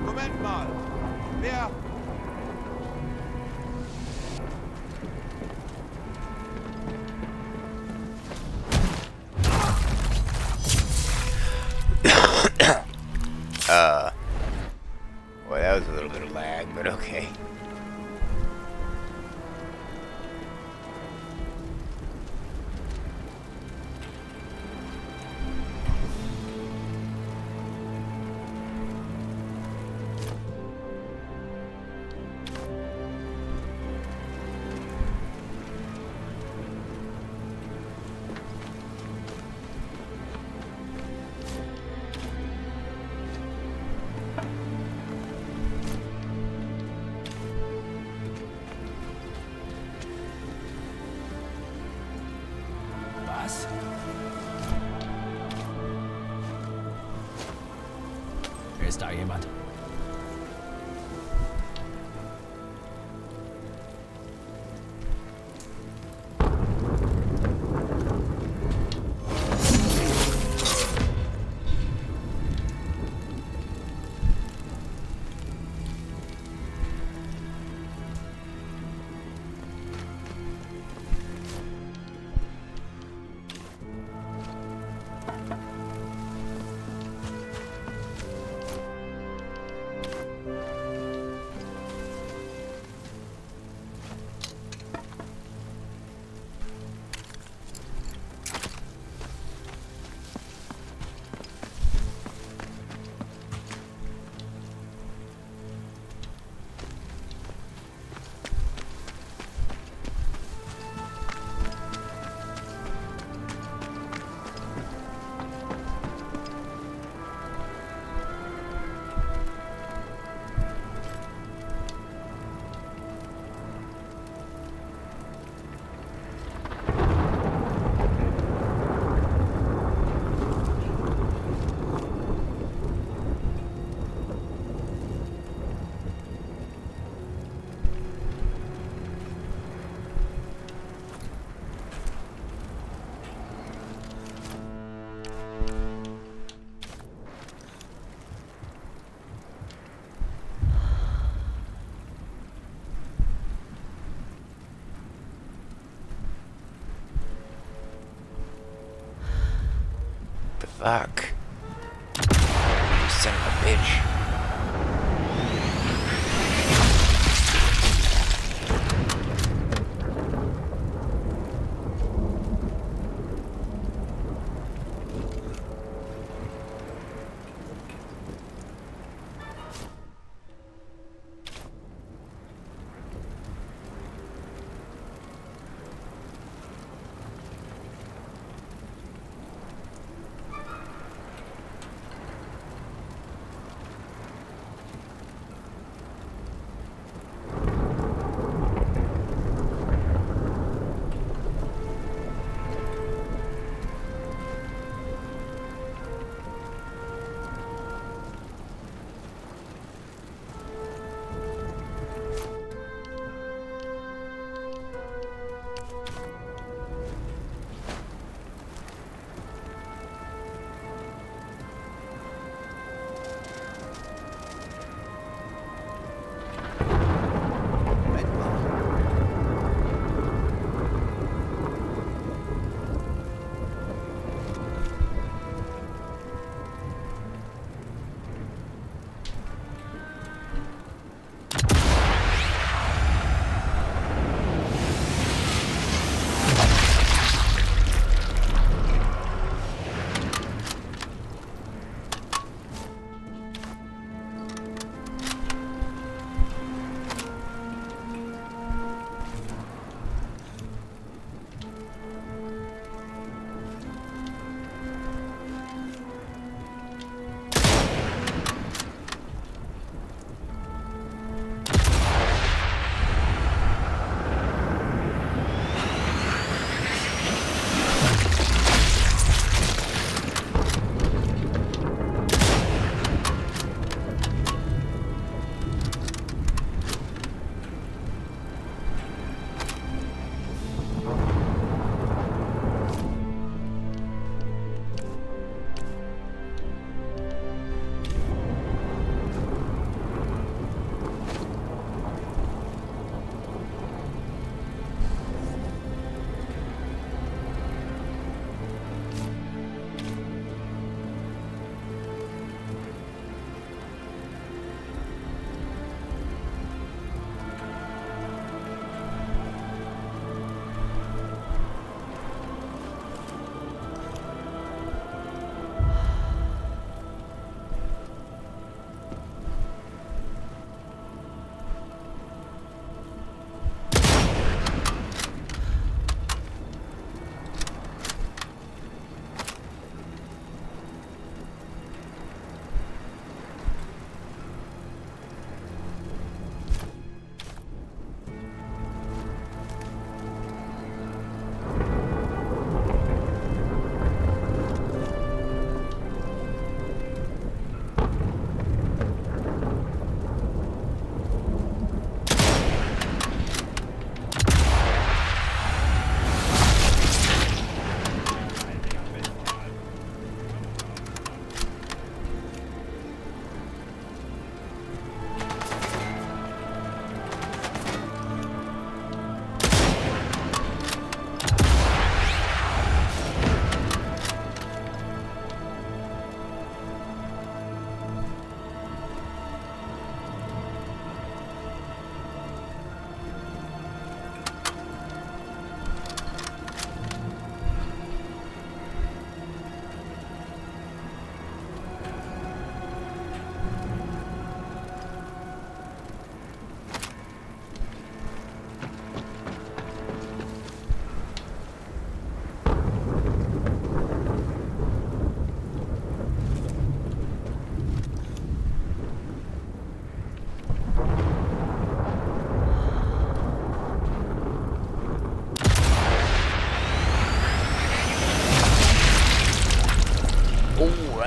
Moment mal. Wer? Well, that was a little bit of lag, but okay. Was? Ist da jemand? The fuck? You son of a bitch.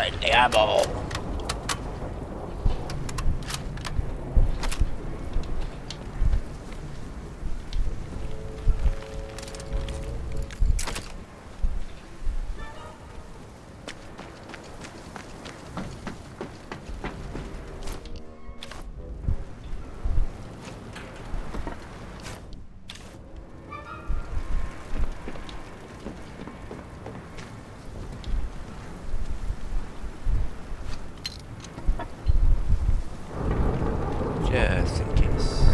Where's the ammo? Just in case.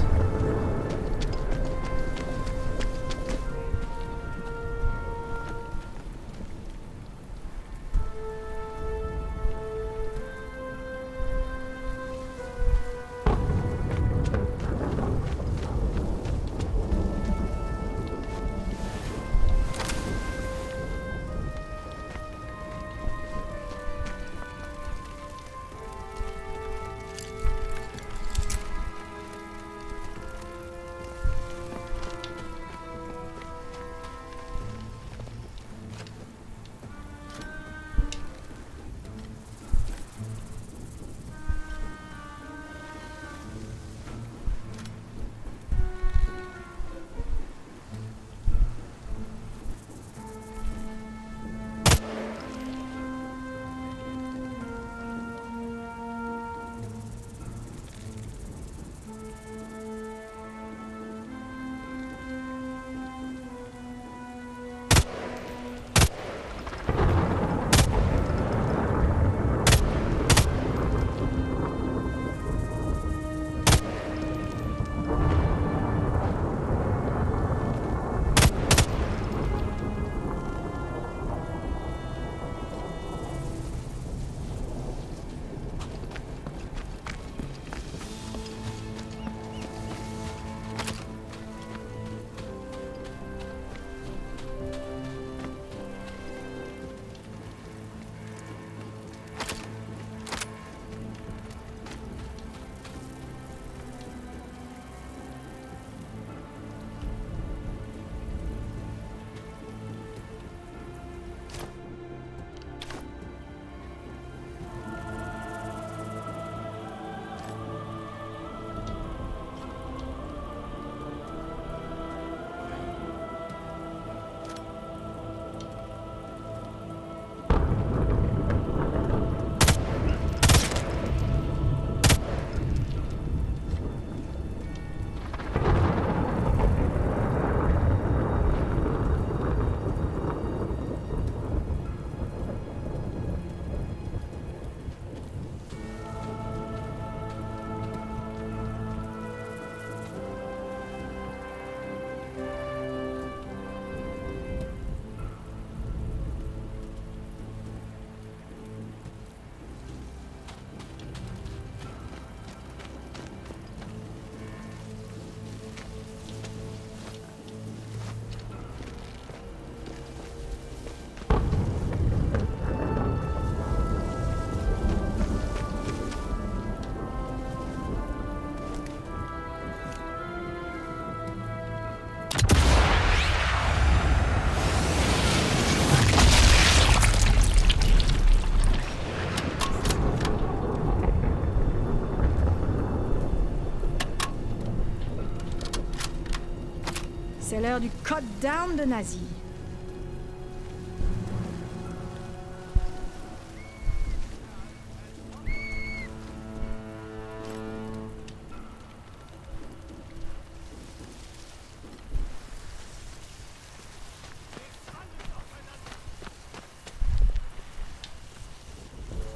C'est l'heure du cut down de nazi.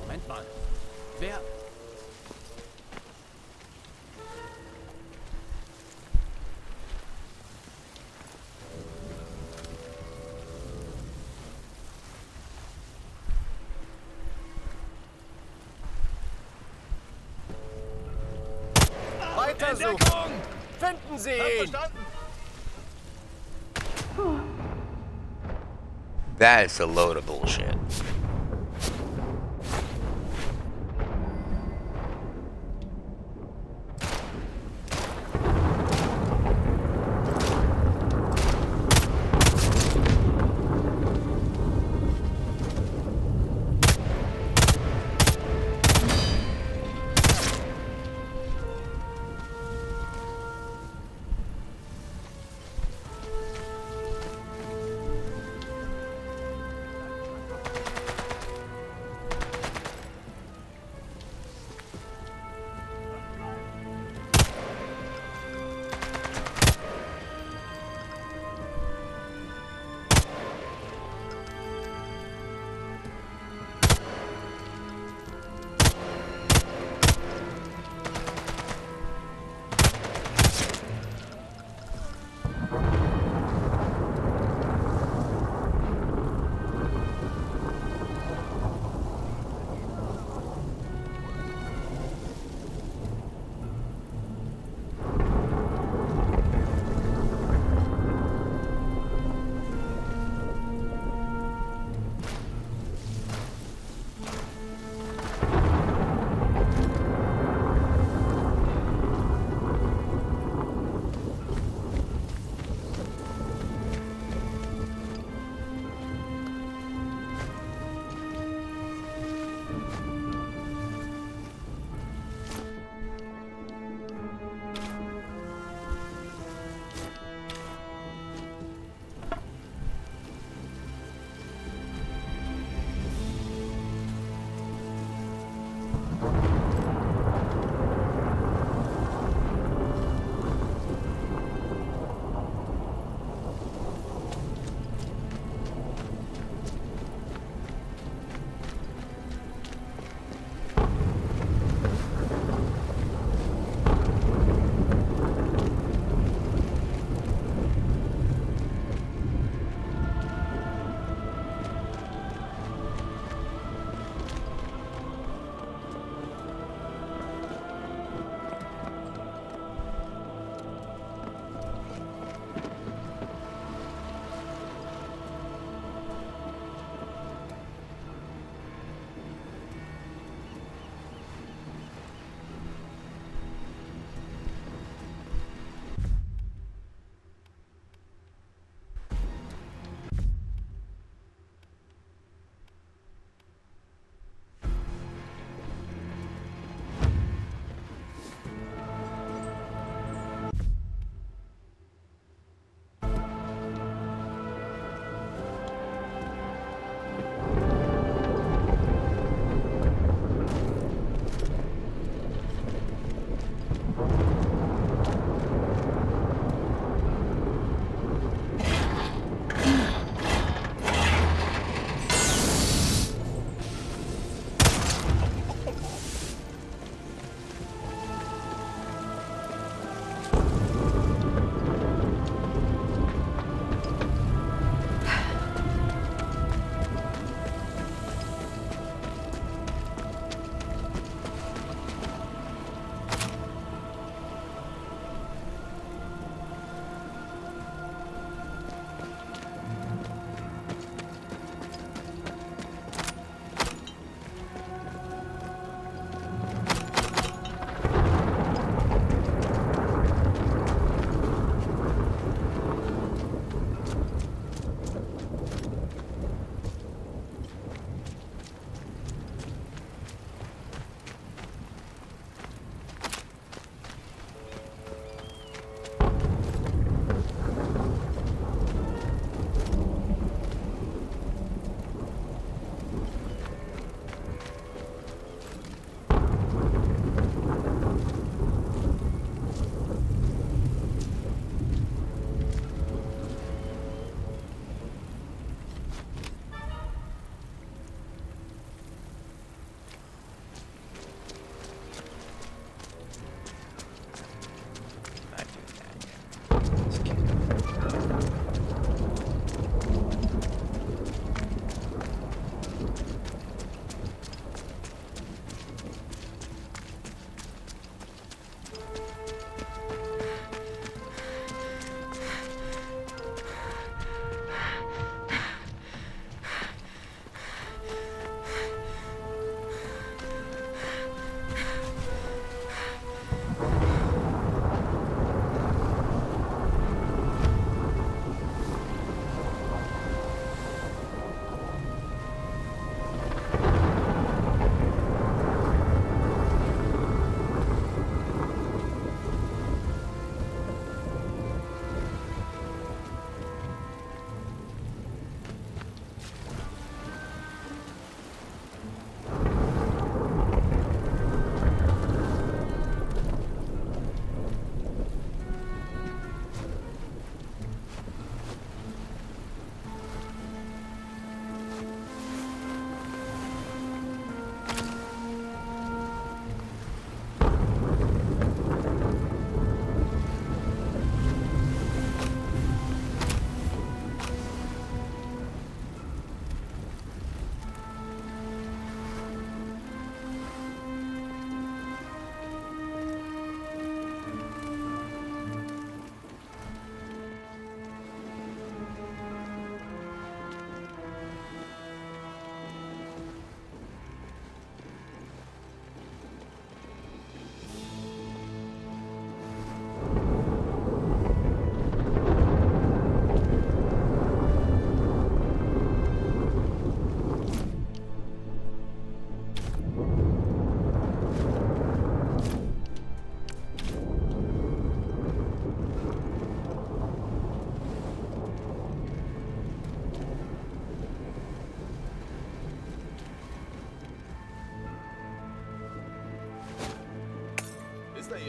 Moment mal. Wer... Weitersuchen! Finden Sie ihn! Verstanden? That is a load of bullshit.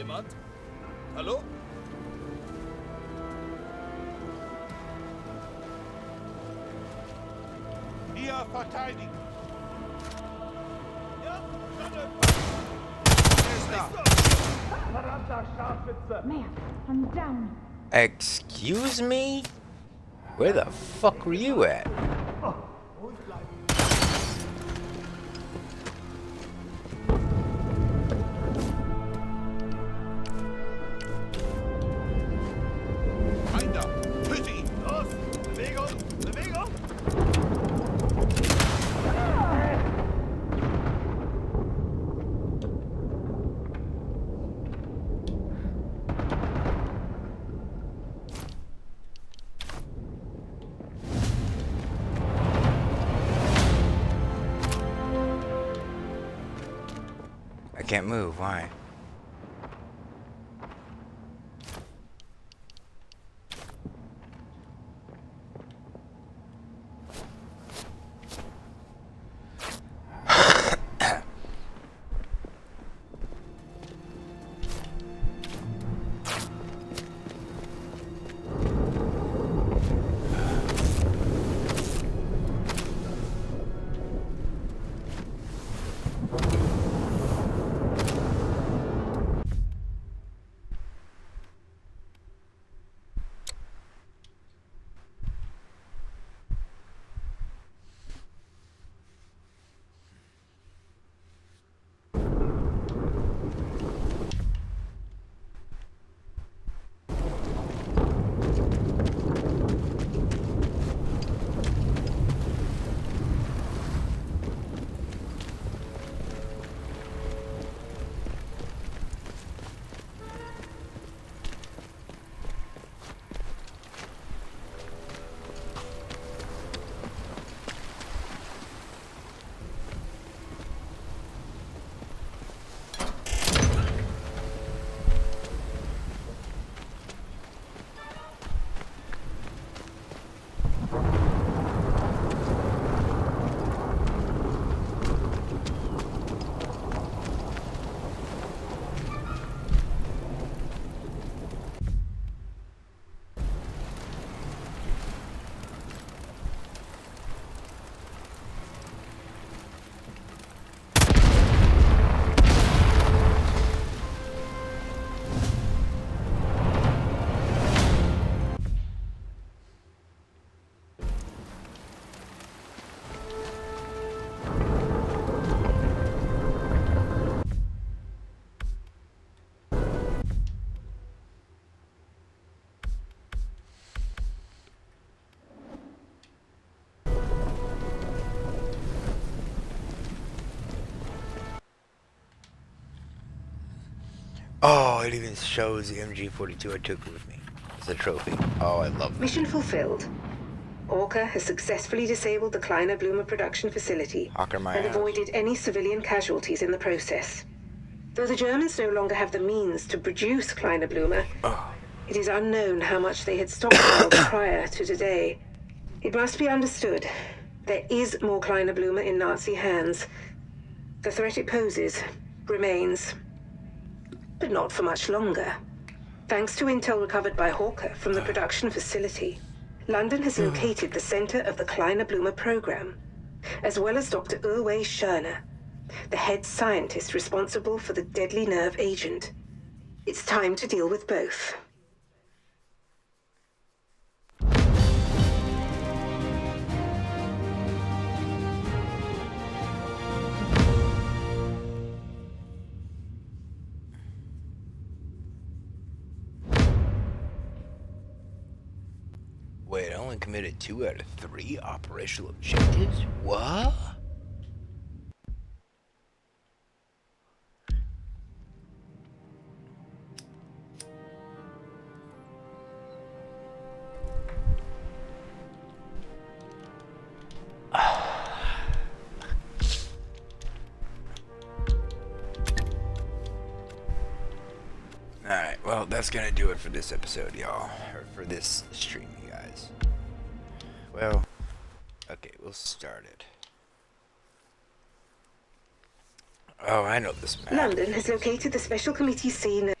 jemand? Hallo? Hier verteidigen. Ja, Sonne! Er ist da. Verdammter Scharfwitze! Man, I'm down. Excuse me? Where the fuck were you at? Ruhig bleiben. Feinde, töte ihn. Los! Bewegung! Bewegung! I can't move, why? Oh, it even shows the MG42 I took with me. It's a trophy. Oh, I love that. Mission fulfilled. Orca has successfully disabled the Kleiner Blumer production facility Hawker my and ass. avoided any civilian casualties in the process. Though the Germans no longer have the means to produce Kleiner Blumer, Oh, it is unknown how much they had stockpiled prior to today. It must be understood, there is more Kleiner Blumer in Nazi hands. The threat it poses remains, but not for much longer. Thanks to intel recovered by Hawker from the production facility, London has located the center of the Kleiner Blumer program, as well as Dr. Uwe Schörner, the head scientist responsible for the deadly nerve agent. It's time to deal with both. wait, I only committed 2 out of 3 operational objectives? What? Alright, well, that's gonna do it for this episode, y'all. Or for this stream, you guys. Well, okay, we'll start it. Oh, I know this map. London has located the special committee scene.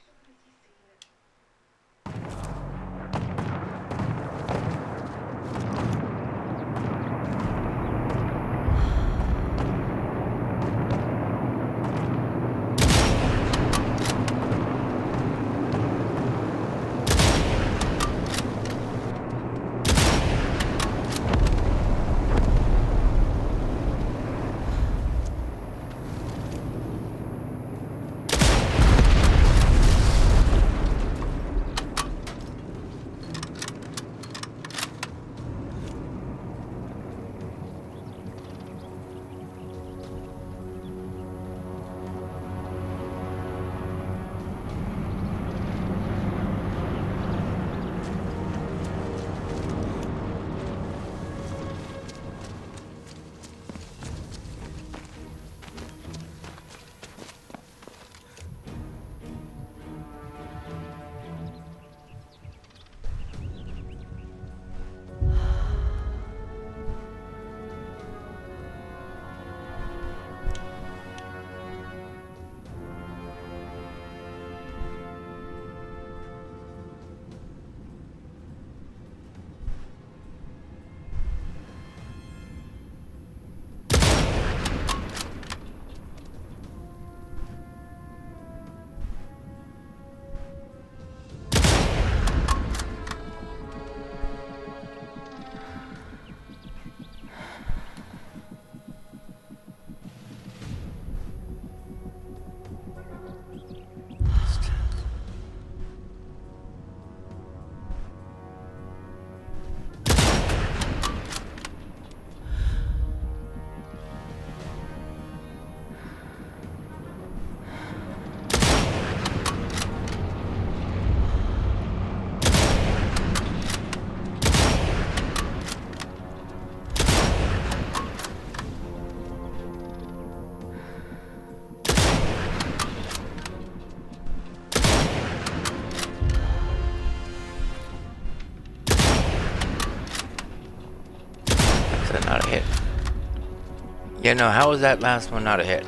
Yeah, no, how was that last one not a hit?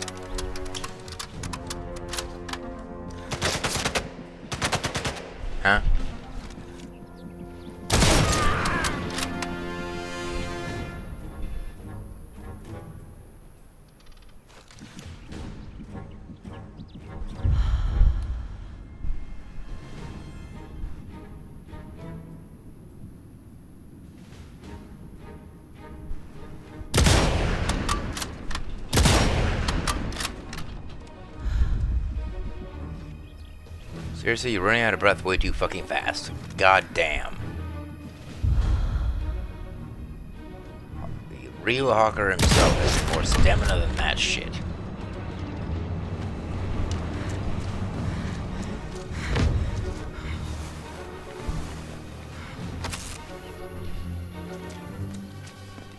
Huh? Seriously, you're running out of breath way too fucking fast. God damn. The real Hawker himself has more stamina than that shit.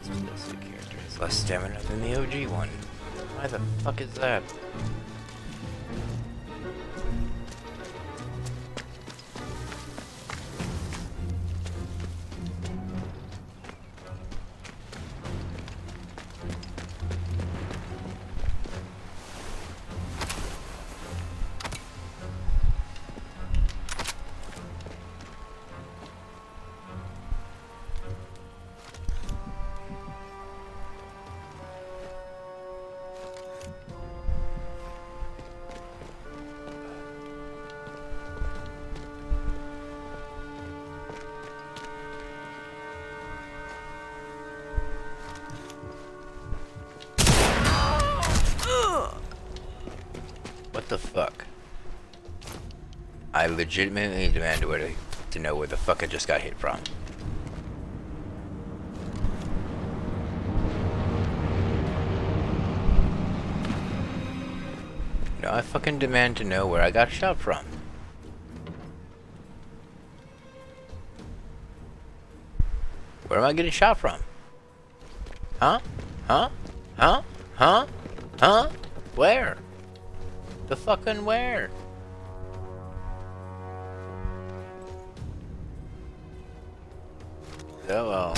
This DLC character has less stamina than the OG one. Why the fuck is that? What the fuck? I legitimately demand to know where the fuck I just got hit from. No, I fucking demand to know where I got shot from. Where am I getting shot from? Huh? Huh? Huh? Huh? Huh? Where? The fucking where? Oh well.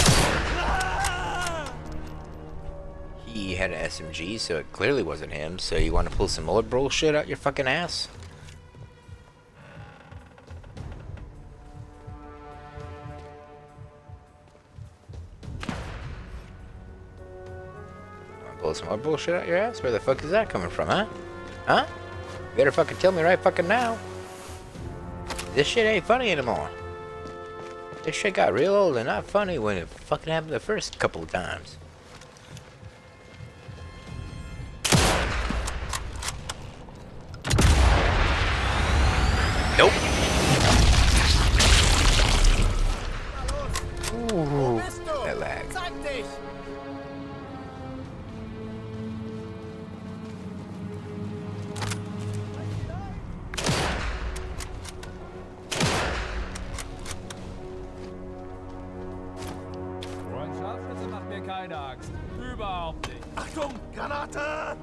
He had an SMG, so it clearly wasn't him. So you want to pull some more bullshit out your fucking ass? Want to pull some more bullshit out your ass? Where the fuck is that coming from, huh? Huh? You better fucking tell me right fucking now. This shit ain't funny anymore. This shit got real old and not funny when it fucking happened the first couple of times. Nope. Ooh, that lag. Scharfschütze macht mir keine Angst. Überhaupt nicht. Achtung, Granate!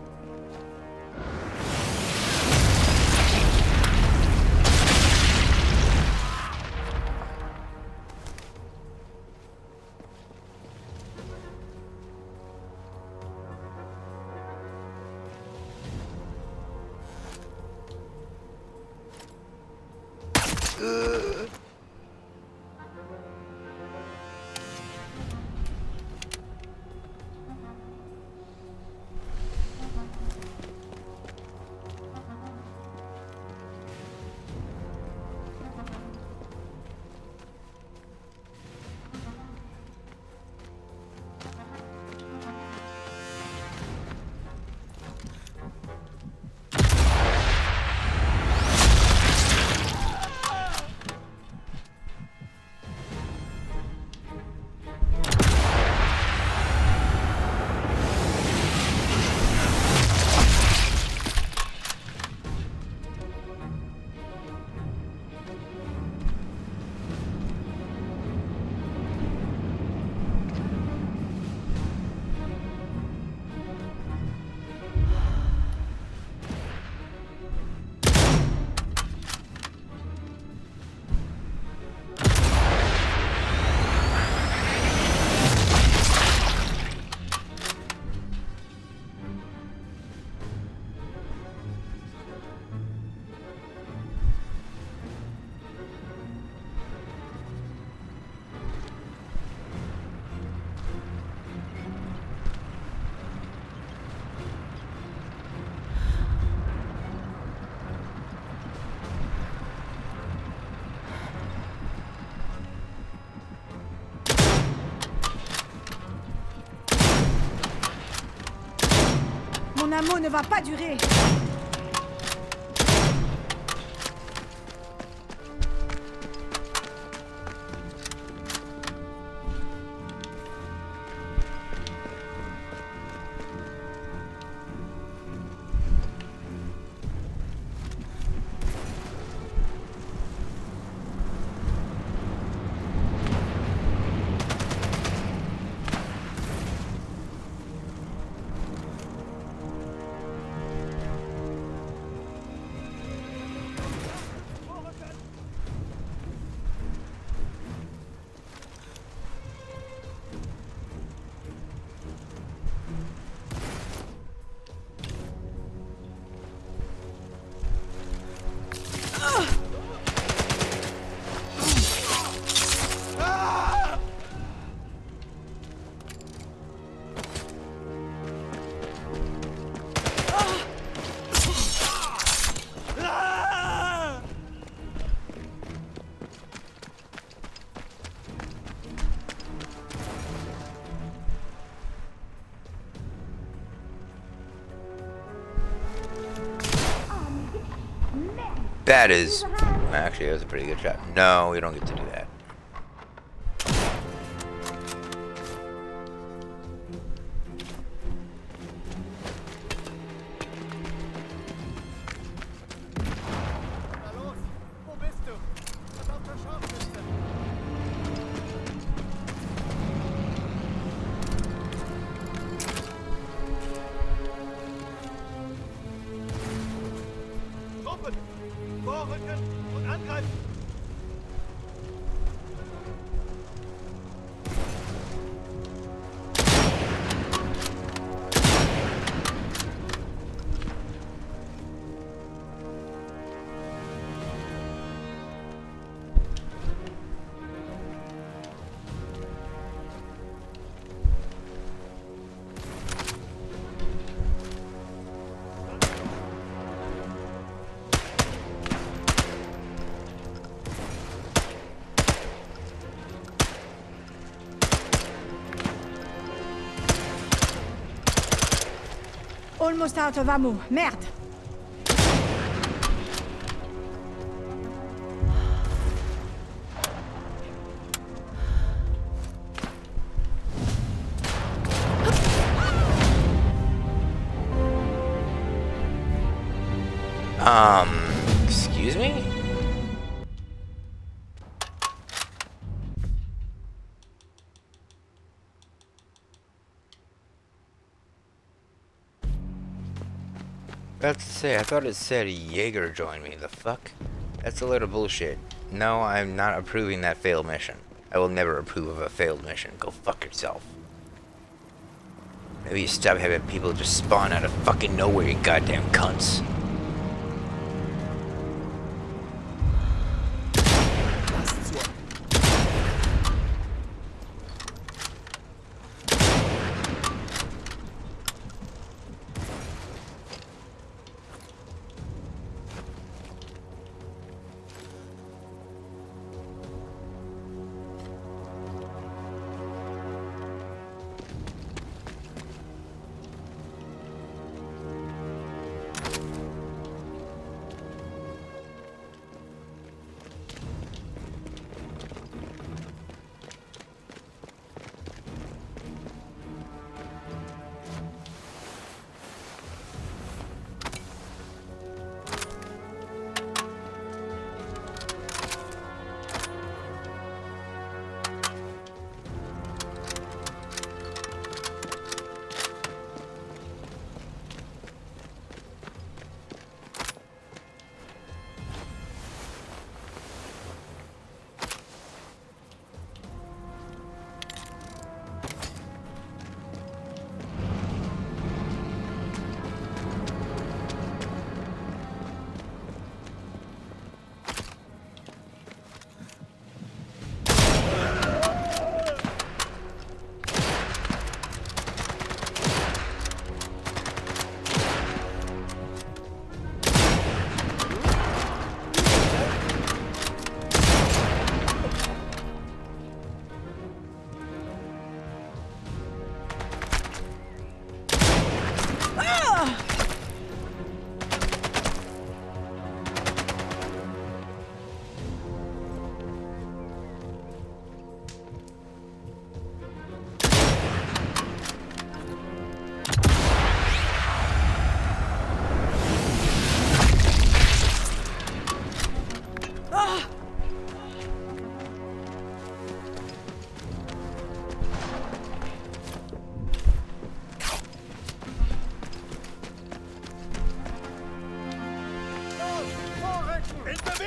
Mon amour ne va pas durer. That is... Actually, that was a pretty good shot. No, we don't get to do that. Na los, wo bist du? Verdammter Scharfschütze! Truppen! Vorrücken und angreifen! Almost out of ammo. Merde. Excuse me? That's to say, I thought it said Jaeger joined me. The fuck? That's a load of bullshit. No, I'm not approving that failed mission. I will never approve of a failed mission. Go fuck yourself. Maybe you stop having people just spawn out of fucking nowhere, you goddamn cunts.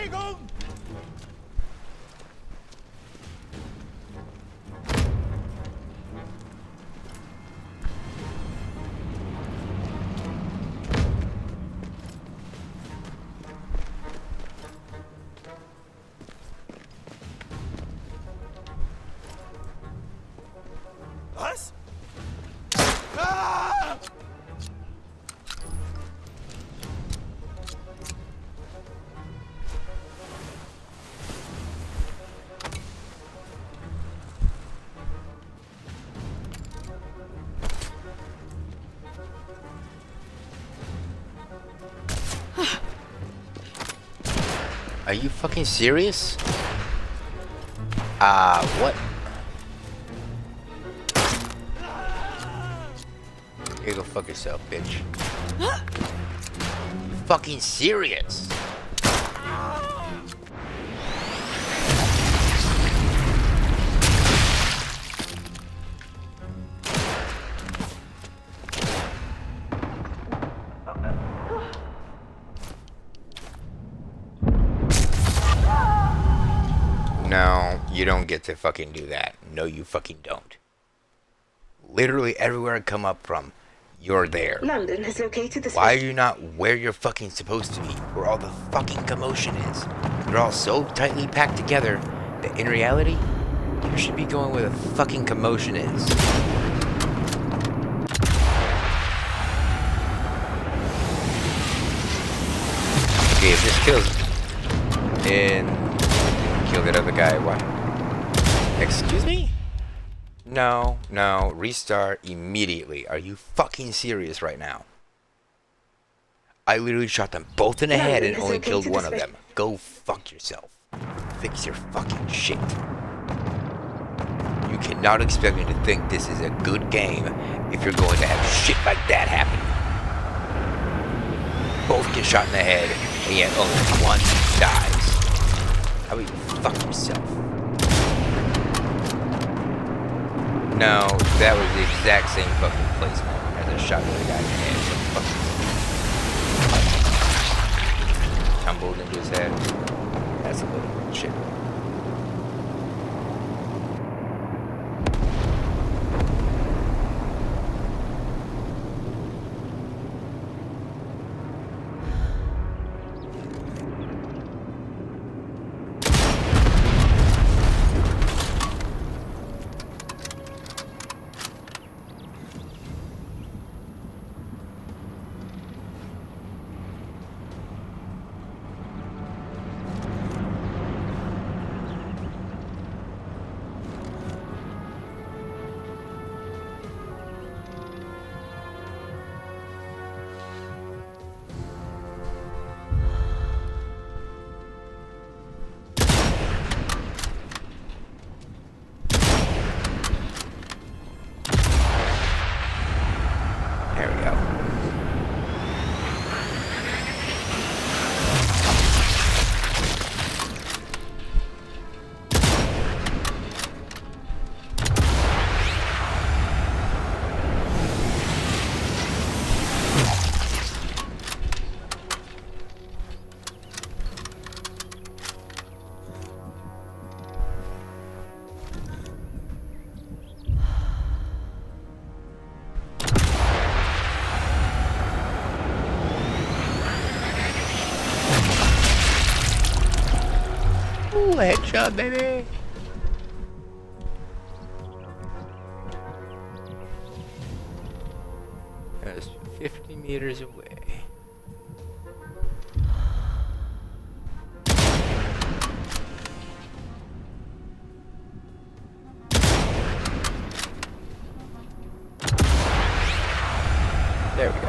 Bewegung! Was? Ah! Are you fucking serious? What? Here, go fuck yourself, bitch. You fucking serious? No, you don't get to fucking do that. No, you fucking don't. Literally everywhere I come up from, you're there. London has located the Why are you not where you're fucking supposed to be? Where all the fucking commotion is. They're all so tightly packed together that in reality, you should be going where the fucking commotion is. Okay, if this kills and kill that other guy, what? Excuse me? No, no, restart immediately. Are you fucking serious right now? I literally shot them both in the head and only killed one of them. Go fuck yourself. Fix your fucking shit. You cannot expect me to think this is a good game if you're going to have shit like that happen. Both get shot in the head, and yet only one dies. How about you fuck yourself? No, that was the exact same fucking placement as a shot to the guy in the head. So fuck. Tumbled into his head. That's a little bullshit. There we go. Ooh, headshot, baby. That's 50 meters away. There we go.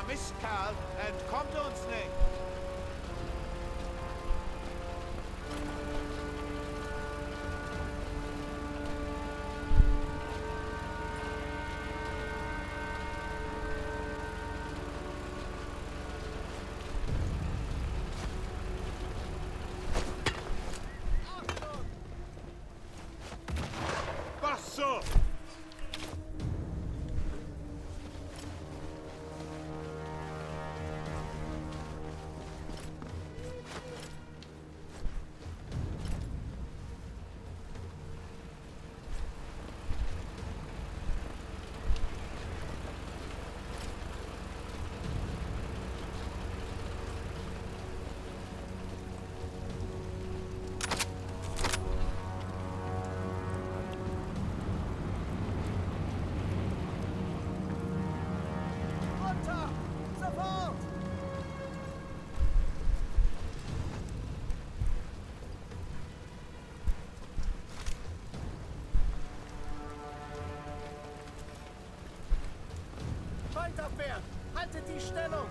Mistkerl entkommt uns nicht. Was so? Runter! Sofort! Weiterfährt! Haltet die Stellung!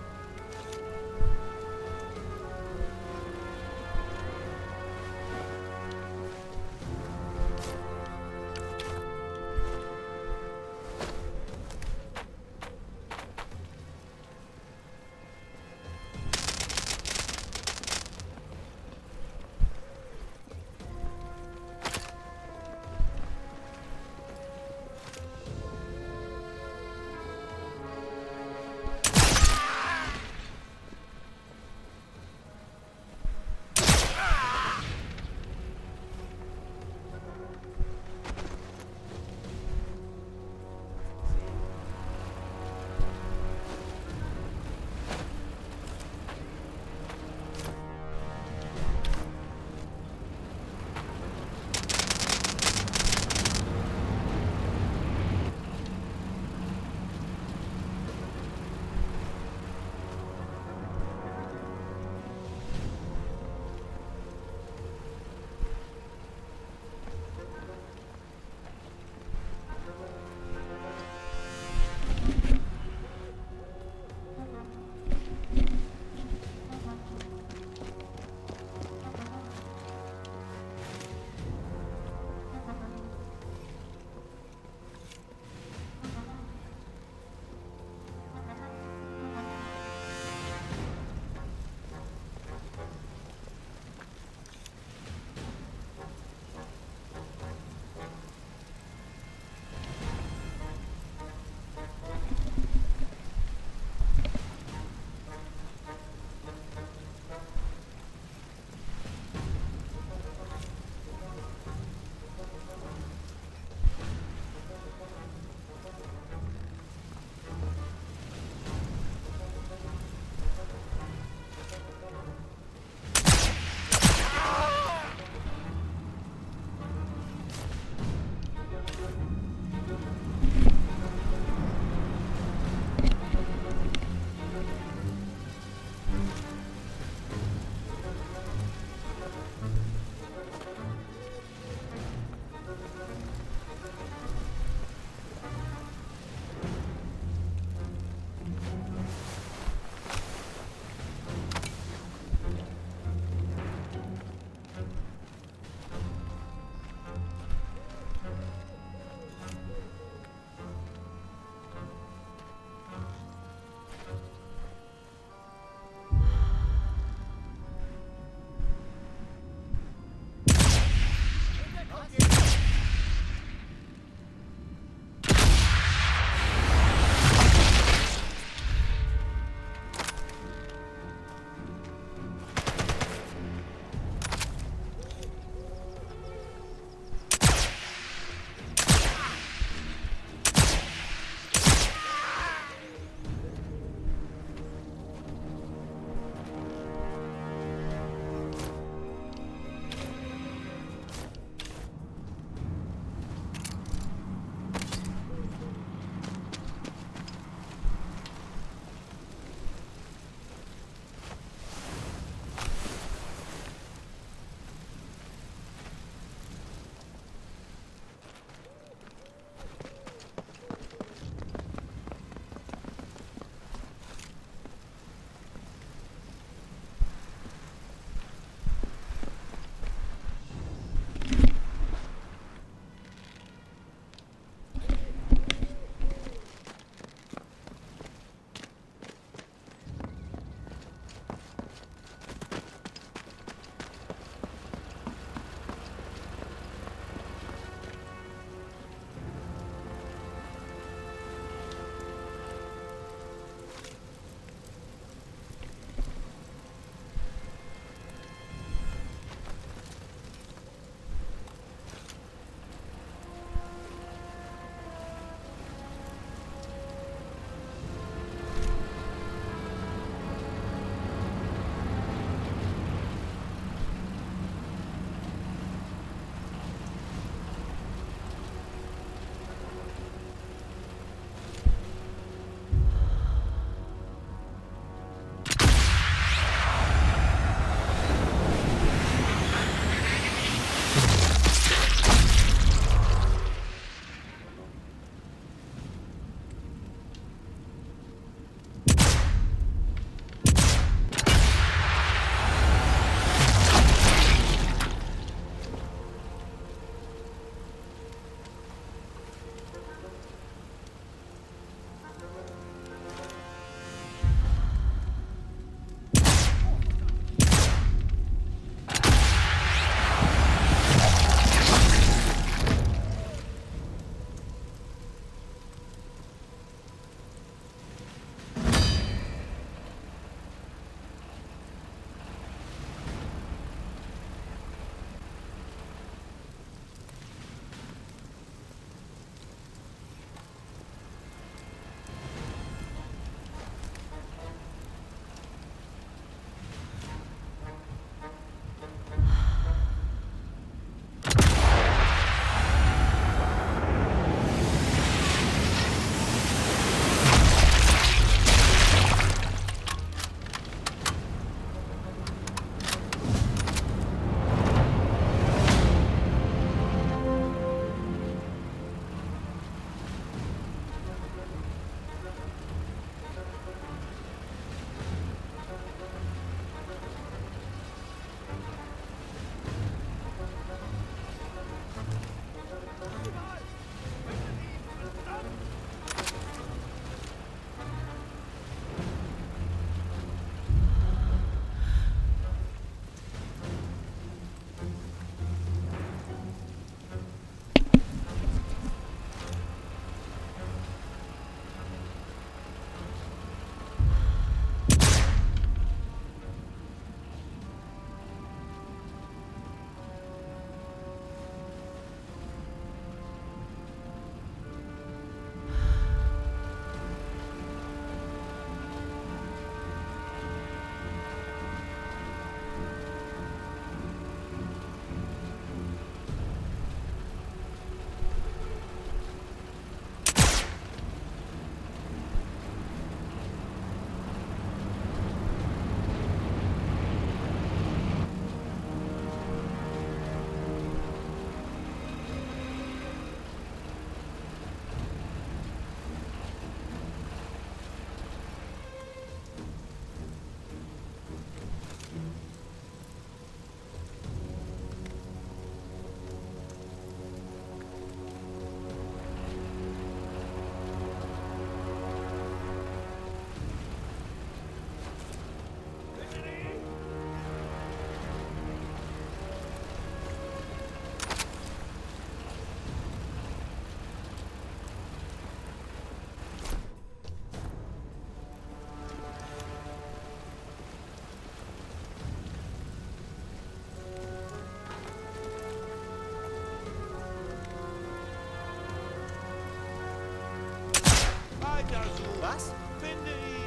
Was? Finde ihn!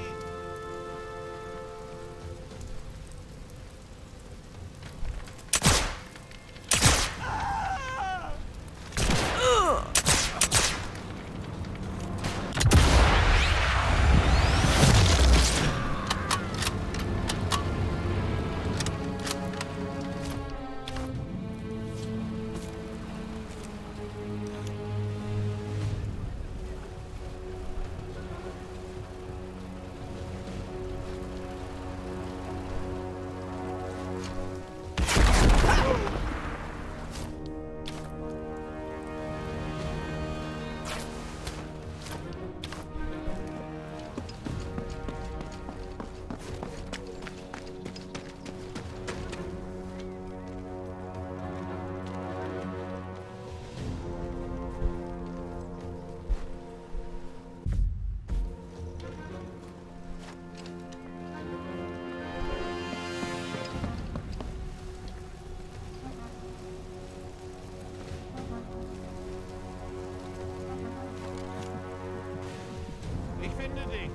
Ich finde dich.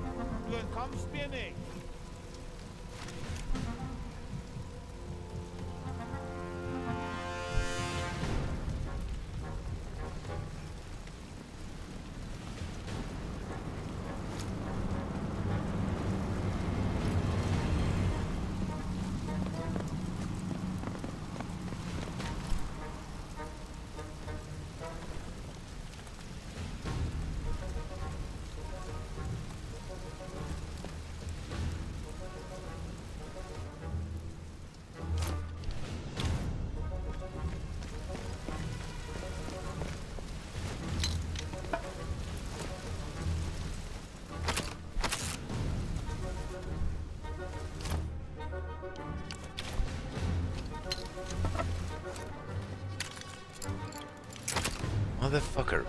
Du entkommst mir nicht. Motherfucker.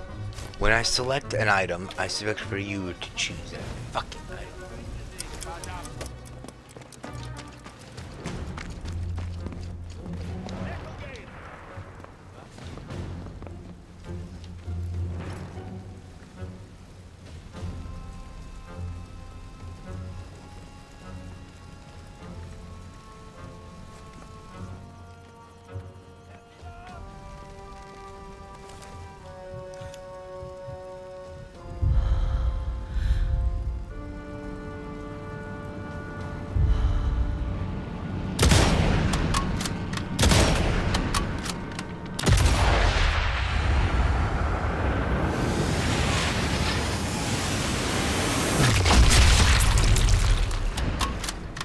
When I select an item, I select for you to choose that fucking item.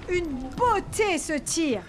Une beauté ce tir.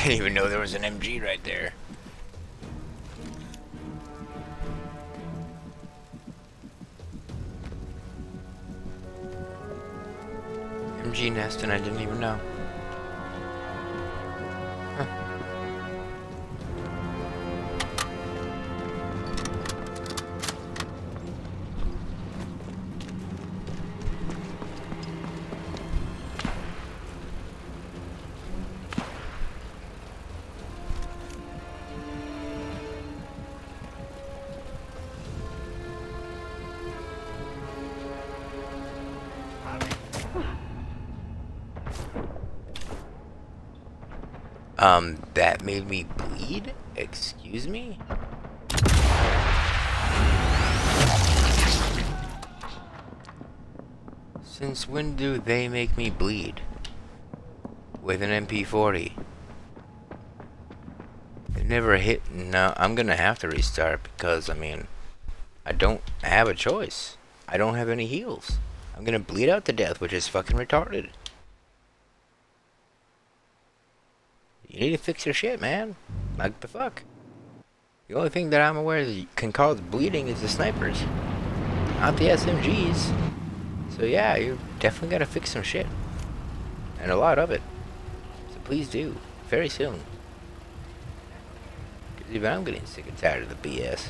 didn't even know there was an MG right there. MG nest, and I didn't even know. Huh. That made me bleed? Excuse me? Since when do they make me bleed? With an MP40? It never hit. No, I'm gonna have to restart because, I mean, I don't have a choice. I don't have any heals. I'm gonna bleed out to death, which is fucking retarded. You need to fix your shit, man. Like the fuck. The only thing that I'm aware that can cause bleeding is the snipers, not the SMGs. So yeah, you definitely gotta fix some shit, and a lot of it. So please do, very soon. Cause even I'm getting sick and tired of the BS.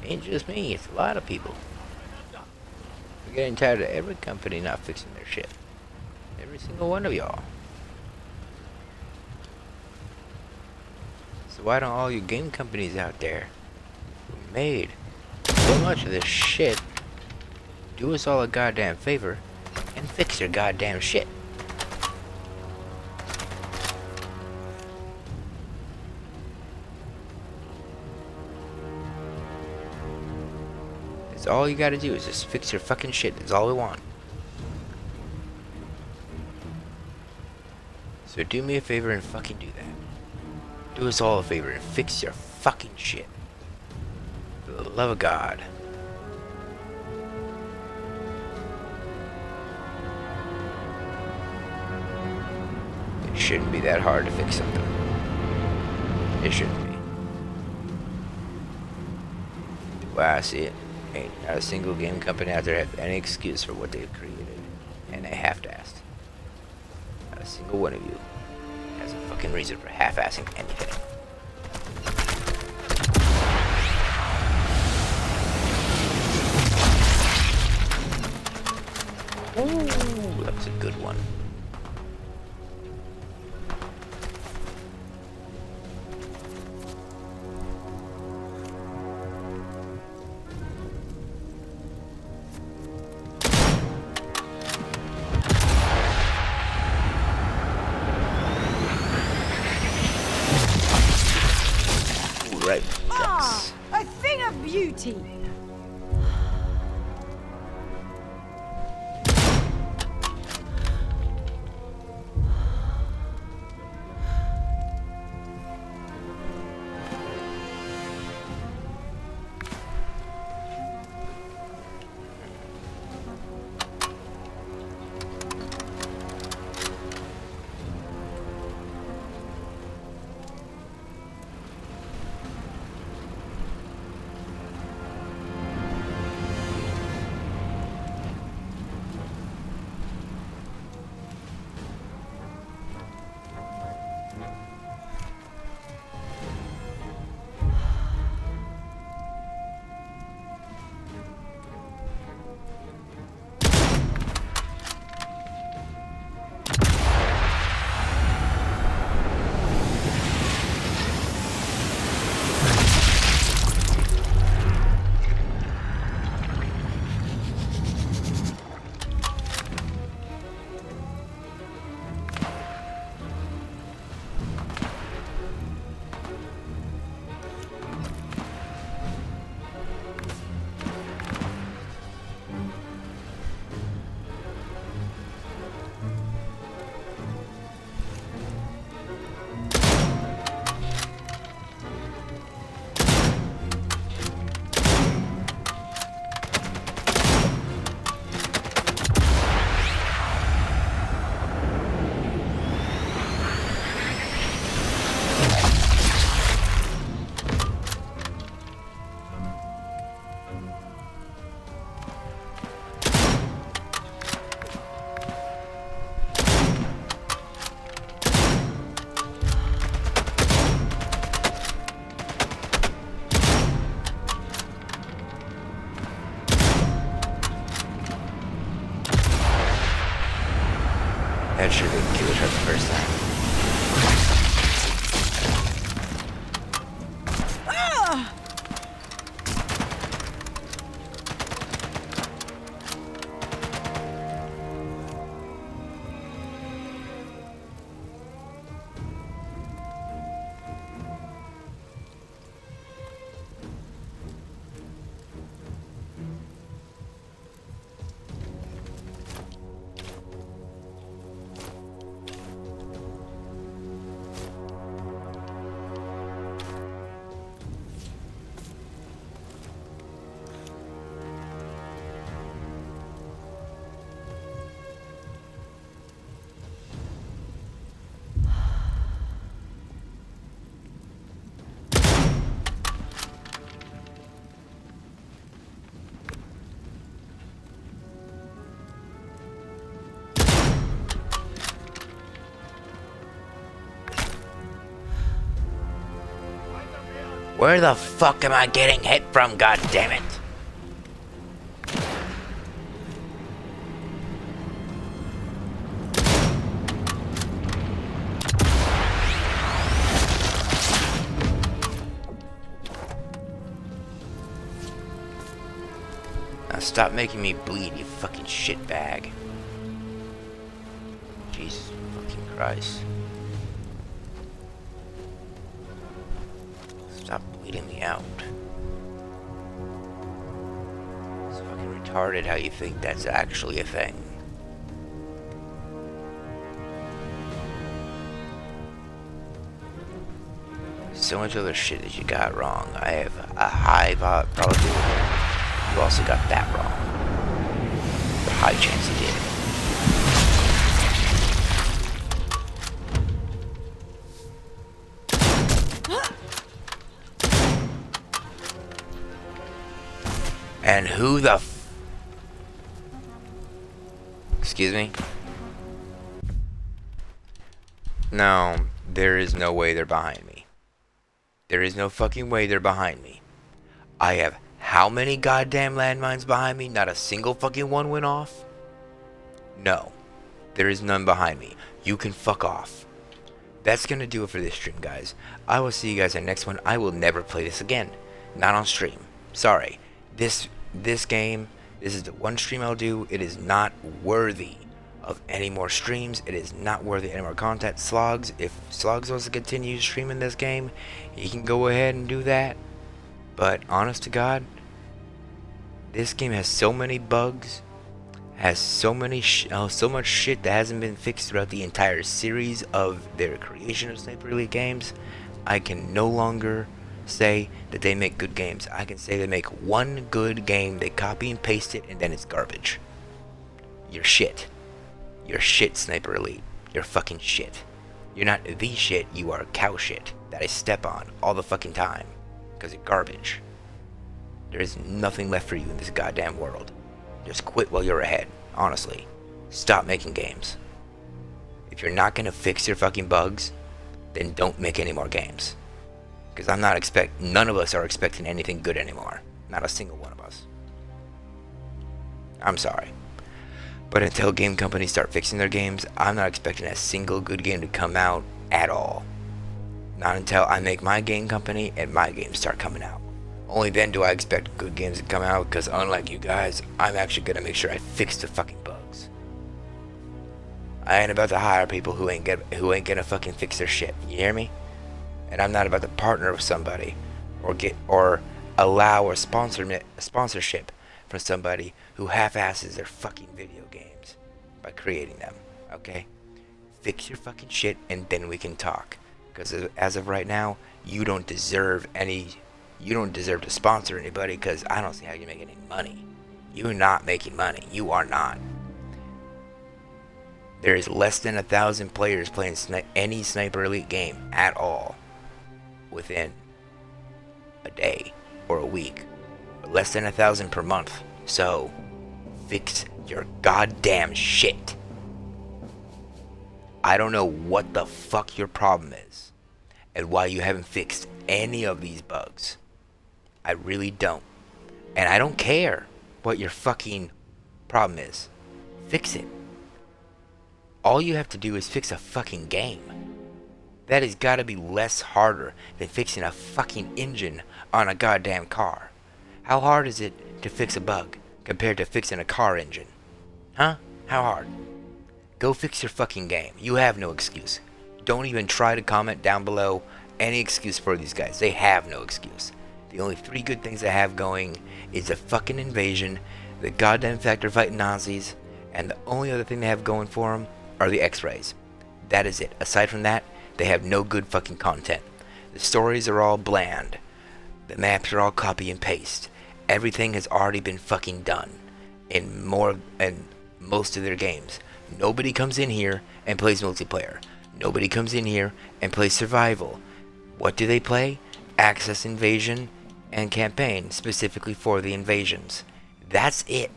It ain't just me, it's a lot of people. We're getting tired of every company not fixing their shit. Every single one of y'all. So why don't all you game companies out there who made so much of this shit do us all a goddamn favor and fix your goddamn shit? That's all you gotta do is just fix your fucking shit. That's all we want. So do me a favor and fucking do that. Do us all a favor and fix your fucking shit. For the love of God. It shouldn't be that hard to fix something. It shouldn't be. The way I see it, ain't not a single game company out there have any excuse for what they've created. And they half-assed. Not a single one of you has a fucking reason for half-assing anything. Ooh, that was a good one. Right. Ah, a thing of beauty. That should have been killer shot the first time. Where the fuck am I getting hit from, god damn it? Now stop making me bleed, you fucking shitbag. Jesus fucking Christ. Stop bleeding me out. It's fucking retarded how you think that's actually a thing. So much other shit that you got wrong. I have a high probability you also got that wrong. High chance you did. And who the excuse me? No, there is no way they're behind me. There is no fucking way they're behind me. I have how many goddamn landmines behind me? Not a single fucking one went off? No. There is none behind me. You can fuck off. That's gonna do it for this stream, guys. I will see you guys in the next one. I will never play this again. Not on stream. Sorry. This game, this is the one stream I'll do. It is not worthy of any more streams. It is not worthy of any more content. Slogs, if Slogs wants to continue streaming this game, he can go ahead and do that. But honest to God, this game has so many bugs, has so many so much shit that hasn't been fixed throughout the entire series of their creation of Sniper Elite games. I can no longer say that they make good games. I can say they make one good game, they copy and paste it, and then it's garbage. You're shit. You're shit, Sniper Elite. You're fucking shit. You're not the shit, you are cow shit that I step on all the fucking time. Because you're garbage. There is nothing left for you in this goddamn world. Just quit while you're ahead, honestly. Stop making games. If you're not gonna fix your fucking bugs, then don't make any more games. Because none of us are expecting anything good anymore. Not a single one of us. I'm sorry. But until game companies start fixing their games, I'm not expecting a single good game to come out at all. Not until I make my game company and my games start coming out. Only then do I expect good games to come out, because unlike you guys, I'm actually gonna make sure I fix the fucking bugs. I ain't about to hire people who ain't gonna fucking fix their shit. You hear me? And I'm not about to partner with somebody or allow a sponsorship from somebody who half-asses their fucking video games by creating them. Okay? Fix your fucking shit and then we can talk. Because as of right now, you don't deserve to sponsor anybody, because I don't see how you make any money. You're not making money. You are not. There is less than 1,000 players playing any Sniper Elite game at all within a day or a week. Less than 1,000 per month. So, fix your goddamn shit. I don't know what the fuck your problem is and why you haven't fixed any of these bugs. I really don't. And I don't care what your fucking problem is. Fix it. all you have to do is fix a fucking game. That has got to be less harder than fixing a fucking engine on a goddamn car. How hard is it to fix a bug compared to fixing a car engine? Huh? How hard? Go fix your fucking game. You have no excuse. Don't even try to comment down below any excuse for these guys. They have no excuse. The only 3 good things they have going is the fucking invasion, the goddamn fact they're fighting Nazis, and the only other thing they have going for them are the X-rays. That is it. Aside from that, they have no good fucking content. The stories are all bland. The maps are all copy and paste. Everything has already been fucking done in most of their games. Nobody comes in here and plays multiplayer. Nobody comes in here and plays survival. What do they play? Axis invasion and campaign, specifically for the invasions. That's it.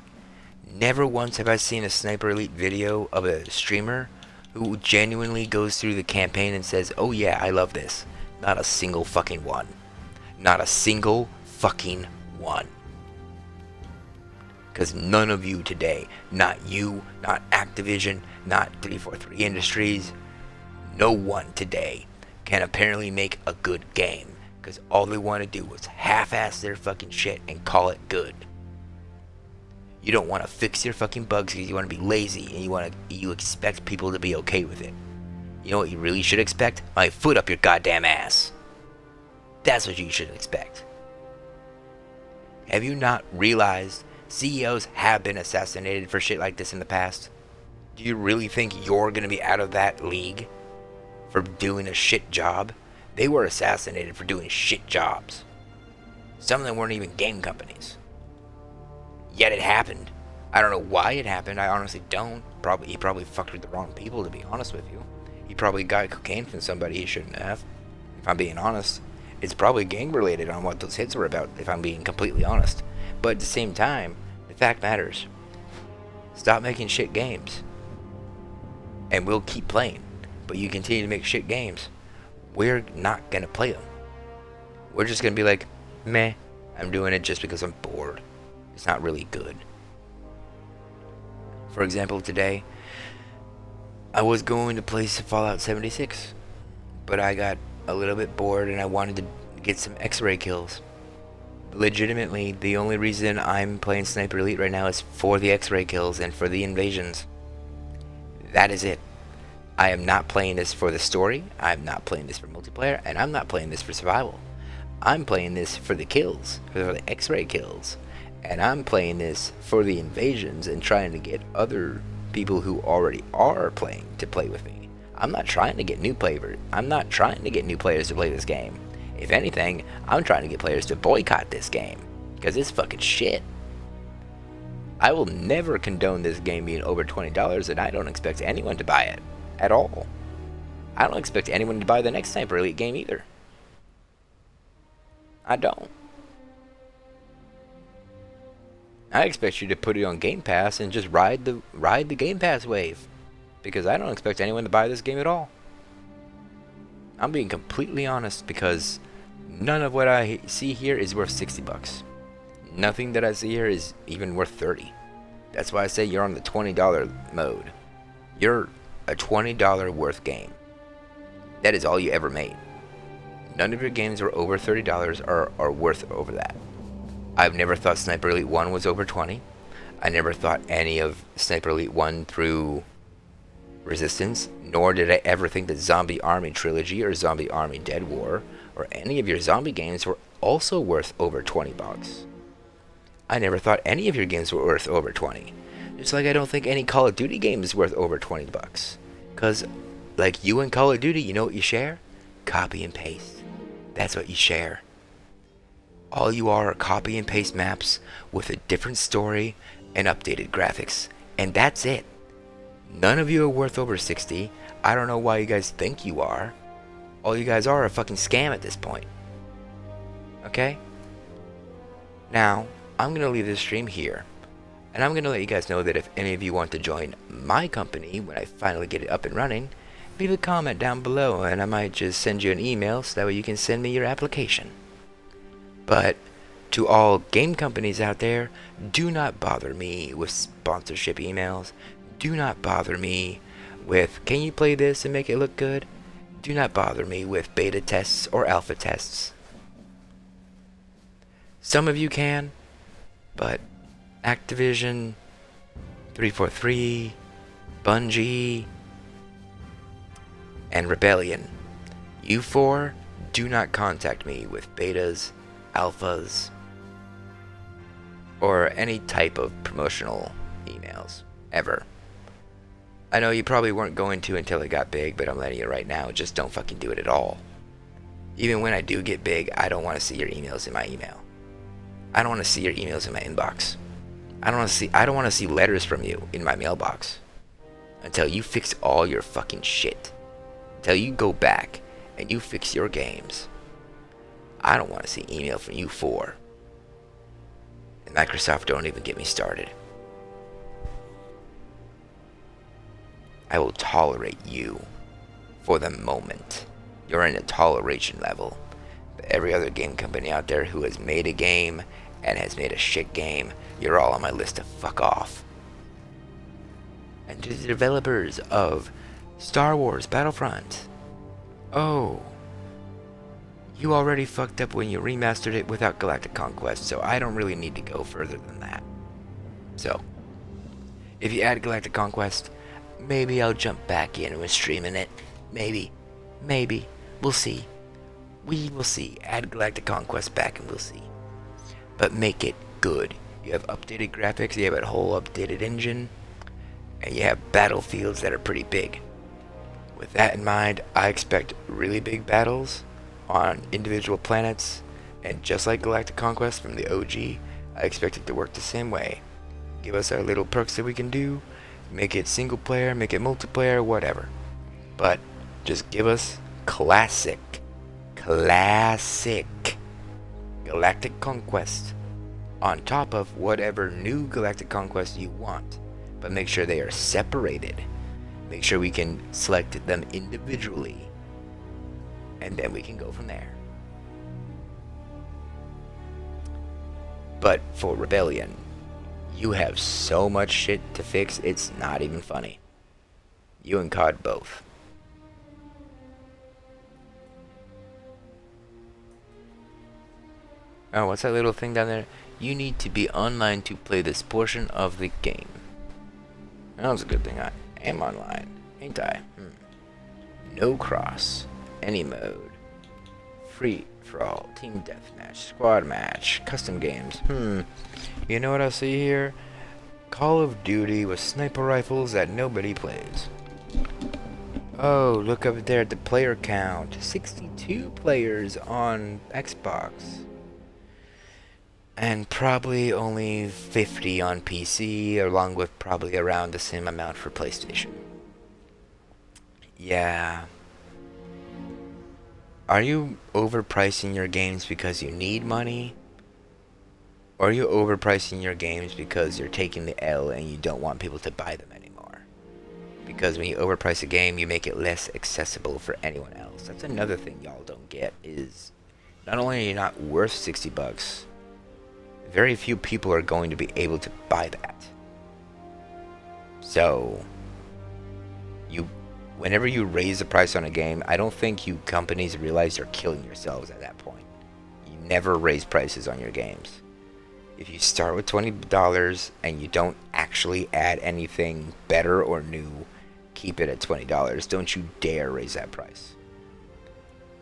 Never once have I seen a Sniper Elite video of a streamer who genuinely goes through the campaign and says, oh yeah, I love this. Not a single fucking one. Not a single fucking one. Because none of you today, not you, not Activision, not 343 Industries, no one today can apparently make a good game. Because all they want to do is half-ass their fucking shit and call it good. You don't want to fix your fucking bugs because you want to be lazy and you expect people to be okay with it. You know what you really should expect? My foot up your goddamn ass. That's what you should expect. Have you not realized CEOs have been assassinated for shit like this in the past? Do you really think you're going to be out of that league for doing a shit job? They were assassinated for doing shit jobs. Some of them weren't even game companies. Yet it happened. I don't know why it happened. I honestly don't. He probably fucked with the wrong people, to be honest with you. He probably got cocaine from somebody he shouldn't have. If I'm being honest. It's probably gang related on what those hits were about, if I'm being completely honest. But at the same time, the fact matters. Stop making shit games. And we'll keep playing. But you continue to make shit games. We're not going to play them. We're just going to be like, meh, I'm doing it just because I'm bored. It's not really good. For example, today, I was going to play Fallout 76. But I got a little bit bored and I wanted to get some X-ray kills. Legitimately, the only reason I'm playing Sniper Elite right now is for the X-ray kills and for the invasions. That is it. I am not playing this for the story, I'm not playing this for multiplayer, and I'm not playing this for survival. I'm playing this for the kills, for the X-ray kills. And I'm playing this for the invasions and trying to get other people who already are playing to play with me. I'm not trying to get new players. I'm not trying to get new players to play this game. If anything, I'm trying to get players to boycott this game. Because it's fucking shit. I will never condone this game being over $20, and I don't expect anyone to buy it. At all. I don't expect anyone to buy the next Sniper Elite game either. I don't. I expect you to put it on Game Pass and just ride the Game Pass wave. Because I don't expect anyone to buy this game at all. I'm being completely honest because none of what I see here is worth $60. Nothing that I see here is even worth $30. That's why I say you're on the $20 mode. You're a $20 worth game. That is all you ever made. None of your games are over $30 or are worth over that. I've never thought Sniper Elite 1 was over 20. I never thought any of Sniper Elite 1 through Resistance, nor did I ever think that Zombie Army Trilogy or Zombie Army Dead War or any of your zombie games were also worth over $20. I never thought any of your games were worth over 20. Just like I don't think any Call of Duty game is worth over $20. Cause like you and Call of Duty, you know what you share? Copy and paste. That's what you share. All you are copy and paste maps with a different story and updated graphics. And that's it. None of you are worth over 60. I don't know why you guys think you are. All you guys are a fucking scam at this point. Okay? Now, I'm going to leave this stream here. And I'm going to let you guys know that if any of you want to join my company when I finally get it up and running, leave a comment down below and I might just send you an email so that way you can send me your application. But to all game companies out there, do not bother me with sponsorship emails. Do not bother me with, can you play this and make it look good? Do not bother me with beta tests or alpha tests. Some of you can, but Activision, 343, Bungie, and Rebellion, you four, do not contact me with betas, alphas, or any type of promotional emails, ever. I know you probably weren't going to until it got big, but I'm letting you right now, just don't fucking do it at all. Even when I do get big, I don't want to see your emails in my email. I don't want to see your emails in my inbox. I don't want to see letters from you in my mailbox. Until you fix all your fucking shit. Until you go back and you fix your games. I don't want to see email from you four. And Microsoft, don't even get me started. I will tolerate you for the moment. You're in a toleration level. But every other game company out there who has made a game and has made a shit game, you're all on my list to fuck off. And to the developers of Star Wars Battlefront, oh, you already fucked up when you remastered it without Galactic Conquest, so I don't really need to go further than that. So, if you add Galactic Conquest, maybe I'll jump back in and we're streaming it. Maybe. We'll see. We will see. Add Galactic Conquest back and we'll see. But make it good. You have updated graphics, you have a whole updated engine, and you have battlefields that are pretty big. With that in mind, I expect really big battles on individual planets, and just like Galactic Conquest from the OG, I expect it to work the same way. Give us our little perks that we can do, make it single player, make it multiplayer, whatever. But just give us classic Galactic Conquest on top of whatever new Galactic Conquest you want. But make sure they are separated. Make sure we can select them individually. And then we can go from there. But for Rebellion, you have so much shit to fix, it's not even funny. You and COD both. Oh, what's that little thing down there? You need to be online to play this portion of the game. That was a good thing. I am online, ain't I? No cross. Any mode. Free for all. Team deathmatch. Squad match. Custom games. You know what I see here? Call of Duty with sniper rifles that nobody plays. Oh, look up there at the player count. 62 players on Xbox. And probably only 50 on PC, along with probably around the same amount for PlayStation. Yeah. Are you overpricing your games because you need money? Or are you overpricing your games because you're taking the L and you don't want people to buy them anymore? Because when you overprice a game, you make it less accessible for anyone else. That's another thing y'all don't get, is not only are you not worth 60 bucks, very few people are going to be able to buy that. So, whenever you raise the price on a game, I don't think you companies realize you're killing yourselves at that point. You never raise prices on your games. If you start with $20 and you don't actually add anything better or new, keep it at $20. Don't you dare raise that price.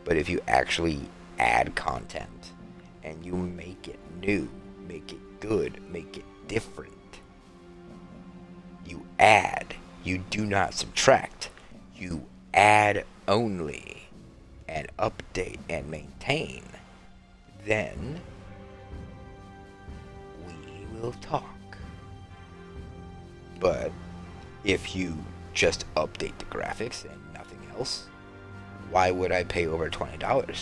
But if you actually add content and you make it new, make it good, make it different, you add, you do not subtract, you add only and update and maintain, then we will talk. But if you just update the graphics and nothing else, why would I pay over $20?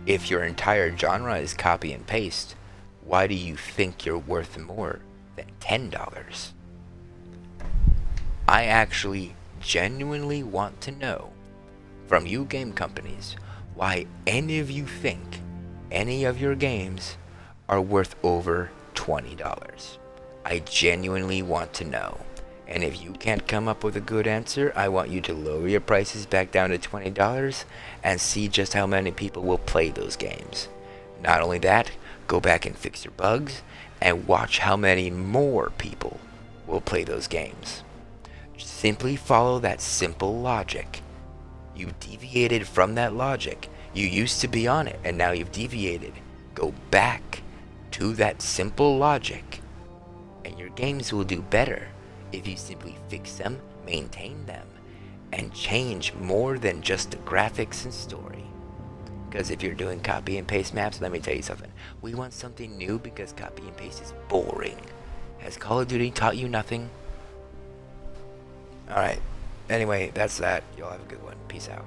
If your entire genre is copy and paste, why do you think you're worth more than $10? I actually genuinely want to know from you game companies why any of you think any of your games are worth over $20. I genuinely want to know. And if you can't come up with a good answer, I want you to lower your prices back down to $20 and see just how many people will play those games. Not only that, go back and fix your bugs and watch how many more people will play those games. Simply follow that simple logic. You've deviated from that logic. You used to be on it and now you've deviated. Go back to that simple logic and your games will do better if you simply fix them, maintain them, and change more than just the graphics and story. Because if you're doing copy and paste maps, let me tell you something. We want something new because copy and paste is boring. Has Call of Duty taught you nothing? Alright. Anyway, that's that. Y'all have a good one. Peace out.